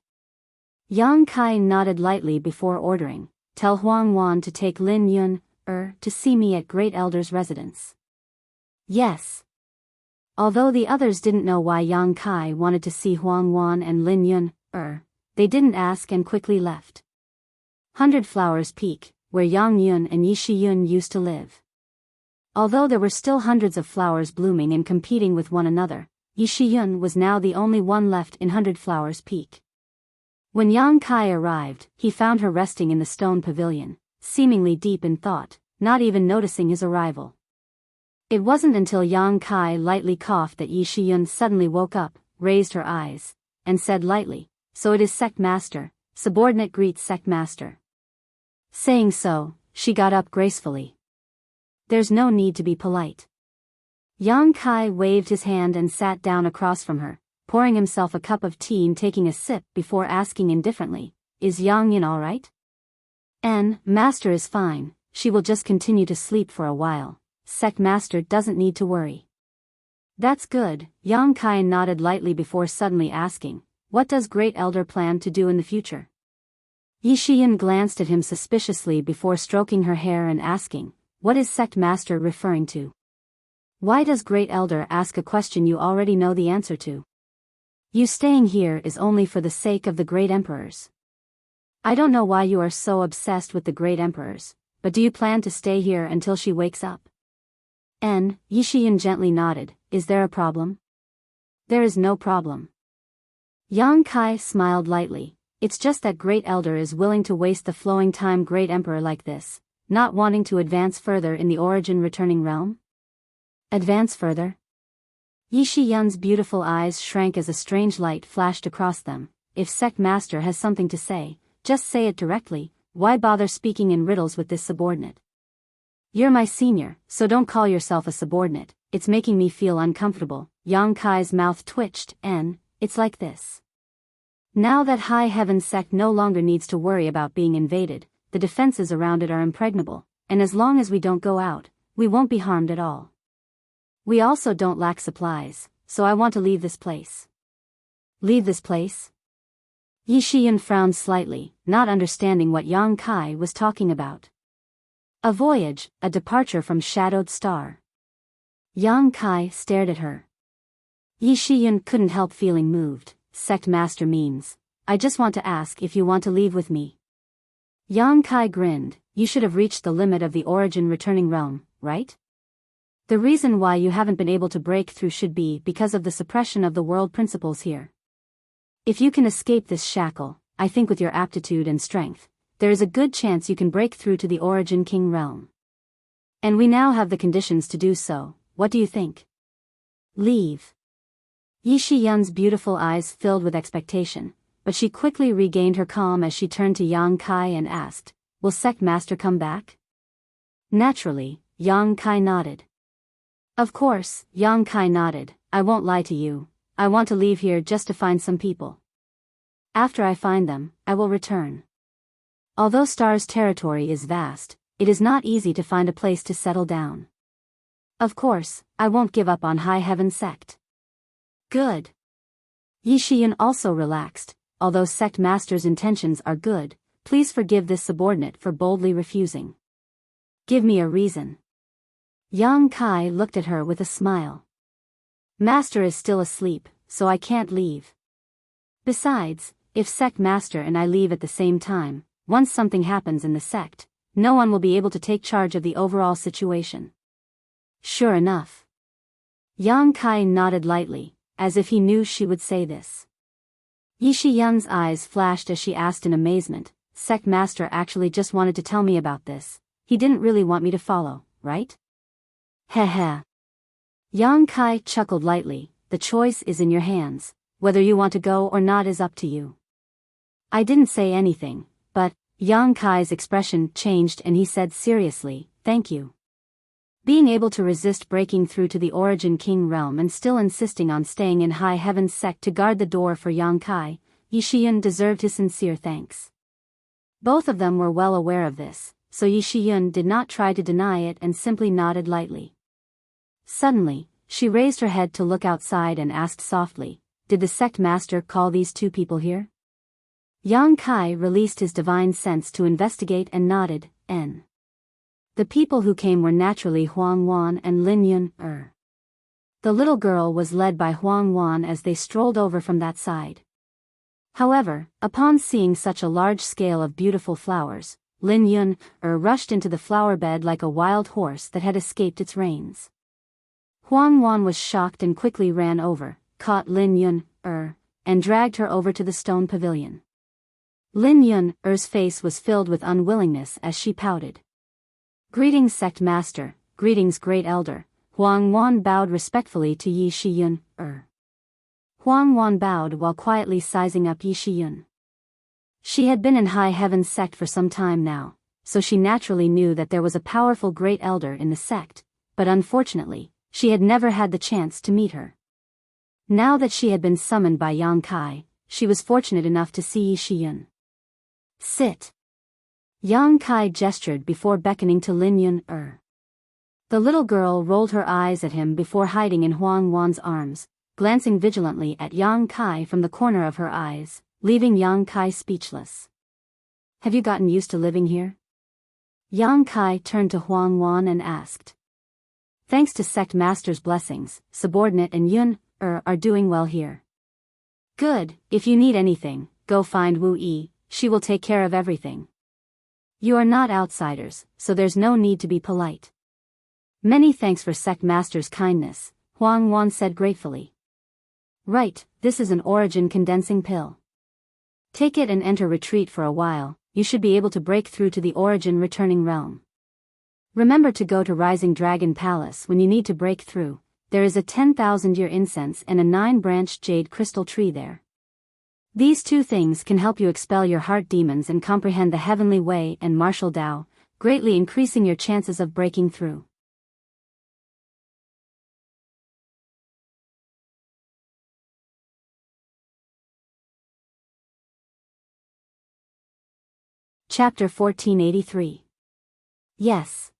Speaker 1: Yang Kai nodded lightly before ordering, "Tell Huang Wan to take Lin Yun, to see me at Great Elder's residence." "Yes." Although the others didn't know why Yang Kai wanted to see Huang Wan and Lin Yun, they didn't ask and quickly left. 100 Flowers Peak, where Yang Yun and Yishi Yun used to live. Although there were still hundreds of flowers blooming and competing with one another, Yishi Yun was now the only one left in 100 Flowers Peak. When Yang Kai arrived, he found her resting in the stone pavilion, seemingly deep in thought, not even noticing his arrival. It wasn't until Yang Kai lightly coughed that Yishi Yun suddenly woke up, raised her eyes, and said lightly, "So it is sect master, subordinate greets sect master." Saying so, she got up gracefully. "There's no need to be polite." Yang Kai waved his hand and sat down across from her, pouring himself a cup of tea and taking a sip before asking indifferently, "Is Yang Yin all right?" "Master is fine, she will just continue to sleep for a while. Sect master doesn't need to worry." "That's good." Yang Kai nodded lightly before suddenly asking, "What does Great Elder plan to do in the future?" Yishiyan glanced at him suspiciously before stroking her hair and asking, "What is sect master referring to? Why does Great Elder ask a question you already know the answer to? You staying here is only for the sake of the great emperors. I don't know why you are so obsessed with the great emperors, but do you plan to stay here until she wakes up?" Yishiyan gently nodded. "Is there a problem?" "There is no problem." Yang Kai smiled lightly. "It's just that Great Elder is willing to waste the flowing time Great Emperor like this, not wanting to advance further in the origin returning realm." "Advance further?" Yishi Yun's beautiful eyes shrank as a strange light flashed across them. "If sect master has something to say, just say it directly, why bother speaking in riddles with this subordinate? You're my senior, so don't call yourself a subordinate, it's making me feel uncomfortable." Yang Kai's mouth twitched. It's like this. Now that High Heaven sect no longer needs to worry about being invaded, the defenses around it are impregnable, and as long as we don't go out, we won't be harmed at all. We also don't lack supplies, so I want to leave this place." "Leave this place?" Yishiyan frowned slightly, not understanding what Yang Kai was talking about. "A voyage, a departure from Shadowed Star." Yang Kai stared at her. Yishiyan couldn't help feeling moved. "Sect master means, I just want to ask if you want to leave with me." Yang Kai grinned. "You should have reached the limit of the origin returning realm, right? The reason why you haven't been able to break through should be because of the suppression of the world principles here. If you can escape this shackle, I think with your aptitude and strength, there is a good chance you can break through to the origin king realm. And we now have the conditions to do so. What do you think?" "Leave." Yishi Yun's beautiful eyes filled with expectation, but she quickly regained her calm as she turned to Yang Kai and asked, "Will sect master come back?" Naturally, Yang Kai nodded. "Of course," Yang Kai nodded. "I won't lie to you, I want to leave here just to find some people. After I find them, I will return. Although Star's territory is vast, it is not easy to find a place to settle down. Of course, I won't give up on High Heaven Sect. Good. Yi Shiyun also relaxed. Although sect master's intentions are good, please forgive this subordinate for boldly refusing. Give me a reason. Yang Kai looked at her with a smile. Master is still asleep, so I can't leave. Besides, if sect master and I leave at the same time, once something happens in the sect, no one will be able to take charge of the overall situation. Sure enough. Yang Kai nodded lightly, as if he knew she would say this. Yi Shiyun's eyes flashed as she asked in amazement, sect master actually just wanted to tell me about this. He didn't really want me to follow, right? Heh heh. Yang Kai chuckled lightly, the choice is in your hands. Whether you want to go or not is up to you. I didn't say anything, but Yang Kai's expression changed and he said seriously, thank you. Being able to resist breaking through to the Origin King realm and still insisting on staying in High Heaven's sect to guard the door for Yang Kai, Yi Shiyun deserved his sincere thanks. Both of them were well aware of this, so Yi Shiyun did not try to deny it and simply nodded lightly. Suddenly, she raised her head to look outside and asked softly, did the sect master call these two people here? Yang Kai released his divine sense to investigate and nodded, N. The people who came were naturally Huang Wan and Lin Yun. The little girl was led by Huang Wan as they strolled over from that side. However, upon seeing such a large scale of beautiful flowers, Lin Yun rushed into the flower bed like a wild horse that had escaped its reins. Huang Wan was shocked and quickly ran over, caught Lin Yun and dragged her over to the stone pavilion. Lin Yun's face was filled with unwillingness as she pouted. Greetings, sect master, greetings, great elder. Huang Wan bowed respectfully to Yi Shiyun. Huang Wan bowed while quietly sizing up Yi Shiyun. She had been in High Heaven's sect for some time now, so she naturally knew that there was a powerful great elder in the sect, but unfortunately, she had never had the chance to meet her. Now that she had been summoned by Yang Kai, she was fortunate enough to see Yi Shiyun. Sit. Yang Kai gestured before beckoning to Lin Yun. The little girl rolled her eyes at him before hiding in Huang Wan's arms, glancing vigilantly at Yang Kai from the corner of her eyes, leaving Yang Kai speechless. Have you gotten used to living here? Yang Kai turned to Huang Wan and asked. Thanks to sect master's blessings, subordinate and Yun are doing well here. Good, if you need anything, go find Wu Yi, she will take care of everything. You are not outsiders, so there's no need to be polite. Many thanks for sect master's kindness, Huang Wan said gratefully. Right, this is an origin condensing pill. Take it and enter retreat for a while, you should be able to break through to the origin returning realm. Remember to go to Rising Dragon Palace when you need to break through, there is a 10,000-year incense and a 9-branched jade crystal tree there. These two things can help you expel your heart demons and comprehend the heavenly way and martial Tao, greatly increasing your chances of breaking through. Chapter 1483. Yes.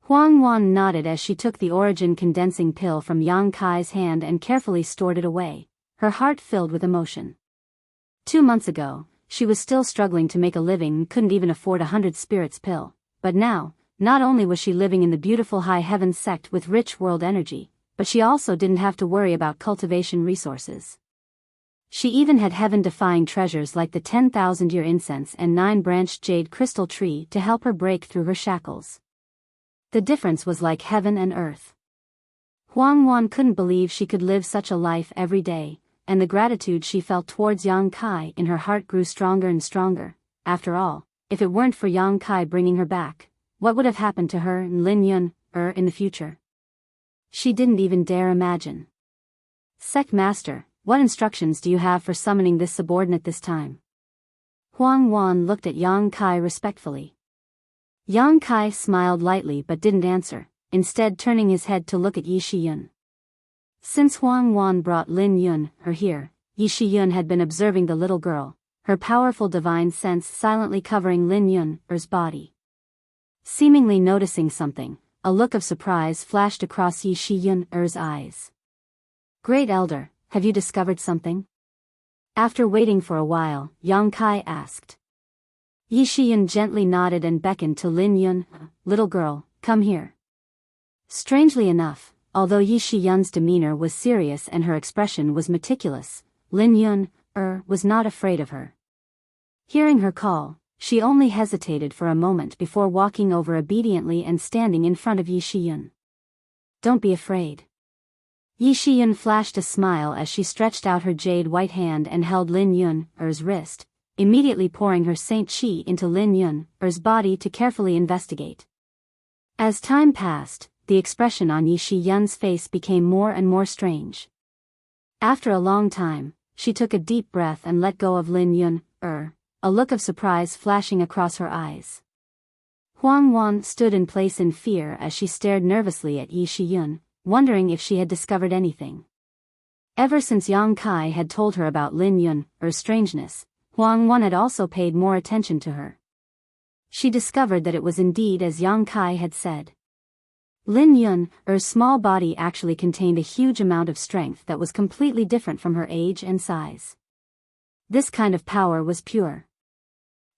Speaker 1: Huang Wan nodded as she took the origin condensing pill from Yang Kai's hand and carefully stored it away, her heart filled with emotion. 2 months ago, she was still struggling to make a living and couldn't even afford 100 spirits pill, but now, not only was she living in the beautiful High Heaven sect with rich world energy, but she also didn't have to worry about cultivation resources. She even had heaven-defying treasures like the 10,000-year incense and 9-branched jade crystal tree to help her break through her shackles. The difference was like heaven and earth. Huang Wan couldn't believe she could live such a life every day, and the gratitude she felt towards Yang Kai in her heart grew stronger and stronger. After all, if it weren't for Yang Kai bringing her back, what would have happened to her and Lin Yun in the future? She didn't even dare imagine. Sect Master, what instructions do you have for summoning this subordinate this time? Huang Wan looked at Yang Kai respectfully. Yang Kai smiled lightly but didn't answer, instead turning his head to look at Yi Shiyun. Since Huang Wan brought Lin Yun here, Yi Shiyun had been observing the little girl, her powerful divine sense silently covering Lin Yun's body. Seemingly noticing something, a look of surprise flashed across Yi Shiyun-er's eyes. Great Elder, have you discovered something? After waiting for a while, Yang Kai asked. Yi Shiyun gently nodded and beckoned to Lin Yun. Little girl, come here. Strangely enough, although Yi Shiyun's demeanor was serious and her expression was meticulous, Lin Yun was not afraid of her. Hearing her call, she only hesitated for a moment before walking over obediently and standing in front of Yi Shiyun. Don't be afraid. Yi Shiyun flashed a smile as she stretched out her jade white hand and held Lin Yun's wrist, immediately pouring her Saint Qi into Lin Yun's body to carefully investigate. As time passed, the expression on Yi Shiyun's face became more and more strange. After a long time, she took a deep breath and let go of Lin Yun, a look of surprise flashing across her eyes. Huang Wan stood in place in fear as she stared nervously at Yi Shiyun, wondering if she had discovered anything. Ever since Yang Kai had told her about Lin Yun's strangeness, Huang Wan had also paid more attention to her. She discovered that it was indeed as Yang Kai had said. Lin Yun's small body actually contained a huge amount of strength that was completely different from her age and size. This kind of power was pure.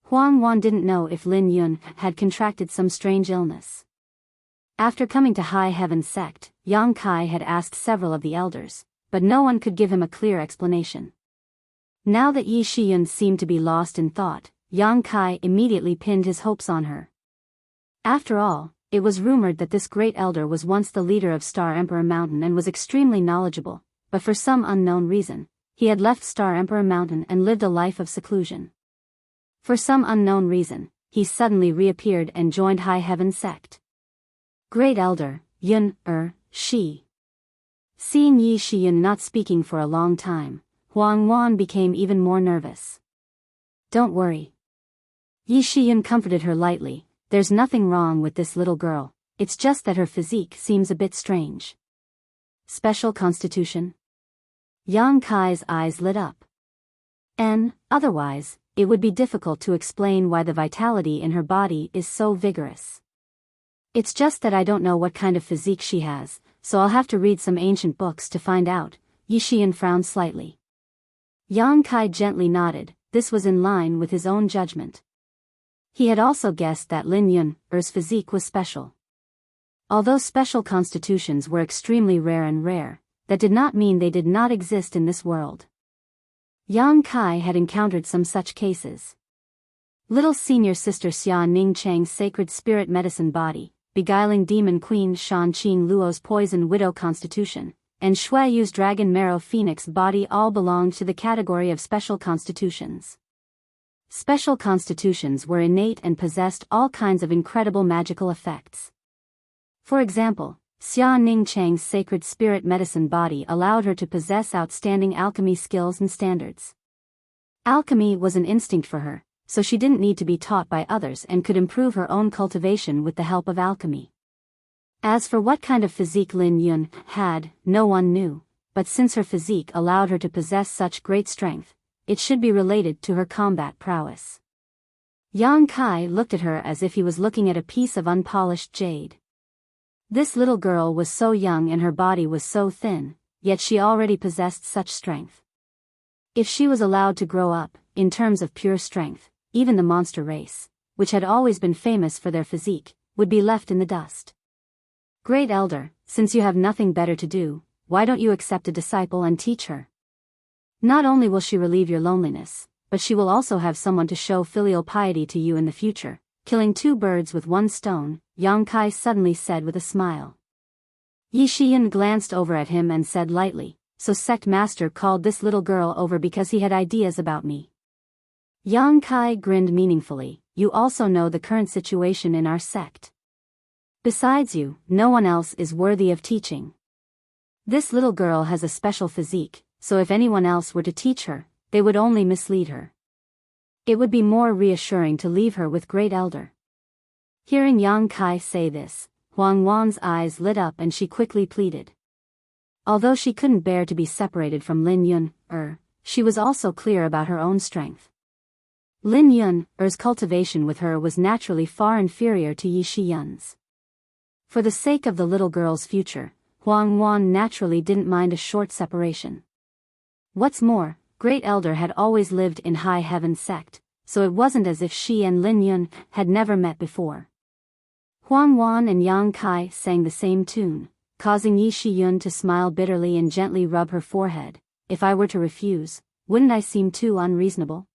Speaker 1: Huang Wan didn't know if Lin Yun had contracted some strange illness. After coming to High Heaven Sect, Yang Kai had asked several of the elders, but no one could give him a clear explanation. Now that Yi Shiyun seemed to be lost in thought, Yang Kai immediately pinned his hopes on her. After all, it was rumored that this great elder was once the leader of Star Emperor Mountain and was extremely knowledgeable, but for some unknown reason, he had left Star Emperor Mountain and lived a life of seclusion. For some unknown reason, he suddenly reappeared and joined High Heaven Sect. Great Elder, Shi. Seeing Yi Shiyun not speaking for a long time, Huang Wan became even more nervous. Don't worry. Yi Shiyun comforted her lightly. There's nothing wrong with this little girl, it's just that her physique seems a bit strange. Special constitution? Yang Kai's eyes lit up. Otherwise, it would be difficult to explain why the vitality in her body is so vigorous. It's just that I don't know what kind of physique she has, so I'll have to read some ancient books to find out. Yi Shiyun frowned slightly. Yang Kai gently nodded. This was in line with his own judgment. He had also guessed that Lin Yun's physique was special. Although special constitutions were extremely rare, that did not mean they did not exist in this world. Yang Kai had encountered some such cases. Little senior sister Xia Ning Chang's sacred spirit medicine body, beguiling demon queen Shan Qing Luo's poison widow constitution, and Shui Yu's dragon marrow phoenix body all belonged to the category of special constitutions. Special constitutions were innate and possessed all kinds of incredible magical effects. For example, Xia Ning Chang's sacred spirit medicine body allowed her to possess outstanding alchemy skills and standards. Alchemy was an instinct for her, so she didn't need to be taught by others and could improve her own cultivation with the help of alchemy. As for what kind of physique Lin Yun had, no one knew, but since her physique allowed her to possess such great strength, it should be related to her combat prowess. Yang Kai looked at her as if he was looking at a piece of unpolished jade. This little girl was so young and her body was so thin, yet she already possessed such strength. If she was allowed to grow up, in terms of pure strength, even the monster race, which had always been famous for their physique, would be left in the dust. Great Elder, since you have nothing better to do, why don't you accept a disciple and teach her? Not only will she relieve your loneliness, but she will also have someone to show filial piety to you in the future. Killing two birds with one stone, Yang Kai suddenly said with a smile. Yi Shiyun glanced over at him and said lightly, so sect master called this little girl over because he had ideas about me. Yang Kai grinned meaningfully. You also know the current situation in our sect. Besides you, no one else is worthy of teaching. This little girl has a special physique, so if anyone else were to teach her, they would only mislead her. It would be more reassuring to leave her with Great Elder. Hearing Yang Kai say this, Huang Wan's eyes lit up and she quickly pleaded. Although she couldn't bear to be separated from Lin Yun, she was also clear about her own strength. Lin Yun's cultivation with her was naturally far inferior to Yi Shiyun's. For the sake of the little girl's future, Huang Wan naturally didn't mind a short separation. What's more, Great Elder had always lived in High Heaven sect, so it wasn't as if she and Lin Yun had never met before. Huang Wan and Yang Kai sang the same tune, causing Yi Shiyun to smile bitterly and gently rub her forehead. If I were to refuse, wouldn't I seem too unreasonable?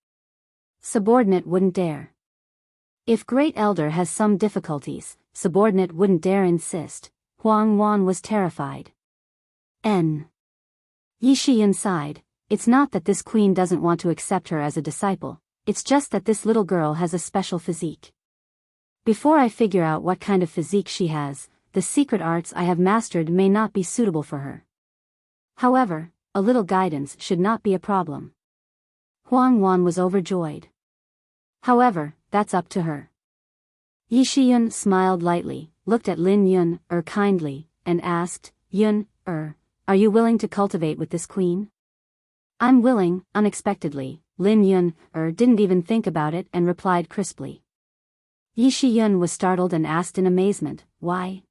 Speaker 1: Subordinate wouldn't dare. If Great Elder has some difficulties, subordinate wouldn't dare insist. Huang Wan was terrified. Yi Shiyun sighed. It's not that this queen doesn't want to accept her as a disciple, it's just that this little girl has a special physique. Before I figure out what kind of physique she has, the secret arts I have mastered may not be suitable for her. However, a little guidance should not be a problem. Huang Wan was overjoyed. However, that's up to her. Yi Shiyun smiled lightly, looked at Lin Yun kindly, and asked, Yun are you willing to cultivate with this queen? I'm willing. Unexpectedly, Lin Yun didn't even think about it and replied crisply. Yi Shiyun was startled and asked in amazement, why?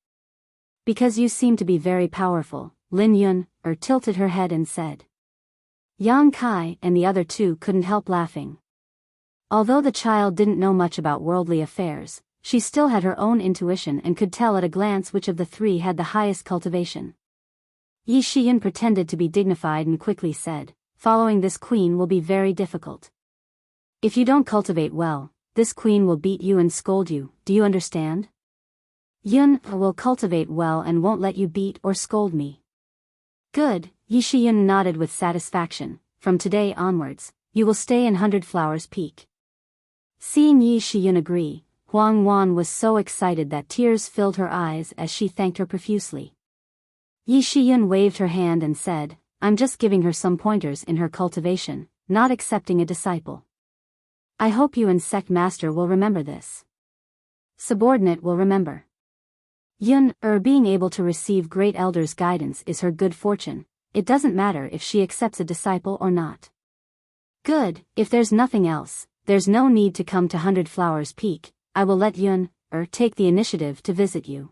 Speaker 1: Because you seem to be very powerful. Lin Yun tilted her head and said. Yang Kai and the other two couldn't help laughing. Although the child didn't know much about worldly affairs, she still had her own intuition and could tell at a glance which of the three had the highest cultivation. Yi Shiyun pretended to be dignified and quickly said, following this queen will be very difficult. If you don't cultivate well, this queen will beat you and scold you, do you understand? Yun will cultivate well and won't let you beat or scold me. Good, Yi Shiyun nodded with satisfaction. From today onwards, you will stay in 100 Flowers Peak. Seeing Yi Shiyun agree, Huang Wan was so excited that tears filled her eyes as she thanked her profusely. Yi Shiyun waved her hand and said, I'm just giving her some pointers in her cultivation, not accepting a disciple. I hope you and sect master will remember this. Subordinate will remember. Yun being able to receive Great Elder's guidance is her good fortune. It doesn't matter if she accepts a disciple or not. Good, if there's nothing else, there's no need to come to 100 Flowers Peak. I will let Yun take the initiative to visit you.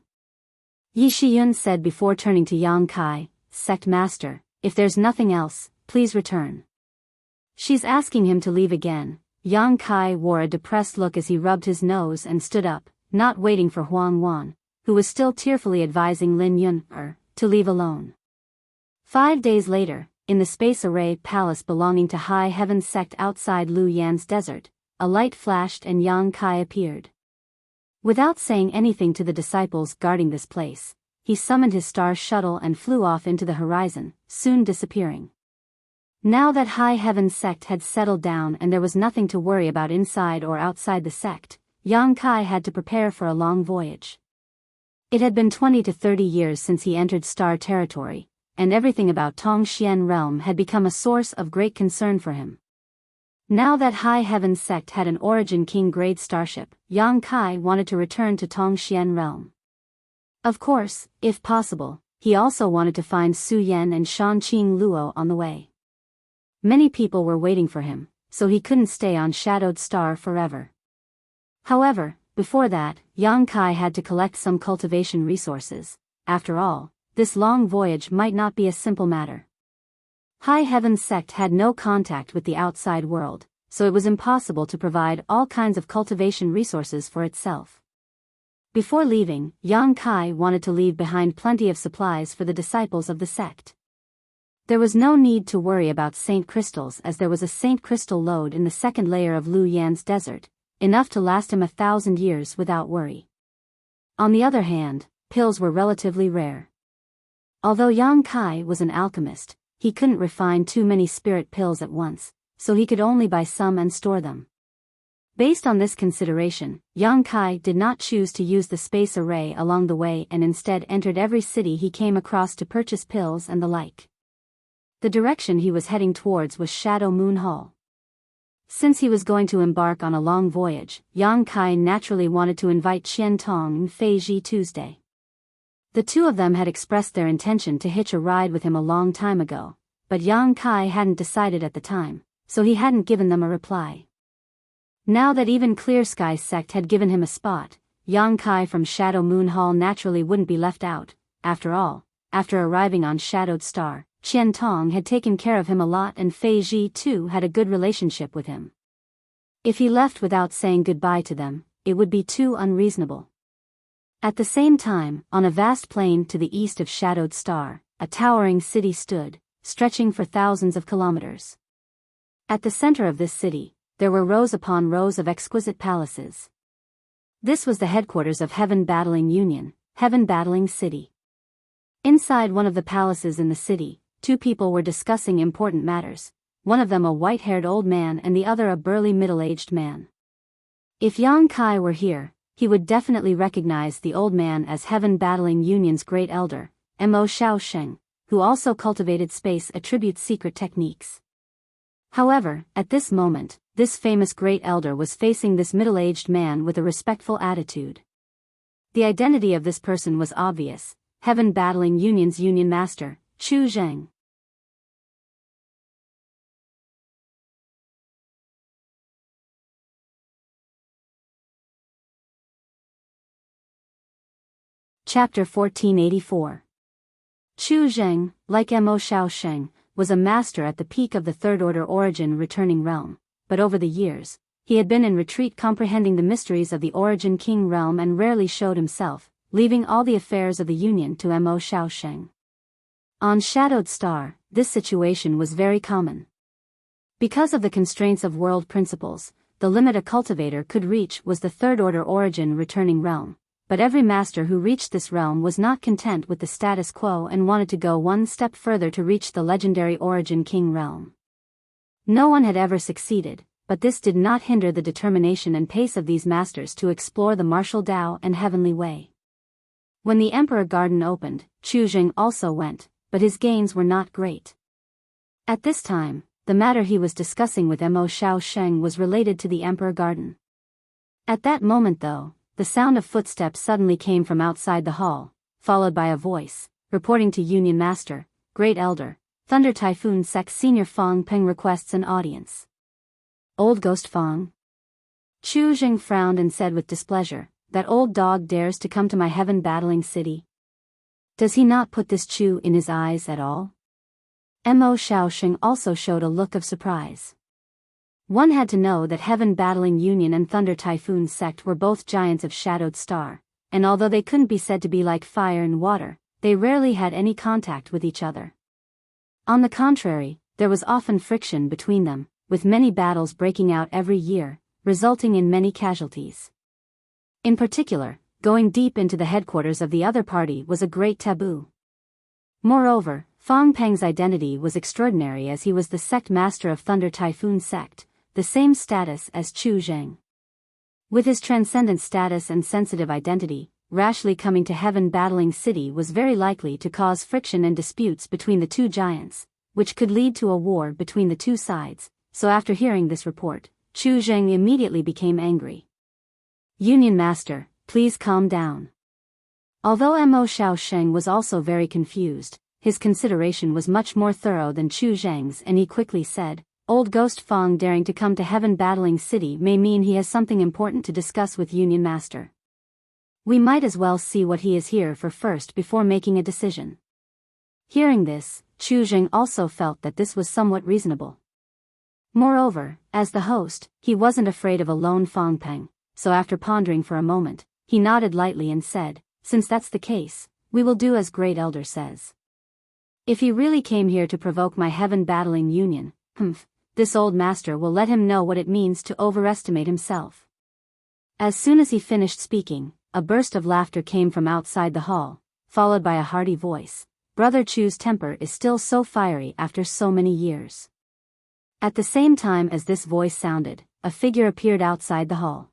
Speaker 1: Yi Shiyun said before turning to Yang Kai, sect master, if there's nothing else, please return. She's asking him to leave again. Yang Kai wore a depressed look as he rubbed his nose and stood up, not waiting for Huang Wan, who was still tearfully advising Lin Yun to leave alone. 5 days later, in the Space Array Palace belonging to High Heaven sect outside Lu Yan's desert, a light flashed and Yang Kai appeared. Without saying anything to the disciples guarding this place, he summoned his star shuttle and flew off into the horizon, soon disappearing. Now that High Heaven sect had settled down and there was nothing to worry about inside or outside the sect, Yang Kai had to prepare for a long voyage. It had been 20 to 30 years since he entered star territory, and everything about Tongxian realm had become a source of great concern for him. Now that High Heaven sect had an Origin King grade starship, Yang Kai wanted to return to Tongxian realm. Of course, if possible, he also wanted to find Su Yan and Shanqing Luo on the way. Many people were waiting for him, so he couldn't stay on Shadowed Star forever. However, before that, Yang Kai had to collect some cultivation resources. After all, this long voyage might not be a simple matter. High Heaven sect had no contact with the outside world, so it was impossible to provide all kinds of cultivation resources for itself. Before leaving, Yang Kai wanted to leave behind plenty of supplies for the disciples of the sect. There was no need to worry about Saint Crystals as there was a Saint Crystal lode in the second layer of Lu Yan's desert, enough to last him 1,000 years without worry. On the other hand, pills were relatively rare. Although Yang Kai was an alchemist, he couldn't refine too many spirit pills at once, so he could only buy some and store them. Based on this consideration, Yang Kai did not choose to use the space array along the way and instead entered every city he came across to purchase pills and the like. The direction he was heading towards was Shadow Moon Hall. Since he was going to embark on a long voyage, Yang Kai naturally wanted to invite Qian Tong and Fei Ji Tuesday. The two of them had expressed their intention to hitch a ride with him a long time ago, but Yang Kai hadn't decided at the time, so he hadn't given them a reply. Now that even Clear Sky sect had given him a spot, Yang Kai from Shadow Moon Hall naturally wouldn't be left out. After all, after arriving on Shadowed Star, Qian Tong had taken care of him a lot, and Fei Ji too had a good relationship with him. If he left without saying goodbye to them, it would be too unreasonable. At the same time, on a vast plain to the east of Shadowed Star, a towering city stood, stretching for thousands of kilometers. At the center of this city, there were rows upon rows of exquisite palaces. This was the headquarters of Heaven Battling Union, Heaven Battling City. Inside one of the palaces in the city, two people were discussing important matters, one of them a white-haired old man and the other a burly middle-aged man. If Yang Kai were here, he would definitely recognize the old man as Heaven Battling Union's great elder, Mo Xiaosheng, who also cultivated space attribute's secret techniques. However, at this moment, this famous great elder was facing this middle-aged man with a respectful attitude. The identity of this person was obvious: Heaven Battling Union's Union Master, Chu Zheng. Chapter 1484. Chu Zheng, like Mo Xiaosheng, was a master at the peak of the Third Order Origin Returning Realm, but over the years, he had been in retreat comprehending the mysteries of the Origin King Realm and rarely showed himself, leaving all the affairs of the Union to Mo Xiaosheng. On Shadowed Star, this situation was very common. Because of the constraints of world principles, the limit a cultivator could reach was the Third Order Origin Returning Realm. But every master who reached this realm was not content with the status quo and wanted to go one step further to reach the legendary Origin King realm. No one had ever succeeded, but this did not hinder the determination and pace of these masters to explore the martial Tao and heavenly way. When the Emperor Garden opened, Chu Zheng also went, but his gains were not great. At this time, the matter he was discussing with Mo Xiaosheng was related to the Emperor Garden. At that moment though, the sound of footsteps suddenly came from outside the hall, followed by a voice, reporting to Union Master, Great Elder, Thunder Typhoon Sect Senior Fong Peng requests an audience. Old Ghost Fong? Chu Zheng frowned and said with displeasure, that old dog dares to come to my Heaven Battling City. Does he not put this Chu in his eyes at all? Mo Xiaosheng also showed a look of surprise. One had to know that Heaven Battling Union and Thunder Typhoon Sect were both giants of Shadowed Star, and although they couldn't be said to be like fire and water, they rarely had any contact with each other. On the contrary, there was often friction between them, with many battles breaking out every year, resulting in many casualties. In particular, going deep into the headquarters of the other party was a great taboo. Moreover, Fong Peng's identity was extraordinary as he was the sect master of Thunder Typhoon Sect, the same status as Chu Zheng. With his transcendent status and sensitive identity, rashly coming to Heaven Battling City was very likely to cause friction and disputes between the two giants, which could lead to a war between the two sides, so after hearing this report, Chu Zheng immediately became angry. Union Master, please calm down. Although Mo Xiaosheng was also very confused, his consideration was much more thorough than Chu Zheng's and he quickly said, Old Ghost Fong daring to come to Heaven Battling City may mean he has something important to discuss with Union Master. We might as well see what he is here for first before making a decision. Hearing this, Chu Zheng also felt that this was somewhat reasonable. Moreover, as the host, he wasn't afraid of a lone Fong Peng, so after pondering for a moment, he nodded lightly and said, since that's the case, we will do as Great Elder says. If he really came here to provoke my Heaven Battling Union, this old master will let him know what it means to overestimate himself. As soon as he finished speaking, a burst of laughter came from outside the hall, followed by a hearty voice. Brother Chu's temper is still so fiery after so many years. At the same time as this voice sounded, a figure appeared outside the hall.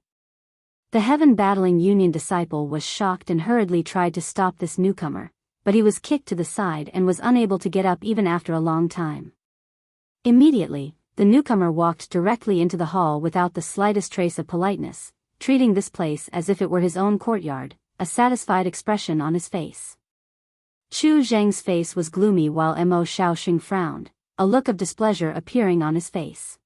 Speaker 1: The Heaven Battling Union disciple was shocked and hurriedly tried to stop this newcomer, but he was kicked to the side and was unable to get up even after a long time. Immediately, the newcomer walked directly into the hall without the slightest trace of politeness, treating this place as if it were his own courtyard, a satisfied expression on his face. Chu Zheng's face was gloomy while Mo Xiaosheng frowned, a look of displeasure appearing on his face.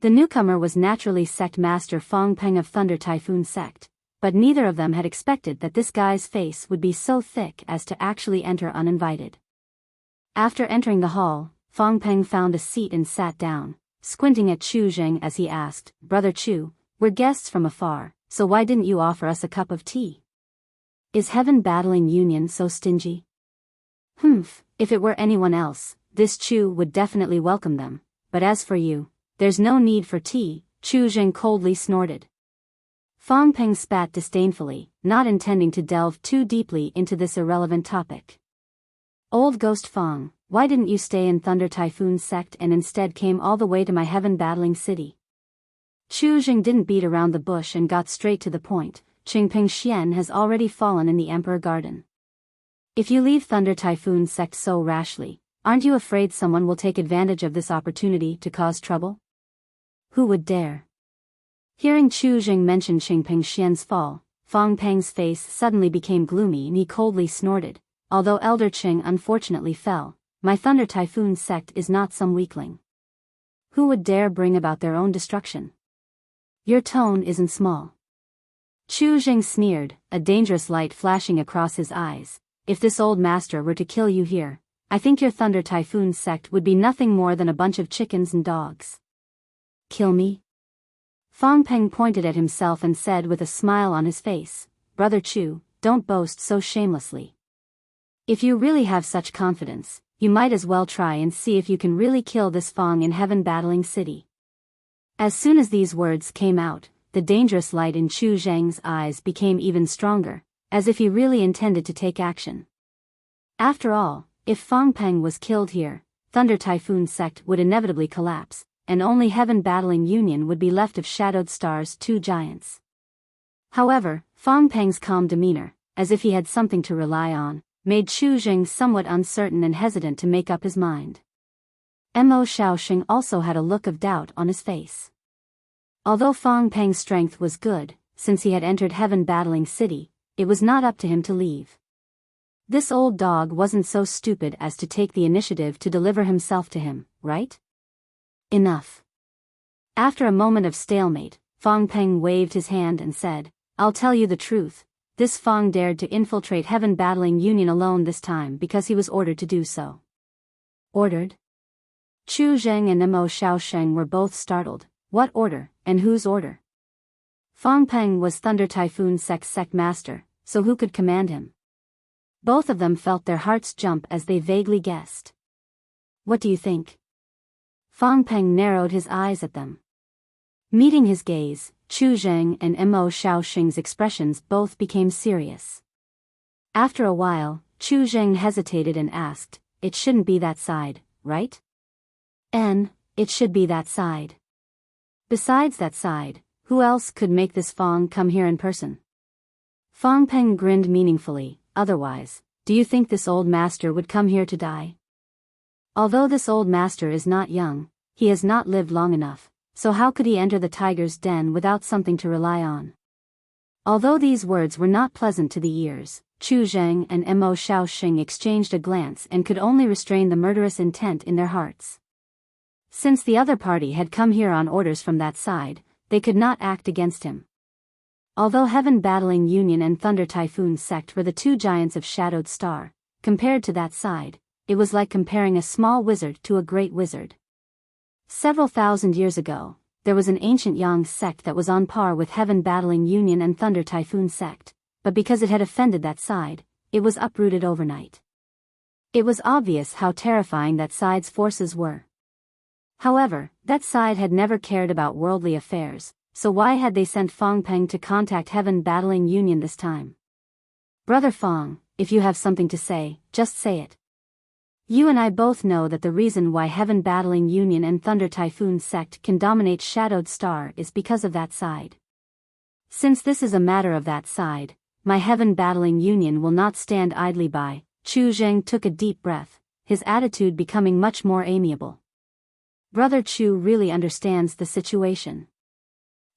Speaker 1: The newcomer was naturally Sect Master Fong Peng of Thunder Typhoon Sect, but neither of them had expected that this guy's face would be so thick as to actually enter uninvited. After entering the hall, Fang Peng found a seat and sat down, squinting at Chu Zheng as he asked, "Brother Chu, we're guests from afar, so why didn't you offer us a cup of tea? Is Heaven Battling Union so stingy?" "Humph, if it were anyone else, this Chu would definitely welcome them, but as for you, there's no need for tea," Chu Zheng coldly snorted. Fang Peng spat disdainfully, not intending to delve too deeply into this irrelevant topic. "Old Ghost Fang, why didn't you stay in Thunder Typhoon sect and instead came all the way to my Heaven Battling City?" Chu Zheng didn't beat around the bush and got straight to the point. "Qingping Xian has already fallen in the Emperor Garden. If you leave Thunder Typhoon sect so rashly, aren't you afraid someone will take advantage of this opportunity to cause trouble?" "Who would dare?" Hearing Chu Zheng mention Qingping Xian's fall, Fang Peng's face suddenly became gloomy and he coldly snorted, "Although Elder Qing unfortunately fell, my Thunder Typhoon sect is not some weakling. Who would dare bring about their own destruction? Your tone isn't small." Chu Zheng sneered, a dangerous light flashing across his eyes. "If this old master were to kill you here, I think your Thunder Typhoon sect would be nothing more than a bunch of chickens and dogs." "Kill me?" Fang Peng pointed at himself and said with a smile on his face, "Brother Chu, don't boast so shamelessly. If you really have such confidence, you might as well try and see if you can really kill this Fang in Heaven Battling City." As soon as these words came out, the dangerous light in Chu Zheng's eyes became even stronger, as if he really intended to take action. After all, if Fang Peng was killed here, Thunder Typhoon sect would inevitably collapse, and only Heaven Battling Union would be left of Shadowed Star's two giants. However, Fang Peng's calm demeanor, as if he had something to rely on, made Chu Zheng somewhat uncertain and hesitant to make up his mind. Mo Shaoxing also had a look of doubt on his face. Although Fang Peng's strength was good, since he had entered Heaven Battling City, it was not up to him to leave. This old dog wasn't so stupid as to take the initiative to deliver himself to him, right? Enough. After a moment of stalemate, Fang Peng waved his hand and said, "I'll tell you the truth, this Fang dared to infiltrate Heaven Battling Union alone this time because he was ordered to do so." "Ordered?" Chu Zheng and Mo Shaoxing were both startled. What order, and whose order? Fang Peng was Thunder Typhoon sect master, so who could command him? Both of them felt their hearts jump as they vaguely guessed. "What do you think?" Fang Peng narrowed his eyes at them. Meeting his gaze, Chu Zheng and Mo Shaoxing's expressions both became serious. After a while, Chu Zheng hesitated and asked, "It shouldn't be that side, right?" It should be that side." "Besides that side, who else could make this Fang come here in person?" Fang Peng grinned meaningfully. "Otherwise, do you think this old master would come here to die? Although this old master is not young, he has not lived long enough, so how could he enter the tiger's den without something to rely on?" Although these words were not pleasant to the ears, Chu Zheng and Mo Shaoxing exchanged a glance and could only restrain the murderous intent in their hearts. Since the other party had come here on orders from that side, they could not act against him. Although Heaven Battling Union and Thunder Typhoon sect were the two giants of Shadowed Star, compared to that side, it was like comparing a small wizard to a great wizard. Several thousand years ago, there was an ancient Yang sect that was on par with Heaven Battling Union and Thunder Typhoon sect, but because it had offended that side, it was uprooted overnight. It was obvious how terrifying that side's forces were. However, that side had never cared about worldly affairs, so why had they sent Fang Peng to contact Heaven Battling Union this time? "Brother Fang, if you have something to say, just say it. You and I both know that the reason why Heaven Battling Union and Thunder Typhoon sect can dominate Shadowed Star is because of that side. Since this is a matter of that side, my Heaven Battling Union will not stand idly by." Chu Zheng took a deep breath, his attitude becoming much more amiable. Brother Chu really understands the situation.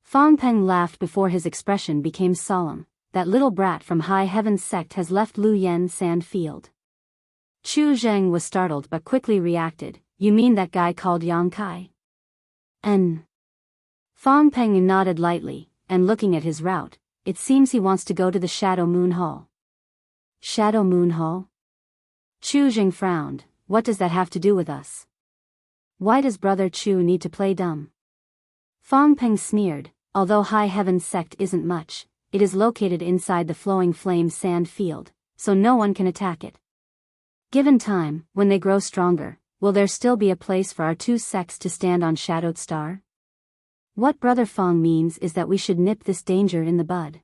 Speaker 1: Fang Peng laughed before his expression became solemn. "That little brat from High Heaven sect has left Lu Yen Sand Field." Chu Zheng was startled but quickly reacted. "You mean that guy called Yang Kai?" Fang Peng nodded lightly, and looking at his route, it seems he wants to go to the Shadow Moon Hall. Shadow Moon Hall? Chu Jing frowned. What does that have to do with us? Why does Brother Chu need to play dumb? Fong Peng sneered. Although High Heaven's sect isn't much, it is located inside the Flowing Flame sand field, so no one can attack it. Given time, when they grow stronger, will there still be a place for our two sects to stand on Shadowed Star? What Brother Fong means is that we should nip this danger in the bud.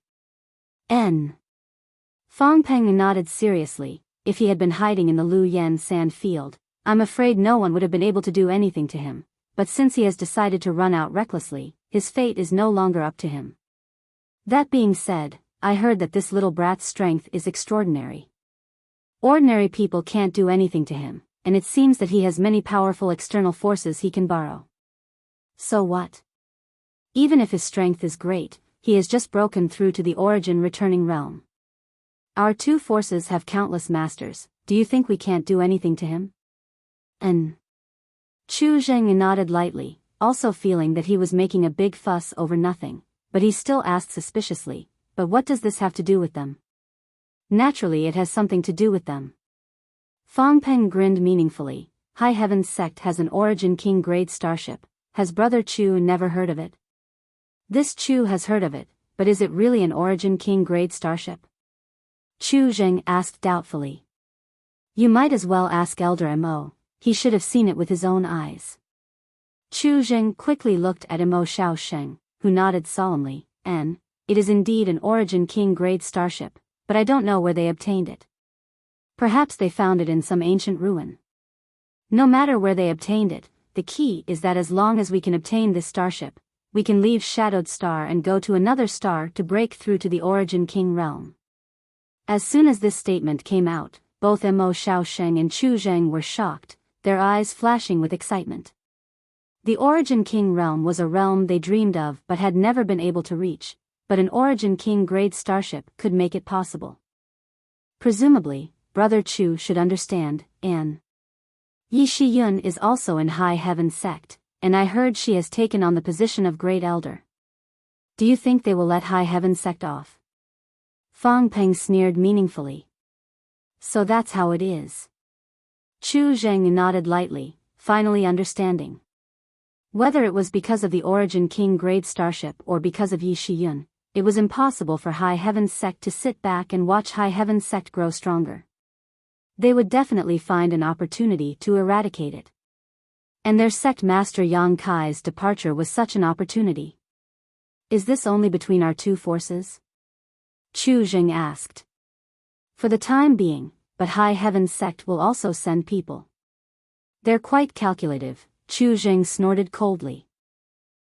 Speaker 1: Fong Peng nodded seriously. If he had been hiding in the Lu Yen sand field, I'm afraid no one would have been able to do anything to him, but since he has decided to run out recklessly, his fate is no longer up to him. That being said, I heard that this little brat's strength is extraordinary. Ordinary people can't do anything to him, and it seems that he has many powerful external forces he can borrow. So what? Even if his strength is great, he has just broken through to the origin returning realm. Our two forces have countless masters. Do you think we can't do anything to him? Chu Zheng nodded lightly, also feeling that he was making a big fuss over nothing, but he still asked suspiciously, but what does this have to do with them? Naturally it has something to do with them. Fong Peng grinned meaningfully. High Heaven's sect has an Origin King grade starship. Has Brother Chu never heard of it? This Chu has heard of it, but is it really an Origin King grade starship? Chu Zheng asked doubtfully. You might as well ask Elder Mo. He should have seen it with his own eyes. Chu Zheng quickly looked at Mo Xiaosheng, who nodded solemnly. It is indeed an Origin King grade starship, but I don't know where they obtained it. Perhaps they found it in some ancient ruin. No matter where they obtained it, the key is that as long as we can obtain this starship, we can leave Shadowed Star and go to another star to break through to the Origin King realm. As soon as this statement came out, both Mo Xiaosheng and Chu Zheng were shocked, their eyes flashing with excitement. The Origin King realm was a realm they dreamed of but had never been able to reach, but an Origin King grade starship could make it possible. Presumably, Brother Chu should understand. Yi Shiyun is also in High Heaven's sect, and I heard she has taken on the position of Great Elder. Do you think they will let High Heaven's sect off? Fong Peng sneered meaningfully. So that's how it is. Chu Zheng nodded lightly, finally understanding. Whether it was because of the Origin King grade starship or because of Yi Shiyun, it was impossible for High Heaven's sect to sit back and watch High Heaven's sect grow stronger. They would definitely find an opportunity to eradicate it. And their sect master Yang Kai's departure was such an opportunity. Is this only between our two forces? Chu Zheng asked. For the time being, but High Heaven's sect will also send people. They're quite calculative. Chu Zheng snorted coldly.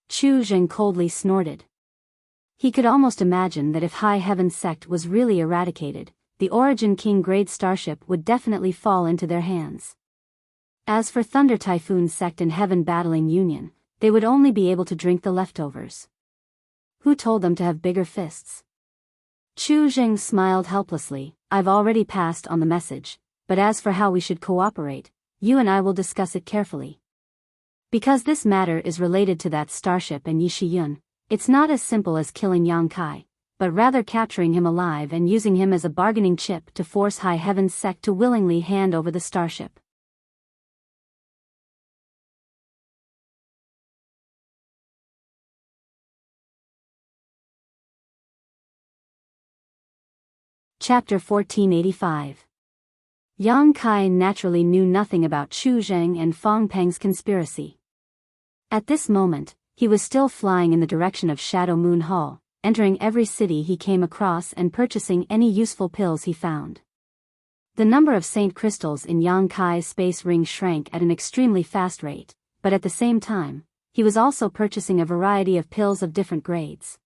Speaker 1: Chu Zheng coldly snorted. He could almost imagine that if High Heaven's sect was really eradicated, the Origin King grade starship would definitely fall into their hands. As for Thunder Typhoon sect and Heaven Battling Union, they would only be able to drink the leftovers. Who told them to have bigger fists? Chu Zheng smiled helplessly. I've already passed on the message, but as for how we should cooperate, you and I will discuss it carefully. Because this matter is related to that starship and Yi Shiyun, it's not as simple as killing Yang Kai, but rather capturing him alive and using him as a bargaining chip to force High Heaven's sect to willingly hand over the starship. Chapter 1485. Yang Kai naturally knew nothing about Chu Zheng and Fong Peng's conspiracy. At this moment, he was still flying in the direction of Shadow Moon Hall, entering every city he came across and purchasing any useful pills he found. The number of Saint Crystals in Yang Kai's space ring shrank at an extremely fast rate, but at the same time, he was also purchasing a variety of pills of different grades.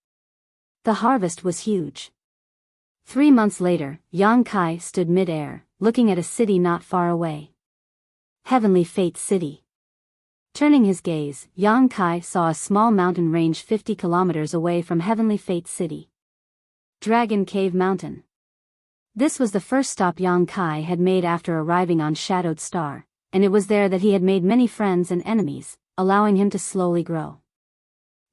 Speaker 1: The harvest was huge. 3 months later, Yang Kai stood mid-air, looking at a city not far away. Heavenly Fate City. Turning his gaze, Yang Kai saw a small mountain range 50 kilometers away from Heavenly Fate City. Dragon Cave Mountain. This was the first stop Yang Kai had made after arriving on Shadowed Star, and it was there that he had made many friends and enemies, allowing him to slowly grow.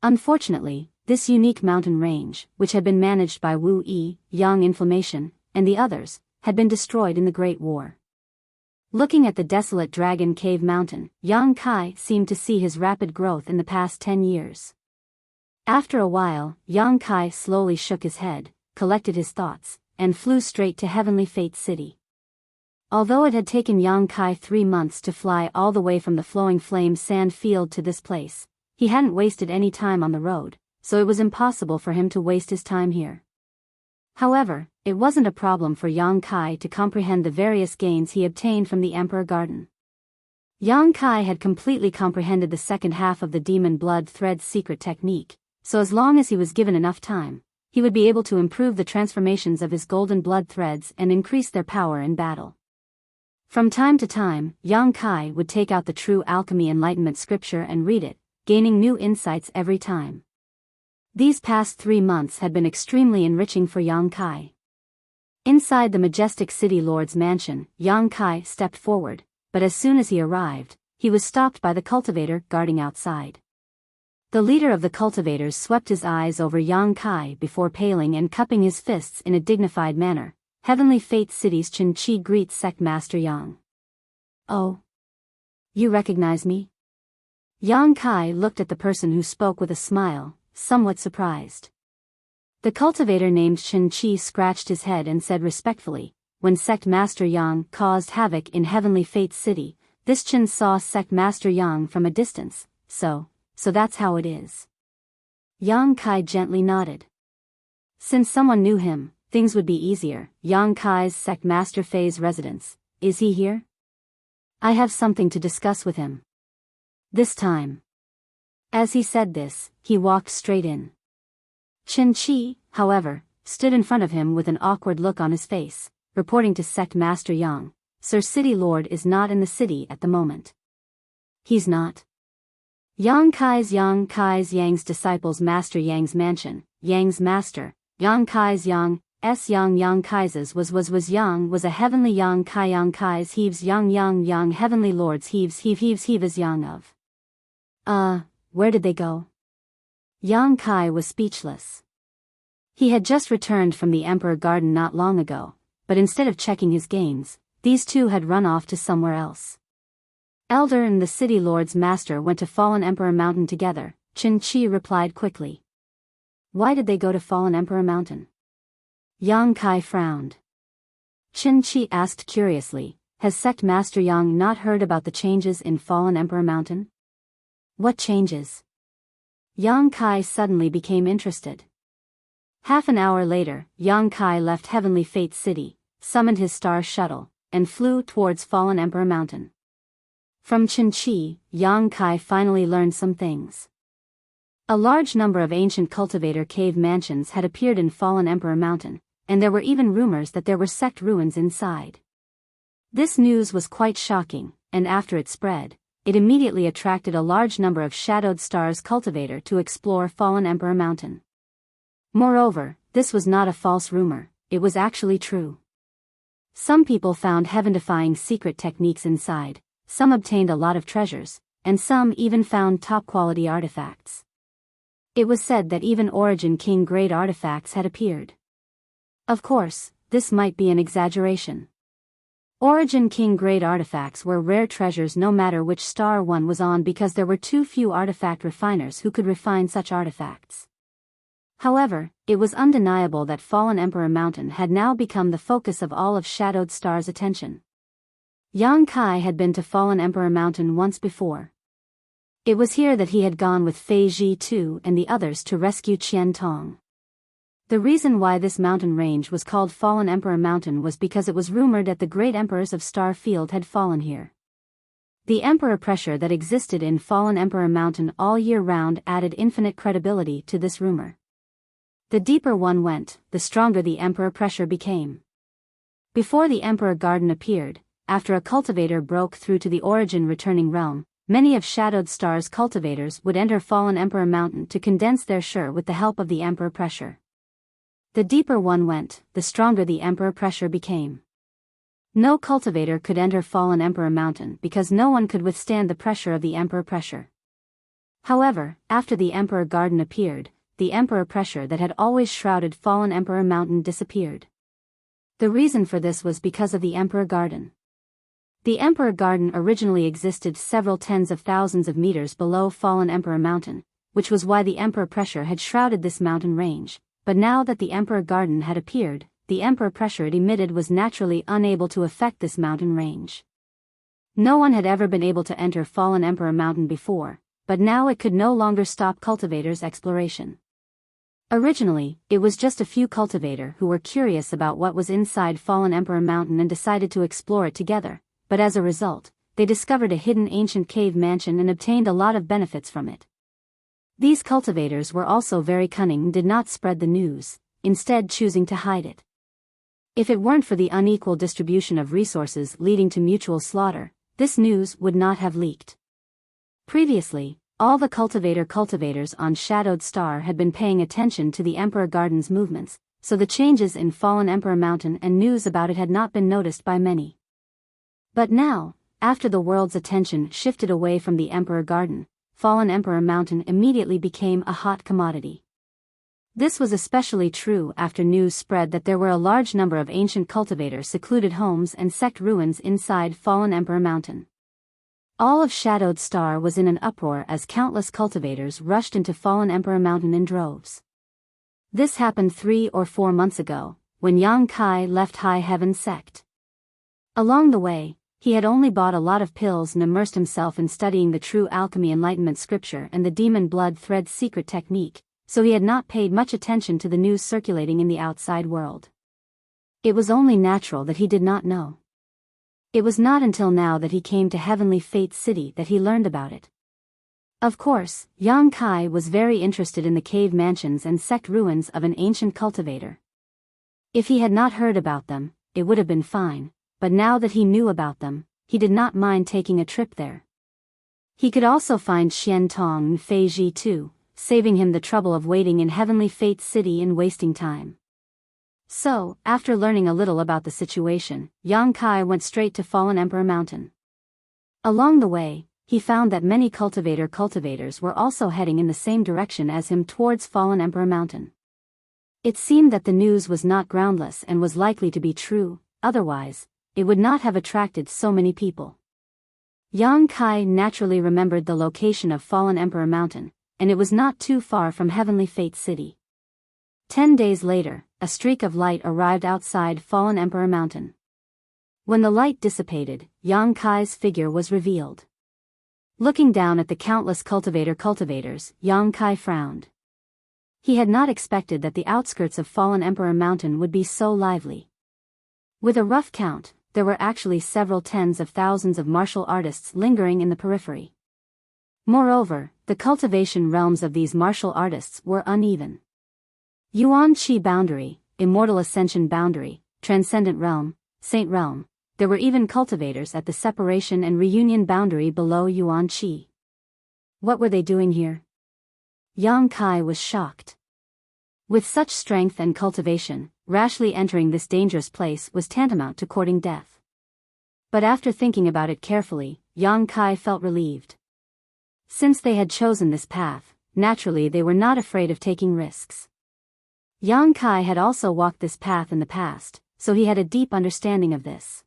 Speaker 1: Unfortunately, this unique mountain range, which had been managed by Wu Yi, Yang Inflammation, and the others, had been destroyed in the Great War. Looking at the desolate Dragon Cave Mountain, Yang Kai seemed to see his rapid growth in the past 10 years. After a while, Yang Kai slowly shook his head, collected his thoughts, and flew straight to Heavenly Fate City. Although it had taken Yang Kai 3 months to fly all the way from the Flowing Flame sand field to this place, he hadn't wasted any time on the road, so it was impossible for him to waste his time here. However, it wasn't a problem for Yang Kai to comprehend the various gains he obtained from the Emperor Garden. Yang Kai had completely comprehended the second half of the Demon Blood Thread's secret technique, so as long as he was given enough time, he would be able to improve the transformations of his golden blood threads and increase their power in battle. From time to time, Yang Kai would take out the True Alchemy Enlightenment scripture and read it, gaining new insights every time. These past 3 months had been extremely enriching for Yang Kai. Inside the majestic city lord's mansion, Yang Kai stepped forward, but as soon as he arrived, he was stopped by the cultivator guarding outside. The leader of the cultivators swept his eyes over Yang Kai before paling and cupping his fists in a dignified manner. Heavenly Fate City's Chen Qi greets Sect Master Yang. Oh. You recognize me? Yang Kai looked at the person who spoke with a smile, somewhat surprised. The cultivator named Chen Qi scratched his head and said respectfully, when Sect Master Yang caused havoc in Heavenly Fate City, this Chen saw Sect Master Yang from a distance, so that's how it is. Yang Kai gently nodded. Since someone knew him, things would be easier. Yang Kai's Sect Master Fei's residence, is he here? I have something to discuss with him. This time. As he said this, he walked straight in. Chen Qi, however, stood in front of him with an awkward look on his face, reporting to Sect Master Yang, Sir City Lord is not in the city at the moment. He's not. Yang Kai's Yang's disciples Master Yang's mansion, Yang's master, Yang Kai's Yang Kai's was Yang was a heavenly Yang Kai's heaves Yang heavenly lords heaves is Yang of. Where did they go? Yang Kai was speechless. He had just returned from the Emperor Garden not long ago, but instead of checking his gains, these two had run off to somewhere else. Elder and the City Lord's master went to Fallen Emperor Mountain together, Chen Qi replied quickly. Why did they go to Fallen Emperor Mountain? Yang Kai frowned. Chen Qi asked curiously, has Sect Master Yang not heard about the changes in Fallen Emperor Mountain? What changes? Yang Kai suddenly became interested. Half an hour later, Yang Kai left Heavenly Fate City, summoned his star shuttle, and flew towards Fallen Emperor Mountain. From Chen Qi, Yang Kai finally learned some things. A large number of ancient cultivator cave mansions had appeared in Fallen Emperor Mountain, and there were even rumors that there were sect ruins inside. This news was quite shocking, and after it spread, it immediately attracted a large number of Shadowed Stars cultivator to explore Fallen Emperor Mountain. Moreover, this was not a false rumor, it was actually true. Some people found heaven-defying secret techniques inside, some obtained a lot of treasures, and some even found top-quality artifacts. It was said that even Origin King grade artifacts had appeared. Of course, this might be an exaggeration. Origin King grade artifacts were rare treasures no matter which star one was on because there were too few artifact refiners who could refine such artifacts. However, it was undeniable that Fallen Emperor Mountain had now become the focus of all of Shadowed Star's attention. Yang Kai had been to Fallen Emperor Mountain once before. It was here that he had gone with Fei Ji Tu and the others to rescue Qian Tong. The reason why this mountain range was called Fallen Emperor Mountain was because it was rumored that the great emperors of Star Field had fallen here. The emperor pressure that existed in Fallen Emperor Mountain all year round added infinite credibility to this rumor. The deeper one went, the stronger the emperor pressure became. Before the Emperor Garden appeared, after a cultivator broke through to the Origin Returning Realm, many of Shadowed Star's cultivators would enter Fallen Emperor Mountain to condense their Shur with the help of the emperor pressure. The deeper one went, the stronger the emperor pressure became. No cultivator could enter Fallen Emperor Mountain because no one could withstand the pressure of the emperor pressure. However, after the Emperor Garden appeared, the emperor pressure that had always shrouded fallen Emperor Mountain disappeared. The reason for this was because of the Emperor Garden. The Emperor Garden originally existed several tens of thousands of meters below fallen Emperor Mountain, which was why the emperor pressure had shrouded this mountain range, but now that the Emperor Garden had appeared, the emperor pressure it emitted was naturally unable to affect this mountain range. No one had ever been able to enter fallen Emperor Mountain before, but now it could no longer stop cultivators' exploration. Originally, it was just a few cultivators who were curious about what was inside fallen Emperor Mountain and decided to explore it together, but as a result, they discovered a hidden ancient cave mansion and obtained a lot of benefits from it. These cultivators were also very cunning and did not spread the news, instead choosing to hide it. If it weren't for the unequal distribution of resources leading to mutual slaughter, this news would not have leaked. Previously, all the cultivators on Shadowed Star had been paying attention to the Emperor Garden's movements, so the changes in fallen Emperor Mountain and news about it had not been noticed by many. But now, after the world's attention shifted away from the Emperor Garden, fallen Emperor Mountain immediately became a hot commodity. This was especially true after news spread that there were a large number of ancient cultivators' secluded homes and sect ruins inside fallen Emperor Mountain. All of Shadowed Star was in an uproar as countless cultivators rushed into fallen Emperor Mountain in droves. This happened 3 or 4 months ago, when Yang Kai left High Heaven sect. Along the way, he had only bought a lot of pills and immersed himself in studying the true alchemy enlightenment scripture and the demon blood thread secret technique, so he had not paid much attention to the news circulating in the outside world. It was only natural that he did not know. It was not until now that he came to Heavenly Fate City that he learned about it. Of course, Yang Kai was very interested in the cave mansions and sect ruins of an ancient cultivator. If he had not heard about them, it would have been fine, but now that he knew about them, he did not mind taking a trip there. He could also find Xian Tong and Fei Ji too, saving him the trouble of waiting in Heavenly Fate City and wasting time. So, after learning a little about the situation, Yang Kai went straight to fallen Emperor Mountain. Along the way, he found that many cultivators were also heading in the same direction as him towards fallen Emperor Mountain. It seemed that the news was not groundless and was likely to be true, otherwise, it would not have attracted so many people. Yang Kai naturally remembered the location of fallen Emperor Mountain, and it was not too far from Heavenly Fate City. 10 days later, a streak of light arrived outside fallen Emperor Mountain. When the light dissipated, Yang Kai's figure was revealed. Looking down at the countless cultivators, Yang Kai frowned. He had not expected that the outskirts of fallen Emperor Mountain would be so lively. With a rough count, there were actually several tens of thousands of martial artists lingering in the periphery. Moreover, the cultivation realms of these martial artists were uneven. Yuan Qi Boundary, Immortal Ascension Boundary, Transcendent Realm, Saint Realm, there were even cultivators at the Separation and Reunion Boundary below Yuan Qi. What were they doing here? Yang Kai was shocked. With such strength and cultivation, rashly entering this dangerous place was tantamount to courting death. But after thinking about it carefully, Yang Kai felt relieved. Since they had chosen this path, naturally they were not afraid of taking risks. Yang Kai had also walked this path in the past, so he had a deep understanding of this.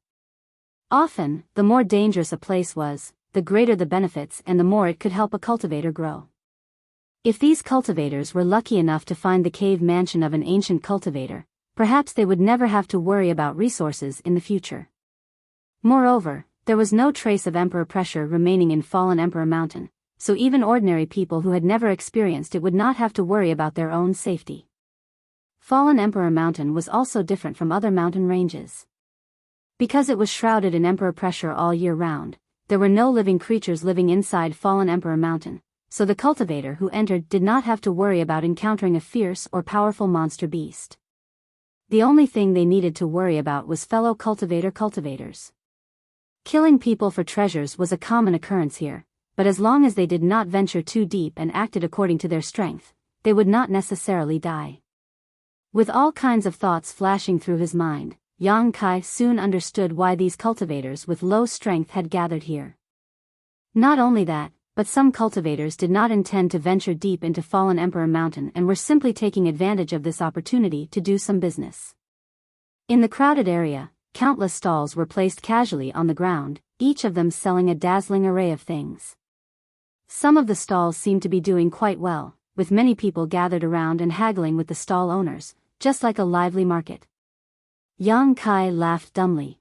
Speaker 1: Often, the more dangerous a place was, the greater the benefits and the more it could help a cultivator grow. If these cultivators were lucky enough to find the cave mansion of an ancient cultivator, perhaps they would never have to worry about resources in the future. Moreover, there was no trace of emperor pressure remaining in fallen Emperor Mountain, so even ordinary people who had never experienced it would not have to worry about their own safety. Fallen Emperor Mountain was also different from other mountain ranges. Because it was shrouded in emperor pressure all year round, there were no living creatures living inside fallen Emperor Mountain, so the cultivator who entered did not have to worry about encountering a fierce or powerful monster beast. The only thing they needed to worry about was fellow cultivators. Killing people for treasures was a common occurrence here, but as long as they did not venture too deep and acted according to their strength, they would not necessarily die. With all kinds of thoughts flashing through his mind, Yang Kai soon understood why these cultivators with low strength had gathered here. Not only that, but some cultivators did not intend to venture deep into Fallen Emperor Mountain and were simply taking advantage of this opportunity to do some business. In the crowded area, countless stalls were placed casually on the ground, each of them selling a dazzling array of things. Some of the stalls seemed to be doing quite well, with many people gathered around and haggling with the stall owners, just like a lively market. Yang Kai laughed dumbly.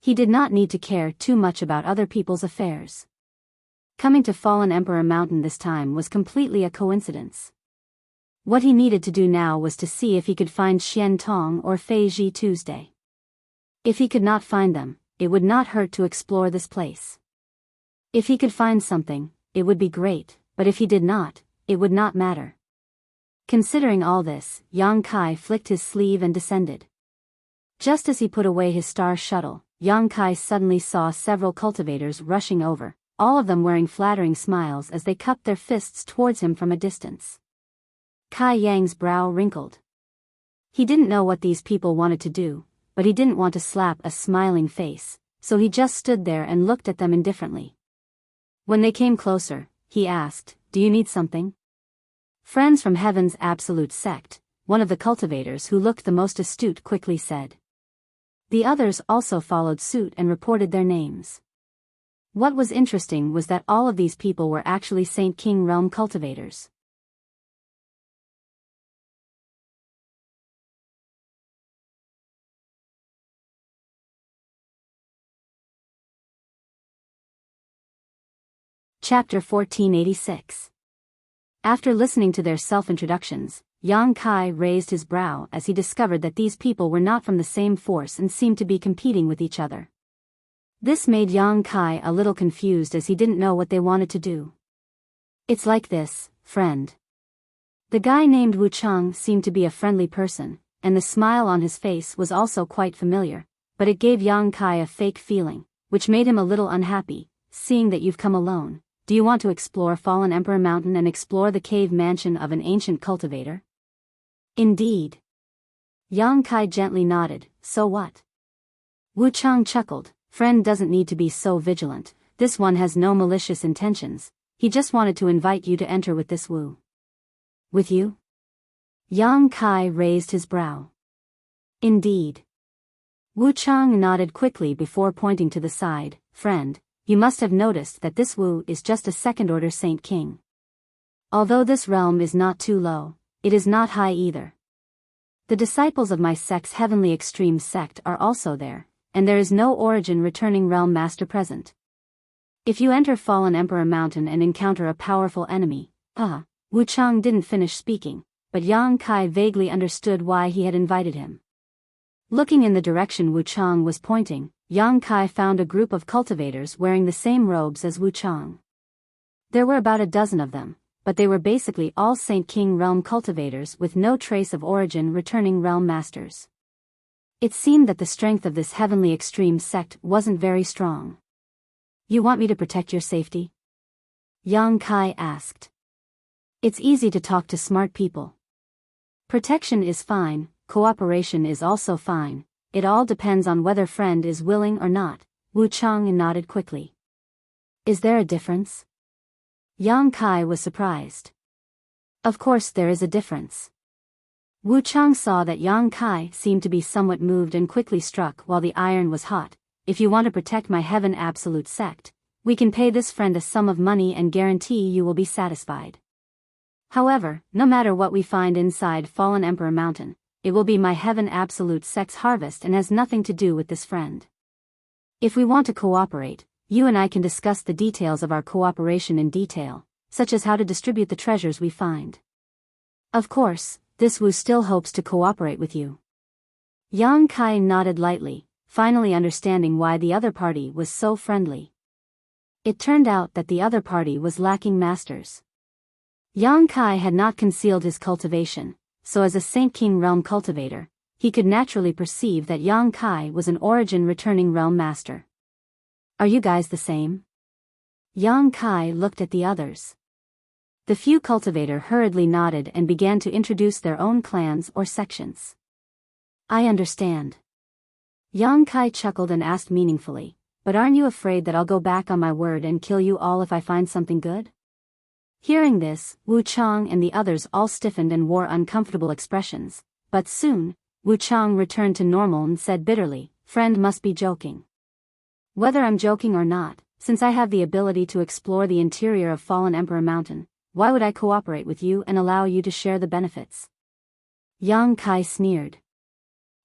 Speaker 1: He did not need to care too much about other people's affairs. Coming to Fallen Emperor Mountain this time was completely a coincidence. What he needed to do now was to see if he could find Xian Tong or Fei Ji Tuesday. If he could not find them, it would not hurt to explore this place. If he could find something, it would be great, but if he did not, it would not matter. Considering all this, Yang Kai flicked his sleeve and descended. Just as he put away his star shuttle, Yang Kai suddenly saw several cultivators rushing over, all of them wearing flattering smiles as they cupped their fists towards him from a distance. Kai Yang's brow wrinkled. He didn't know what these people wanted to do, but he didn't want to slap a smiling face, so he just stood there and looked at them indifferently. When they came closer, he asked, "Do you need something?" "Friends from Heaven's Absolute Sect," one of the cultivators who looked the most astute quickly said. The others also followed suit and reported their names. What was interesting was that all of these people were actually Saint King Realm cultivators. Chapter 1486. After listening to their self-introductions, Yang Kai raised his brow as he discovered that these people were not from the same force and seemed to be competing with each other. This made Yang Kai a little confused as he didn't know what they wanted to do. "It's like this, friend." The guy named Wu Chang seemed to be a friendly person, and the smile on his face was also quite familiar, but it gave Yang Kai a fake feeling, which made him a little unhappy. "Seeing that you've come alone, do you want to explore Fallen Emperor Mountain and explore the cave mansion of an ancient cultivator?" "Indeed." Yang Kai gently nodded, "So what?" Wu Chang chuckled, "Friend doesn't need to be so vigilant, this one has no malicious intentions, he just wanted to invite you to enter with this Wu." "With you?" Yang Kai raised his brow. "Indeed." Wu Chang nodded quickly before pointing to the side, "Friend, you must have noticed that this Wu is just a second-order Saint King. Although this realm is not too low, it is not high either. The disciples of my sect's Heavenly Extreme Sect are also there, and there is no origin returning realm master present. If you enter Fallen Emperor Mountain and encounter a powerful enemy." Wu Chang didn't finish speaking, but Yang Kai vaguely understood why he had invited him. Looking in the direction Wu Chang was pointing, Yang Kai found a group of cultivators wearing the same robes as Wu Chang. There were about a dozen of them, but they were basically all Saint King Realm cultivators with no trace of origin returning realm masters. It seemed that the strength of this Heavenly Extreme Sect wasn't very strong. "You want me to protect your safety?" Yang Kai asked. "It's easy to talk to smart people. Protection is fine, cooperation is also fine, it all depends on whether friend is willing or not." Wu Chang nodded quickly. "Is there a difference?" Yang Kai was surprised. "Of course there is a difference." Wu Chang saw that Yang Kai seemed to be somewhat moved and quickly struck while the iron was hot. "If you want to protect my Heaven Absolute Sect, we can pay this friend a sum of money and guarantee you will be satisfied. However, no matter what we find inside Fallen Emperor Mountain, it will be my Heaven Absolute Sect's harvest and has nothing to do with this friend. If we want to cooperate, you and I can discuss the details of our cooperation in detail, such as how to distribute the treasures we find. Of course, this Wu still hopes to cooperate with you." Yang Kai nodded lightly, finally understanding why the other party was so friendly. It turned out that the other party was lacking masters. Yang Kai had not concealed his cultivation, so as a Saint King Realm cultivator, he could naturally perceive that Yang Kai was an origin-returning realm master. "Are you guys the same?" Yang Kai looked at the others. The few cultivator hurriedly nodded and began to introduce their own clans or sections. "I understand." Yang Kai chuckled and asked meaningfully, but aren't you afraid that I'll go back on my word and kill you all if I find something good? Hearing this, Wu Chang and the others all stiffened and wore uncomfortable expressions, but soon, Wu Chang returned to normal and said bitterly, "Friend must be joking. Whether I'm joking or not, since I have the ability to explore the interior of Fallen Emperor Mountain, why would I cooperate with you and allow you to share the benefits?" Yang Kai sneered.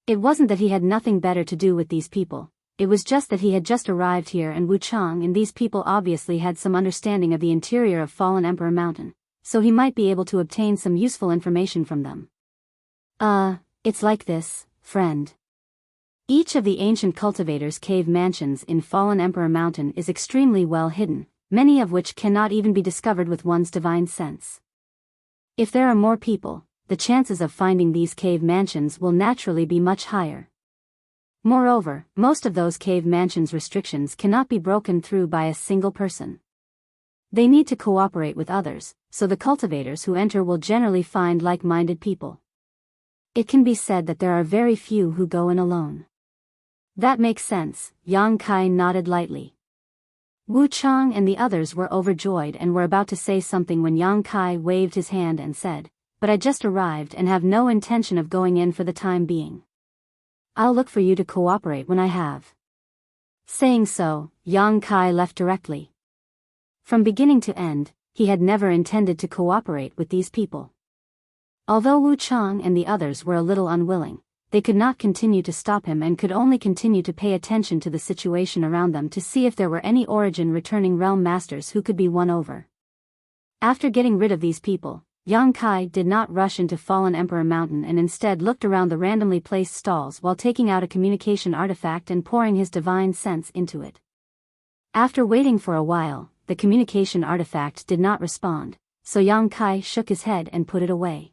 Speaker 1: It wasn't that he had nothing better to do with these people, it was just that he had just arrived here and Wu Chang and these people obviously had some understanding of the interior of Fallen Emperor Mountain, so he might be able to obtain some useful information from them. It's like this, friend. Each of the ancient cultivators' cave mansions in Fallen Emperor Mountain is extremely well hidden, many of which cannot even be discovered with one's divine sense. If there are more people, the chances of finding these cave mansions will naturally be much higher. Moreover, most of those cave mansions' restrictions cannot be broken through by a single person. They need to cooperate with others, so the cultivators who enter will generally find like-minded people. It can be said that there are very few who go in alone. That makes sense, Yang Kai nodded lightly. Wu Chang and the others were overjoyed and were about to say something when Yang Kai waved his hand and said, "But I just arrived and have no intention of going in for the time being. I'll look for you to cooperate when I have." Saying so, Yang Kai left directly. From beginning to end, he had never intended to cooperate with these people. Although Wu Chang and the others were a little unwilling, they could not continue to stop him and could only continue to pay attention to the situation around them to see if there were any origin returning realm masters who could be won over. After getting rid of these people, Yang Kai did not rush into Fallen Emperor Mountain and instead looked around the randomly placed stalls while taking out a communication artifact and pouring his divine sense into it. After waiting for a while, the communication artifact did not respond, so Yang Kai shook his head and put it away.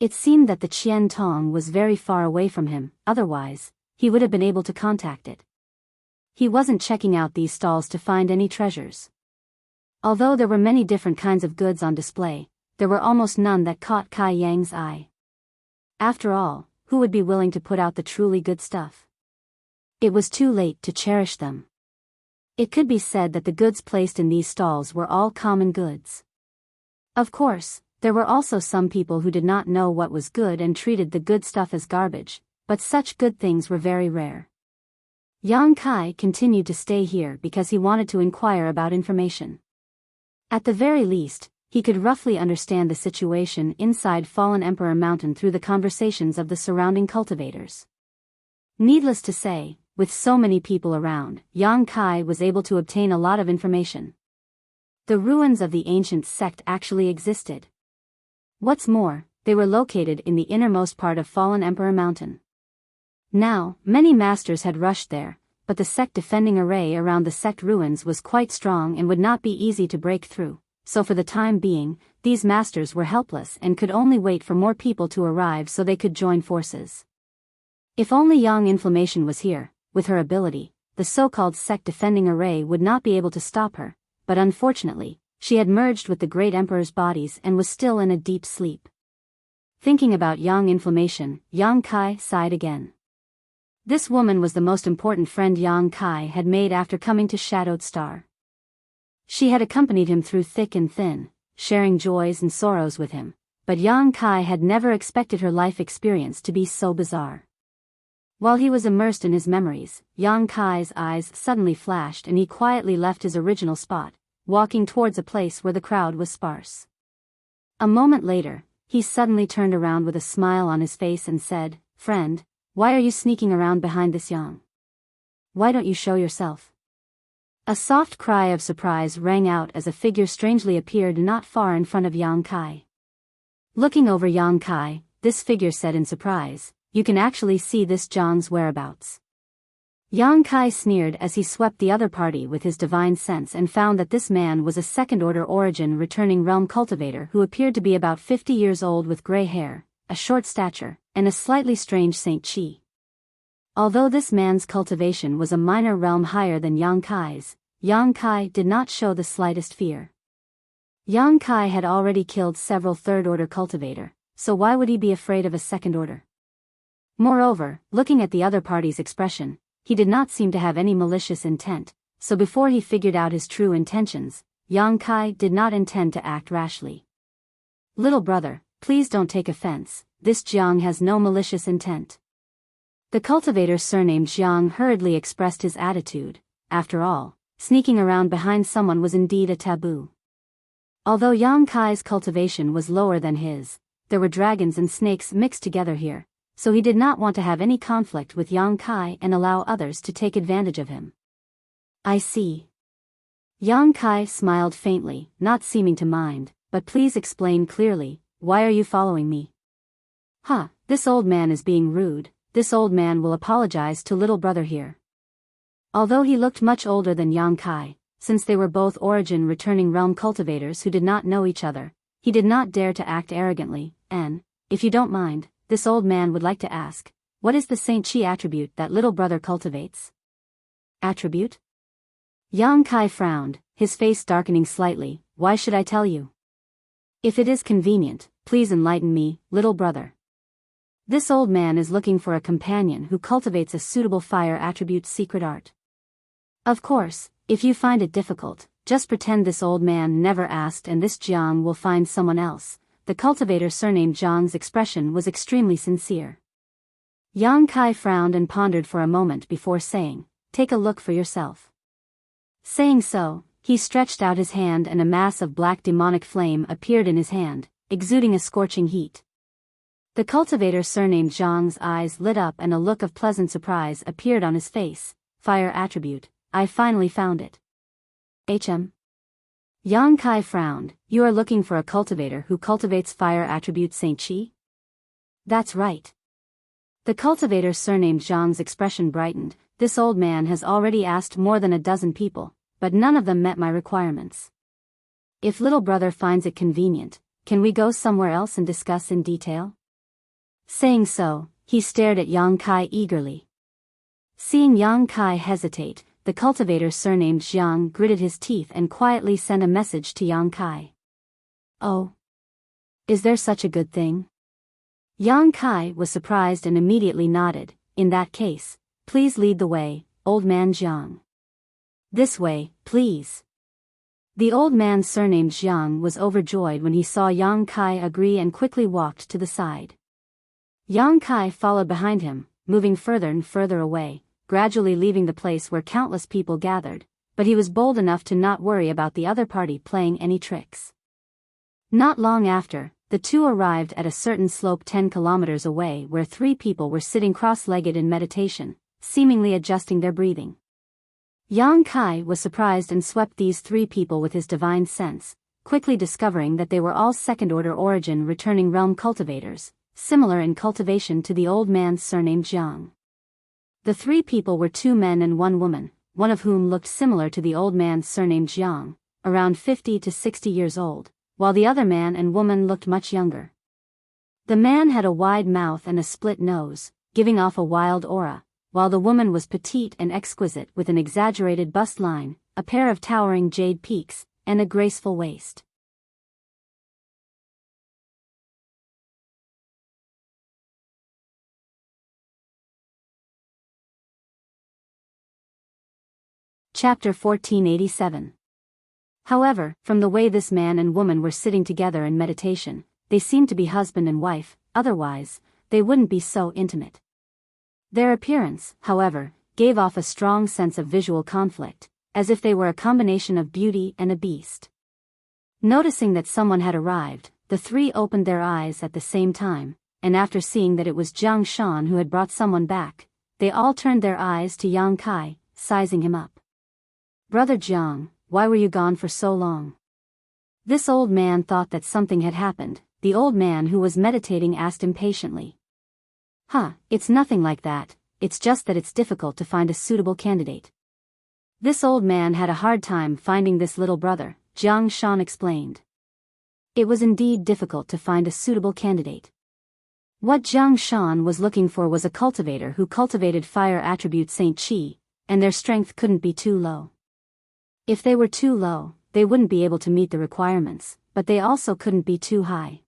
Speaker 1: It seemed that the Qian Tong was very far away from him, otherwise, he would have been able to contact it. He wasn't checking out these stalls to find any treasures. Although there were many different kinds of goods on display, there were almost none that caught Kai Yang's eye. After all, who would be willing to put out the truly good stuff? It was too late to cherish them. It could be said that the goods placed in these stalls were all common goods. Of course, there were also some people who did not know what was good and treated the good stuff as garbage, but such good things were very rare. Yang Kai continued to stay here because he wanted to inquire about information. At the very least, he could roughly understand the situation inside Fallen Emperor Mountain through the conversations of the surrounding cultivators. Needless to say, with so many people around, Yang Kai was able to obtain a lot of information. The ruins of the ancient sect actually existed. What's more, they were located in the innermost part of Fallen Emperor Mountain. Now, many masters had rushed there, but the sect defending array around the sect ruins was quite strong and would not be easy to break through. So for the time being, these masters were helpless and could only wait for more people to arrive so they could join forces. If only Yang Inflammation was here, with her ability, the so-called sect defending array would not be able to stop her, but unfortunately, she had merged with the great emperor's bodies and was still in a deep sleep. Thinking about Yang Inflammation, Yang Kai sighed again. This woman was the most important friend Yang Kai had made after coming to Shadowed Star. She had accompanied him through thick and thin, sharing joys and sorrows with him, but Yang Kai had never expected her life experience to be so bizarre. While he was immersed in his memories, Yang Kai's eyes suddenly flashed and he quietly left his original spot, walking towards a place where the crowd was sparse. A moment later, he suddenly turned around with a smile on his face and said, "Friend, why are you sneaking around behind this Yang? Why don't you show yourself?" A soft cry of surprise rang out as a figure strangely appeared not far in front of Yang Kai. Looking over Yang Kai, this figure said in surprise, "You can actually see this Zhang's whereabouts." Yang Kai sneered as he swept the other party with his divine sense and found that this man was a second-order origin returning realm cultivator who appeared to be about 50 years old with gray hair, a short stature, and a slightly strange Saint Chi. Although this man's cultivation was a minor realm higher than Yang Kai's, Yang Kai did not show the slightest fear. Yang Kai had already killed several third-order cultivator, so why would he be afraid of a second order? Moreover, looking at the other party's expression, he did not seem to have any malicious intent, so before he figured out his true intentions, Yang Kai did not intend to act rashly. "Little brother, please don't take offense, this Jiang has no malicious intent." The cultivator surnamed Jiang hurriedly expressed his attitude. After all, sneaking around behind someone was indeed a taboo. Although Yang Kai's cultivation was lower than his, there were dragons and snakes mixed together here, so he did not want to have any conflict with Yang Kai and allow others to take advantage of him. "I see." Yang Kai smiled faintly, not seeming to mind, "But please explain clearly, why are you following me?" "Huh, this old man is being rude, this old man will apologize to little brother here." Although he looked much older than Yang Kai, since they were both origin returning realm cultivators who did not know each other, he did not dare to act arrogantly, and, "If you don't mind, this old man would like to ask, what is the Saint Chi attribute that little brother cultivates?" "Attribute?" Yang Kai frowned, his face darkening slightly. "Why should I tell you?" "If it is convenient, please enlighten me, little brother." This old man is looking for a companion who cultivates a suitable fire attribute secret art. Of course, if you find it difficult, just pretend this old man never asked and this Jiang will find someone else. The cultivator surnamed Jiang's expression was extremely sincere. Yang Kai frowned and pondered for a moment before saying, "Take a look for yourself." Saying so, he stretched out his hand and a mass of black demonic flame appeared in his hand, exuding a scorching heat. The cultivator surnamed Zhang's eyes lit up and a look of pleasant surprise appeared on his face. "Fire attribute, I finally found it." Yang Kai frowned. "You are looking for a cultivator who cultivates fire attribute Saint Chi?" "That's right." The cultivator surnamed Zhang's expression brightened. "This old man has already asked more than a dozen people, but none of them met my requirements. If little brother finds it convenient, can we go somewhere else and discuss in detail?" Saying so, he stared at Yang Kai eagerly. Seeing Yang Kai hesitate, the cultivator surnamed Jiang gritted his teeth and quietly sent a message to Yang Kai. "Oh? Is there such a good thing?" Yang Kai was surprised and immediately nodded. "In that case, please lead the way, old man Jiang." "This way, please." The old man surnamed Jiang was overjoyed when he saw Yang Kai agree and quickly walked to the side. Yang Kai followed behind him, moving further and further away, gradually leaving the place where countless people gathered, but he was bold enough to not worry about the other party playing any tricks. Not long after, the two arrived at a certain slope 10 kilometers away where 3 people were sitting cross-legged in meditation, seemingly adjusting their breathing. Yang Kai was surprised and swept these 3 people with his divine sense, quickly discovering that they were all second-order origin returning realm cultivators, similar in cultivation to the old man's surnamed Jiang. The 3 people were 2 men and 1 woman, one of whom looked similar to the old man's surnamed Jiang, around 50 to 60 years old, while the other man and woman looked much younger. The man had a wide mouth and a split nose, giving off a wild aura, while the woman was petite and exquisite with an exaggerated bust line, a pair of towering jade peaks, and a graceful waist. Chapter 1487. However, from the way this man and woman were sitting together in meditation, they seemed to be husband and wife, otherwise, they wouldn't be so intimate. Their appearance, however, gave off a strong sense of visual conflict, as if they were a combination of beauty and a beast. Noticing that someone had arrived, the 3 opened their eyes at the same time, and after seeing that it was Jiang Shan who had brought someone back, they all turned their eyes to Yang Kai, sizing him up. "Brother Jiang, why were you gone for so long?" This old man thought that something had happened. The old man who was meditating asked impatiently. It's nothing like that, it's just that it's difficult to find a suitable candidate." This old man had a hard time finding this little brother, Jiang Shan explained. It was indeed difficult to find a suitable candidate. What Jiang Shan was looking for was a cultivator who cultivated fire attribute Saint Chi, and their strength couldn't be too low. If they were too low, they wouldn't be able to meet the requirements, but they also couldn't be too high.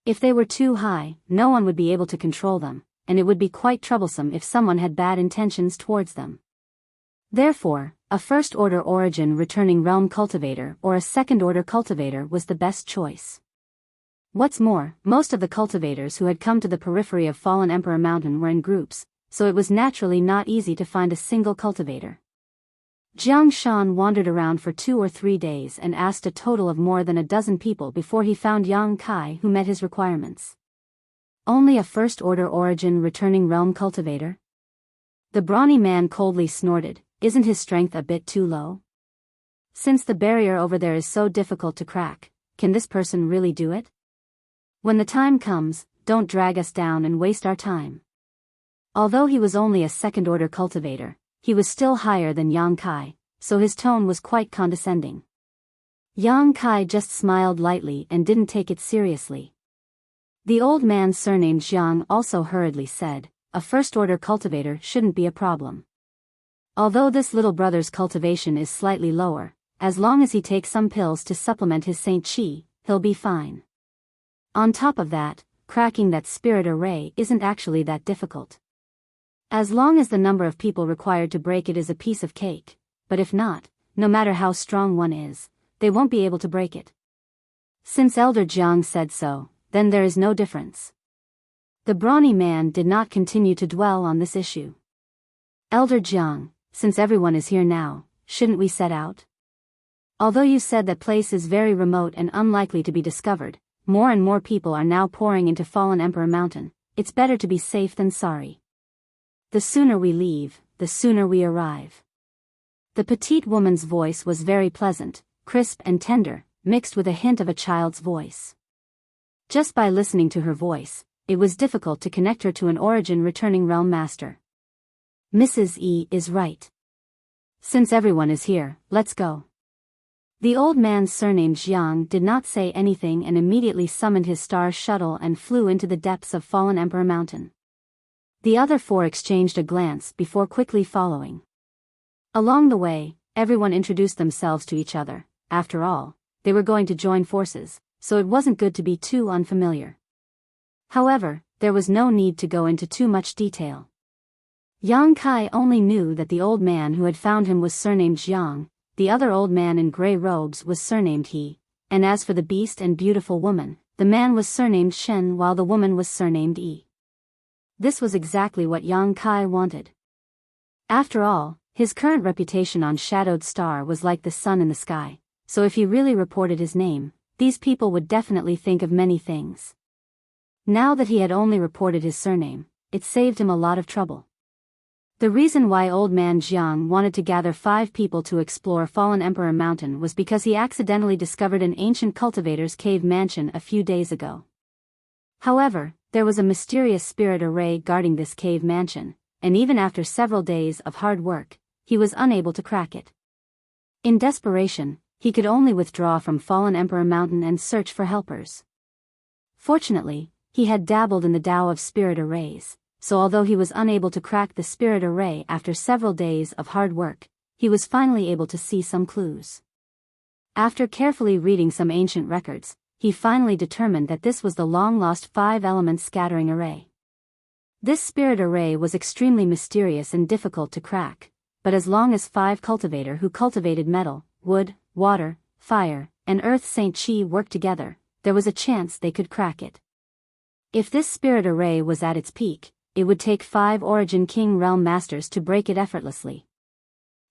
Speaker 1: If they were too high, no one would be able to control them, and it would be quite troublesome if someone had bad intentions towards them. Therefore, a first-order origin returning realm cultivator or a second-order cultivator was the best choice. What's more, most of the cultivators who had come to the periphery of Fallen Emperor Mountain were in groups, so it was naturally not easy to find a single cultivator. Jiang Shan wandered around for 2 or 3 days and asked a total of more than a dozen people before he found Yang Kai who met his requirements. Only a first-order origin returning realm cultivator? The brawny man coldly snorted, isn't his strength a bit too low? Since the barrier over there is so difficult to crack, can this person really do it? When the time comes, don't drag us down and waste our time. Although he was only a second-order cultivator, he was still higher than Yang Kai, so his tone was quite condescending. Yang Kai just smiled lightly and didn't take it seriously. The old man surnamed Jiang also hurriedly said, a first-order cultivator shouldn't be a problem. Although this little brother's cultivation is slightly lower, as long as he takes some pills to supplement his Saint Qi, he'll be fine. On top of that, cracking that spirit array isn't actually that difficult. As long as the number of people required to break it is a piece of cake, but if not, no matter how strong one is, they won't be able to break it. Since Elder Jiang said so, then there is no difference. The brawny man did not continue to dwell on this issue. Elder Jiang, since everyone is here now, shouldn't we set out? Although you said that place is very remote and unlikely to be discovered, more and more people are now pouring into Fallen Emperor Mountain, it's better to be safe than sorry. The sooner we leave, the sooner we arrive. The petite woman's voice was very pleasant, crisp and tender, mixed with a hint of a child's voice. Just by listening to her voice, it was difficult to connect her to an origin returning realm master. Mrs. E is right. Since everyone is here, let's go. The old man surnamed Jiang did not say anything and immediately summoned his star shuttle and flew into the depths of Fallen Emperor Mountain. The other 4 exchanged a glance before quickly following. Along the way, everyone introduced themselves to each other. After all, they were going to join forces, so it wasn't good to be too unfamiliar. However, there was no need to go into too much detail. Yang Kai only knew that the old man who had found him was surnamed Jiang, the other old man in grey robes was surnamed He, and as for the beast and beautiful woman, the man was surnamed Shen while the woman was surnamed Yi. This was exactly what Yang Kai wanted. After all, his current reputation on Shadowed Star was like the sun in the sky, so if he really reported his name, these people would definitely think of many things. Now that he had only reported his surname, it saved him a lot of trouble. The reason why old man Jiang wanted to gather 5 people to explore Fallen Emperor Mountain was because he accidentally discovered an ancient cultivator's cave mansion a few days ago. However, there was a mysterious spirit array guarding this cave mansion, and even after several days of hard work, he was unable to crack it. In desperation, he could only withdraw from Fallen Emperor Mountain and search for helpers. Fortunately, he had dabbled in the Tao of spirit arrays, so although he was unable to crack the spirit array after several days of hard work, he was finally able to see some clues. After carefully reading some ancient records, he finally determined that this was the long-lost 5-element scattering array. This spirit array was extremely mysterious and difficult to crack, but as long as 5 cultivator who cultivated metal, wood, water, fire, and earth Saint Qi worked together, there was a chance they could crack it. If this spirit array was at its peak, it would take 5 Origin King Realm Masters to break it effortlessly.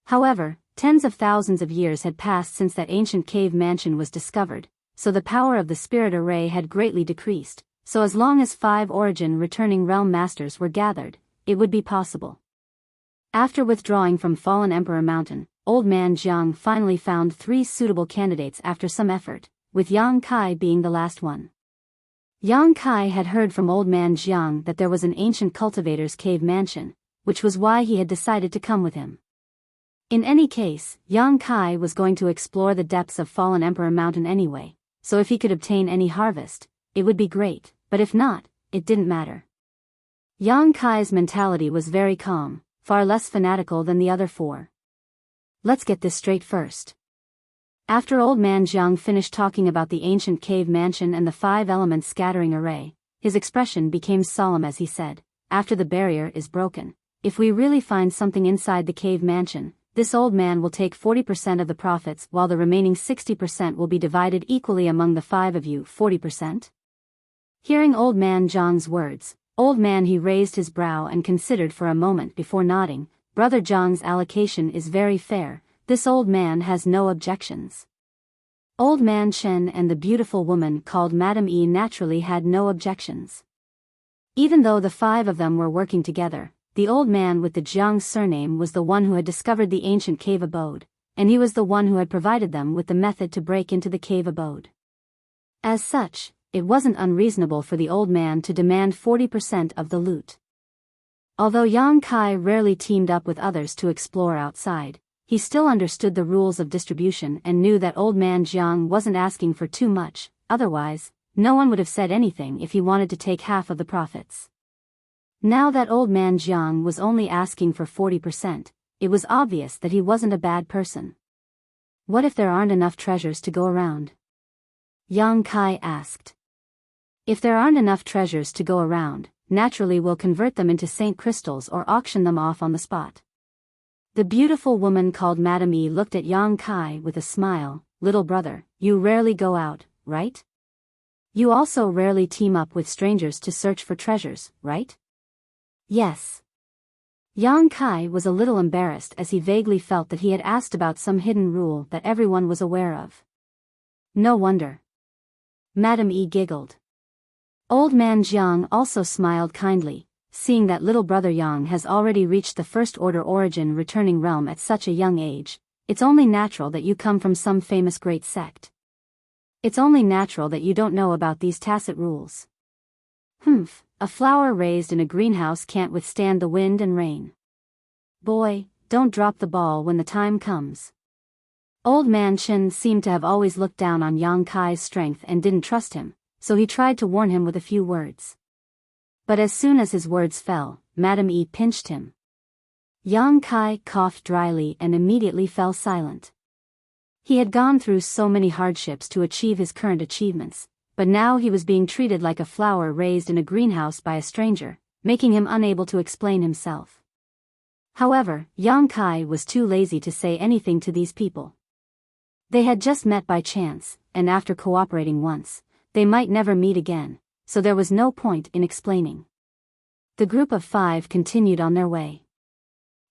Speaker 1: However, tens of thousands of years had passed since that ancient cave mansion was discovered, so the power of the spirit array had greatly decreased, so as long as 5 Origin returning Realm Masters were gathered, it would be possible. After withdrawing from Fallen Emperor Mountain, old man Jiang finally found 3 suitable candidates after some effort, with Yang Kai being the last one. Yang Kai had heard from old man Jiang that there was an ancient cultivator's cave mansion, which was why he had decided to come with him. In any case, Yang Kai was going to explore the depths of Fallen Emperor Mountain anyway, so if he could obtain any harvest, it would be great, but if not, it didn't matter. Yang Kai's mentality was very calm, far less fanatical than the other 4. Let's get this straight first. After old man Jiang finished talking about the ancient cave mansion and the 5-element scattering array, his expression became solemn as he said, after the barrier is broken. If we really find something inside the cave mansion, this old man will take 40% of the profits while the remaining 60% will be divided equally among the 5 of you. 40%? Hearing old man Zhang's words, old man he raised his brow and considered for a moment before nodding. Brother Zhang's allocation is very fair, this old man has no objections. Old man Chen and the beautiful woman called Madame E naturally had no objections. Even though the 5 of them were working together, the old man with the Jiang surname was the one who had discovered the ancient cave abode, and he was the one who had provided them with the method to break into the cave abode. As such, it wasn't unreasonable for the old man to demand 40% of the loot. Although Yang Kai rarely teamed up with others to explore outside, he still understood the rules of distribution and knew that old man Jiang wasn't asking for too much, otherwise, no one would have said anything if he wanted to take half of the profits. Now that old man Jiang was only asking for 40%, it was obvious that he wasn't a bad person. What if there aren't enough treasures to go around? Yang Kai asked. If there aren't enough treasures to go around, naturally we'll convert them into Saint crystals or auction them off on the spot. The beautiful woman called Madame E looked at Yang Kai with a smile. Little brother, you rarely go out, right? You also rarely team up with strangers to search for treasures, right? Yes. Yang Kai was a little embarrassed as he vaguely felt that he had asked about some hidden rule that everyone was aware of. No wonder. Madame E giggled. Old man Jiang also smiled kindly, seeing that little brother Yang has already reached the first order origin returning realm at such a young age. It's only natural that you come from some famous great sect. It's only natural that you don't know about these tacit rules. Humph, a flower raised in a greenhouse can't withstand the wind and rain. Boy, don't drop the ball when the time comes. Old man Chen seemed to have always looked down on Yang Kai's strength and didn't trust him, so he tried to warn him with a few words. But as soon as his words fell, Madame E pinched him. Yang Kai coughed dryly and immediately fell silent. He had gone through so many hardships to achieve his current achievements, but now he was being treated like a flower raised in a greenhouse by a stranger, making him unable to explain himself. However, Yang Kai was too lazy to say anything to these people. They had just met by chance, and after cooperating once, they might never meet again, so there was no point in explaining. The group of 5 continued on their way.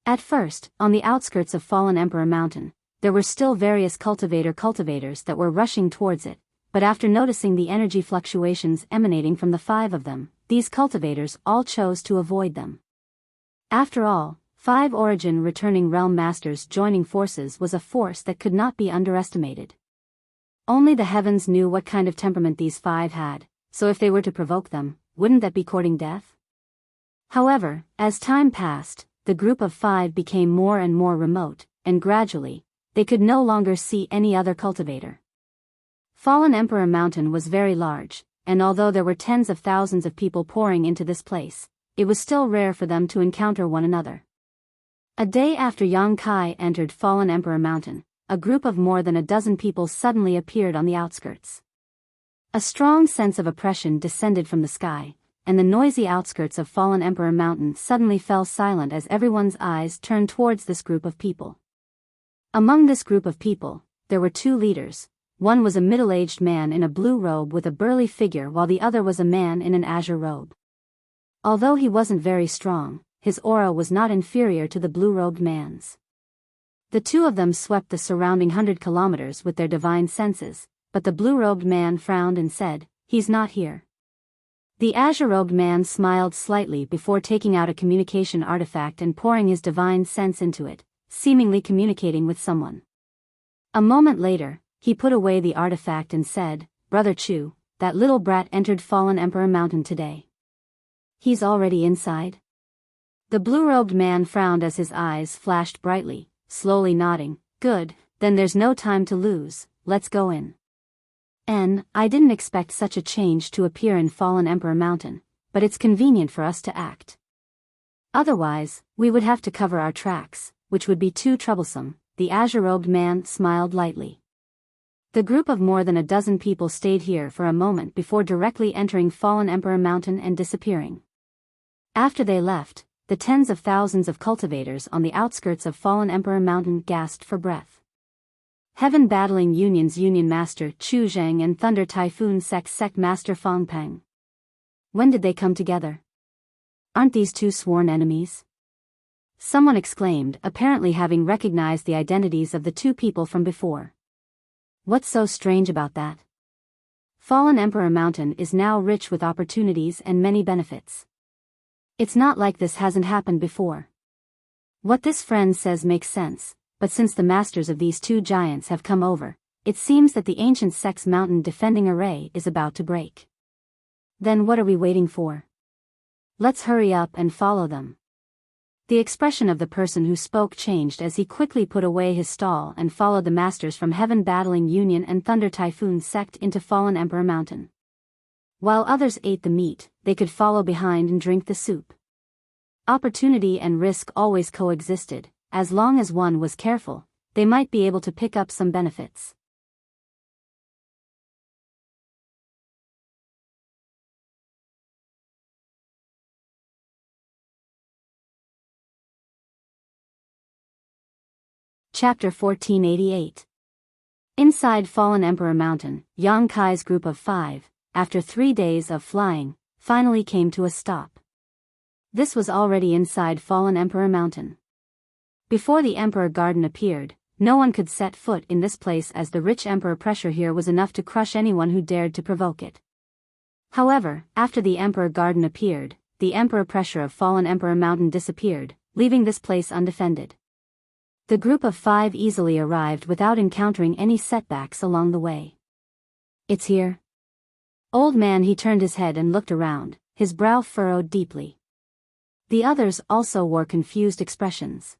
Speaker 1: At first, on the outskirts of Fallen Emperor Mountain, there were still various cultivators that were rushing towards it, but after noticing the energy fluctuations emanating from the 5 of them, these cultivators all chose to avoid them. After all, 5 origin returning realm masters joining forces was a force that could not be underestimated. Only the heavens knew what kind of temperament these 5 had, so if they were to provoke them, wouldn't that be courting death? However, as time passed, the group of 5 became more and more remote, and gradually, they could no longer see any other cultivator. Fallen Emperor Mountain was very large, and although there were tens of thousands of people pouring into this place, it was still rare for them to encounter one another. A day after Yang Kai entered Fallen Emperor Mountain, a group of more than a dozen people suddenly appeared on the outskirts. A strong sense of oppression descended from the sky, and the noisy outskirts of Fallen Emperor Mountain suddenly fell silent as everyone's eyes turned towards this group of people. Among this group of people, there were 2 leaders. One was a middle-aged man in a blue robe with a burly figure while the other was a man in an azure robe. Although he wasn't very strong, his aura was not inferior to the blue-robed man's. The 2 of them swept the surrounding 100 kilometers with their divine senses, but the blue-robed man frowned and said, "He's not here." The azure-robed man smiled slightly before taking out a communication artifact and pouring his divine sense into it, seemingly communicating with someone. A moment later, he put away the artifact and said, "Brother Chu, that little brat entered Fallen Emperor Mountain today. He's already inside?" The blue-robed man frowned as his eyes flashed brightly, slowly nodding. "Good, then there's no time to lose, let's go in." I didn't expect such a change to appear in Fallen Emperor Mountain, but it's convenient for us to act. Otherwise, we would have to cover our tracks, which would be too troublesome. The azure-robed man smiled lightly. The group of more than a dozen people stayed here for a moment before directly entering Fallen Emperor Mountain and disappearing. After they left, the tens of thousands of cultivators on the outskirts of Fallen Emperor Mountain gasped for breath. Heaven Battling Union's Union Master Chu Zheng and Thunder Typhoon Sect Master Fang Peng. When did they come together? Aren't these two sworn enemies? Someone exclaimed, apparently having recognized the identities of the two people from before. What's so strange about that? Fallen Emperor Mountain is now rich with opportunities and many benefits. It's not like this hasn't happened before. What this friend says makes sense, but since the masters of these two giants have come over, it seems that the ancient sect's mountain defending array is about to break. Then what are we waiting for? Let's hurry up and follow them. The expression of the person who spoke changed as he quickly put away his stall and followed the masters from Heaven Battling Union and Thunder Typhoon Sect into Fallen Emperor Mountain. While others ate the meat, they could follow behind and drink the soup. Opportunity and risk always coexisted. As long as one was careful, they might be able to pick up some benefits. Chapter 1488. Inside Fallen Emperor Mountain, Yang Kai's group of 5, after 3 days of flying, finally came to a stop. This was already inside Fallen Emperor Mountain. Before the Emperor Garden appeared, no one could set foot in this place as the rich Emperor pressure here was enough to crush anyone who dared to provoke it. However, after the Emperor Garden appeared, the Emperor pressure of Fallen Emperor Mountain disappeared, leaving this place undefended. The group of 5 easily arrived without encountering any setbacks along the way. It's here. Old man, he turned his head and looked around, his brow furrowed deeply. The others also wore confused expressions.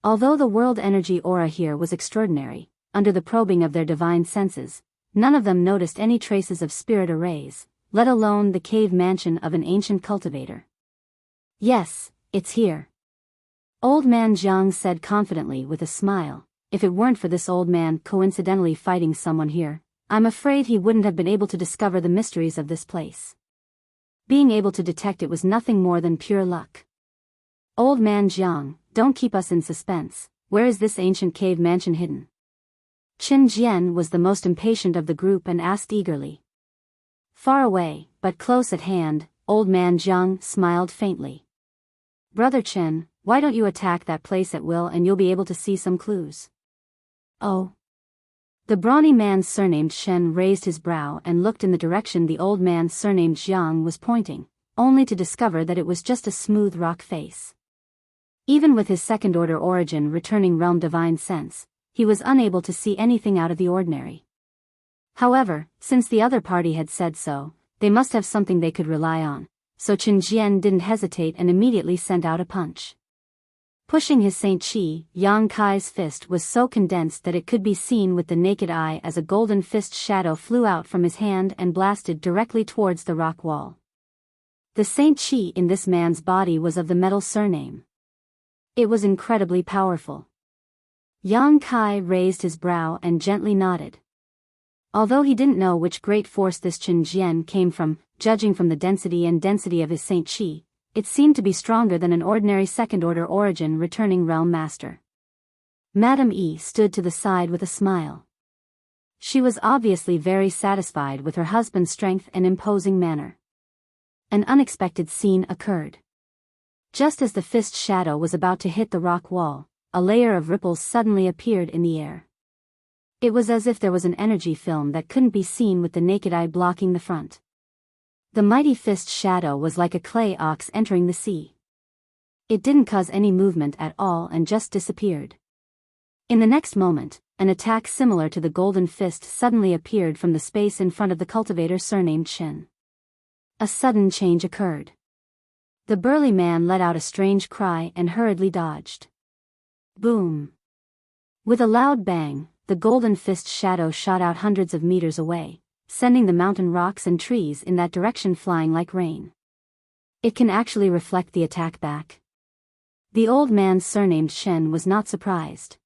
Speaker 1: Although the world energy aura here was extraordinary, under the probing of their divine senses, none of them noticed any traces of spirit arrays, let alone the cave mansion of an ancient cultivator. Yes, it's here. Old man Jiang said confidently with a smile. If it weren't for this old man coincidentally fighting someone here, I'm afraid he wouldn't have been able to discover the mysteries of this place. Being able to detect it was nothing more than pure luck. Old man Jiang, don't keep us in suspense. Where is this ancient cave mansion hidden? Qin Jian was the most impatient of the group and asked eagerly. Far away, but close at hand, old man Jiang smiled faintly. Brother Chen, why don't you attack that place at will and you'll be able to see some clues? Oh. The brawny man surnamed Shen raised his brow and looked in the direction the old man surnamed Jiang was pointing, only to discover that it was just a smooth rock face. Even with his second-order origin returning realm divine sense, he was unable to see anything out of the ordinary. However, since the other party had said so, they must have something they could rely on, so Qin Jian didn't hesitate and immediately sent out a punch. Pushing his Saint Chi, Yang Kai's fist was so condensed that it could be seen with the naked eye as a golden fist shadow flew out from his hand and blasted directly towards the rock wall. The Saint Chi in this man's body was of the metal surname. It was incredibly powerful. Yang Kai raised his brow and gently nodded. Although he didn't know which great force this Qin Jian came from, judging from the density of his Saint Chi, it seemed to be stronger than an ordinary second-order origin returning realm master. Madame Yi stood to the side with a smile. She was obviously very satisfied with her husband's strength and imposing manner. An unexpected scene occurred. Just as the fist shadow was about to hit the rock wall, a layer of ripples suddenly appeared in the air. It was as if there was an energy film that couldn't be seen with the naked eye blocking the front. The mighty fist shadow was like a clay ox entering the sea. It didn't cause any movement at all and just disappeared. In the next moment, an attack similar to the golden fist suddenly appeared from the space in front of the cultivator surnamed Shen. A sudden change occurred. The burly man let out a strange cry and hurriedly dodged. Boom! With a loud bang, the golden fist shadow shot out hundreds of meters away, sending the mountain rocks and trees in that direction flying like rain. It can actually reflect the attack back. The old man surnamed Shen was not surprised.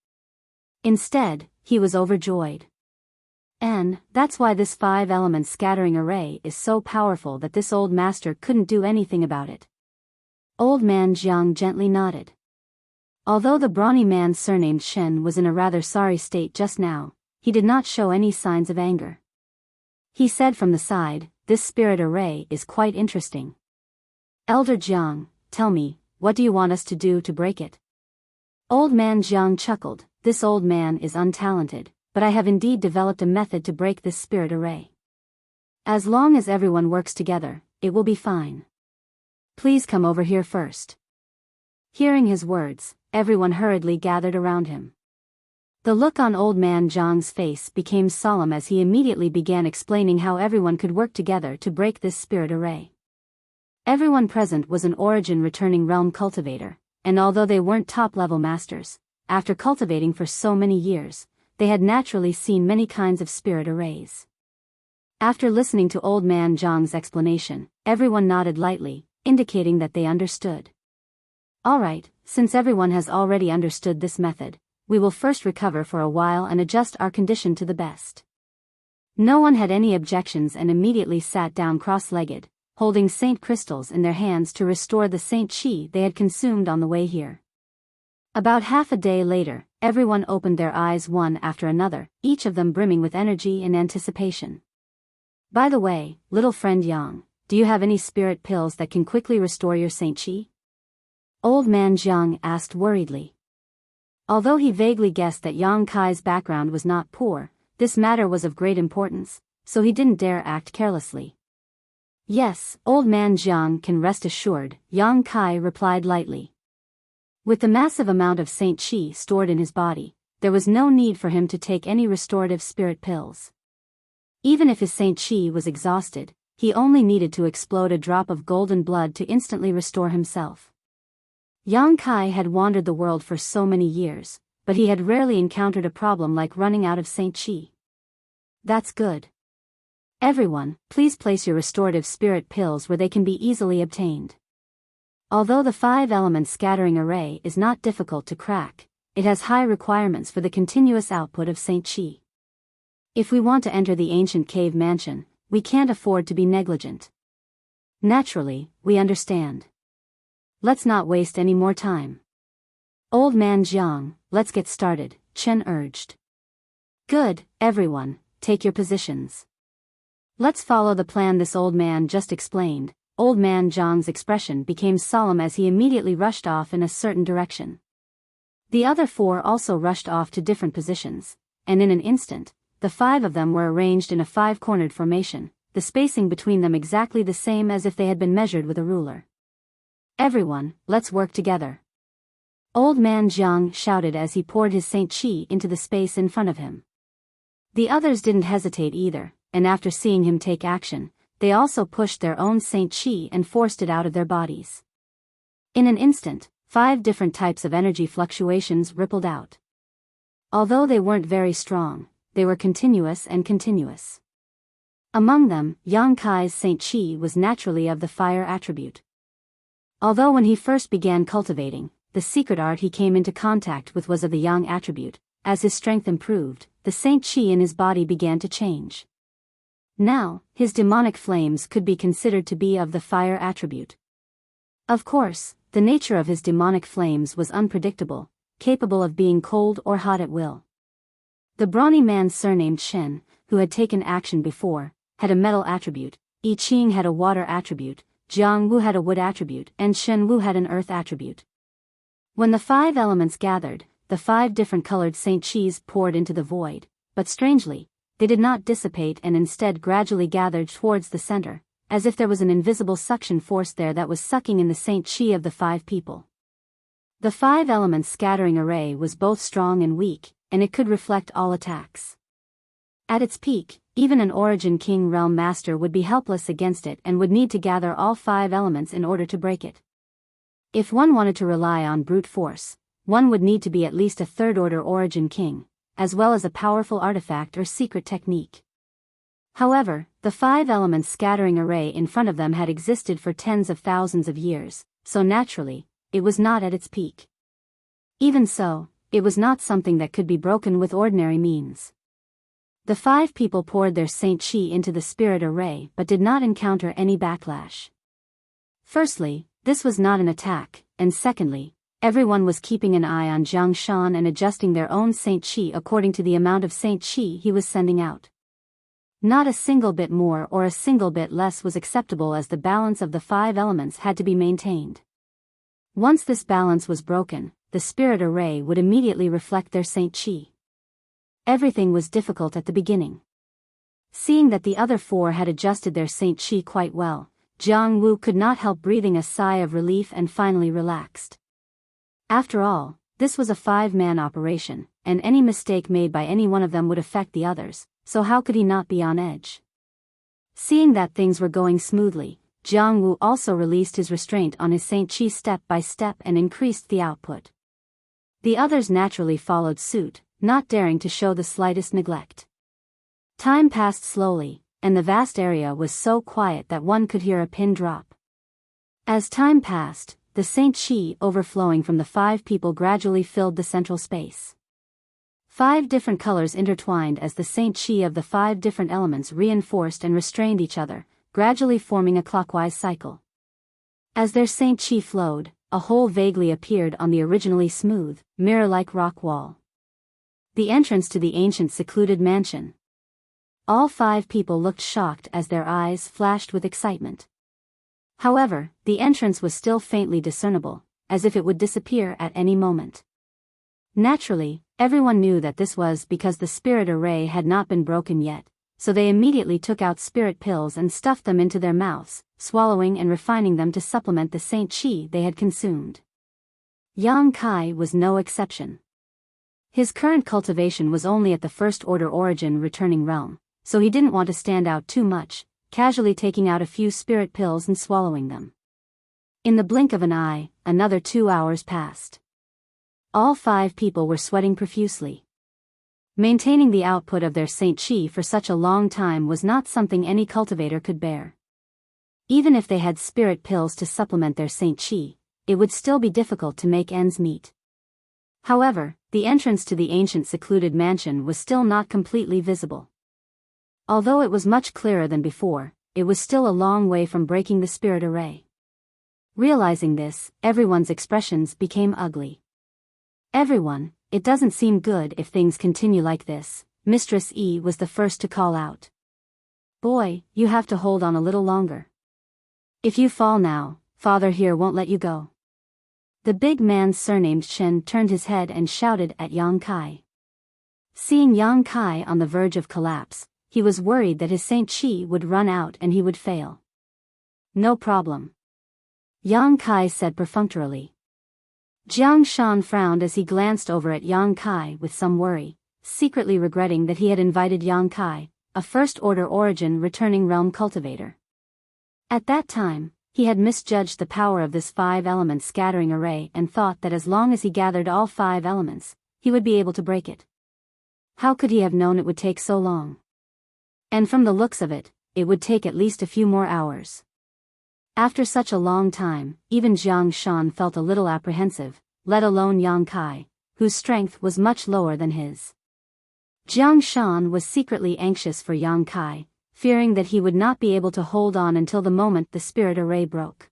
Speaker 1: Instead, he was overjoyed. And that's why this 5-element scattering array is so powerful that this old master couldn't do anything about it. Old man Jiang gently nodded. Although the brawny man surnamed Shen was in a rather sorry state just now, he did not show any signs of anger. He said from the side, "This spirit array is quite interesting. Elder Jiang, tell me, what do you want us to do to break it?" Old man Jiang chuckled. "This old man is untalented, but I have indeed developed a method to break this spirit array. As long as everyone works together, it will be fine. Please come over here first." Hearing his words, everyone hurriedly gathered around him. The look on old man Jiang's face became solemn as he immediately began explaining how everyone could work together to break this spirit array. Everyone present was an origin returning realm cultivator, and although they weren't top-level masters, after cultivating for so many years, they had naturally seen many kinds of spirit arrays. After listening to old man Jiang's explanation, everyone nodded lightly, indicating that they understood. "Alright, since everyone has already understood this method, we will first recover for a while and adjust our condition to the best." No one had any objections and immediately sat down cross-legged, holding saint crystals in their hands to restore the saint chi they had consumed on the way here. About half a day later, everyone opened their eyes one after another, each of them brimming with energy and anticipation. "By the way, little friend Yang, do you have any spirit pills that can quickly restore your saint chi?" Old man Jiang asked worriedly. Although he vaguely guessed that Yang Kai's background was not poor, this matter was of great importance, so he didn't dare act carelessly. "Yes, old man Jiang can rest assured," Yang Kai replied lightly. With the massive amount of saint chi stored in his body, there was no need for him to take any restorative spirit pills. Even if his saint chi was exhausted, he only needed to explode a drop of golden blood to instantly restore himself. Yang Kai had wandered the world for so many years, but he had rarely encountered a problem like running out of saint chi. "That's good. Everyone, please place your restorative spirit pills where they can be easily obtained." Although the 5 elements scattering array is not difficult to crack, it has high requirements for the continuous output of saint chi. If we want to enter the ancient cave mansion, we can't afford to be negligent. Naturally, we understand. Let's not waste any more time. "Old man Jiang, let's get started," Chen urged. "Good, everyone, take your positions. Let's follow the plan this old man just explained." Old man Jiang's expression became solemn as he immediately rushed off in a certain direction. The other 4 also rushed off to different positions, and in an instant, the 5 of them were arranged in a 5-cornered formation, the spacing between them exactly the same as if they had been measured with a ruler. "Everyone, let's work together." Old man Jiang shouted as he poured his saint chi into the space in front of him. The others didn't hesitate either, and after seeing him take action, they also pushed their own saint chi and forced it out of their bodies. In an instant, 5 different types of energy fluctuations rippled out. Although they weren't very strong, they were continuous and continuous. Among them, Yang Kai's saint chi was naturally of the fire attribute. Although when he first began cultivating, the secret art he came into contact with was of the yang attribute, as his strength improved, the saint chi in his body began to change. Now, his demonic flames could be considered to be of the fire attribute. Of course, the nature of his demonic flames was unpredictable, capable of being cold or hot at will. The brawny man surnamed Shen, who had taken action before, had a metal attribute, I Ching had a water attribute, Jiang Wu had a wood attribute, and Shen Wu had an earth attribute. When the 5 elements gathered, the 5 different colored saint chis poured into the void, but strangely, they did not dissipate and instead gradually gathered towards the center, as if there was an invisible suction force there that was sucking in the saint chi of the 5 people. The 5 elements scattering array was both strong and weak, and it could reflect all attacks. At its peak, even an Origin King Realm Master would be helpless against it and would need to gather all 5 elements in order to break it. If one wanted to rely on brute force, one would need to be at least a 3rd order Origin King, as well as a powerful artifact or secret technique. However, the 5 elements scattering array in front of them had existed for tens of thousands of years, so naturally, it was not at its peak. Even so, it was not something that could be broken with ordinary means. The 5 people poured their saint chi into the spirit array but did not encounter any backlash. Firstly, this was not an attack, and secondly, everyone was keeping an eye on Jiang Shan and adjusting their own Saint Qi according to the amount of Saint Qi he was sending out. Not a single bit more or a single bit less was acceptable, as the balance of the 5 elements had to be maintained. Once this balance was broken, the spirit array would immediately reflect their Saint Qi. Everything was difficult at the beginning. Seeing that the other 4 had adjusted their Saint Qi quite well, Jiang Wu could not help breathing a sigh of relief and finally relaxed. After all, this was a 5-man operation, and any mistake made by any one of them would affect the others, so how could he not be on edge? Seeing that things were going smoothly, Jiang Wu also released his restraint on his Saint Qi step by step and increased the output. The others naturally followed suit, not daring to show the slightest neglect. Time passed slowly, and the vast area was so quiet that one could hear a pin drop. As time passed, the Saint Qi overflowing from the 5 people gradually filled the central space. 5 different colors intertwined as the Saint Qi of the 5 different elements reinforced and restrained each other, gradually forming a clockwise cycle. As their Saint Qi flowed, a hole vaguely appeared on the originally smooth, mirror-like rock wall. The entrance to the ancient secluded mansion. All 5 people looked shocked as their eyes flashed with excitement. However, the entrance was still faintly discernible, as if it would disappear at any moment. Naturally, everyone knew that this was because the spirit array had not been broken yet, so they immediately took out spirit pills and stuffed them into their mouths, swallowing and refining them to supplement the Saint Qi they had consumed. Yang Kai was no exception. His current cultivation was only at the first order origin returning realm, so he didn't want to stand out too much, casually taking out a few spirit pills and swallowing them. In the blink of an eye, another 2 hours passed. All 5 people were sweating profusely. Maintaining the output of their Saint Qi for such a long time was not something any cultivator could bear. Even if they had spirit pills to supplement their Saint Qi, it would still be difficult to make ends meet. However, the entrance to the ancient secluded mansion was still not completely visible. Although it was much clearer than before, it was still a long way from breaking the spirit array. Realizing this, everyone's expressions became ugly. Everyone, it doesn't seem good if things continue like this, Mistress E was the first to call out. Boy, you have to hold on a little longer. If you fall now, Father here won't let you go. The big man surnamed Shen turned his head and shouted at Yang Kai. Seeing Yang Kai on the verge of collapse, he was worried that his Saint Qi would run out and he would fail. No problem. Yang Kai said perfunctorily. Jiang Shan frowned as he glanced over at Yang Kai with some worry, secretly regretting that he had invited Yang Kai, a first-order origin returning realm cultivator. At that time, he had misjudged the power of this 5-element scattering array and thought that as long as he gathered all 5 elements, he would be able to break it. How could he have known it would take so long? And from the looks of it, it would take at least a few more hours. After such a long time, even Jiang Shan felt a little apprehensive, let alone Yang Kai, whose strength was much lower than his. Jiang Shan was secretly anxious for Yang Kai, fearing that he would not be able to hold on until the moment the spirit array broke.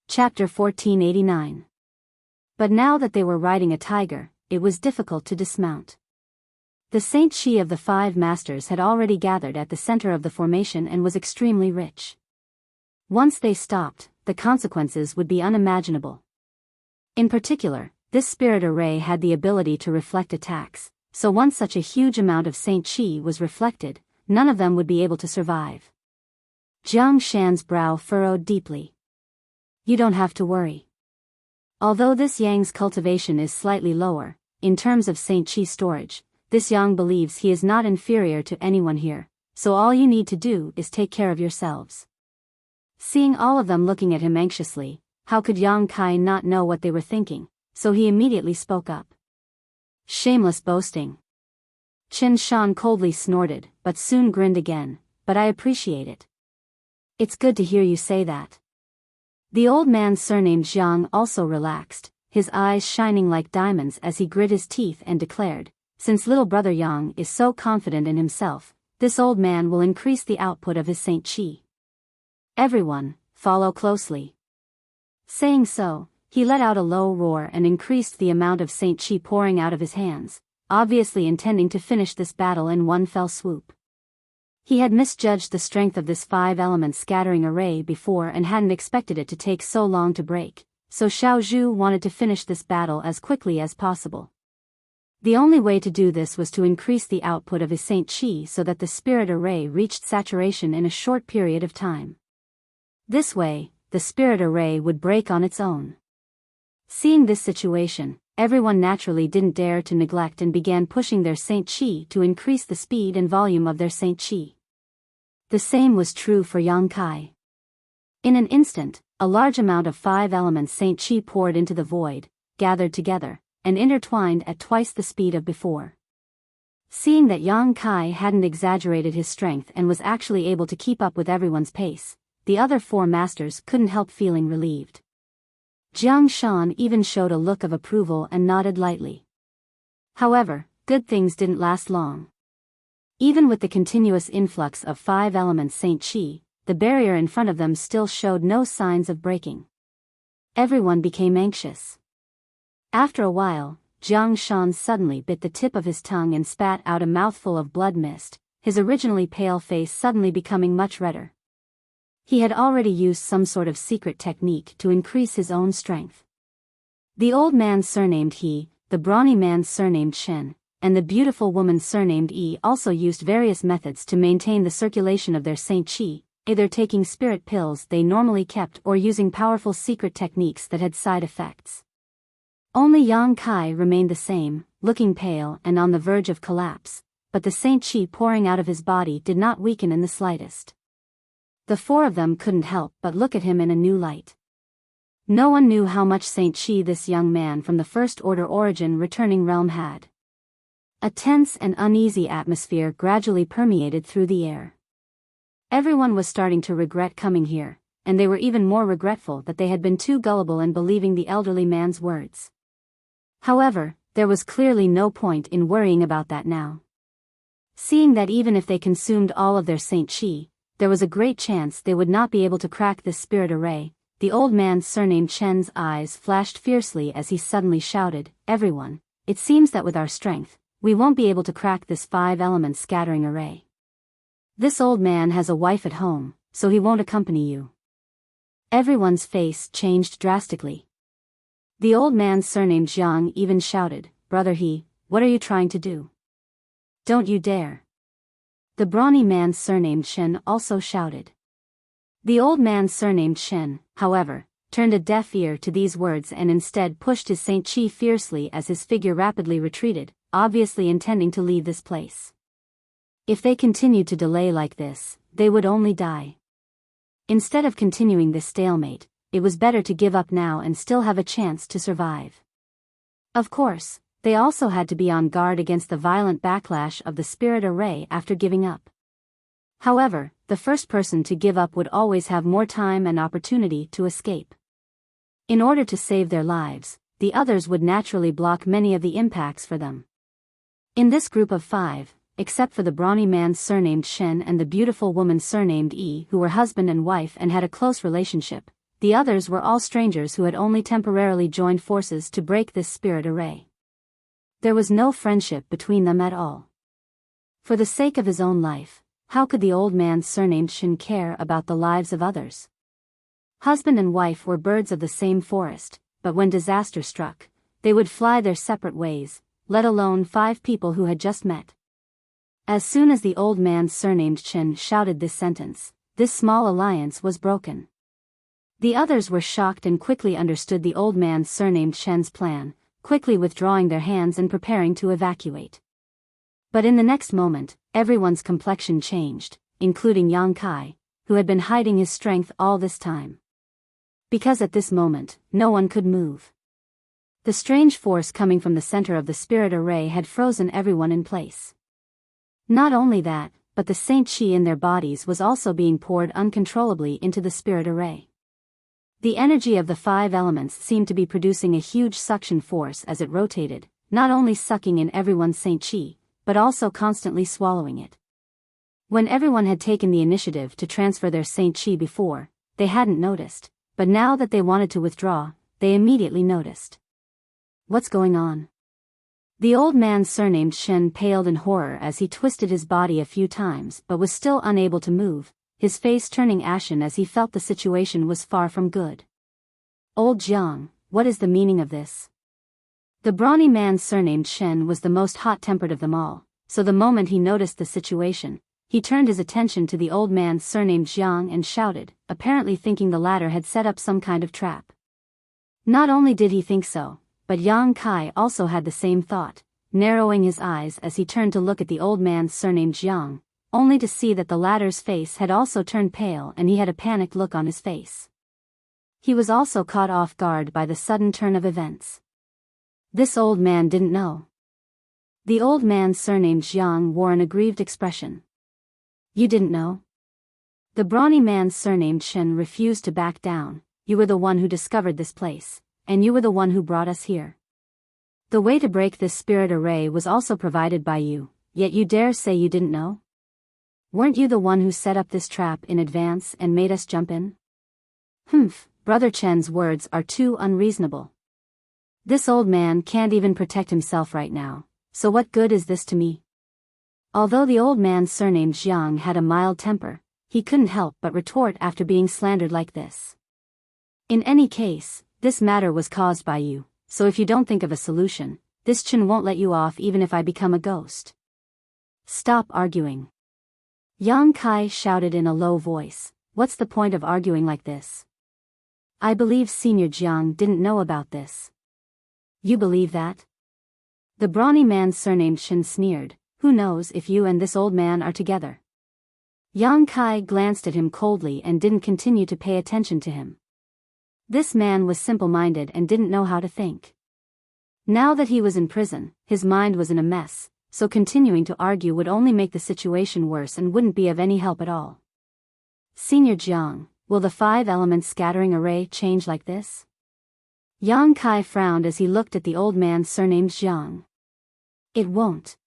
Speaker 1: Chapter 1489. But now that they were riding a tiger, it was difficult to dismount. The Saint Qi of the 5 masters had already gathered at the center of the formation and was extremely rich. Once they stopped, the consequences would be unimaginable. In particular, this spirit array had the ability to reflect attacks, so once such a huge amount of Saint Qi was reflected, none of them would be able to survive. Jiang Shan's brow furrowed deeply. You don't have to worry. Although this Yang's cultivation is slightly lower, in terms of Saint Qi storage, this Yang believes he is not inferior to anyone here, so all you need to do is take care of yourselves. Seeing all of them looking at him anxiously, how could Yang Kai not know what they were thinking, so he immediately spoke up. Shameless boasting. Qin Shan coldly snorted, but soon grinned again, but I appreciate it. It's good to hear you say that. The old man surnamed Jiang also relaxed, his eyes shining like diamonds as he grit his teeth and declared, "Since little brother Yang is so confident in himself, this old man will increase the output of his Saint Chi. Everyone, follow closely." Saying so, he let out a low roar and increased the amount of Saint Chi pouring out of his hands, obviously intending to finish this battle in one fell swoop. He had misjudged the strength of this 5-element scattering array before and hadn't expected it to take so long to break, so Xiao Zhu wanted to finish this battle as quickly as possible. The only way to do this was to increase the output of his Saint Chi so that the spirit array reached saturation in a short period of time. This way, the spirit array would break on its own. Seeing this situation, everyone naturally didn't dare to neglect and began pushing their Saint Chi to increase the speed and volume of their Saint Chi. The same was true for Yang Kai. In an instant, a large amount of 5-element Saint Chi poured into the void, gathered together, and intertwined at twice the speed of before. Seeing that Yang Kai hadn't exaggerated his strength and was actually able to keep up with everyone's pace, the other 4 masters couldn't help feeling relieved. Jiang Shan even showed a look of approval and nodded lightly. However, good things didn't last long. Even with the continuous influx of 5-element Saint Chi, the barrier in front of them still showed no signs of breaking. Everyone became anxious. After a while, Jiang Shan suddenly bit the tip of his tongue and spat out a mouthful of blood mist, his originally pale face suddenly becoming much redder. He had already used some sort of secret technique to increase his own strength. The old man surnamed He, the brawny man surnamed Shen, and the beautiful woman surnamed Yi also used various methods to maintain the circulation of their Saint Chi, either taking spirit pills they normally kept or using powerful secret techniques that had side effects. Only Yang Kai remained the same, looking pale and on the verge of collapse, but the Saint Chi pouring out of his body did not weaken in the slightest. The 4 of them couldn't help but look at him in a new light. No one knew how much Saint Chi this young man from the First Order origin returning realm had. A tense and uneasy atmosphere gradually permeated through the air. Everyone was starting to regret coming here, and they were even more regretful that they had been too gullible in believing the elderly man's words. However, there was clearly no point in worrying about that now. Seeing that even if they consumed all of their Saint Chi, there was a great chance they would not be able to crack this spirit array, the old man surnamed Chen's eyes flashed fiercely as he suddenly shouted, "Everyone, it seems that with our strength, we won't be able to crack this 5-element scattering array. This old man has a wife at home, so he won't accompany you." Everyone's face changed drastically. The old man surnamed Jiang even shouted, "Brother He, what are you trying to do? Don't you dare." The brawny man surnamed Shen also shouted. The old man surnamed Shen, however, turned a deaf ear to these words and instead pushed his Saint Chi fiercely as his figure rapidly retreated, obviously intending to leave this place. If they continued to delay like this, they would only die. Instead of continuing this stalemate, it was better to give up now and still have a chance to survive. Of course, they also had to be on guard against the violent backlash of the spirit array after giving up. However, the first person to give up would always have more time and opportunity to escape. In order to save their lives, the others would naturally block many of the impacts for them. In this group of 5, except for the brawny man surnamed Shen and the beautiful woman surnamed Yi who were husband and wife and had a close relationship, the others were all strangers who had only temporarily joined forces to break this spirit array. There was no friendship between them at all. For the sake of his own life, how could the old man surnamed Shen care about the lives of others? Husband and wife were birds of the same forest, but when disaster struck, they would fly their separate ways, let alone 5 people who had just met. As soon as the old man surnamed Chen shouted this sentence, this small alliance was broken. The others were shocked and quickly understood the old man surnamed Chen's plan, quickly withdrawing their hands and preparing to evacuate. But in the next moment, everyone's complexion changed, including Yang Kai, who had been hiding his strength all this time. Because at this moment, no one could move. The strange force coming from the center of the spirit array had frozen everyone in place. Not only that, but the Saint Chi in their bodies was also being poured uncontrollably into the spirit array. The energy of the 5 elements seemed to be producing a huge suction force as it rotated, not only sucking in everyone's Saint Chi, but also constantly swallowing it. When everyone had taken the initiative to transfer their Saint Chi before, they hadn't noticed, but now that they wanted to withdraw, they immediately noticed. What's going on? The old man surnamed Shen paled in horror as he twisted his body a few times but was still unable to move, his face turning ashen as he felt the situation was far from good. Old Jiang, what is the meaning of this? The brawny man surnamed Shen was the most hot-tempered of them all, so the moment he noticed the situation, he turned his attention to the old man surnamed Jiang and shouted, apparently thinking the latter had set up some kind of trap. Not only did he think so, but Yang Kai also had the same thought, narrowing his eyes as he turned to look at the old man surnamed Jiang, only to see that the latter's face had also turned pale and he had a panicked look on his face. He was also caught off guard by the sudden turn of events. This old man didn't know. The old man surnamed Jiang wore an aggrieved expression. You didn't know? The brawny man surnamed Shen refused to back down. You were the one who discovered this place, and you were the one who brought us here. The way to break this spirit array was also provided by you, yet you dare say you didn't know? Weren't you the one who set up this trap in advance and made us jump in? Humph, Brother Chen's words are too unreasonable. This old man can't even protect himself right now, so what good is this to me? Although the old man surnamed Jiang had a mild temper, he couldn't help but retort after being slandered like this. In any case, this matter was caused by you, so if you don't think of a solution, this Chen won't let you off even if I become a ghost. Stop arguing. Yang Kai shouted in a low voice, what's the point of arguing like this? I believe Senior Jiang didn't know about this. You believe that? The brawny man surnamed Shen sneered, who knows if you and this old man are together? Yang Kai glanced at him coldly and didn't continue to pay attention to him. This man was simple-minded and didn't know how to think. Now that he was in prison, his mind was in a mess, so continuing to argue would only make the situation worse and wouldn't be of any help at all. Senior Jiang, will the 5 elements scattering array change like this? Yang Kai frowned as he looked at the old man surnamed Jiang. It won't.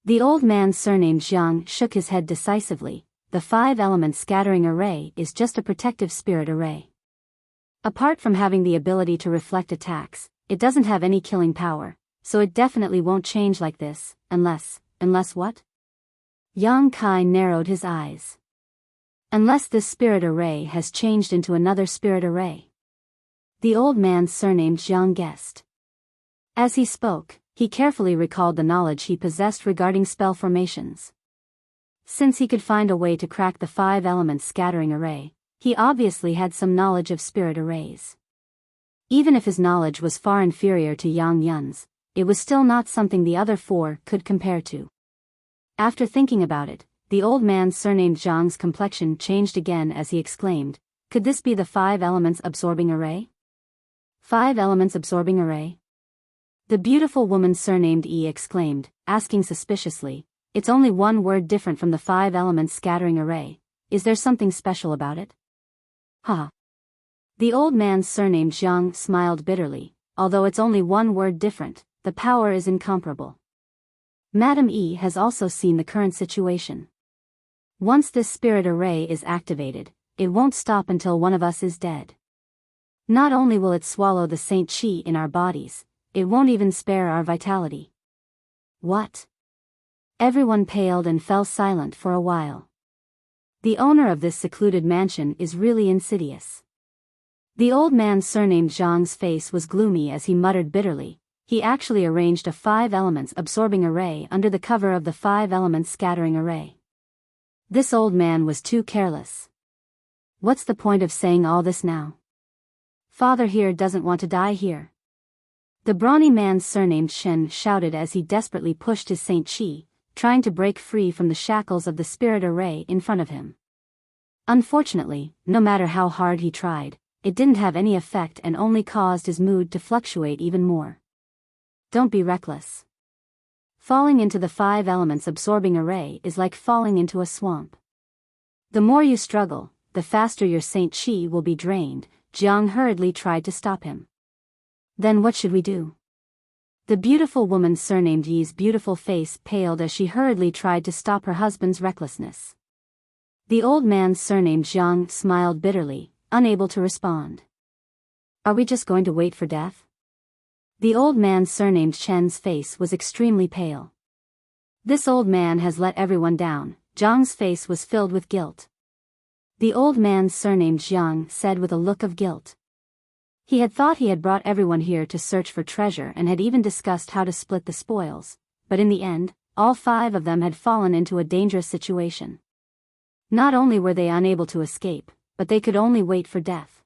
Speaker 1: The old man surnamed Jiang shook his head decisively. The 5 elements scattering array is just a protective spirit array. Apart from having the ability to reflect attacks, it doesn't have any killing power, so it definitely won't change like this, unless what? Yang Kai narrowed his eyes. Unless this spirit array has changed into another spirit array. The old man surnamed Jiang guessed. As he spoke, he carefully recalled the knowledge he possessed regarding spell formations. Since he could find a way to crack the 5 elements scattering array, he obviously had some knowledge of spirit arrays. Even if his knowledge was far inferior to Yang Yun's, it was still not something the other 4 could compare to. After thinking about it, the old man surnamed Jiang's complexion changed again as he exclaimed, could this be the 5 elements absorbing array? 5 elements absorbing array? The beautiful woman surnamed Yi exclaimed, asking suspiciously, it's only one word different from the 5 elements scattering array. Is there something special about it? Ha! The old man surnamed Jiang smiled bitterly, although it's only one word different, the power is incomparable. Madame Yi has also seen the current situation. Once this spirit array is activated, it won't stop until one of us is dead. Not only will it swallow the Saint Chi in our bodies, it won't even spare our vitality. What? Everyone paled and fell silent for a while. The owner of this secluded mansion is really insidious. The old man surnamed Zhang's face was gloomy as he muttered bitterly. He actually arranged a 5 elements absorbing array under the cover of the 5 elements scattering array. This old man was too careless. What's the point of saying all this now? Father here doesn't want to die here. The brawny man surnamed Shen shouted as he desperately pushed his Saint Chi, trying to break free from the shackles of the spirit array in front of him. Unfortunately, no matter how hard he tried, it didn't have any effect and only caused his mood to fluctuate even more. Don't be reckless. Falling into the 5 elements absorbing array is like falling into a swamp. The more you struggle, the faster your Saint Chi will be drained, Jiang hurriedly tried to stop him. Then what should we do? The beautiful woman surnamed Yi's beautiful face paled as she hurriedly tried to stop her husband's recklessness. The old man surnamed Jiang smiled bitterly, unable to respond. Are we just going to wait for death? The old man surnamed Chen's face was extremely pale. This old man has let everyone down. Jiang's face was filled with guilt. The old man surnamed Jiang said with a look of guilt. He had thought he had brought everyone here to search for treasure and had even discussed how to split the spoils, but in the end, all 5 of them had fallen into a dangerous situation. Not only were they unable to escape, but they could only wait for death.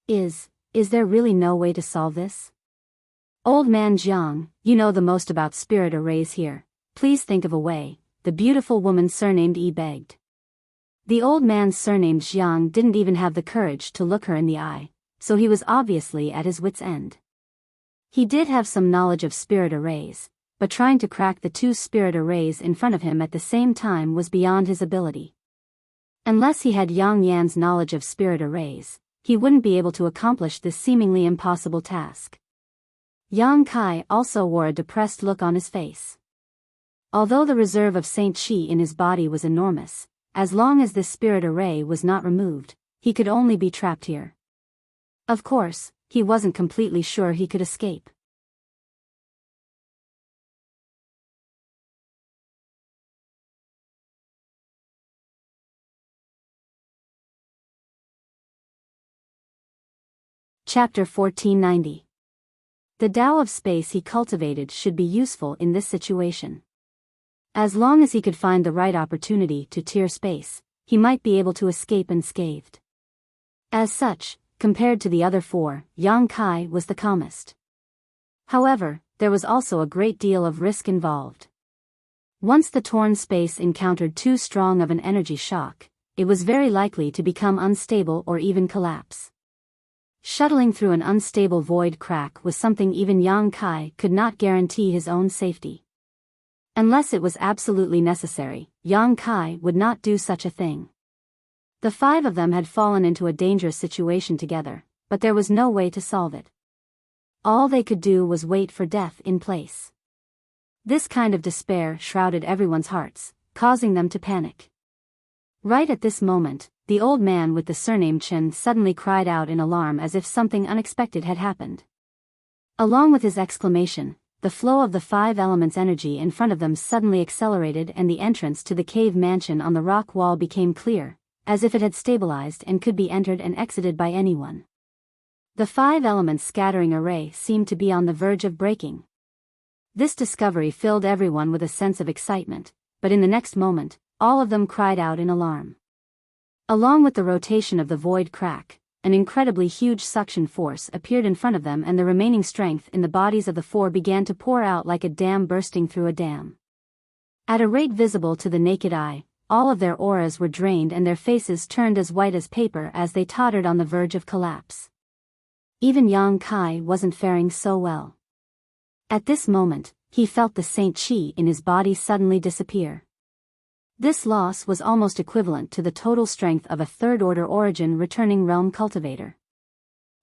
Speaker 1: Is there really no way to solve this? Old man Jiang, you know the most about spirit arrays here. Please think of a way, the beautiful woman surnamed Yi begged. The old man surnamed Jiang didn't even have the courage to look her in the eye, so he was obviously at his wits' end. He did have some knowledge of spirit arrays, but trying to crack the 2 spirit arrays in front of him at the same time was beyond his ability. Unless he had Yang Yan's knowledge of spirit arrays, he wouldn't be able to accomplish this seemingly impossible task. Yang Kai also wore a depressed look on his face. Although the reserve of Saint Qi in his body was enormous, as long as this spirit array was not removed, he could only be trapped here. Of course, he wasn't completely sure he could escape. Chapter 1490. The Tao of space he cultivated should be useful in this situation. As long as he could find the right opportunity to tear space, he might be able to escape unscathed. As such, compared to the other 4, Yang Kai was the calmest. However, there was also a great deal of risk involved. Once the torn space encountered too strong of an energy shock, it was very likely to become unstable or even collapse. Shuttling through an unstable void crack was something even Yang Kai could not guarantee his own safety. Unless it was absolutely necessary, Yang Kai would not do such a thing. The 5 of them had fallen into a dangerous situation together, but there was no way to solve it. All they could do was wait for death in place. This kind of despair shrouded everyone's hearts, causing them to panic. Right at this moment, the old man with the surname Chen suddenly cried out in alarm as if something unexpected had happened. Along with his exclamation, the flow of the 5 elements' energy in front of them suddenly accelerated and the entrance to the cave mansion on the rock wall became clear, as if it had stabilized and could be entered and exited by anyone. The 5 elements scattering array seemed to be on the verge of breaking. This discovery filled everyone with a sense of excitement, but in the next moment, all of them cried out in alarm. Along with the rotation of the void crack, an incredibly huge suction force appeared in front of them and the remaining strength in the bodies of the 4 began to pour out like a dam bursting through a dam. At a rate visible to the naked eye, all of their auras were drained and their faces turned as white as paper as they tottered on the verge of collapse. Even Yang Kai wasn't faring so well. At this moment, he felt the Saint Qi in his body suddenly disappear. This loss was almost equivalent to the total strength of a 3rd-order origin returning realm cultivator.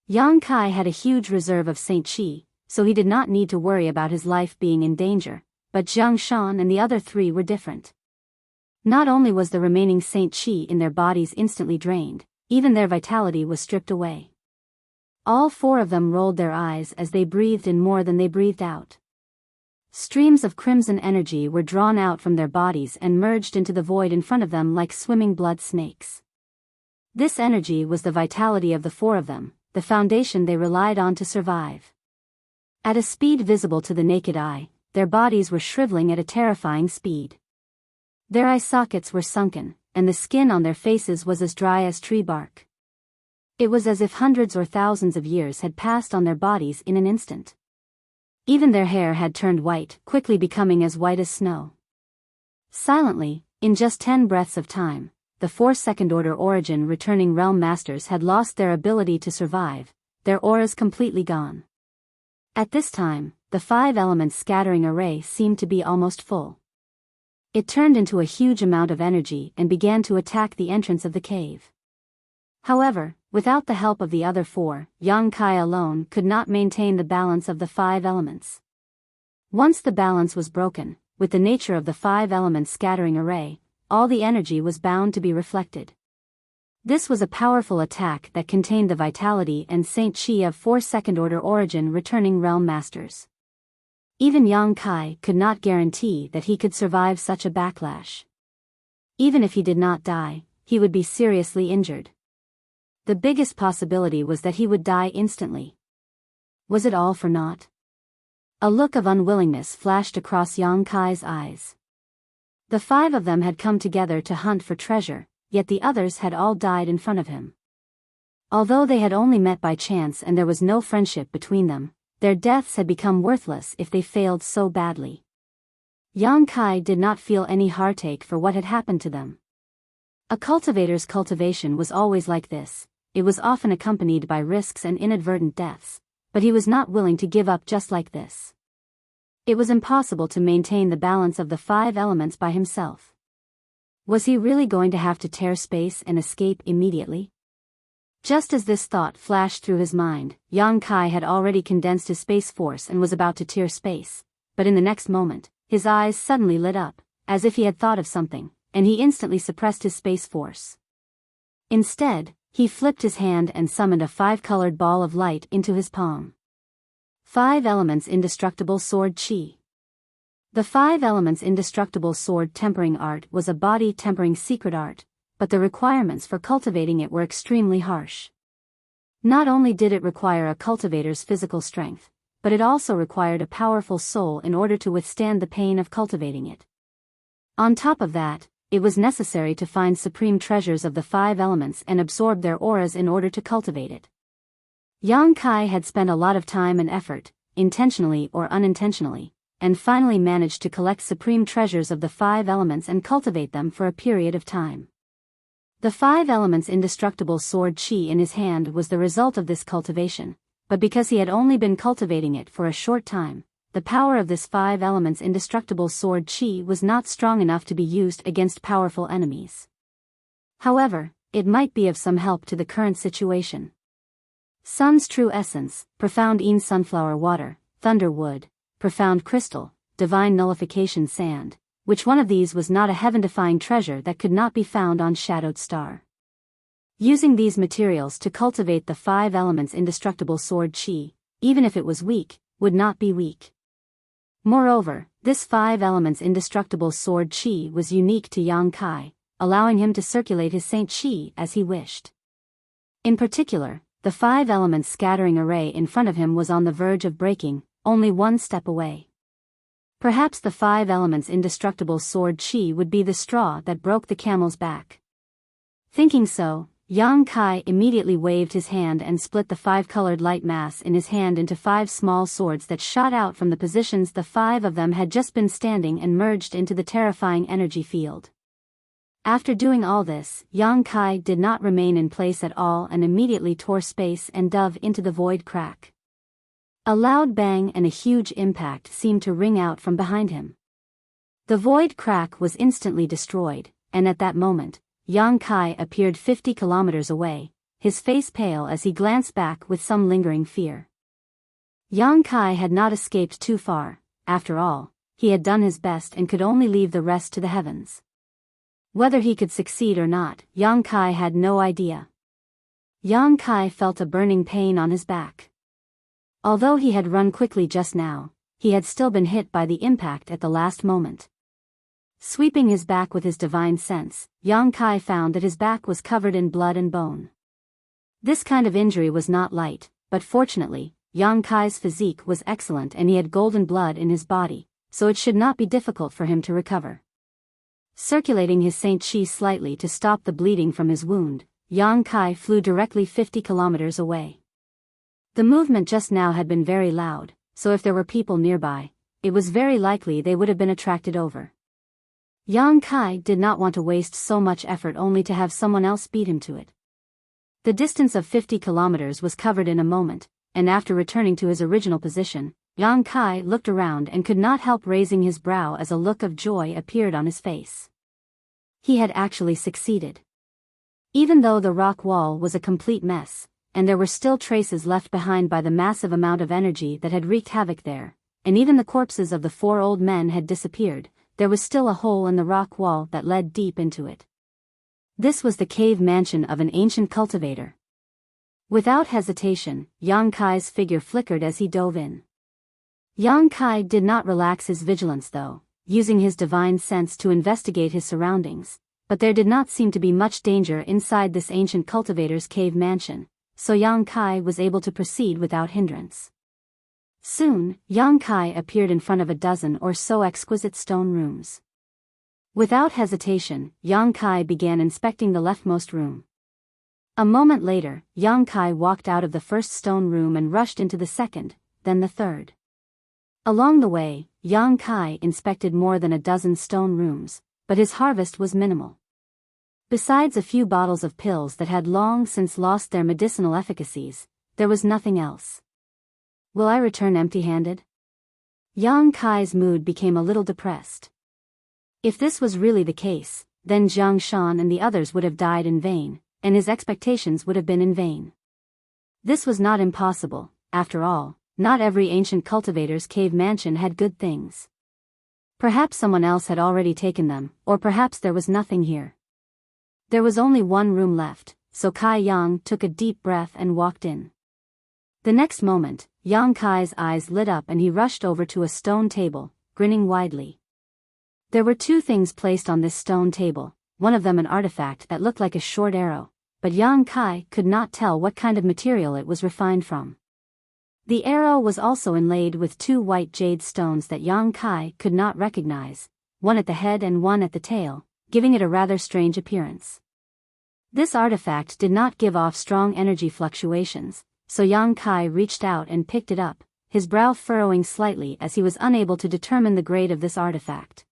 Speaker 1: Yang Kai had a huge reserve of Saint Qi, so he did not need to worry about his life being in danger, but Zhang Shan and the other 3 were different. Not only was the remaining Saint Qi in their bodies instantly drained, even their vitality was stripped away. All 4 of them rolled their eyes as they breathed in more than they breathed out. Streams of crimson energy were drawn out from their bodies and merged into the void in front of them like swimming blood snakes. This energy was the vitality of the 4 of them, the foundation they relied on to survive. At a speed visible to the naked eye, their bodies were shriveling at a terrifying speed. Their eye sockets were sunken, and the skin on their faces was as dry as tree bark. It was as if hundreds or thousands of years had passed on their bodies in an instant. Even their hair had turned white, quickly becoming as white as snow. Silently, in just 10 breaths of time, the 4 second-order origin returning realm masters had lost their ability to survive, their auras completely gone. At this time, the 5 elements scattering array seemed to be almost full. It turned into a huge amount of energy and began to attack the entrance of the cave. However, Without the help of the other 4, Yang Kai alone could not maintain the balance of the 5 elements. Once the balance was broken, with the nature of the 5 elements scattering array, all the energy was bound to be reflected. This was a powerful attack that contained the vitality and Saint Chi of 4 second-order origin returning realm masters. Even Yang Kai could not guarantee that he could survive such a backlash. Even if he did not die, he would be seriously injured. The biggest possibility was that he would die instantly. Was it all for naught? A look of unwillingness flashed across Yang Kai's eyes. The 5 of them had come together to hunt for treasure, yet the others had all died in front of him. Although they had only met by chance and there was no friendship between them, their deaths had become worthless if they failed so badly. Yang Kai did not feel any heartache for what had happened to them. A cultivator's cultivation was always like this. It was often accompanied by risks and inadvertent deaths, but he was not willing to give up just like this. It was impossible to maintain the balance of the 5 elements by himself. Was he really going to have to tear space and escape immediately? Just as this thought flashed through his mind, Yang Kai had already condensed his space force and was about to tear space, but in the next moment, his eyes suddenly lit up, as if he had thought of something, and he instantly suppressed his space force. Instead, he flipped his hand and summoned a 5-colored ball of light into his palm. 5 elements indestructible sword chi. The 5 elements indestructible sword tempering art was a body tempering secret art, but the requirements for cultivating it were extremely harsh. Not only did it require a cultivator's physical strength, but it also required a powerful soul in order to withstand the pain of cultivating it. On top of that, it was necessary to find supreme treasures of the 5 elements and absorb their auras in order to cultivate it. Yang Kai had spent a lot of time and effort, intentionally or unintentionally, and finally managed to collect supreme treasures of the 5 elements and cultivate them for a period of time. The 5 elements indestructible sword chi in his hand was the result of this cultivation, but because he had only been cultivating it for a short time, the power of this 5 elements indestructible sword chi was not strong enough to be used against powerful enemies. However, it might be of some help to the current situation. Sun's true essence, profound Een sunflower water, thunder wood, profound crystal, divine nullification sand, which one of these was not a heaven-defying treasure that could not be found on shadowed star? Using these materials to cultivate the 5 elements indestructible sword chi, even if it was weak, would not be weak. Moreover, this 5 elements indestructible sword chi was unique to Yang Kai, allowing him to circulate his Saint Chi as he wished. In particular, the 5 elements scattering array in front of him was on the verge of breaking, only 1 step away. Perhaps the 5 elements indestructible sword chi would be the straw that broke the camel's back. Thinking so, Yang Kai immediately waved his hand and split the 5-colored light mass in his hand into 5 small swords that shot out from the positions the 5 of them had just been standing and merged into the terrifying energy field. After doing all this, Yang Kai did not remain in place at all and immediately tore space and dove into the void crack. A loud bang and a huge impact seemed to ring out from behind him. The void crack was instantly destroyed, and at that moment, Yang Kai appeared 50 kilometers away, his face pale as he glanced back with some lingering fear. Yang Kai had not escaped too far. After all, he had done his best and could only leave the rest to the heavens. Whether he could succeed or not, Yang Kai had no idea. Yang Kai felt a burning pain on his back. Although he had run quickly just now, he had still been hit by the impact at the last moment. Sweeping his back with his divine sense, Yang Kai found that his back was covered in blood and bone. This kind of injury was not light, but fortunately, Yang Kai's physique was excellent and he had golden blood in his body, so it should not be difficult for him to recover. Circulating his Saint Chi slightly to stop the bleeding from his wound, Yang Kai flew directly 50 kilometers away. The movement just now had been very loud, so if there were people nearby, it was very likely they would have been attracted over. Yang Kai did not want to waste so much effort only to have someone else beat him to it. The distance of 50 kilometers was covered in a moment, and after returning to his original position, Yang Kai looked around and could not help raising his brow as a look of joy appeared on his face. He had actually succeeded. Even though the rock wall was a complete mess, and there were still traces left behind by the massive amount of energy that had wreaked havoc there, and even the corpses of the 4 old men had disappeared, there was still a hole in the rock wall that led deep into it. This was the cave mansion of an ancient cultivator. Without hesitation, Yang Kai's figure flickered as he dove in. Yang Kai did not relax his vigilance though, using his divine sense to investigate his surroundings, but there did not seem to be much danger inside this ancient cultivator's cave mansion, so Yang Kai was able to proceed without hindrance. Soon, Yang Kai appeared in front of a dozen or so exquisite stone rooms. Without hesitation, Yang Kai began inspecting the leftmost room. A moment later, Yang Kai walked out of the first stone room and rushed into the second, then the third. Along the way, Yang Kai inspected more than a dozen stone rooms, but his harvest was minimal. Besides a few bottles of pills that had long since lost their medicinal efficacies, there was nothing else. Will I return empty-handed? Yang Kai's mood became a little depressed. If this was really the case, then Jiang Shan and the others would have died in vain, and his expectations would have been in vain. This was not impossible, after all. Not every ancient cultivator's cave mansion had good things. Perhaps someone else had already taken them, or perhaps there was nothing here. There was only one room left, so Kai Yang took a deep breath and walked in. The next moment, Yang Kai's eyes lit up and he rushed over to a stone table, grinning widely. There were 2 things placed on this stone table, one of them an artifact that looked like a short arrow, but Yang Kai could not tell what kind of material it was refined from. The arrow was also inlaid with 2 white jade stones that Yang Kai could not recognize, one at the head and one at the tail, giving it a rather strange appearance. This artifact did not give off strong energy fluctuations, so Yang Kai reached out and picked it up, his brow furrowing slightly as he was unable to determine the grade of this artifact.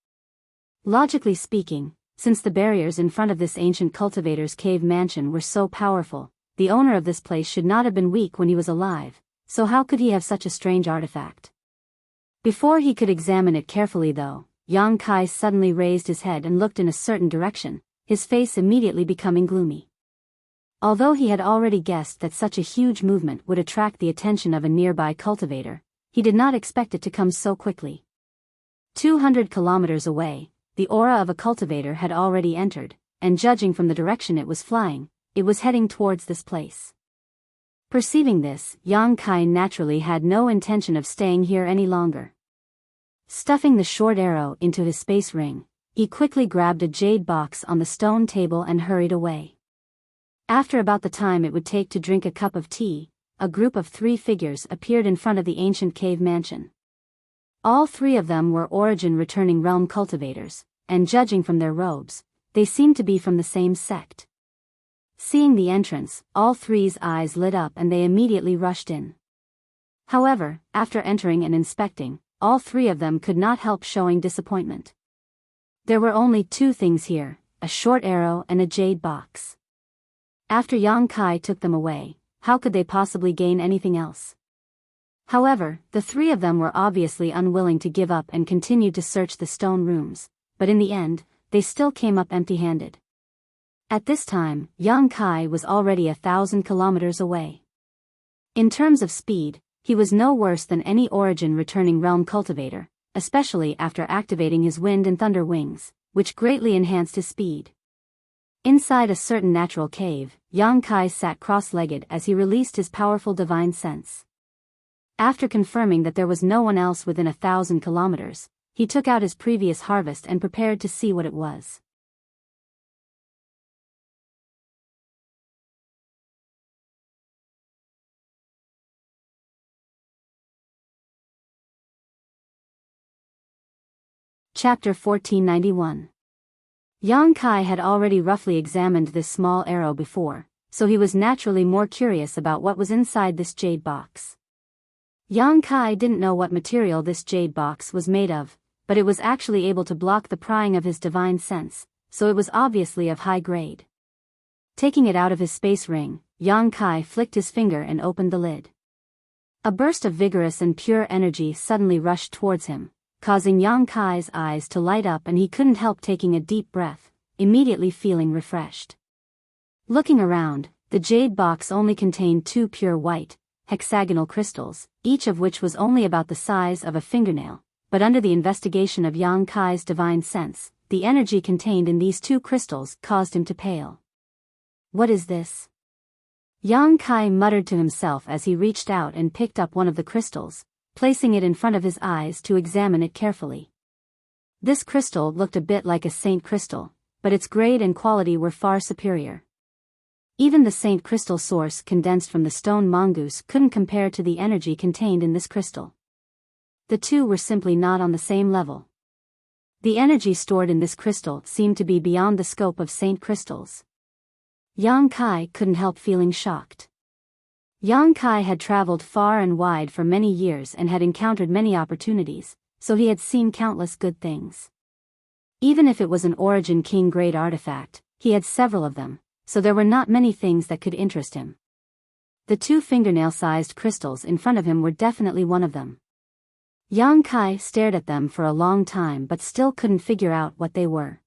Speaker 1: Logically speaking, since the barriers in front of this ancient cultivator's cave mansion were so powerful, the owner of this place should not have been weak when he was alive. So how could he have such a strange artifact? Before he could examine it carefully though, Yang Kai suddenly raised his head and looked in a certain direction, his face immediately becoming gloomy. Although he had already guessed that such a huge movement would attract the attention of a nearby cultivator, he did not expect it to come so quickly. 200 kilometers away, the aura of a cultivator had already entered, and judging from the direction it was flying, it was heading towards this place. Perceiving this, Yang Kai naturally had no intention of staying here any longer. Stuffing the short arrow into his space ring, he quickly grabbed a jade box on the stone table and hurried away. After about the time it would take to drink a cup of tea, a group of 3 figures appeared in front of the ancient cave mansion. All 3 of them were origin-returning realm cultivators, and judging from their robes, they seemed to be from the same sect. Seeing the entrance, all 3's eyes lit up and they immediately rushed in. However, after entering and inspecting, all 3 of them could not help showing disappointment. There were only 2 things here, a short arrow and a jade box. After Yang Kai took them away, how could they possibly gain anything else? However, the 3 of them were obviously unwilling to give up and continued to search the stone rooms, but in the end, they still came up empty-handed. At this time, Yang Kai was already 1,000 kilometers away. In terms of speed, he was no worse than any origin-returning realm cultivator, especially after activating his wind and thunder wings, which greatly enhanced his speed. Inside a certain natural cave, Yang Kai sat cross-legged as he released his powerful divine sense. After confirming that there was no one else within 1,000 kilometers, he took out his previous harvest and prepared to see what it was. Chapter 1491. Yang Kai had already roughly examined this small arrow before, so he was naturally more curious about what was inside this jade box. Yang Kai didn't know what material this jade box was made of, but it was actually able to block the prying of his divine sense, so it was obviously of high grade. Taking it out of his space ring, Yang Kai flicked his finger and opened the lid. A burst of vigorous and pure energy suddenly rushed towards him, causing Yang Kai's eyes to light up and he couldn't help taking a deep breath, immediately feeling refreshed. Looking around, the jade box only contained 2 pure white, hexagonal crystals, each of which was only about the size of a fingernail, but under the investigation of Yang Kai's divine sense, the energy contained in these 2 crystals caused him to pale. What is this? Yang Kai muttered to himself as he reached out and picked up one of the crystals, placing it in front of his eyes to examine it carefully. This crystal looked a bit like a saint crystal, but its grade and quality were far superior. Even the saint crystal source condensed from the stone mongoose couldn't compare to the energy contained in this crystal. The two were simply not on the same level. The energy stored in this crystal seemed to be beyond the scope of saint crystals. Yang Kai couldn't help feeling shocked. Yang Kai had traveled far and wide for many years and had encountered many opportunities, so he had seen countless good things. Even if it was an Origin King grade artifact, he had several of them, so there were not many things that could interest him. The 2 fingernail-sized crystals in front of him were definitely one of them. Yang Kai stared at them for a long time but still couldn't figure out what they were.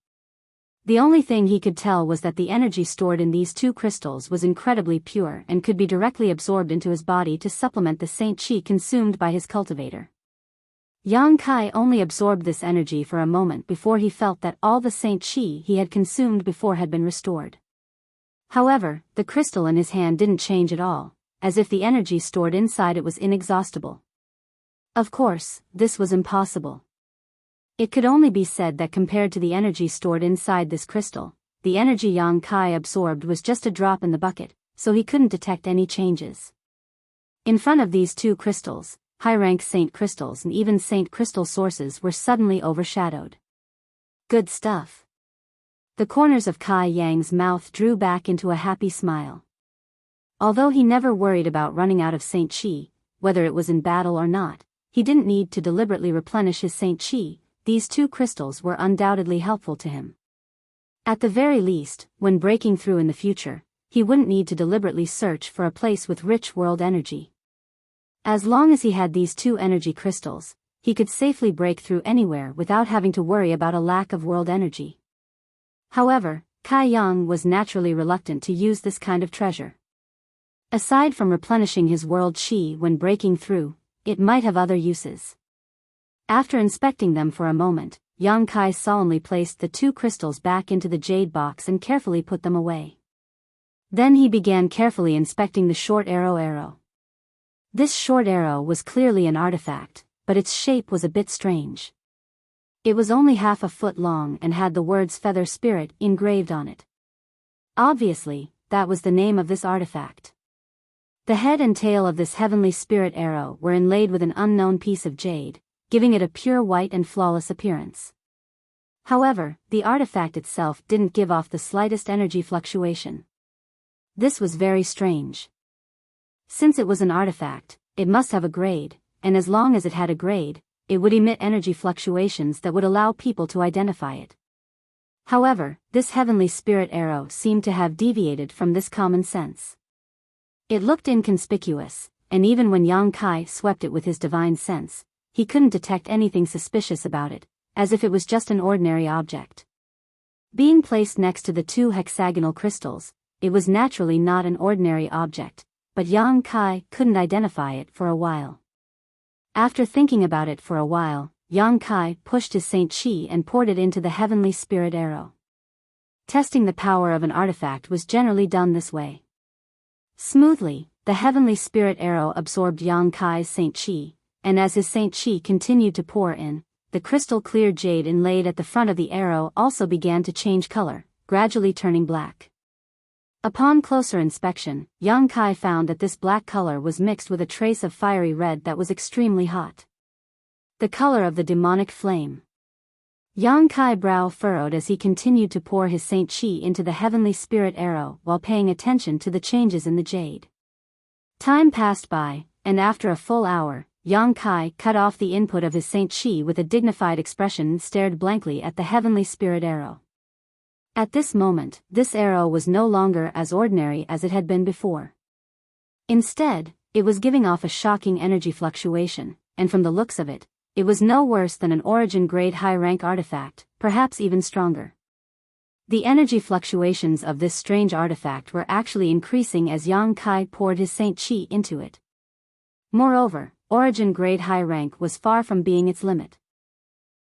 Speaker 1: The only thing he could tell was that the energy stored in these 2 crystals was incredibly pure and could be directly absorbed into his body to supplement the saint chi consumed by his cultivator. Yang Kai only absorbed this energy for a moment before he felt that all the saint chi he had consumed before had been restored. However, the crystal in his hand didn't change at all, as if the energy stored inside it was inexhaustible. Of course, this was impossible. It could only be said that compared to the energy stored inside this crystal, the energy Yang Kai absorbed was just a drop in the bucket, so he couldn't detect any changes. In front of these 2 crystals, high-rank saint crystals and even saint crystal sources were suddenly overshadowed. Good stuff. The corners of Kai Yang's mouth drew back into a happy smile. Although he never worried about running out of saint chi, whether it was in battle or not, he didn't need to deliberately replenish his saint chi. These 2 crystals were undoubtedly helpful to him. At the very least, when breaking through in the future, he wouldn't need to deliberately search for a place with rich world energy. As long as he had these 2 energy crystals, he could safely break through anywhere without having to worry about a lack of world energy. However, Kai Yang was naturally reluctant to use this kind of treasure. Aside from replenishing his world chi when breaking through, it might have other uses. After inspecting them for a moment, Yang Kai solemnly placed the 2 crystals back into the jade box and carefully put them away. Then he began carefully inspecting the short arrow. This short arrow was clearly an artifact, but its shape was a bit strange. It was only half a foot long and had the words Feather Spirit engraved on it. Obviously, that was the name of this artifact. The head and tail of this heavenly spirit arrow were inlaid with an unknown piece of jade, giving it a pure white and flawless appearance. However, the artifact itself didn't give off the slightest energy fluctuation. This was very strange. Since it was an artifact, it must have a grade, and as long as it had a grade, it would emit energy fluctuations that would allow people to identify it. However, this heavenly spirit arrow seemed to have deviated from this common sense. It looked inconspicuous, and even when Yang Kai swept it with his divine sense, he couldn't detect anything suspicious about it, as if it was just an ordinary object. Being placed next to the 2 hexagonal crystals, it was naturally not an ordinary object, but Yang Kai couldn't identify it for a while. After thinking about it for a while, Yang Kai pushed his saint chi and poured it into the heavenly spirit arrow. Testing the power of an artifact was generally done this way. Smoothly, the heavenly spirit arrow absorbed Yang Kai's saint chi, and as his saint chi continued to pour in, the crystal clear jade inlaid at the front of the arrow also began to change color, gradually turning black. Upon closer inspection, Yang Kai found that this black color was mixed with a trace of fiery red that was extremely hot. The color of the demonic flame. Yang Kai brow furrowed as he continued to pour his saint chi into the heavenly spirit arrow while paying attention to the changes in the jade. Time passed by, and after a full hour, Yang Kai cut off the input of his saint chi with a dignified expression and stared blankly at the heavenly spirit arrow. At this moment, this arrow was no longer as ordinary as it had been before. Instead, it was giving off a shocking energy fluctuation, and from the looks of it, it was no worse than an Origin grade high-rank artifact, perhaps even stronger. The energy fluctuations of this strange artifact were actually increasing as Yang Kai poured his Saint Chi into it. Moreover, origin grade high rank was far from being its limit.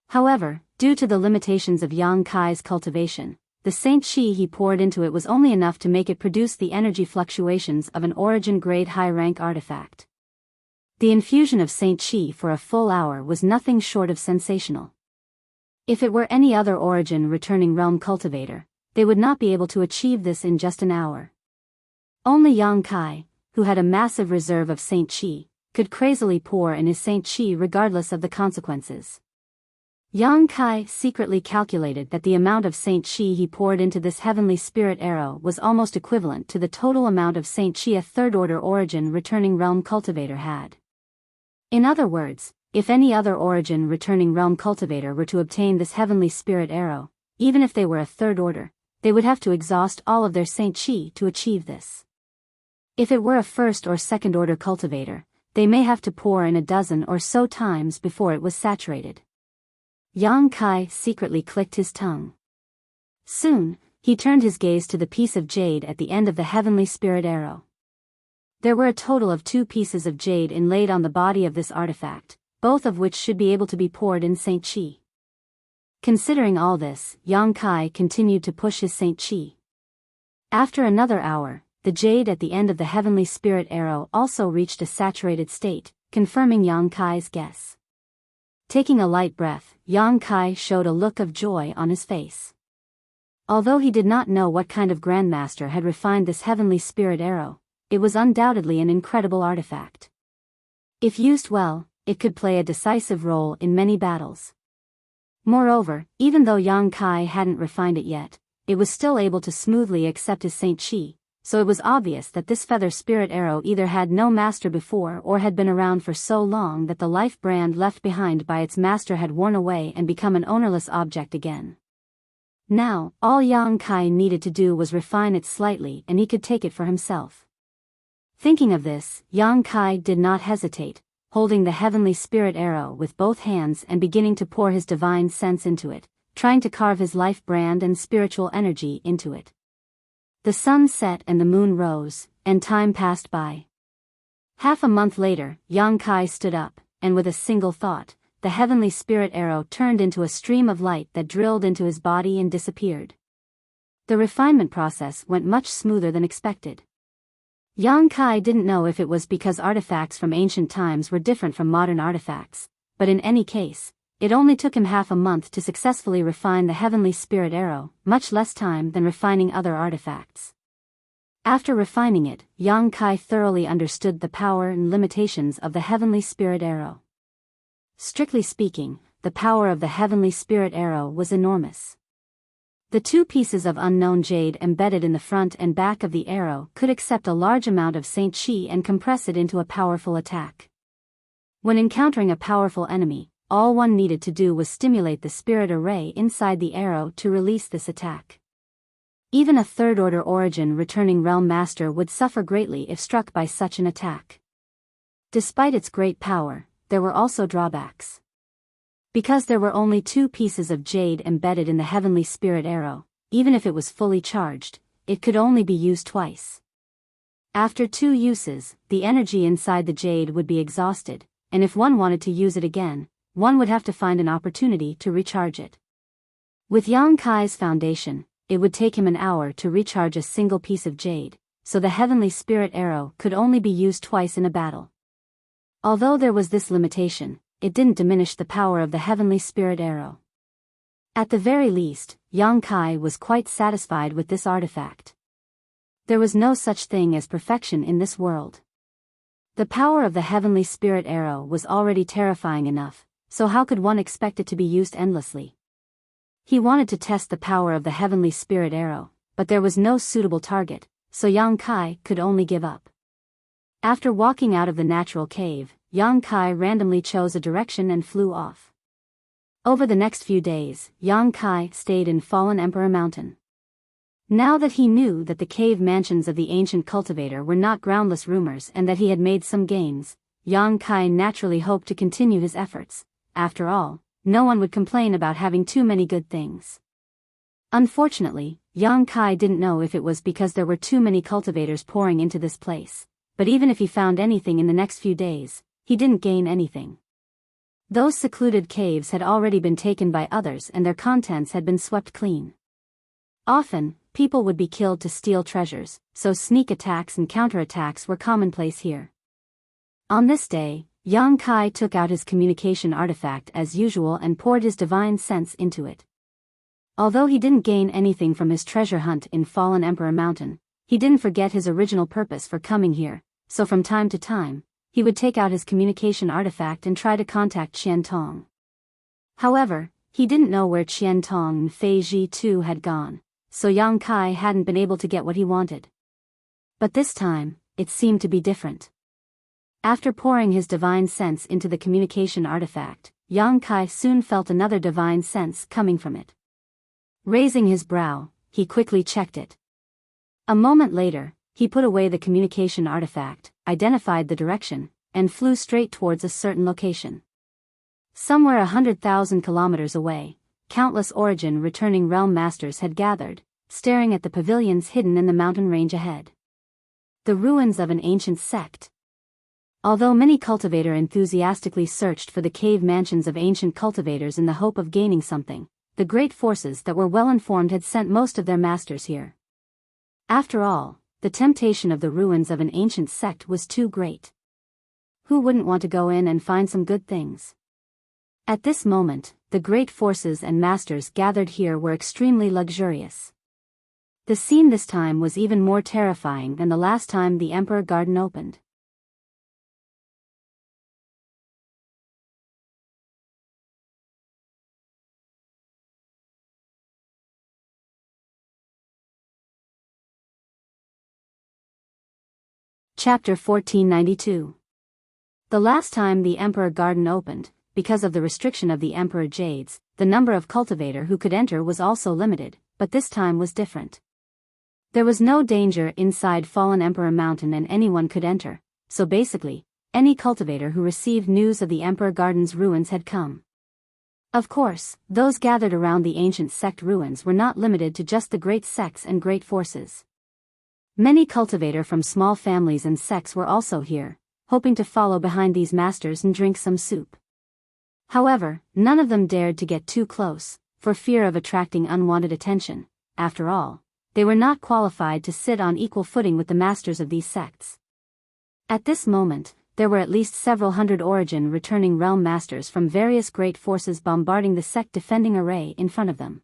Speaker 1: However, due to the limitations of Yang Kai's cultivation, the Saint Chi he poured into it was only enough to make it produce the energy fluctuations of an origin grade high rank artifact. The infusion of Saint Chi for a full hour was nothing short of sensational. If it were any other origin returning realm cultivator, they would not be able to achieve this in just an hour. Only Yang Kai, who had a massive reserve of Saint Chi, could crazily pour in his Saint Chi regardless of the consequences. Yang Kai secretly calculated that the amount of Saint Chi he poured into this heavenly spirit arrow was almost equivalent to the total amount of Saint Chi a third-order origin returning realm cultivator had. In other words, if any other origin returning realm cultivator were to obtain this heavenly spirit arrow, even if they were a third order, they would have to exhaust all of their Saint Chi to achieve this. If it were a first or second order cultivator, they may have to pour in a dozen or so times before it was saturated. Yang Kai secretly clicked his tongue. Soon, he turned his gaze to the piece of jade at the end of the heavenly spirit arrow. There were a total of 2 pieces of jade inlaid on the body of this artifact, both of which should be able to be poured in Saint Chi. Considering all this, Yang Kai continued to push his Saint Chi. After another hour, the jade at the end of the heavenly spirit arrow also reached a saturated state, confirming Yang Kai's guess. Taking a light breath, Yang Kai showed a look of joy on his face. Although he did not know what kind of grandmaster had refined this heavenly spirit arrow, it was undoubtedly an incredible artifact. If used well, it could play a decisive role in many battles. Moreover, even though Yang Kai hadn't refined it yet, it was still able to smoothly accept his Saint Chi, so it was obvious that this feather spirit arrow either had no master before or had been around for so long that the life brand left behind by its master had worn away and become an ownerless object again. Now, all Yang Kai needed to do was refine it slightly and he could take it for himself. Thinking of this, Yang Kai did not hesitate, holding the heavenly spirit arrow with both hands and beginning to pour his divine sense into it, trying to carve his life brand and spiritual energy into it. The sun set and the moon rose, and time passed by. Half a month later, Yang Kai stood up, and with a single thought, the heavenly spirit arrow turned into a stream of light that drilled into his body and disappeared. The refinement process went much smoother than expected. Yang Kai didn't know if it was because artifacts from ancient times were different from modern artifacts, but in any case, it only took him half a month to successfully refine the heavenly spirit arrow, much less time than refining other artifacts. After refining it, Yang Kai thoroughly understood the power and limitations of the heavenly spirit arrow. Strictly speaking, the power of the heavenly spirit arrow was enormous. The 2 pieces of unknown jade embedded in the front and back of the arrow could accept a large amount of Saint Chi and compress it into a powerful attack. When encountering a powerful enemy, all one needed to do was stimulate the spirit array inside the arrow to release this attack. Even a third-order origin returning realm master would suffer greatly if struck by such an attack. Despite its great power, there were also drawbacks. Because there were only 2 pieces of jade embedded in the heavenly spirit arrow, even if it was fully charged, it could only be used twice. After 2 uses, the energy inside the jade would be exhausted, and if one wanted to use it again, one would have to find an opportunity to recharge it. With Yang Kai's foundation, it would take him an hour to recharge a single piece of jade, so the heavenly spirit arrow could only be used twice in a battle. Although there was this limitation, it didn't diminish the power of the heavenly spirit arrow. At the very least, Yang Kai was quite satisfied with this artifact. There was no such thing as perfection in this world. The power of the heavenly spirit arrow was already terrifying enough, so how could one expect it to be used endlessly? He wanted to test the power of the heavenly spirit arrow, but there was no suitable target, so Yang Kai could only give up. After walking out of the natural cave, Yang Kai randomly chose a direction and flew off. Over the next few days, Yang Kai stayed in Fallen Emperor Mountain. Now that he knew that the cave mansions of the ancient cultivator were not groundless rumors and that he had made some gains, Yang Kai naturally hoped to continue his efforts. After all, no one would complain about having too many good things. Unfortunately, Yang Kai didn't know if it was because there were too many cultivators pouring into this place, but even if he found anything in the next few days, he didn't gain anything. Those secluded caves had already been taken by others and their contents had been swept clean. Often, people would be killed to steal treasures, so sneak attacks and counterattacks were commonplace here. On this day, Yang Kai took out his communication artifact as usual and poured his divine sense into it. Although he didn't gain anything from his treasure hunt in Fallen Emperor Mountain, he didn't forget his original purpose for coming here, so from time to time, he would take out his communication artifact and try to contact Qian Tong. However, he didn't know where Qian Tong and Fei Ji too had gone, so Yang Kai hadn't been able to get what he wanted. But this time, it seemed to be different. After pouring his divine sense into the communication artifact, Yang Kai soon felt another divine sense coming from it. Raising his brow, he quickly checked it. A moment later, he put away the communication artifact, identified the direction, and flew straight towards a certain location. Somewhere 100,000 kilometers away, countless origin returning realm masters had gathered, staring at the pavilions hidden in the mountain range ahead. The ruins of an ancient sect. Although many cultivator enthusiastically searched for the cave mansions of ancient cultivators in the hope of gaining something, the great forces that were well informed had sent most of their masters here. After all, the temptation of the ruins of an ancient sect was too great. Who wouldn't want to go in and find some good things? At this moment, the great forces and masters gathered here were extremely luxurious. The scene this time was even more terrifying than the last time the Emperor Garden opened. Chapter 1492. The last time the Emperor Garden opened, because of the restriction of the Emperor Jades, the number of cultivator who could enter was also limited, but this time was different. There was no danger inside Fallen Emperor Mountain and anyone could enter, so basically, any cultivator who received news of the Emperor Garden's ruins had come. Of course, those gathered around the ancient sect ruins were not limited to just the great sects and great forces. Many cultivator from small families and sects were also here, hoping to follow behind these masters and drink some soup. However, none of them dared to get too close, for fear of attracting unwanted attention. After all, they were not qualified to sit on equal footing with the masters of these sects. At this moment, there were at least several hundred origin returning realm masters from various great forces bombarding the sect defending array in front of them.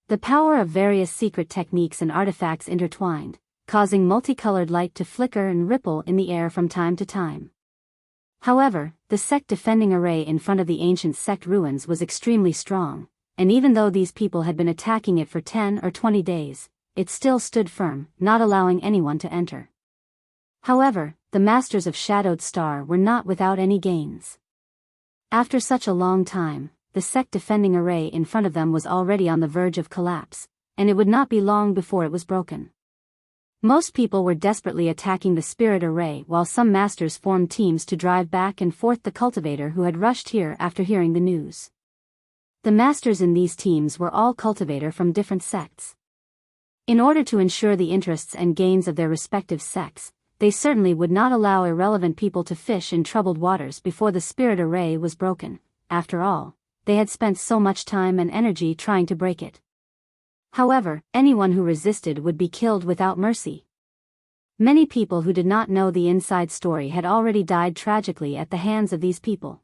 Speaker 1: The power of various secret techniques and artifacts intertwined, causing multicolored light to flicker and ripple in the air from time to time. However, the sect defending array in front of the ancient sect ruins was extremely strong, and even though these people had been attacking it for 10 or 20 days, it still stood firm, not allowing anyone to enter. However, the masters of Shadowed Star were not without any gains. After such a long time, the sect defending array in front of them was already on the verge of collapse, and it would not be long before it was broken. Most people were desperately attacking the spirit array while some masters formed teams to drive back and forth the cultivator who had rushed here after hearing the news. The masters in these teams were all cultivator from different sects. In order to ensure the interests and gains of their respective sects, they certainly would not allow irrelevant people to fish in troubled waters before the spirit array was broken. After all, they had spent so much time and energy trying to break it. However, anyone who resisted would be killed without mercy. Many people who did not know the inside story had already died tragically at the hands of these people.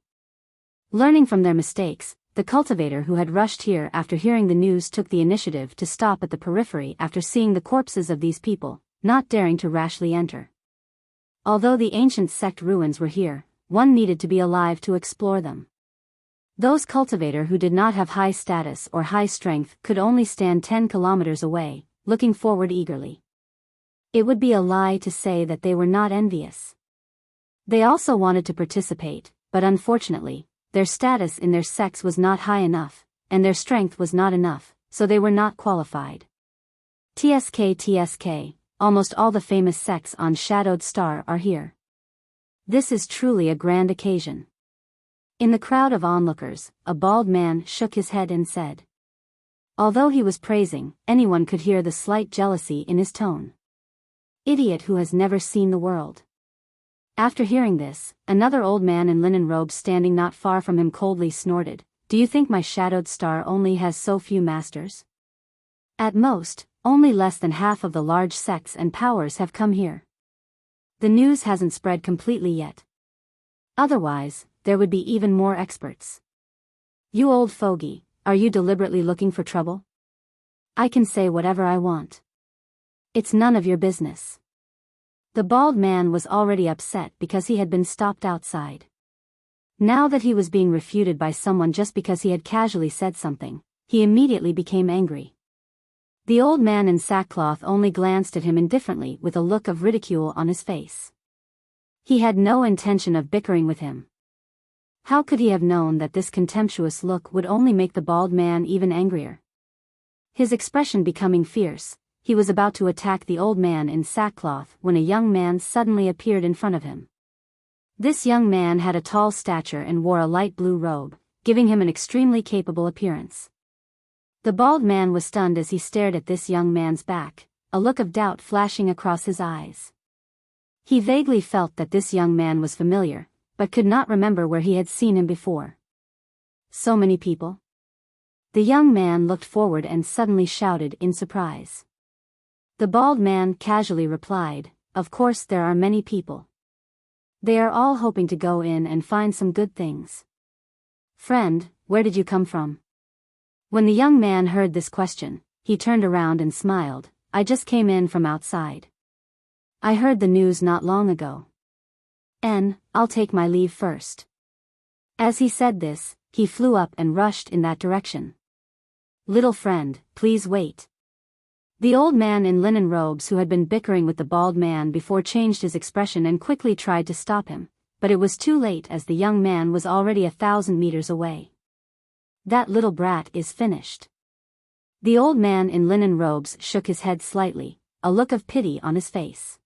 Speaker 1: Learning from their mistakes, the cultivator who had rushed here after hearing the news took the initiative to stop at the periphery after seeing the corpses of these people, not daring to rashly enter. Although the ancient sect ruins were here, one needed to be alive to explore them. Those cultivator who did not have high status or high strength could only stand 10 kilometers away, looking forward eagerly. It would be a lie to say that they were not envious. They also wanted to participate, but unfortunately, their status in their sects was not high enough, and their strength was not enough, so they were not qualified. TSK, almost all the famous sects on Shadowed Star are here. This is truly a grand occasion. In the crowd of onlookers, a bald man shook his head and said, Although he was praising, anyone could hear the slight jealousy in his tone. Idiot who has never seen the world. After hearing this, another old man in linen robes standing not far from him coldly snorted, "Do you think my shadowed star only has so few masters? At most, only less than half of the large sects and powers have come here. The news hasn't spread completely yet. Otherwise, there would be even more experts. You old fogey, are you deliberately looking for trouble? I can say whatever I want. It's none of your business." The bald man was already upset because he had been stopped outside. Now that he was being refuted by someone just because he had casually said something, he immediately became angry. The old man in sackcloth only glanced at him indifferently with a look of ridicule on his face. He had no intention of bickering with him. How could he have known that this contemptuous look would only make the bald man even angrier? His expression becoming fierce, he was about to attack the old man in sackcloth when a young man suddenly appeared in front of him. This young man had a tall stature and wore a light blue robe, giving him an extremely capable appearance. The bald man was stunned as he stared at this young man's back, a look of doubt flashing across his eyes. He vaguely felt that this young man was familiar, but could not remember where he had seen him before. So many people? The young man looked forward and suddenly shouted in surprise. The bald man casually replied, "Of course there are many people. They are all hoping to go in and find some good things. Friend, where did you come from?" When the young man heard this question, he turned around and smiled, "I just came in from outside. I heard the news not long ago. I'll take my leave first." As he said this, he flew up and rushed in that direction. "Little friend, please wait." The old man in linen robes who had been bickering with the bald man before changed his expression and quickly tried to stop him, but it was too late as the young man was already 1,000 meters away. "That little brat is finished." The old man in linen robes shook his head slightly, a look of pity on his face.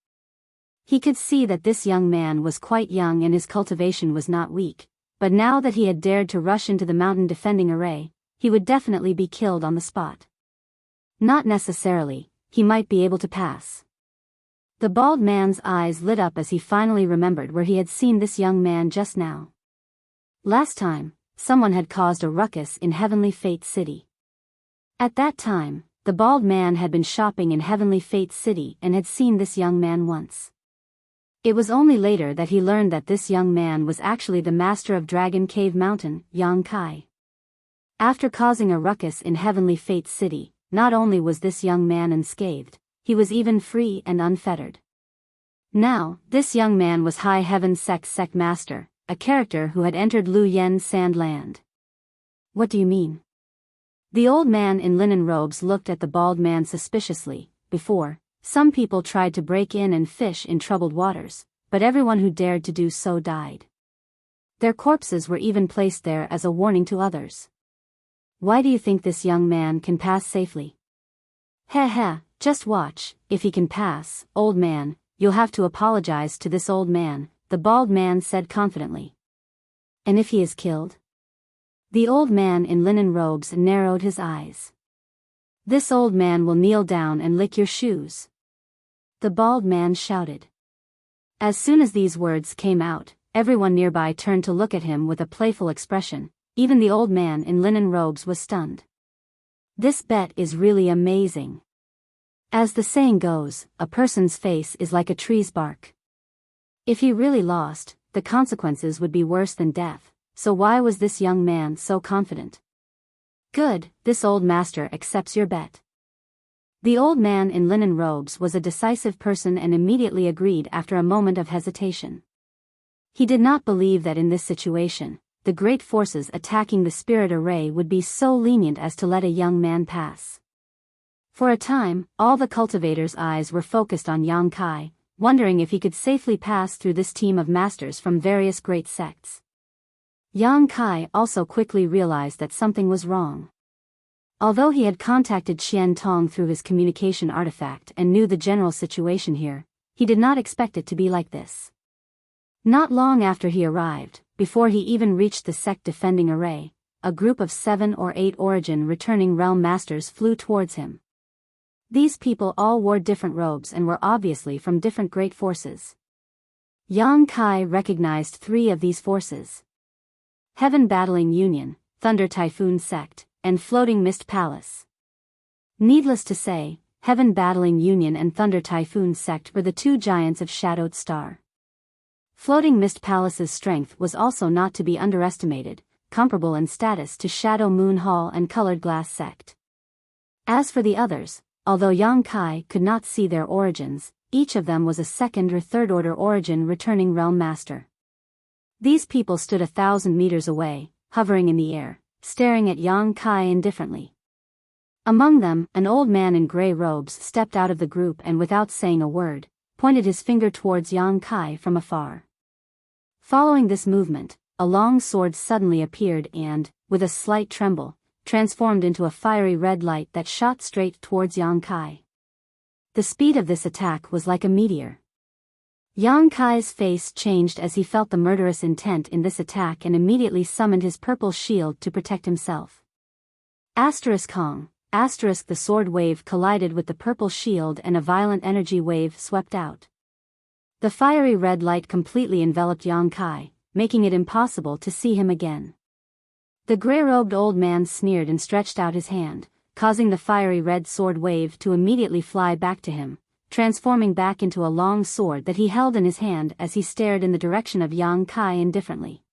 Speaker 1: He could see that this young man was quite young and his cultivation was not weak, but now that he had dared to rush into the mountain defending array, he would definitely be killed on the spot. Not necessarily, he might be able to pass. The bald man's eyes lit up as he finally remembered where he had seen this young man just now. Last time, someone had caused a ruckus in Heavenly Fate City. At that time, the bald man had been shopping in Heavenly Fate City and had seen this young man once. It was only later that he learned that this young man was actually the master of Dragon Cave Mountain, Yang Kai. After causing a ruckus in Heavenly Fate City, not only was this young man unscathed, he was even free and unfettered. Now, this young man was High Heaven Sect Master, a character who had entered Lu Yen's Sand Land. "What do you mean?" The old man in linen robes looked at the bald man suspiciously. "Before, some people tried to break in and fish in troubled waters, but everyone who dared to do so died. Their corpses were even placed there as a warning to others. Why do you think this young man can pass safely?" "Heh, just watch, if he can pass, old man, you'll have to apologize to this old man," the bald man said confidently. "And if he is killed?" The old man in linen robes narrowed his eyes. "This old man will kneel down and lick your shoes," the bald man shouted. As soon as these words came out, everyone nearby turned to look at him with a playful expression. Even the old man in linen robes was stunned. This bet is really amazing. As the saying goes, a person's face is like a tree's bark. If he really lost, the consequences would be worse than death, so why was this young man so confident? "Good, this old master accepts your bet." The old man in linen robes was a decisive person and immediately agreed after a moment of hesitation. He did not believe that in this situation, the great forces attacking the spirit array would be so lenient as to let a young man pass. For a time, all the cultivators' eyes were focused on Yang Kai, wondering if he could safely pass through this team of masters from various great sects. Yang Kai also quickly realized that something was wrong. Although he had contacted Qian Tong through his communication artifact and knew the general situation here, he did not expect it to be like this. Not long after he arrived, before he even reached the sect defending array, a group of 7 or 8 origin returning realm masters flew towards him. These people all wore different robes and were obviously from different great forces. Yang Kai recognized 3 of these forces: Heaven Battling Union, Thunder Typhoon Sect, and Floating Mist Palace. Needless to say, Heaven Battling Union and Thunder Typhoon Sect were the 2 giants of Shadowed Star. Floating Mist Palace's strength was also not to be underestimated, comparable in status to Shadow Moon Hall and Colored Glass Sect. As for the others, although Yang Kai could not see their origins, each of them was a 2nd or 3rd order origin returning realm master. These people stood 1,000 meters away, hovering in the air, staring at Yang Kai indifferently. Among them, an old man in gray robes stepped out of the group and without saying a word, pointed his finger towards Yang Kai from afar. Following this movement, a long sword suddenly appeared and, with a slight tremble, transformed into a fiery red light that shot straight towards Yang Kai. The speed of this attack was like a meteor. Yang Kai's face changed as he felt the murderous intent in this attack and immediately summoned his purple shield to protect himself. Kong, the sword wave collided with the purple shield and a violent energy wave swept out. The fiery red light completely enveloped Yang Kai, making it impossible to see him again. The gray-robed old man sneered and stretched out his hand, causing the fiery red sword wave to immediately fly back to him, transforming back into a long sword that he held in his hand as he stared in the direction of Yang Kai indifferently.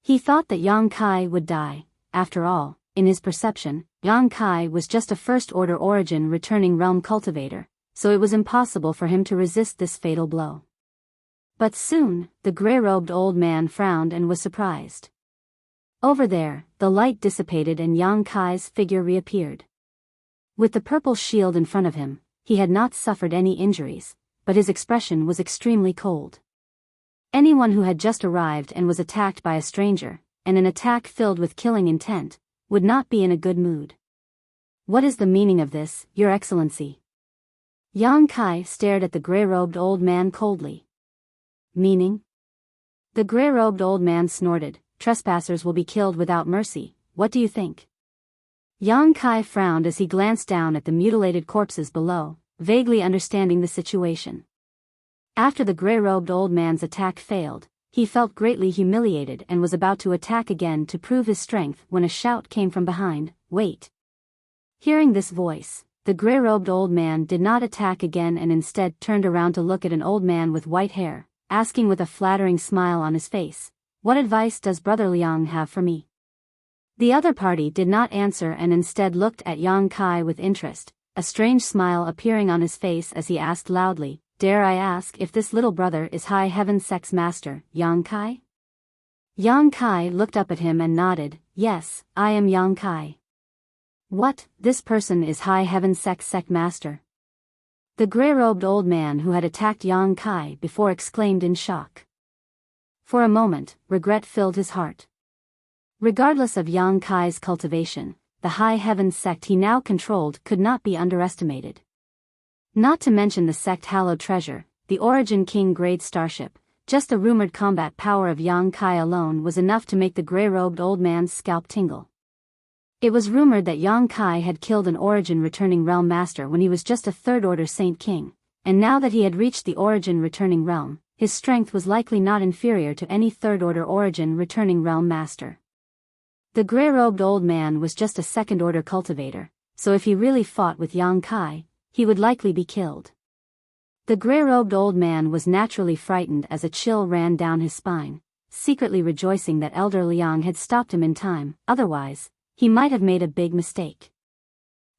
Speaker 1: He thought that Yang Kai would die. After all, in his perception, Yang Kai was just a first-order origin returning realm cultivator, so it was impossible for him to resist this fatal blow. But soon, the gray-robed old man frowned and was surprised. Over there, the light dissipated and Yang Kai's figure reappeared. With the purple shield in front of him, he had not suffered any injuries, but his expression was extremely cold. Anyone who had just arrived and was attacked by a stranger, and an attack filled with killing intent, would not be in a good mood. "What is the meaning of this, Your Excellency?" Yang Kai stared at the gray-robed old man coldly. "Meaning?" The gray-robed old man snorted. "Trespassers will be killed without mercy, what do you think?" Yang Kai frowned as he glanced down at the mutilated corpses below, vaguely understanding the situation. After the gray-robed old man's attack failed, he felt greatly humiliated and was about to attack again to prove his strength when a shout came from behind, "Wait!" Hearing this voice, the gray-robed old man did not attack again and instead turned around to look at an old man with white hair, asking with a flattering smile on his face, "What advice does Brother Liang have for me?" The other party did not answer and instead looked at Yang Kai with interest, a strange smile appearing on his face as he asked loudly, "Dare I ask if this little brother is High Heaven Sect's master, Yang Kai?" Yang Kai looked up at him and nodded, "Yes, I am Yang Kai." "What, this person is High Heaven Sect's sect master?" The gray-robed old man who had attacked Yang Kai before exclaimed in shock. For a moment, regret filled his heart. Regardless of Yang Kai's cultivation, the High Heaven sect he now controlled could not be underestimated. Not to mention the sect hallowed treasure, the Origin King grade starship, just the rumored combat power of Yang Kai alone was enough to make the gray-robed old man's scalp tingle. It was rumored that Yang Kai had killed an Origin returning realm master when he was just a 3rd order Saint King, and now that he had reached the Origin returning realm, his strength was likely not inferior to any 3rd order Origin returning realm master. The gray-robed old man was just a 2nd order cultivator, so if he really fought with Yang Kai, he would likely be killed. The gray-robed old man was naturally frightened as a chill ran down his spine, secretly rejoicing that Elder Liang had stopped him in time, otherwise, he might have made a big mistake.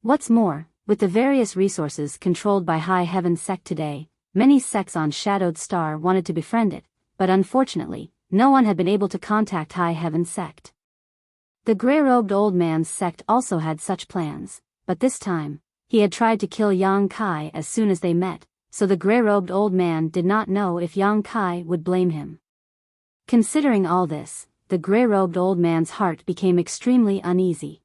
Speaker 1: What's more, with the various resources controlled by High Heaven Sect today, many sects on Shadowed Star wanted to befriend it, but unfortunately, no one had been able to contact High Heaven Sect. The gray-robed old man's sect also had such plans, but this time, he had tried to kill Yang Kai as soon as they met, so the gray-robed old man did not know if Yang Kai would blame him. Considering all this, the gray-robed old man's heart became extremely uneasy.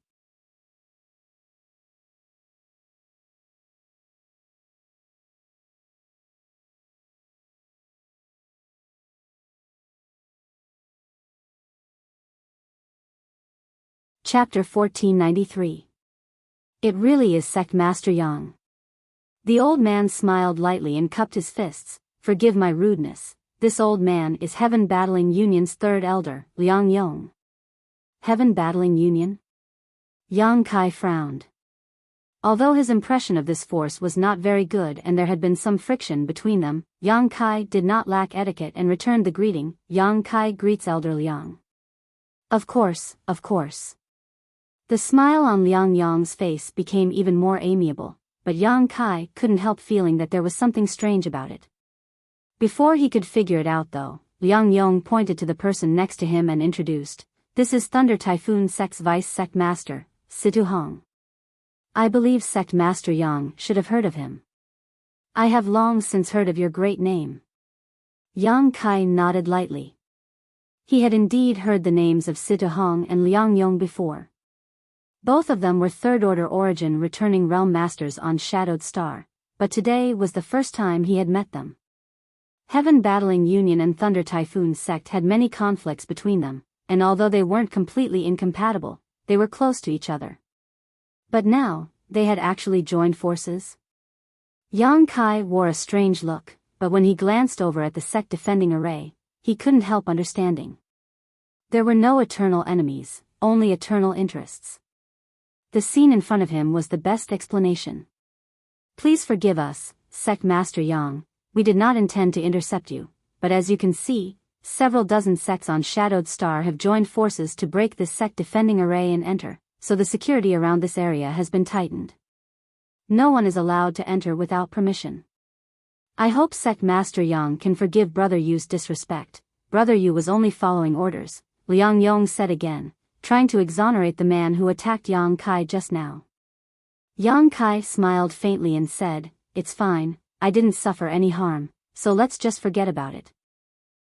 Speaker 1: Chapter 1493. It really is Sect Master Yang. The old man smiled lightly and cupped his fists. Forgive my rudeness. This old man is Heaven Battling Union's third elder, Liang Yong. Heaven Battling Union? Yang Kai frowned. Although his impression of this force was not very good and there had been some friction between them, Yang Kai did not lack etiquette and returned the greeting. Yang Kai greets Elder Liang. Of course, of course. The smile on Liang Yong's face became even more amiable, but Yang Kai couldn't help feeling that there was something strange about it. Before he could figure it out though, Liang Yong pointed to the person next to him and introduced, "This is Thunder Typhoon Sect's Vice Sect Master, Situ Hong. I believe Sect Master Yang should have heard of him. I have long since heard of your great name." Yang Kai nodded lightly. He had indeed heard the names of Situ Hong and Liang Yong before. Both of them were third-order origin returning realm masters on Shadowed Star, but today was the first time he had met them. Heaven Battling Union and Thunder Typhoon Sect had many conflicts between them, and although they weren't completely incompatible, they were close to each other. But now, they had actually joined forces? Yang Kai wore a strange look, but when he glanced over at the sect defending array, he couldn't help understanding. There were no eternal enemies, only eternal interests. The scene in front of him was the best explanation. Please forgive us, Sect Master Yang, we did not intend to intercept you, but as you can see, several dozen sects on Shadowed Star have joined forces to break this sect defending array and enter, so the security around this area has been tightened. No one is allowed to enter without permission. I hope Sect Master Yang can forgive Brother Yu's disrespect. Brother Yu was only following orders, Liang Yong said again, trying to exonerate the man who attacked Yang Kai just now. Yang Kai smiled faintly and said, "It's fine, I didn't suffer any harm, so let's just forget about it."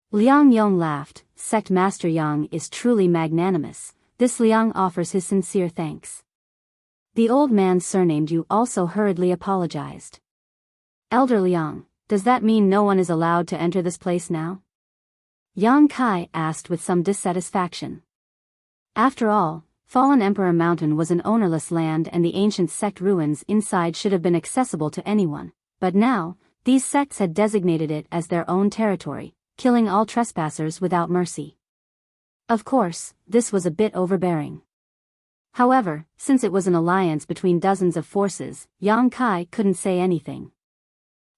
Speaker 1: Liang Yong laughed. Sect Master Yang is truly magnanimous. This Liang offers his sincere thanks. The old man surnamed Yu also hurriedly apologized. Elder Liang, does that mean no one is allowed to enter this place now? Yang Kai asked with some dissatisfaction. After all, Fallen Emperor Mountain was an ownerless land and the ancient sect ruins inside should have been accessible to anyone, but now, these sects had designated it as their own territory, killing all trespassers without mercy. Of course, this was a bit overbearing. However, since it was an alliance between dozens of forces, Yang Kai couldn't say anything.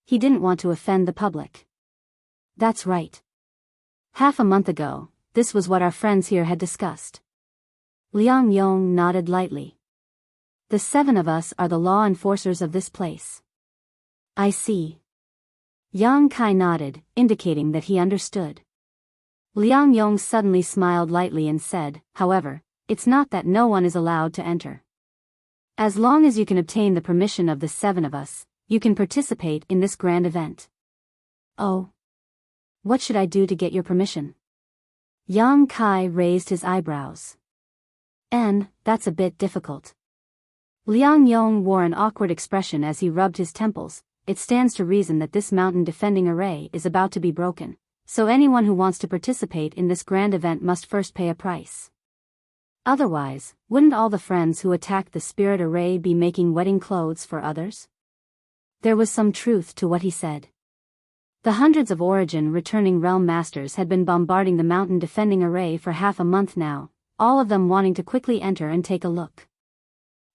Speaker 1: He didn't want to offend the public. That's right. Half a month ago, this was what our friends here had discussed. Liang Yong nodded lightly. The seven of us are the law enforcers of this place. I see. Yang Kai nodded, indicating that he understood. Liang Yong suddenly smiled lightly and said, "However, it's not that no one is allowed to enter. As long as you can obtain the permission of the seven of us, you can participate in this grand event." Oh. What should I do to get your permission? Yang Kai raised his eyebrows. That's a bit difficult. Liang Yong wore an awkward expression as he rubbed his temples. It stands to reason that this mountain defending array is about to be broken, so anyone who wants to participate in this grand event must first pay a price. Otherwise, wouldn't all the friends who attacked the spirit array be making wedding clothes for others? There was some truth to what he said. The hundreds of origin returning realm masters had been bombarding the mountain defending array for half a month now, all of them wanting to quickly enter and take a look.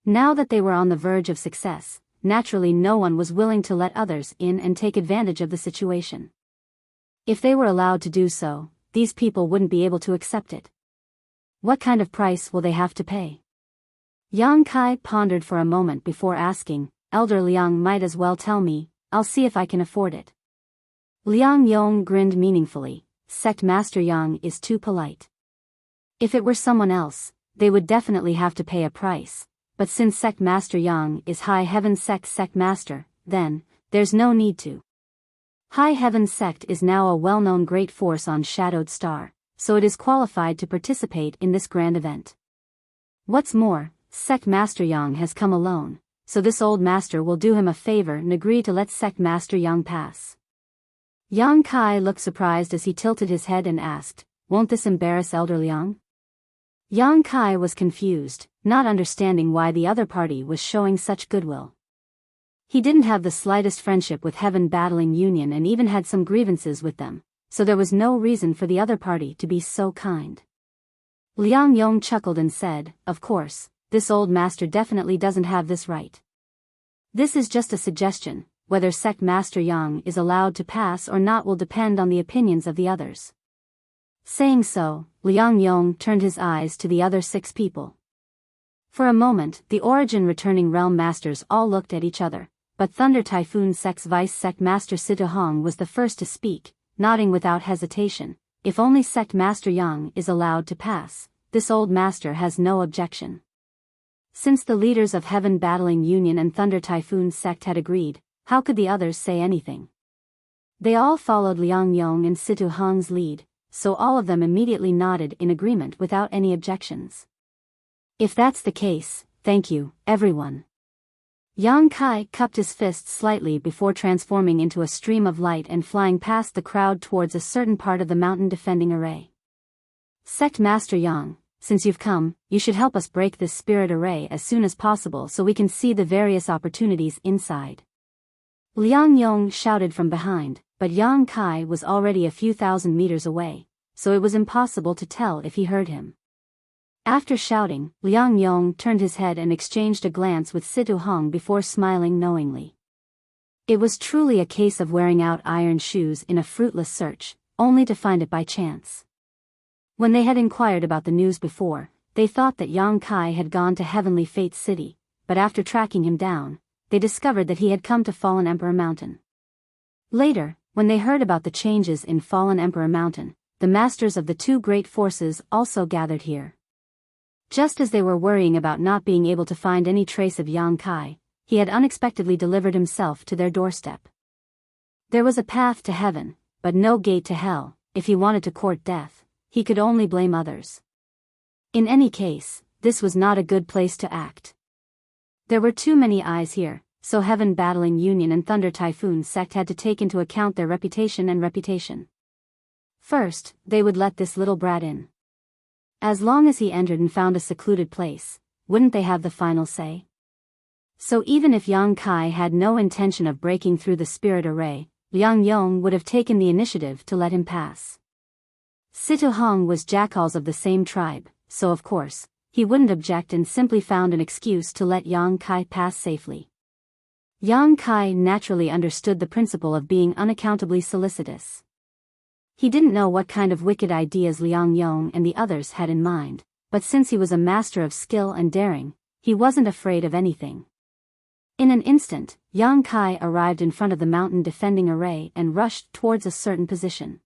Speaker 1: Now that they were on the verge of success, naturally no one was willing to let others in and take advantage of the situation. If they were allowed to do so, these people wouldn't be able to accept it. What kind of price will they have to pay? Yang Kai pondered for a moment before asking, "Elder Liang might as well tell me, I'll see if I can afford it." Liang Yong grinned meaningfully. Sect Master Yang is too polite. If it were someone else, they would definitely have to pay a price, but since Sect Master Yang is High Heaven Sect Master, then, there's no need to. High Heaven Sect is now a well-known great force on Shadowed Star, so it is qualified to participate in this grand event. What's more, Sect Master Yang has come alone, so this old master will do him a favor and agree to let Sect Master Yang pass. Yang Kai looked surprised as he tilted his head and asked, "Won't this embarrass Elder Liang?" Yang Kai was confused, not understanding why the other party was showing such goodwill. He didn't have the slightest friendship with Heaven Battling Union and even had some grievances with them, so there was no reason for the other party to be so kind. Liang Yong chuckled and said, "Of course, this old master definitely doesn't have this right. This is just a suggestion. Whether Sect Master Yang is allowed to pass or not will depend on the opinions of the others." Saying so, Liang Yong turned his eyes to the other 6 people. For a moment, the Origin Returning Realm Masters all looked at each other, but Thunder Typhoon Sect's Vice Sect Master Situ Hong was the first to speak, nodding without hesitation. "If only Sect Master Yang is allowed to pass, this old master has no objection." Since the leaders of Heaven Battling Union and Thunder Typhoon Sect had agreed, how could the others say anything? They all followed Liang Yong and Situ Hong's lead, so all of them immediately nodded in agreement without any objections. "If that's the case, thank you, everyone." Yang Kai cupped his fists slightly before transforming into a stream of light and flying past the crowd towards a certain part of the mountain defending array. "Sect Master Yang, since you've come, you should help us break this spirit array as soon as possible so we can see the various opportunities inside." Liang Yong shouted from behind, but Yang Kai was already a few thousand meters away, so it was impossible to tell if he heard him. After shouting, Liang Yong turned his head and exchanged a glance with Situ Hong before smiling knowingly. It was truly a case of wearing out iron shoes in a fruitless search, only to find it by chance. When they had inquired about the news before, they thought that Yang Kai had gone to Heavenly Fate City, but after tracking him down, they discovered that he had come to Fallen Emperor Mountain. Later, when they heard about the changes in Fallen Emperor Mountain, the masters of the 2 great forces also gathered here. Just as they were worrying about not being able to find any trace of Yang Kai, he had unexpectedly delivered himself to their doorstep. There was a path to heaven, but no gate to hell. If he wanted to court death, he could only blame others. In any case, this was not a good place to act. There were too many eyes here, so Heaven Battling Union and Thunder Typhoon Sect had to take into account their reputation. First, they would let this little brat in. As long as he entered and found a secluded place, wouldn't they have the final say? So even if Yang Kai had no intention of breaking through the spirit array, Liang Yong would have taken the initiative to let him pass. Situ Hong was jackals of the same tribe, so of course, he wouldn't object and simply found an excuse to let Yang Kai pass safely. Yang Kai naturally understood the principle of being unaccountably solicitous. He didn't know what kind of wicked ideas Liang Yong and the others had in mind, but since he was a master of skill and daring, he wasn't afraid of anything. In an instant, Yang Kai arrived in front of the mountain defending array and rushed towards a certain position.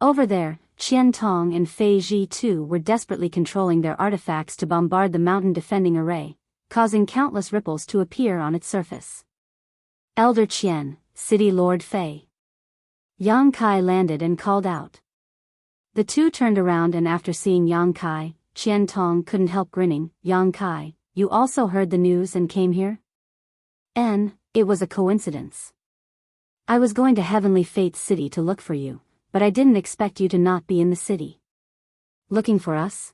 Speaker 1: Over there, Qian Tong and Fei Ji too were desperately controlling their artifacts to bombard the mountain defending array, causing countless ripples to appear on its surface. "Elder Qian, City Lord Fei." Yang Kai landed and called out. The two turned around and after seeing Yang Kai, Qian Tong couldn't help grinning. "Yang Kai, you also heard the news and came here?" It was a coincidence. I was going to Heavenly Fate City to look for you, but I didn't expect you to not be in the city. Looking for us?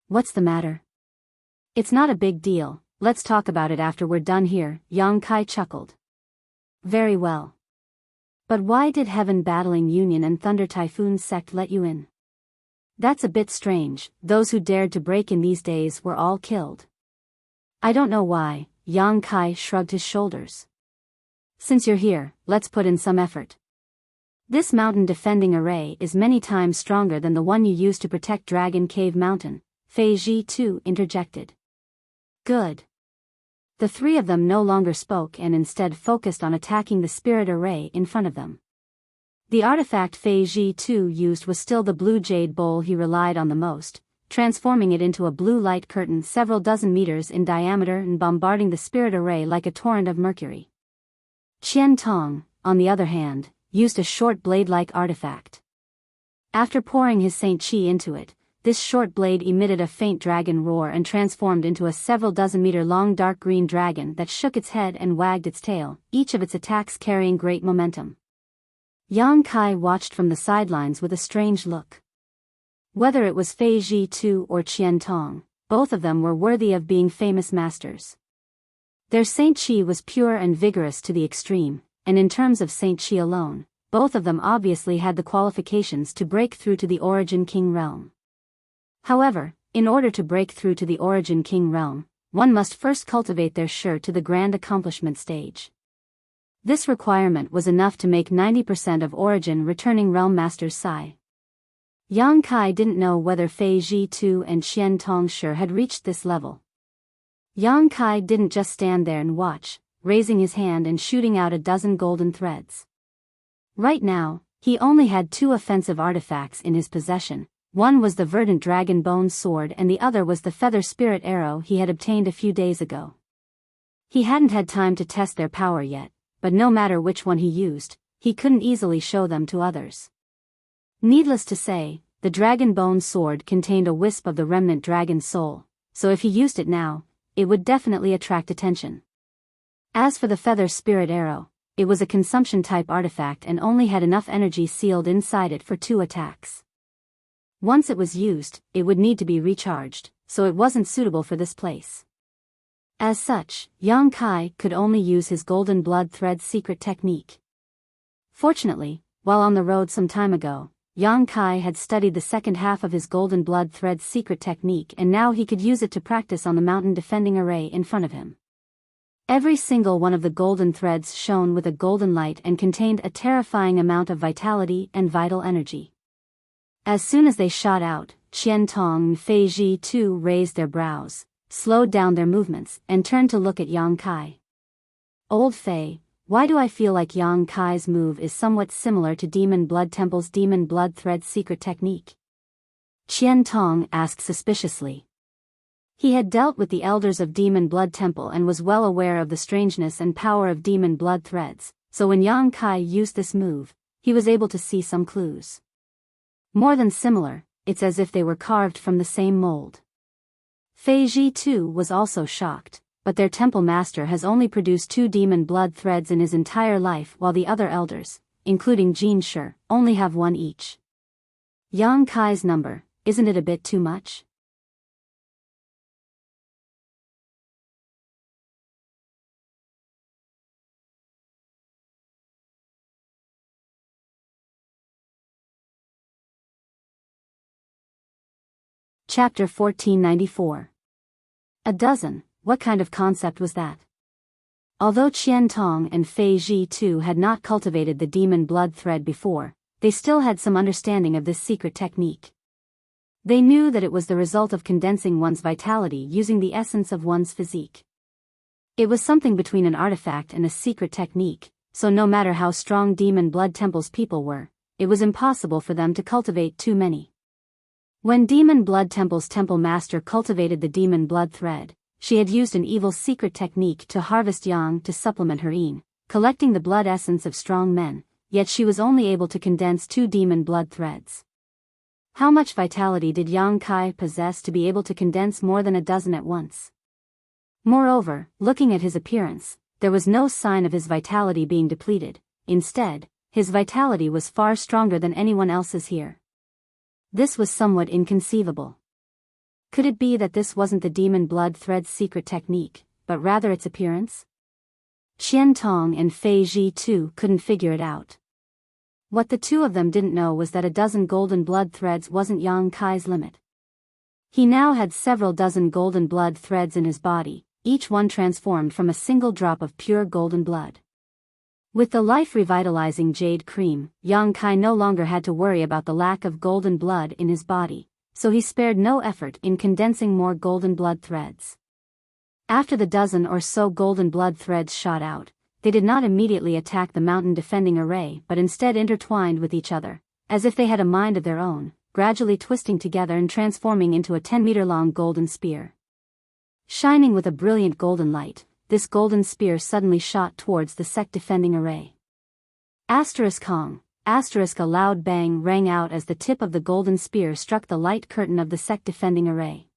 Speaker 1: What's the matter? It's not a big deal, let's talk about it after we're done here, Yang Kai chuckled. Very well. But why did Heaven Battling Union and Thunder Typhoon Sect let you in? That's a bit strange, those who dared to break in these days were all killed. I don't know why, Yang Kai shrugged his shoulders. Since you're here, let's put in some effort. This mountain defending array is many times stronger than the one you used to protect Dragon Cave Mountain, Fei Ji too interjected. Good. The 3 of them no longer spoke and instead focused on attacking the spirit array in front of them. The artifact Fei Ji too used was still the blue jade bowl he relied on the most, transforming it into a blue light curtain several dozen meters in diameter and bombarding the spirit array like a torrent of mercury. Qian Tong, on the other hand, used a short blade-like artifact. After pouring his Saint Qi into it, this short blade emitted a faint dragon roar and transformed into a several dozen meter long dark green dragon that shook its head and wagged its tail, each of its attacks carrying great momentum. Yang Kai watched from the sidelines with a strange look. Whether it was Fei Ji Tu or Qian Tong, both of them were worthy of being famous masters. Their Saint Qi was pure and vigorous to the extreme, and in terms of Saint Qi alone, both of them obviously had the qualifications to break through to the Origin King realm. However, in order to break through to the Origin King realm, one must first cultivate their Shi to the grand accomplishment stage. This requirement was enough to make 90% of Origin returning realm masters sigh. Yang Kai didn't know whether Fei Ji Tu and Qian Tong Shi had reached this level. Yang Kai didn't just stand there and watch, raising his hand and shooting out a dozen golden threads. Right now, he only had 2 offensive artifacts in his possession. One was the verdant dragon bone sword and the other was the feather spirit arrow he had obtained a few days ago. He hadn't had time to test their power yet, but no matter which one he used, he couldn't easily show them to others. Needless to say, the dragon bone sword contained a wisp of the remnant dragon soul, so if he used it now, it would definitely attract attention. As for the feather spirit arrow, it was a consumption-type artifact and only had enough energy sealed inside it for 2 attacks. Once it was used, it would need to be recharged, so it wasn't suitable for this place. As such, Yang Kai could only use his golden blood thread secret technique. Fortunately, while on the road some time ago, Yang Kai had studied the second half of his golden blood thread secret technique and now he could use it to practice on the mountain defending array in front of him. Every single one of the golden threads shone with a golden light and contained a terrifying amount of vitality and vital energy. As soon as they shot out, Qian Tong and Fei Ji Tu raised their brows, slowed down their movements, and turned to look at Yang Kai. Old Fei, why do I feel like Yang Kai's move is somewhat similar to Demon Blood Temple's Demon Blood Thread secret technique? Qian Tong asked suspiciously. He had dealt with the elders of Demon Blood Temple and was well aware of the strangeness and power of Demon Blood Threads, so when Yang Kai used this move, he was able to see some clues. More than similar, it's as if they were carved from the same mold. Fei Ji Tu was also shocked, but their temple master has only produced 2 demon blood threads in his entire life while the other elders, including Jin Shi, only have 1 each. Yang Kai's number, isn't it a bit too much? Chapter 1494. A dozen, what kind of concept was that? Although Qian Tong and Fei Ji Tu had not cultivated the demon blood thread before, they still had some understanding of this secret technique. They knew that it was the result of condensing one's vitality using the essence of one's physique. It was something between an artifact and a secret technique, so no matter how strong Demon Blood Temple's people were, it was impossible for them to cultivate too many. When Demon Blood Temple's temple master cultivated the demon blood thread, she had used an evil secret technique to harvest yang to supplement her yin, collecting the blood essence of strong men, yet she was only able to condense 2 demon blood threads. How much vitality did Yang Kai possess to be able to condense more than a dozen at once? Moreover, looking at his appearance, there was no sign of his vitality being depleted. Instead, his vitality was far stronger than anyone else's here. This was somewhat inconceivable. Could it be that this wasn't the demon blood thread's secret technique, but rather its appearance? Qian Tong and Fei Ji Tu couldn't figure it out. What the 2 of them didn't know was that a dozen golden blood threads wasn't Yang Kai's limit. He now had several dozen golden blood threads in his body, each one transformed from a single drop of pure golden blood. With the life-revitalizing jade cream, Yang Kai no longer had to worry about the lack of golden blood in his body, so he spared no effort in condensing more golden blood threads. After the dozen or so golden blood threads shot out, they did not immediately attack the mountain defending array but instead intertwined with each other, as if they had a mind of their own, gradually twisting together and transforming into a 10-meter-long golden spear. Shining with a brilliant golden light, this golden spear suddenly shot towards the sect defending array. Kong, a loud bang rang out as the tip of the golden spear struck the light curtain of the sect defending array.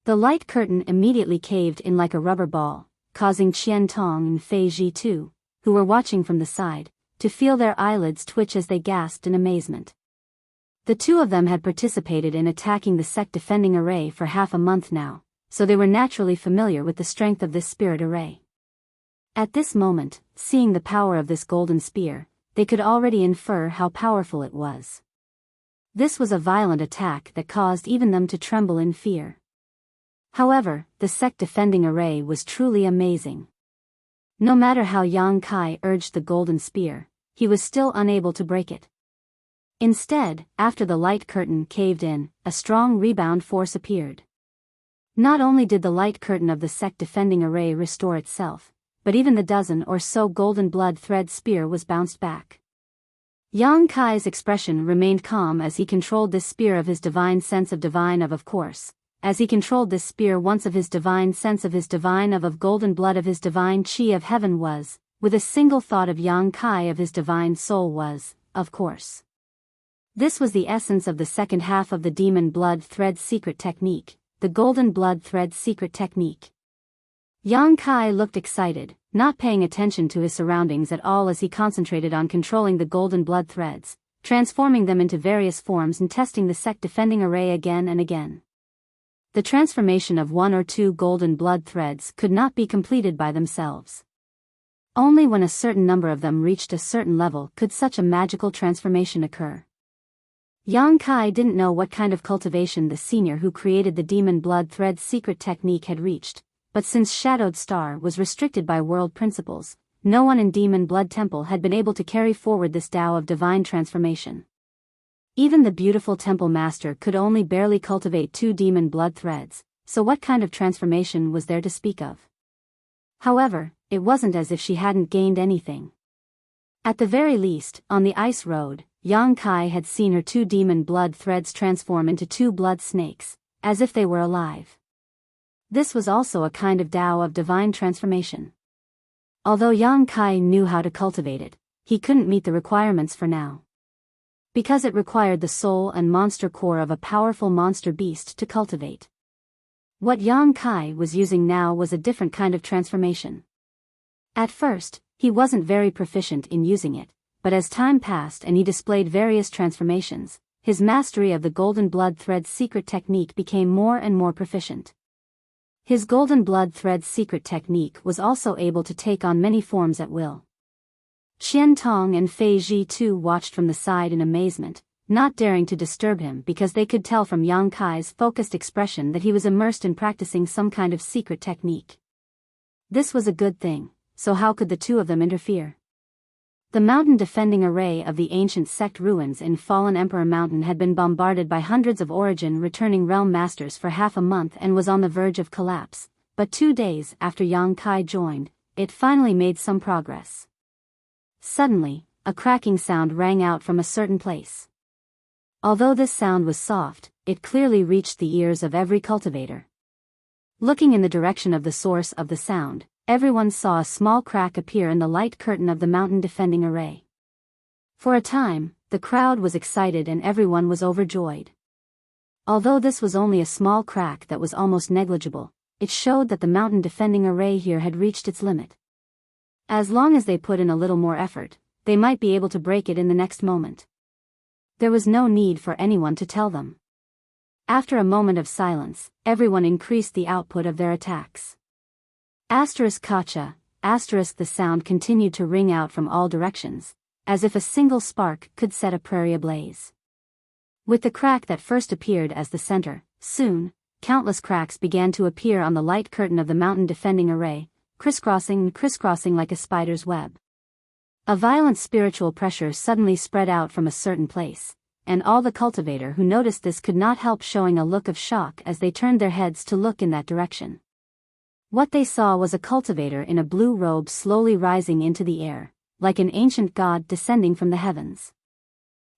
Speaker 1: The light curtain immediately caved in like a rubber ball, causing Qian Tong and Fei Ji Tu, who were watching from the side, to feel their eyelids twitch as they gasped in amazement. The two of them had participated in attacking the sect defending array for half a month now, so they were naturally familiar with the strength of this spirit array. At this moment, seeing the power of this golden spear, they could already infer how powerful it was. This was a violent attack that caused even them to tremble in fear. However, the sect defending array was truly amazing. No matter how Yang Kai urged the golden spear, he was still unable to break it. Instead, after the light curtain caved in, a strong rebound force appeared. Not only did the light curtain of the sect defending array restore itself, but even the dozen or so golden blood thread spear was bounced back. Yang Kai's expression remained calm as he controlled this spear of his divine sense of course, as he controlled this spear once of his divine sense of golden blood of his divine chi of heaven was, with a single thought of Yang Kai of his divine soul was, of course. This was the essence of the second half of the demon blood thread secret technique, the golden blood thread secret technique. Yang Kai looked excited, not paying attention to his surroundings at all as he concentrated on controlling the golden blood threads, transforming them into various forms and testing the sect defending array again and again. The transformation of one or two golden blood threads could not be completed by themselves. Only when a certain number of them reached a certain level could such a magical transformation occur. Yang Kai didn't know what kind of cultivation the senior who created the demon blood thread secret technique had reached, but since Shadowed Star was restricted by world principles, no one in Demon Blood Temple had been able to carry forward this Tao of divine transformation. Even the beautiful temple master could only barely cultivate 2 demon blood threads, so what kind of transformation was there to speak of? However, it wasn't as if she hadn't gained anything. At the very least, on the ice road, Yang Kai had seen her 2 demon blood threads transform into 2 blood snakes, as if they were alive. This was also a kind of Tao of divine transformation. Although Yang Kai knew how to cultivate it, he couldn't meet the requirements for now. Because it required the soul and monster core of a powerful monster beast to cultivate. What Yang Kai was using now was a different kind of transformation. At first, he wasn't very proficient in using it, but as time passed and he displayed various transformations, his mastery of the golden blood thread secret technique became more and more proficient. His golden blood thread secret technique was also able to take on many forms at will. Qian Tong and Fei Ji too watched from the side in amazement, not daring to disturb him because they could tell from Yang Kai's focused expression that he was immersed in practicing some kind of secret technique. This was a good thing, so how could the two of them interfere? The mountain defending array of the ancient sect ruins in Fallen Emperor Mountain had been bombarded by hundreds of origin returning realm masters for half a month and was on the verge of collapse, but 2 days after Yang Kai joined, it finally made some progress. Suddenly, a cracking sound rang out from a certain place. Although this sound was soft, it clearly reached the ears of every cultivator. Looking in the direction of the source of the sound, everyone saw a small crack appear in the light curtain of the mountain defending array. For a time, the crowd was excited and everyone was overjoyed. Although this was only a small crack that was almost negligible, it showed that the mountain defending array here had reached its limit. As long as they put in a little more effort, they might be able to break it in the next moment. There was no need for anyone to tell them. After a moment of silence, everyone increased the output of their attacks. Kacha, the sound continued to ring out from all directions, as if a single spark could set a prairie ablaze. With the crack that first appeared as the center, soon, countless cracks began to appear on the light curtain of the mountain defending array, crisscrossing like a spider's web. A violent spiritual pressure suddenly spread out from a certain place, and all the cultivator who noticed this could not help showing a look of shock as they turned their heads to look in that direction. What they saw was a cultivator in a blue robe slowly rising into the air, like an ancient god descending from the heavens.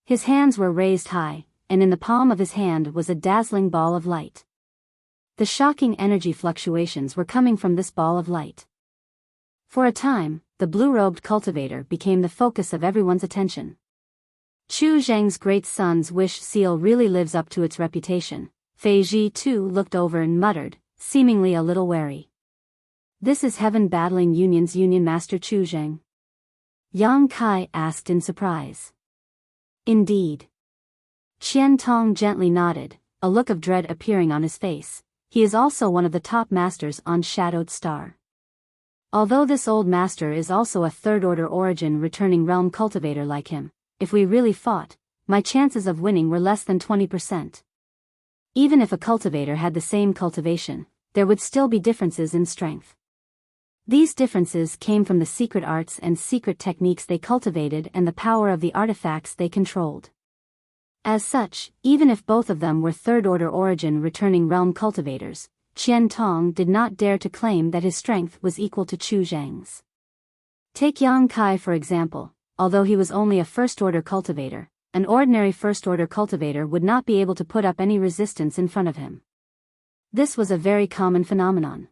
Speaker 1: His hands were raised high, and in the palm of his hand was a dazzling ball of light. The shocking energy fluctuations were coming from this ball of light. For a time, the blue-robed cultivator became the focus of everyone's attention. Chu Zheng's great son's wish seal really lives up to its reputation. Fei Ji too looked over and muttered, seemingly a little wary. This is Heaven Battling Union's Union Master Chu Zheng? Yang Kai asked in surprise. Indeed. Qian Tong gently nodded, a look of dread appearing on his face. He is also one of the top masters on Shadowed Star. Although this old master is also a third-order origin returning realm cultivator like him, if we really fought, my chances of winning were less than 20%. Even if a cultivator had the same cultivation, there would still be differences in strength. These differences came from the secret arts and secret techniques they cultivated and the power of the artifacts they controlled. As such, even if both of them were third-order origin returning realm cultivators, Qian Tong did not dare to claim that his strength was equal to Chu Zhang's. Take Yang Kai for example. Although he was only a first-order cultivator, an ordinary first-order cultivator would not be able to put up any resistance in front of him. This was a very common phenomenon.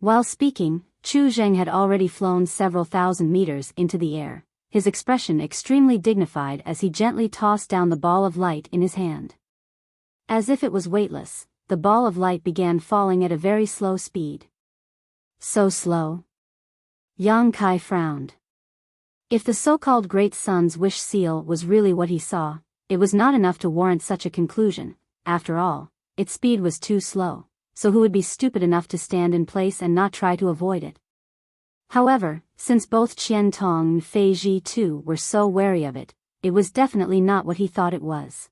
Speaker 1: While speaking, Chu Zheng had already flown several thousand meters into the air, his expression extremely dignified as he gently tossed down the ball of light in his hand. As if it was weightless, the ball of light began falling at a very slow speed. So slow? Yang Kai frowned. If the so-called Great Sun's wish seal was really what he saw, it was not enough to warrant such a conclusion. After all, its speed was too slow, so who would be stupid enough to stand in place and not try to avoid it? However, since both Qian Tong and Fei Ji too were so wary of it, it was definitely not what he thought it was.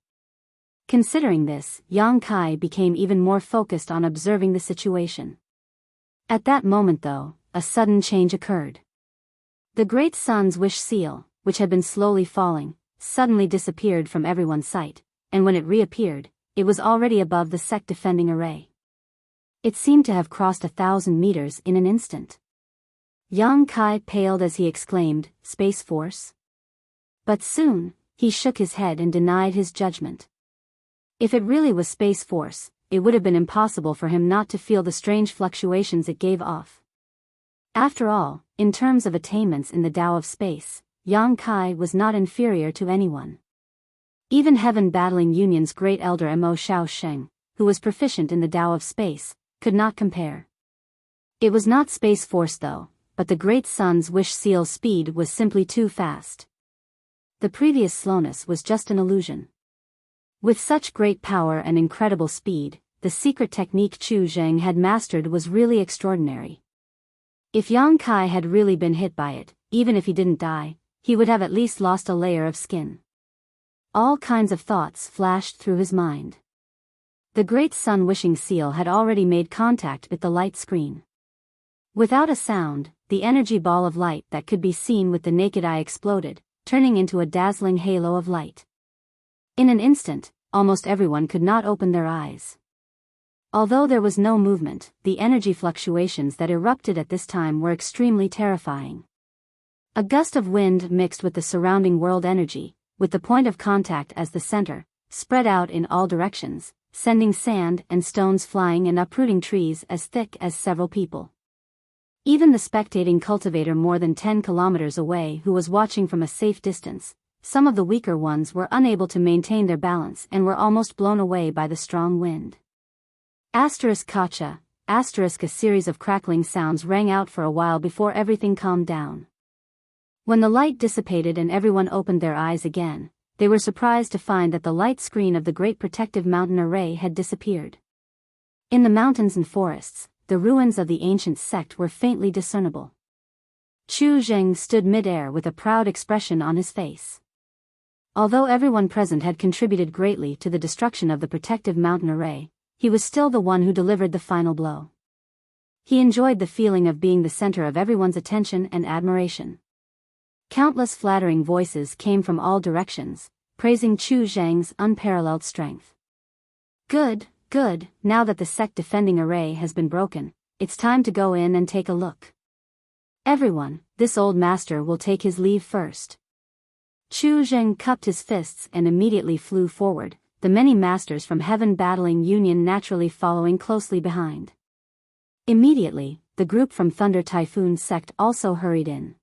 Speaker 1: Considering this, Yang Kai became even more focused on observing the situation. At that moment though, a sudden change occurred. The Great Sun's wish seal, which had been slowly falling, suddenly disappeared from everyone's sight, and when it reappeared, it was already above the sect defending array. It seemed to have crossed 1,000 meters in an instant. Yang Kai paled as he exclaimed, "Space Force?" But soon, he shook his head and denied his judgment. If it really was Space Force, it would have been impossible for him not to feel the strange fluctuations it gave off. After all, in terms of attainments in the Tao of Space, Yang Kai was not inferior to anyone. Even Heaven Battling Union's great elder Mo Xiao Sheng, who was proficient in the Tao of Space, could not compare. It was not Space Force though, but the Great Sun's wish seal's speed was simply too fast. The previous slowness was just an illusion. With such great power and incredible speed, the secret technique Chu Zheng had mastered was really extraordinary. If Yang Kai had really been hit by it, even if he didn't die, he would have at least lost a layer of skin. All kinds of thoughts flashed through his mind. The Great Sun wishing seal had already made contact with the light screen. Without a sound, the energy ball of light that could be seen with the naked eye exploded, turning into a dazzling halo of light. In an instant, almost everyone could not open their eyes. Although there was no movement, the energy fluctuations that erupted at this time were extremely terrifying. A gust of wind mixed with the surrounding world energy, with the point of contact as the center, spread out in all directions, sending sand and stones flying and uprooting trees as thick as several people. Even the spectating cultivator more than 10 kilometers away who was watching from a safe distance, some of the weaker ones were unable to maintain their balance and were almost blown away by the strong wind. Kacha, a series of crackling sounds rang out for a while before everything calmed down. When the light dissipated and everyone opened their eyes again, they were surprised to find that the light screen of the Great Protective Mountain Array had disappeared. In the mountains and forests, the ruins of the ancient sect were faintly discernible. Chu Zheng stood mid-air with a proud expression on his face. Although everyone present had contributed greatly to the destruction of the Protective Mountain Array, he was still the one who delivered the final blow. He enjoyed the feeling of being the center of everyone's attention and admiration. Countless flattering voices came from all directions, praising Chu Zheng's unparalleled strength. Good, now that the sect defending array has been broken, it's time to go in and take a look. Everyone, this old master will take his leave first. Chu Zheng cupped his fists and immediately flew forward, the many masters from Heaven Battling Union naturally following closely behind. Immediately, the group from Thunder Typhoon sect also hurried in.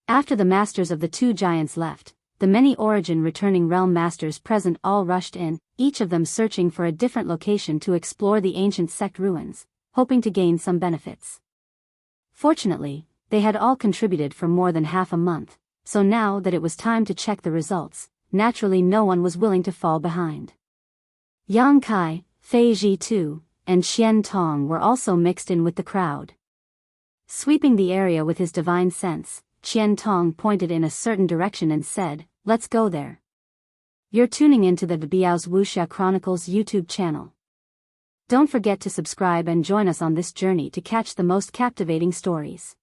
Speaker 1: After the masters of the two giants left, the many origin returning realm masters present all rushed in, each of them searching for a different location to explore the ancient sect ruins, hoping to gain some benefits. Fortunately, they had all contributed for more than half a month, so now that it was time to check the results, naturally no one was willing to fall behind. Yang Kai, Fei Ji Tu, and Xian Tong were also mixed in with the crowd. Sweeping the area with his divine sense, Qian Tong pointed in a certain direction and said, "Let's go there." You're tuning into the Biyao's Wuxia Chronicles YouTube channel. Don't forget to subscribe and join us on this journey to catch the most captivating stories.